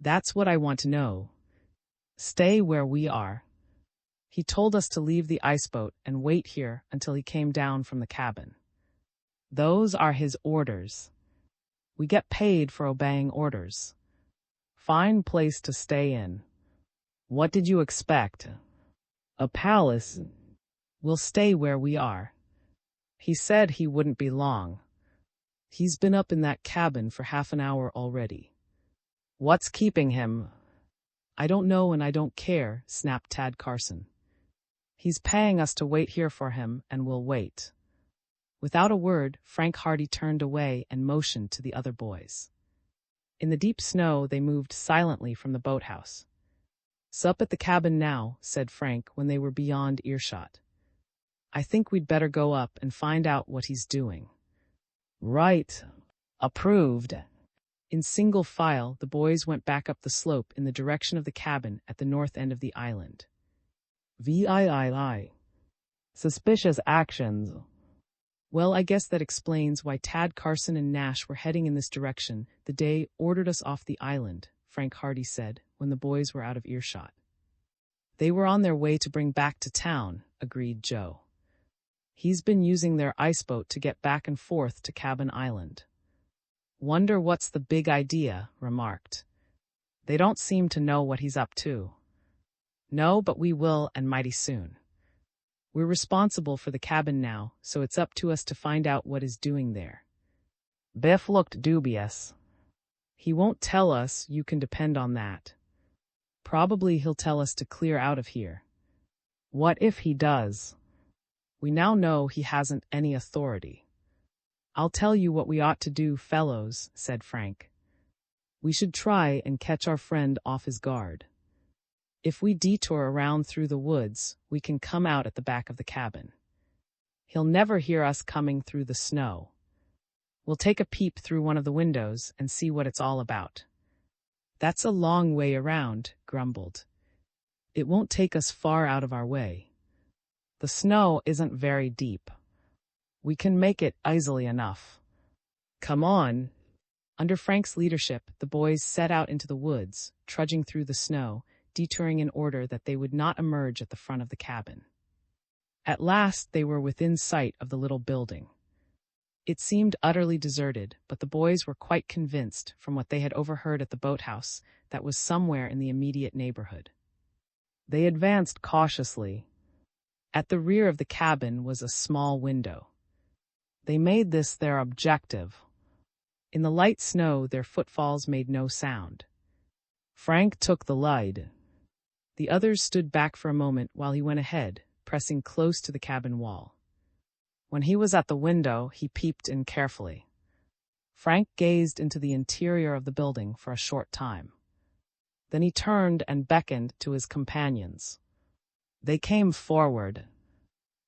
"That's what I want to know." "Stay where we are. He told us to leave the iceboat and wait here until he came down from the cabin. Those are his orders. We get paid for obeying orders. Fine place to stay in. What did you expect? A palace? We'll stay where we are. He said he wouldn't be long. He's been up in that cabin for half an hour already. What's keeping him?" "I don't know and I don't care," snapped Tad Carson. "He's paying us to wait here for him, and we'll wait." Without a word, Frank Hardy turned away and motioned to the other boys. In the deep snow, they moved silently from the boathouse. "Sup at the cabin now," said Frank when they were beyond earshot. "I think we'd better go up and find out what he's doing." "Right. Approved." In single file, the boys went back up the slope in the direction of the cabin at the north end of the island. VIII. Suspicious actions. "Well, I guess that explains why Tad Carson and Nash were heading in this direction the day ordered us off the island," Frank Hardy said when the boys were out of earshot. "They were on their way to bring back to town," agreed Joe. "He's been using their iceboat to get back and forth to Cabin Island." "Wonder what's the big idea," remarked. "They don't seem to know what he's up to." "No, but we will, and mighty soon." We're responsible for the cabin now, so it's up to us to find out what is doing there. Biff looked dubious. He won't tell us, you can depend on that. Probably he'll tell us to clear out of here. What if he does? We now know he hasn't any authority. I'll tell you what we ought to do, fellows, said Frank. We should try and catch our friend off his guard. If we detour around through the woods, we can come out at the back of the cabin. He'll never hear us coming through the snow. We'll take a peep through one of the windows and see what it's all about. That's a long way around, grumbled. It won't take us far out of our way. The snow isn't very deep. We can make it easily enough. Come on. Under Frank's leadership, the boys set out into the woods, trudging through the snow, detouring in order that they would not emerge at the front of the cabin. At last they were within sight of the little building. It seemed utterly deserted, but the boys were quite convinced, from what they had overheard at the boathouse, that was somewhere in the immediate neighborhood. They advanced cautiously. At the rear of the cabin was a small window. They made this their objective. In the light snow, their footfalls made no sound. Frank took the lead. The others stood back for a moment while he went ahead, pressing close to the cabin wall. When he was at the window, he peeped in carefully. Frank gazed into the interior of the building for a short time. Then he turned and beckoned to his companions. They came forward.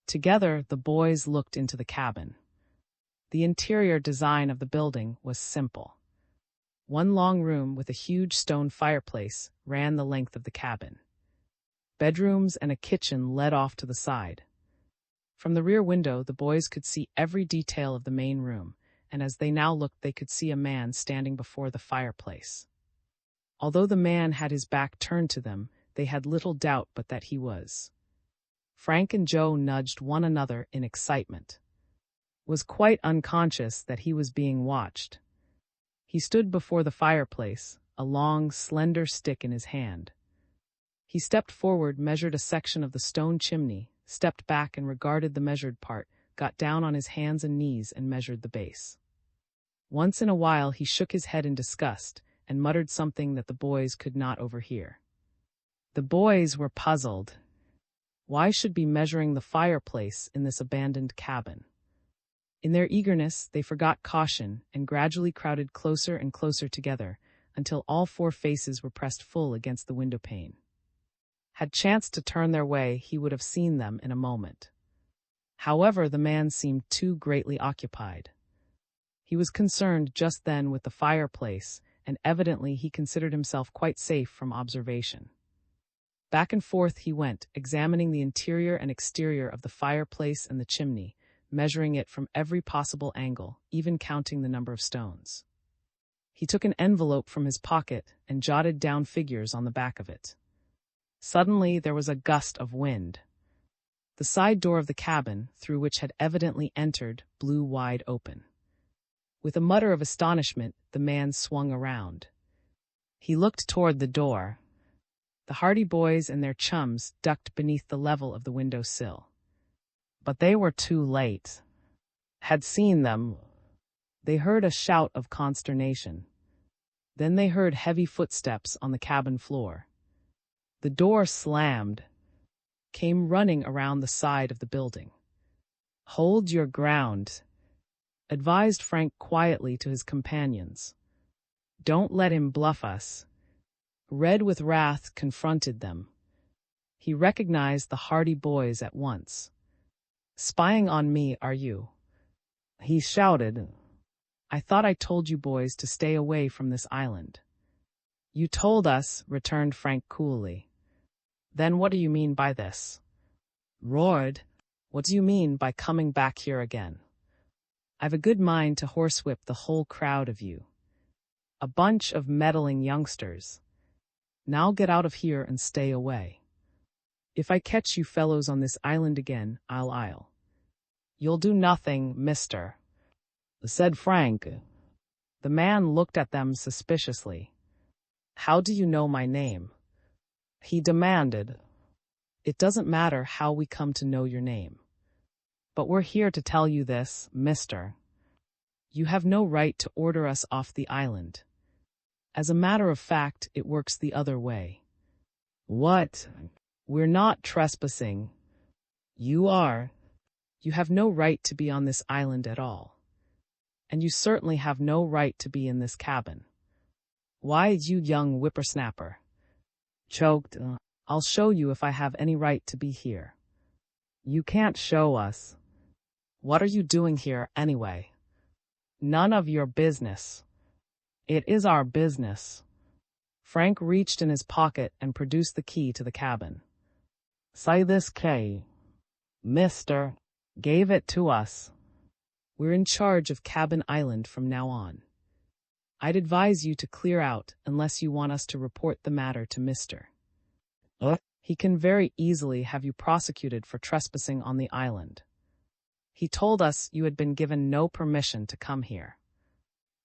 Together, the boys looked into the cabin. The interior design of the building was simple. One long room with a huge stone fireplace ran the length of the cabin. Bedrooms and a kitchen led off to the side. From the rear window, the boys could see every detail of the main room, and as they now looked, they could see a man standing before the fireplace. Although the man had his back turned to them, they had little doubt but that he was. Frank and Joe nudged one another in excitement. Was quite unconscious that he was being watched. He stood before the fireplace, a long, slender stick in his hand. He stepped forward, measured a section of the stone chimney, stepped back and regarded the measured part, got down on his hands and knees and measured the base. Once in a while he shook his head in disgust and muttered something that the boys could not overhear. The boys were puzzled. Why should be measuring the fireplace in this abandoned cabin? In their eagerness, they forgot caution and gradually crowded closer and closer together until all four faces were pressed full against the window pane. Had chanced to turn their way, he would have seen them in a moment. However, the man seemed too greatly occupied. He was concerned just then with the fireplace, and evidently he considered himself quite safe from observation. Back and forth he went, examining the interior and exterior of the fireplace and the chimney, measuring it from every possible angle, even counting the number of stones. He took an envelope from his pocket and jotted down figures on the back of it. Suddenly there was a gust of wind. The side door of the cabin, through which had evidently entered, blew wide open. With a mutter of astonishment, the man swung around. He looked toward the door. The Hardy boys and their chums ducked beneath the level of the window sill. But they were too late. Had seen them. They heard a shout of consternation. Then they heard heavy footsteps on the cabin floor. The door slammed. Came running around the side of the building. "Hold your ground," advised Frank quietly to his companions. "Don't let him bluff us." Red with wrath confronted them. He recognized the Hardy boys at once. "Spying on me, are you?" he shouted. "I thought I told you boys to stay away from this island." "You told us," returned Frank coolly. "Then what do you mean by this?" roared. "What do you mean by coming back here again? I've a good mind to horsewhip the whole crowd of you. A bunch of meddling youngsters. Now get out of here and stay away. If I catch you fellows on this island again, I'll. You'll do nothing, mister," said Frank. The man looked at them suspiciously. "How do you know my name?" he demanded. It doesn't matter how we come to know your name. But we're here to tell you this, mister. You have no right to order us off the island. As a matter of fact, it works the other way. What? We're not trespassing. You are. You have no right to be on this island at all. And you certainly have no right to be in this cabin. Why, you young whippersnapper? Choked. I'll show you if I have any right to be here. You can't show us. What are you doing here, anyway? None of your business. It is our business. Frank reached in his pocket and produced the key to the cabin. Say this key. Mister, gave it to us. We're in charge of Cabin Island from now on. I'd advise you to clear out unless you want us to report the matter to Mr. He can very easily have you prosecuted for trespassing on the island. He told us you had been given no permission to come here.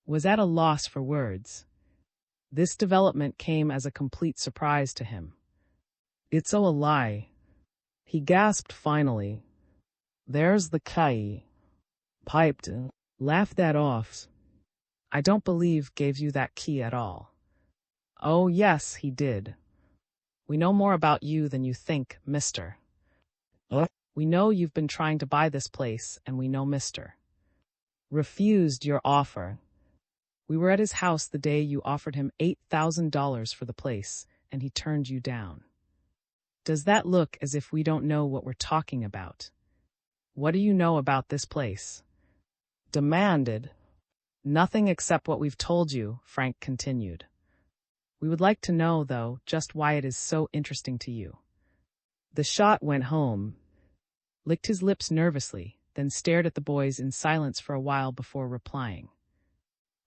Was at a loss for words. This development came as a complete surprise to him. It's a lie. He gasped finally. There's the key. Piped. Laughed that off. I don't believe gave you that key at all. Oh yes, he did. We know more about you than you think, mister. We know you've been trying to buy this place, and we know mister. Refused your offer. We were at his house the day you offered him $8,000 for the place, and he turned you down. Does that look as if we don't know what we're talking about? What do you know about this place? Demanded. Nothing except what we've told you, Frank continued. We would like to know, though, just why it is so interesting to you. The shot went home, licked his lips nervously, then stared at the boys in silence for a while before replying.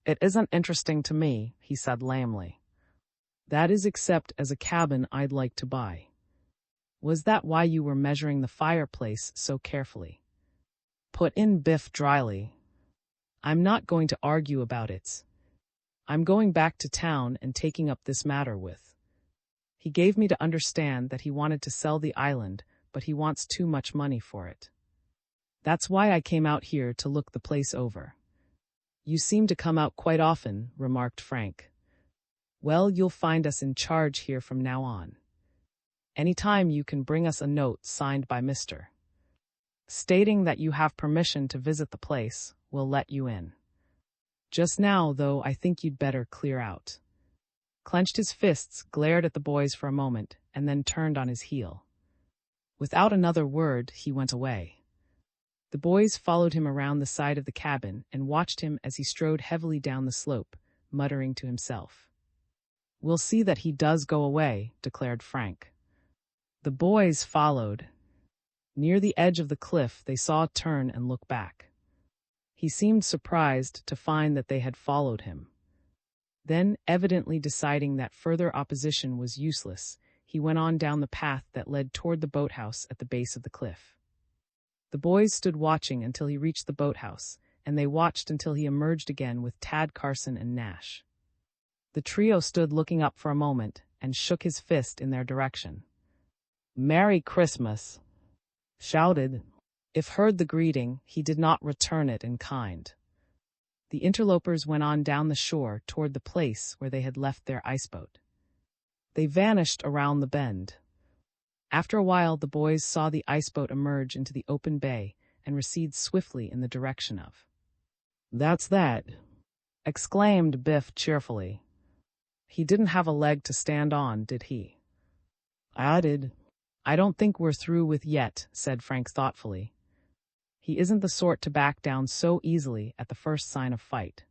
It isn't interesting to me, he said lamely. That is except as a cabin I'd like to buy. Was that why you were measuring the fireplace so carefully? Put in Biff dryly. I'm not going to argue about it. I'm going back to town and taking up this matter with. He gave me to understand that he wanted to sell the island, but he wants too much money for it. That's why I came out here to look the place over. You seem to come out quite often, remarked Frank. Well, you'll find us in charge here from now on. Anytime you can bring us a note signed by Mr. stating that you have permission to visit the place, we'll let you in. Just now, though, I think you'd better clear out. Clenched his fists, glared at the boys for a moment, and then turned on his heel. Without another word, he went away. The boys followed him around the side of the cabin and watched him as he strode heavily down the slope, muttering to himself. We'll see that he does go away, declared Frank. The boys followed. Near the edge of the cliff, they saw turn and look back. He seemed surprised to find that they had followed him. Then, evidently deciding that further opposition was useless, he went on down the path that led toward the boathouse at the base of the cliff. The boys stood watching until he reached the boathouse, and they watched until he emerged again with Tad Carson and Nash. The trio stood looking up for a moment and shook his fist in their direction. Merry Christmas! Shouted. If heard the greeting, he did not return it in kind. The interlopers went on down the shore toward the place where they had left their iceboat. They vanished around the bend. After a while, the boys saw the iceboat emerge into the open bay and recede swiftly in the direction of. That's that, exclaimed Biff cheerfully. He didn't have a leg to stand on, did he? I did. I don't think we're through with yet, said Frank thoughtfully. He isn't the sort to back down so easily at the first sign of fight.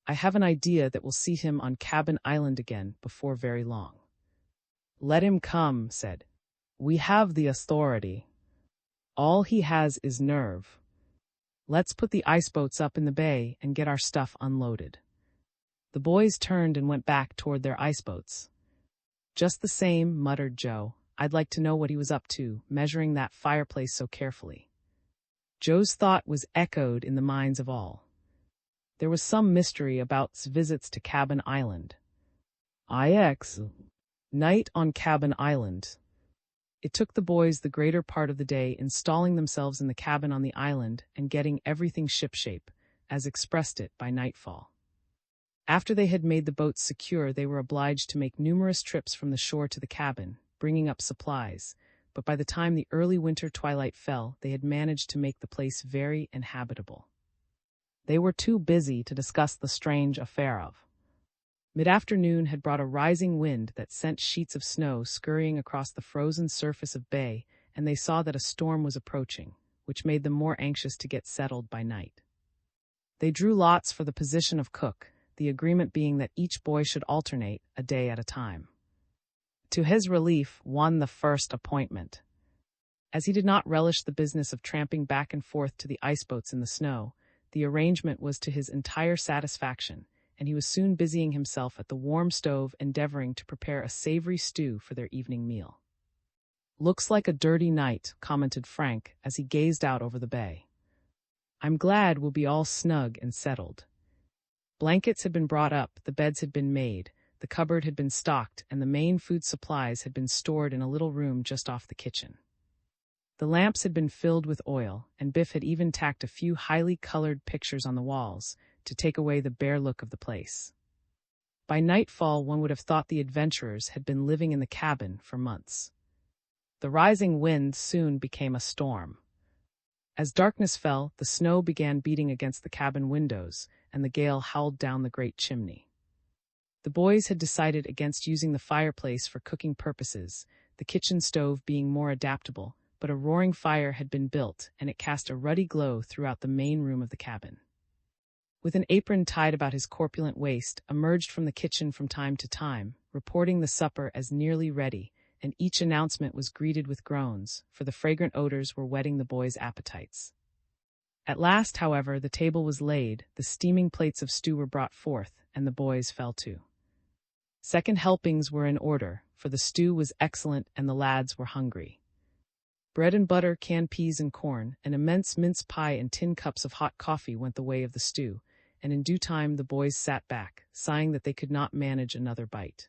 I have an idea that we'll see him on Cabin Island again before very long. Let him come, said. We have the authority. All he has is nerve. Let's put the iceboats up in the bay and get our stuff unloaded. The boys turned and went back toward their iceboats. Just the same, muttered Joe, I'd like to know what he was up to, measuring that fireplace so carefully. Joe's thought was echoed in the minds of all. There was some mystery about visits to Cabin Island. IX. Night on Cabin Island. It took the boys the greater part of the day installing themselves in the cabin on the island and getting everything shipshape, as expressed it by nightfall. After they had made the boats secure, they were obliged to make numerous trips from the shore to the cabin, bringing up supplies, but by the time the early winter twilight fell, they had managed to make the place very inhabitable. They were too busy to discuss the strange affair of. Mid-afternoon had brought a rising wind that sent sheets of snow scurrying across the frozen surface of bay, and they saw that a storm was approaching, which made them more anxious to get settled by night. They drew lots for the position of cook, the agreement being that each boy should alternate, a day at a time. To his relief, won the first appointment. As he did not relish the business of tramping back and forth to the iceboats in the snow, the arrangement was to his entire satisfaction, and he was soon busying himself at the warm stove endeavoring to prepare a savory stew for their evening meal. "Looks like a dirty night," commented Frank as he gazed out over the bay. "I'm glad we'll be all snug and settled." Blankets had been brought up, the beds had been made, the cupboard had been stocked, and the main food supplies had been stored in a little room just off the kitchen. The lamps had been filled with oil, and Biff had even tacked a few highly colored pictures on the walls to take away the bare look of the place. By nightfall, one would have thought the adventurers had been living in the cabin for months. The rising wind soon became a storm. As darkness fell, the snow began beating against the cabin windows, and the gale howled down the great chimney. The boys had decided against using the fireplace for cooking purposes, the kitchen stove being more adaptable, but a roaring fire had been built, and it cast a ruddy glow throughout the main room of the cabin. With an apron tied about his corpulent waist, emerged from the kitchen from time to time, reporting the supper as nearly ready, and each announcement was greeted with groans, for the fragrant odors were whetting the boys' appetites. At last, however, the table was laid, the steaming plates of stew were brought forth, and the boys fell to. Second helpings were in order, for the stew was excellent and the lads were hungry. Bread and butter, canned peas and corn, an immense mince pie and tin cups of hot coffee went the way of the stew, and in due time the boys sat back, sighing that they could not manage another bite.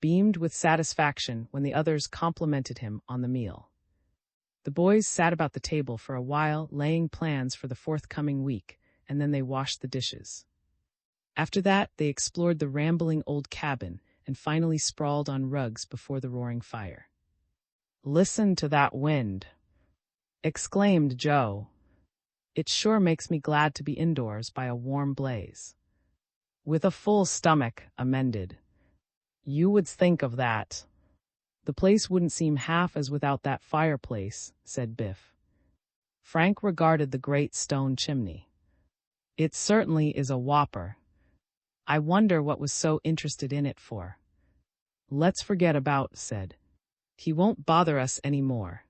Beamed with satisfaction when the others complimented him on the meal. The boys sat about the table for a while, laying plans for the forthcoming week, and then they washed the dishes. After that, they explored the rambling old cabin and finally sprawled on rugs before the roaring fire. "Listen to that wind," exclaimed Joe. "It sure makes me glad to be indoors by a warm blaze." "With a full stomach," amended. "You would think of that." "The place wouldn't seem half as without that fireplace," said Biff. Frank regarded the great stone chimney. "It certainly is a whopper. I wonder what was so interested in it for." "Let's forget about," said. "He won't bother us any more."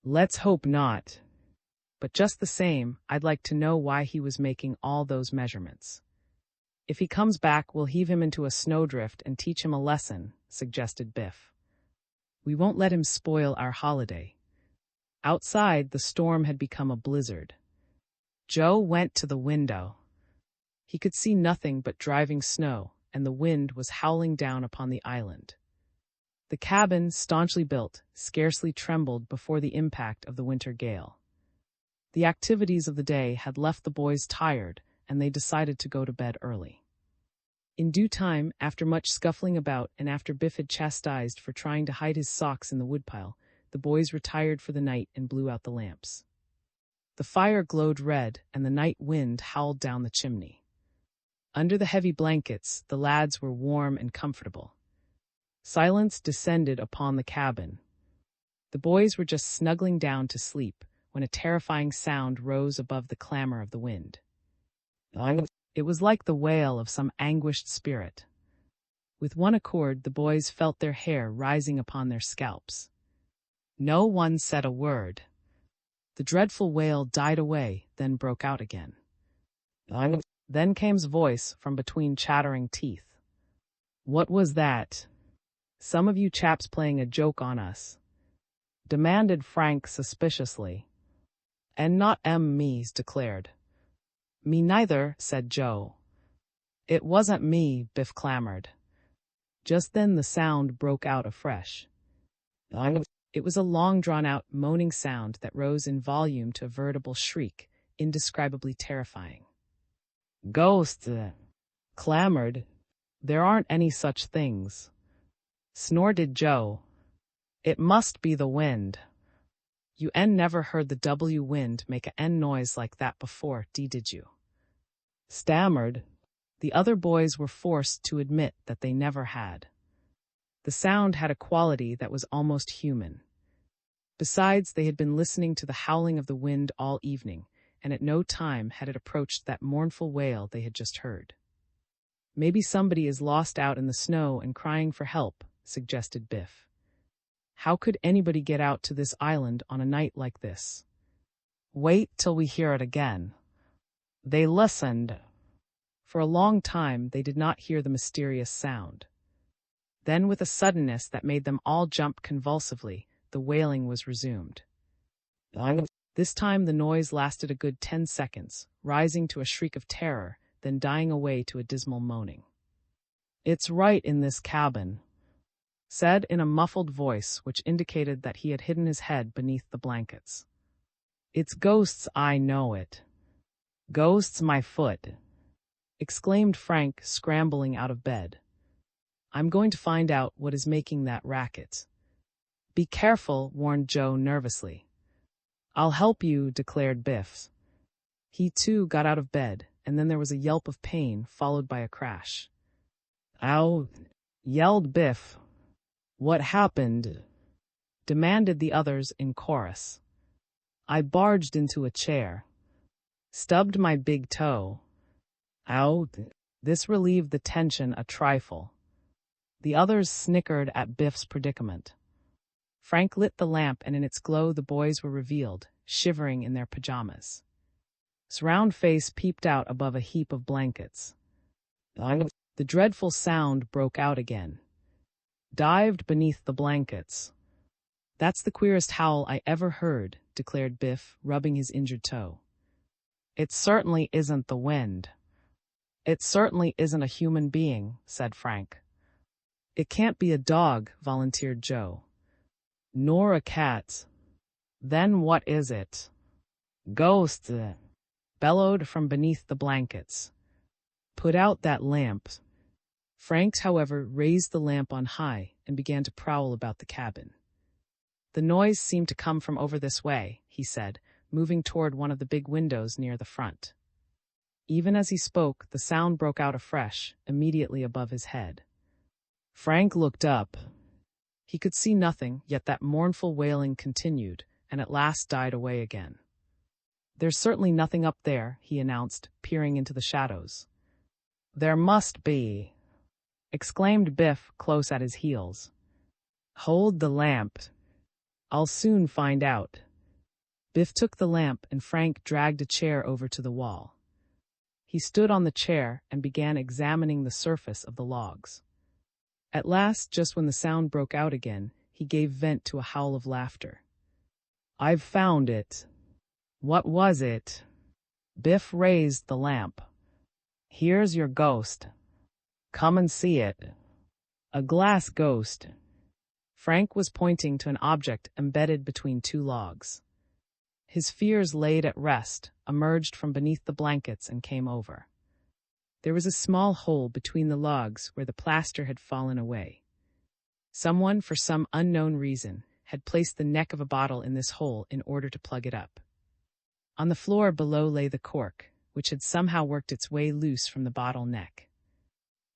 "Let's hope not. But just the same, I'd like to know why he was making all those measurements." "If he comes back, we'll heave him into a snowdrift and teach him a lesson," suggested Biff. "We won't let him spoil our holiday." Outside, the storm had become a blizzard. Joe went to the window. He could see nothing but driving snow, and the wind was howling down upon the island. The cabin, staunchly built, scarcely trembled before the impact of the winter gale. The activities of the day had left the boys tired, and they decided to go to bed early. In due time, after much scuffling about and after Biff had chastised for trying to hide his socks in the woodpile, the boys retired for the night and blew out the lamps. The fire glowed red, and the night wind howled down the chimney. Under the heavy blankets, the lads were warm and comfortable. Silence descended upon the cabin. The boys were just snuggling down to sleep when a terrifying sound rose above the clamor of the wind. It was like the wail of some anguished spirit. With one accord, the boys felt their hair rising upon their scalps. No one said a word. The dreadful wail died away, then broke out again. Then came's voice from between chattering teeth. "What was that? Some of you chaps playing a joke on us?" demanded Frank suspiciously. "And not me's," declared. "Me neither," said Joe. "It wasn't me," Biff clamored. Just then the sound broke out afresh. It was a long drawn-out, moaning sound that rose in volume to a veritable shriek, indescribably terrifying. "Ghosts!" clamored. "There aren't any such things," snorted Joe. "It must be the wind." "You never heard the W wind make a noise like that before, did you?" stammered. The other boys were forced to admit that they never had. The sound had a quality that was almost human. Besides, they had been listening to the howling of the wind all evening, and at no time had it approached that mournful wail they had just heard. "Maybe somebody is lost out in the snow and crying for help," suggested Biff. "How could anybody get out to this island on a night like this?" "Wait till we hear it again." They listened. For a long time they did not hear the mysterious sound. Then, with a suddenness that made them all jump convulsively, the wailing was resumed. This time the noise lasted a good 10 seconds, rising to a shriek of terror, then dying away to a dismal moaning. "It's right in this cabin," said in a muffled voice which indicated that he had hidden his head beneath the blankets. "It's ghosts, I know it." "Ghosts, my foot!" exclaimed Frank, scrambling out of bed. "I'm going to find out what is making that racket." "Be careful," warned Joe nervously. "I'll help you," declared Biff. He too got out of bed, and then there was a yelp of pain, followed by a crash. "Ow!" yelled Biff. "What happened?" demanded the others in chorus. "I barged into a chair. Stubbed my big toe." "Ow!" This relieved the tension a trifle. The others snickered at Biff's predicament. Frank lit the lamp, and in its glow the boys were revealed, shivering in their pajamas. His round face peeped out above a heap of blankets. The dreadful sound broke out again. "Dived beneath the blankets." "That's the queerest howl I ever heard," declared Biff, rubbing his injured toe. "It certainly isn't the wind." "It certainly isn't a human being," said Frank. "It can't be a dog," volunteered Joe. "Nor a cat." "Then what is it?" "Ghost!" bellowed from beneath the blankets. "Put out that lamp." Frank, however, raised the lamp on high and began to prowl about the cabin. "The noise seemed to come from over this way," he said, moving toward one of the big windows near the front. Even as he spoke, the sound broke out afresh, immediately above his head. Frank looked up. He could see nothing, yet that mournful wailing continued, and at last died away again. "There's certainly nothing up there," he announced, peering into the shadows. "There must be," exclaimed Biff, close at his heels. "Hold the lamp. I'll soon find out." Biff took the lamp, and Frank dragged a chair over to the wall. He stood on the chair and began examining the surface of the logs. At last, just when the sound broke out again, he gave vent to a howl of laughter. "I've found it." "What was it?" Biff raised the lamp. "Here's your ghost. Come and see it." "A glass ghost." Frank was pointing to an object embedded between two logs. His fears laid at rest, emerged from beneath the blankets and came over. There was a small hole between the logs where the plaster had fallen away. Someone, for some unknown reason, had placed the neck of a bottle in this hole in order to plug it up. On the floor below lay the cork, which had somehow worked its way loose from the bottle neck.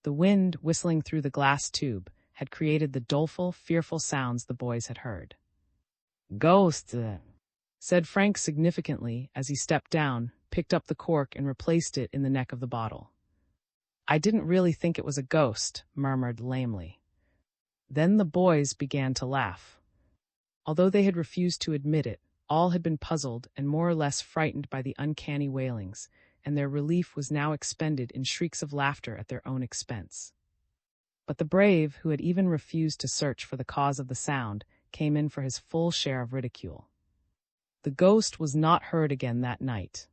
The wind, whistling through the glass tube, had created the doleful, fearful sounds the boys had heard. "Ghost!" said Frank significantly as he stepped down, picked up the cork, and replaced it in the neck of the bottle. "I didn't really think it was a ghost," murmured lamely. Then the boys began to laugh. Although they had refused to admit it, all had been puzzled and more or less frightened by the uncanny wailings, and their relief was now expended in shrieks of laughter at their own expense. But the brave, who had even refused to search for the cause of the sound, came in for his full share of ridicule. The ghost was not heard again that night.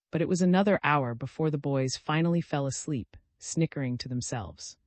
But it was another hour before the boys finally fell asleep, snickering to themselves.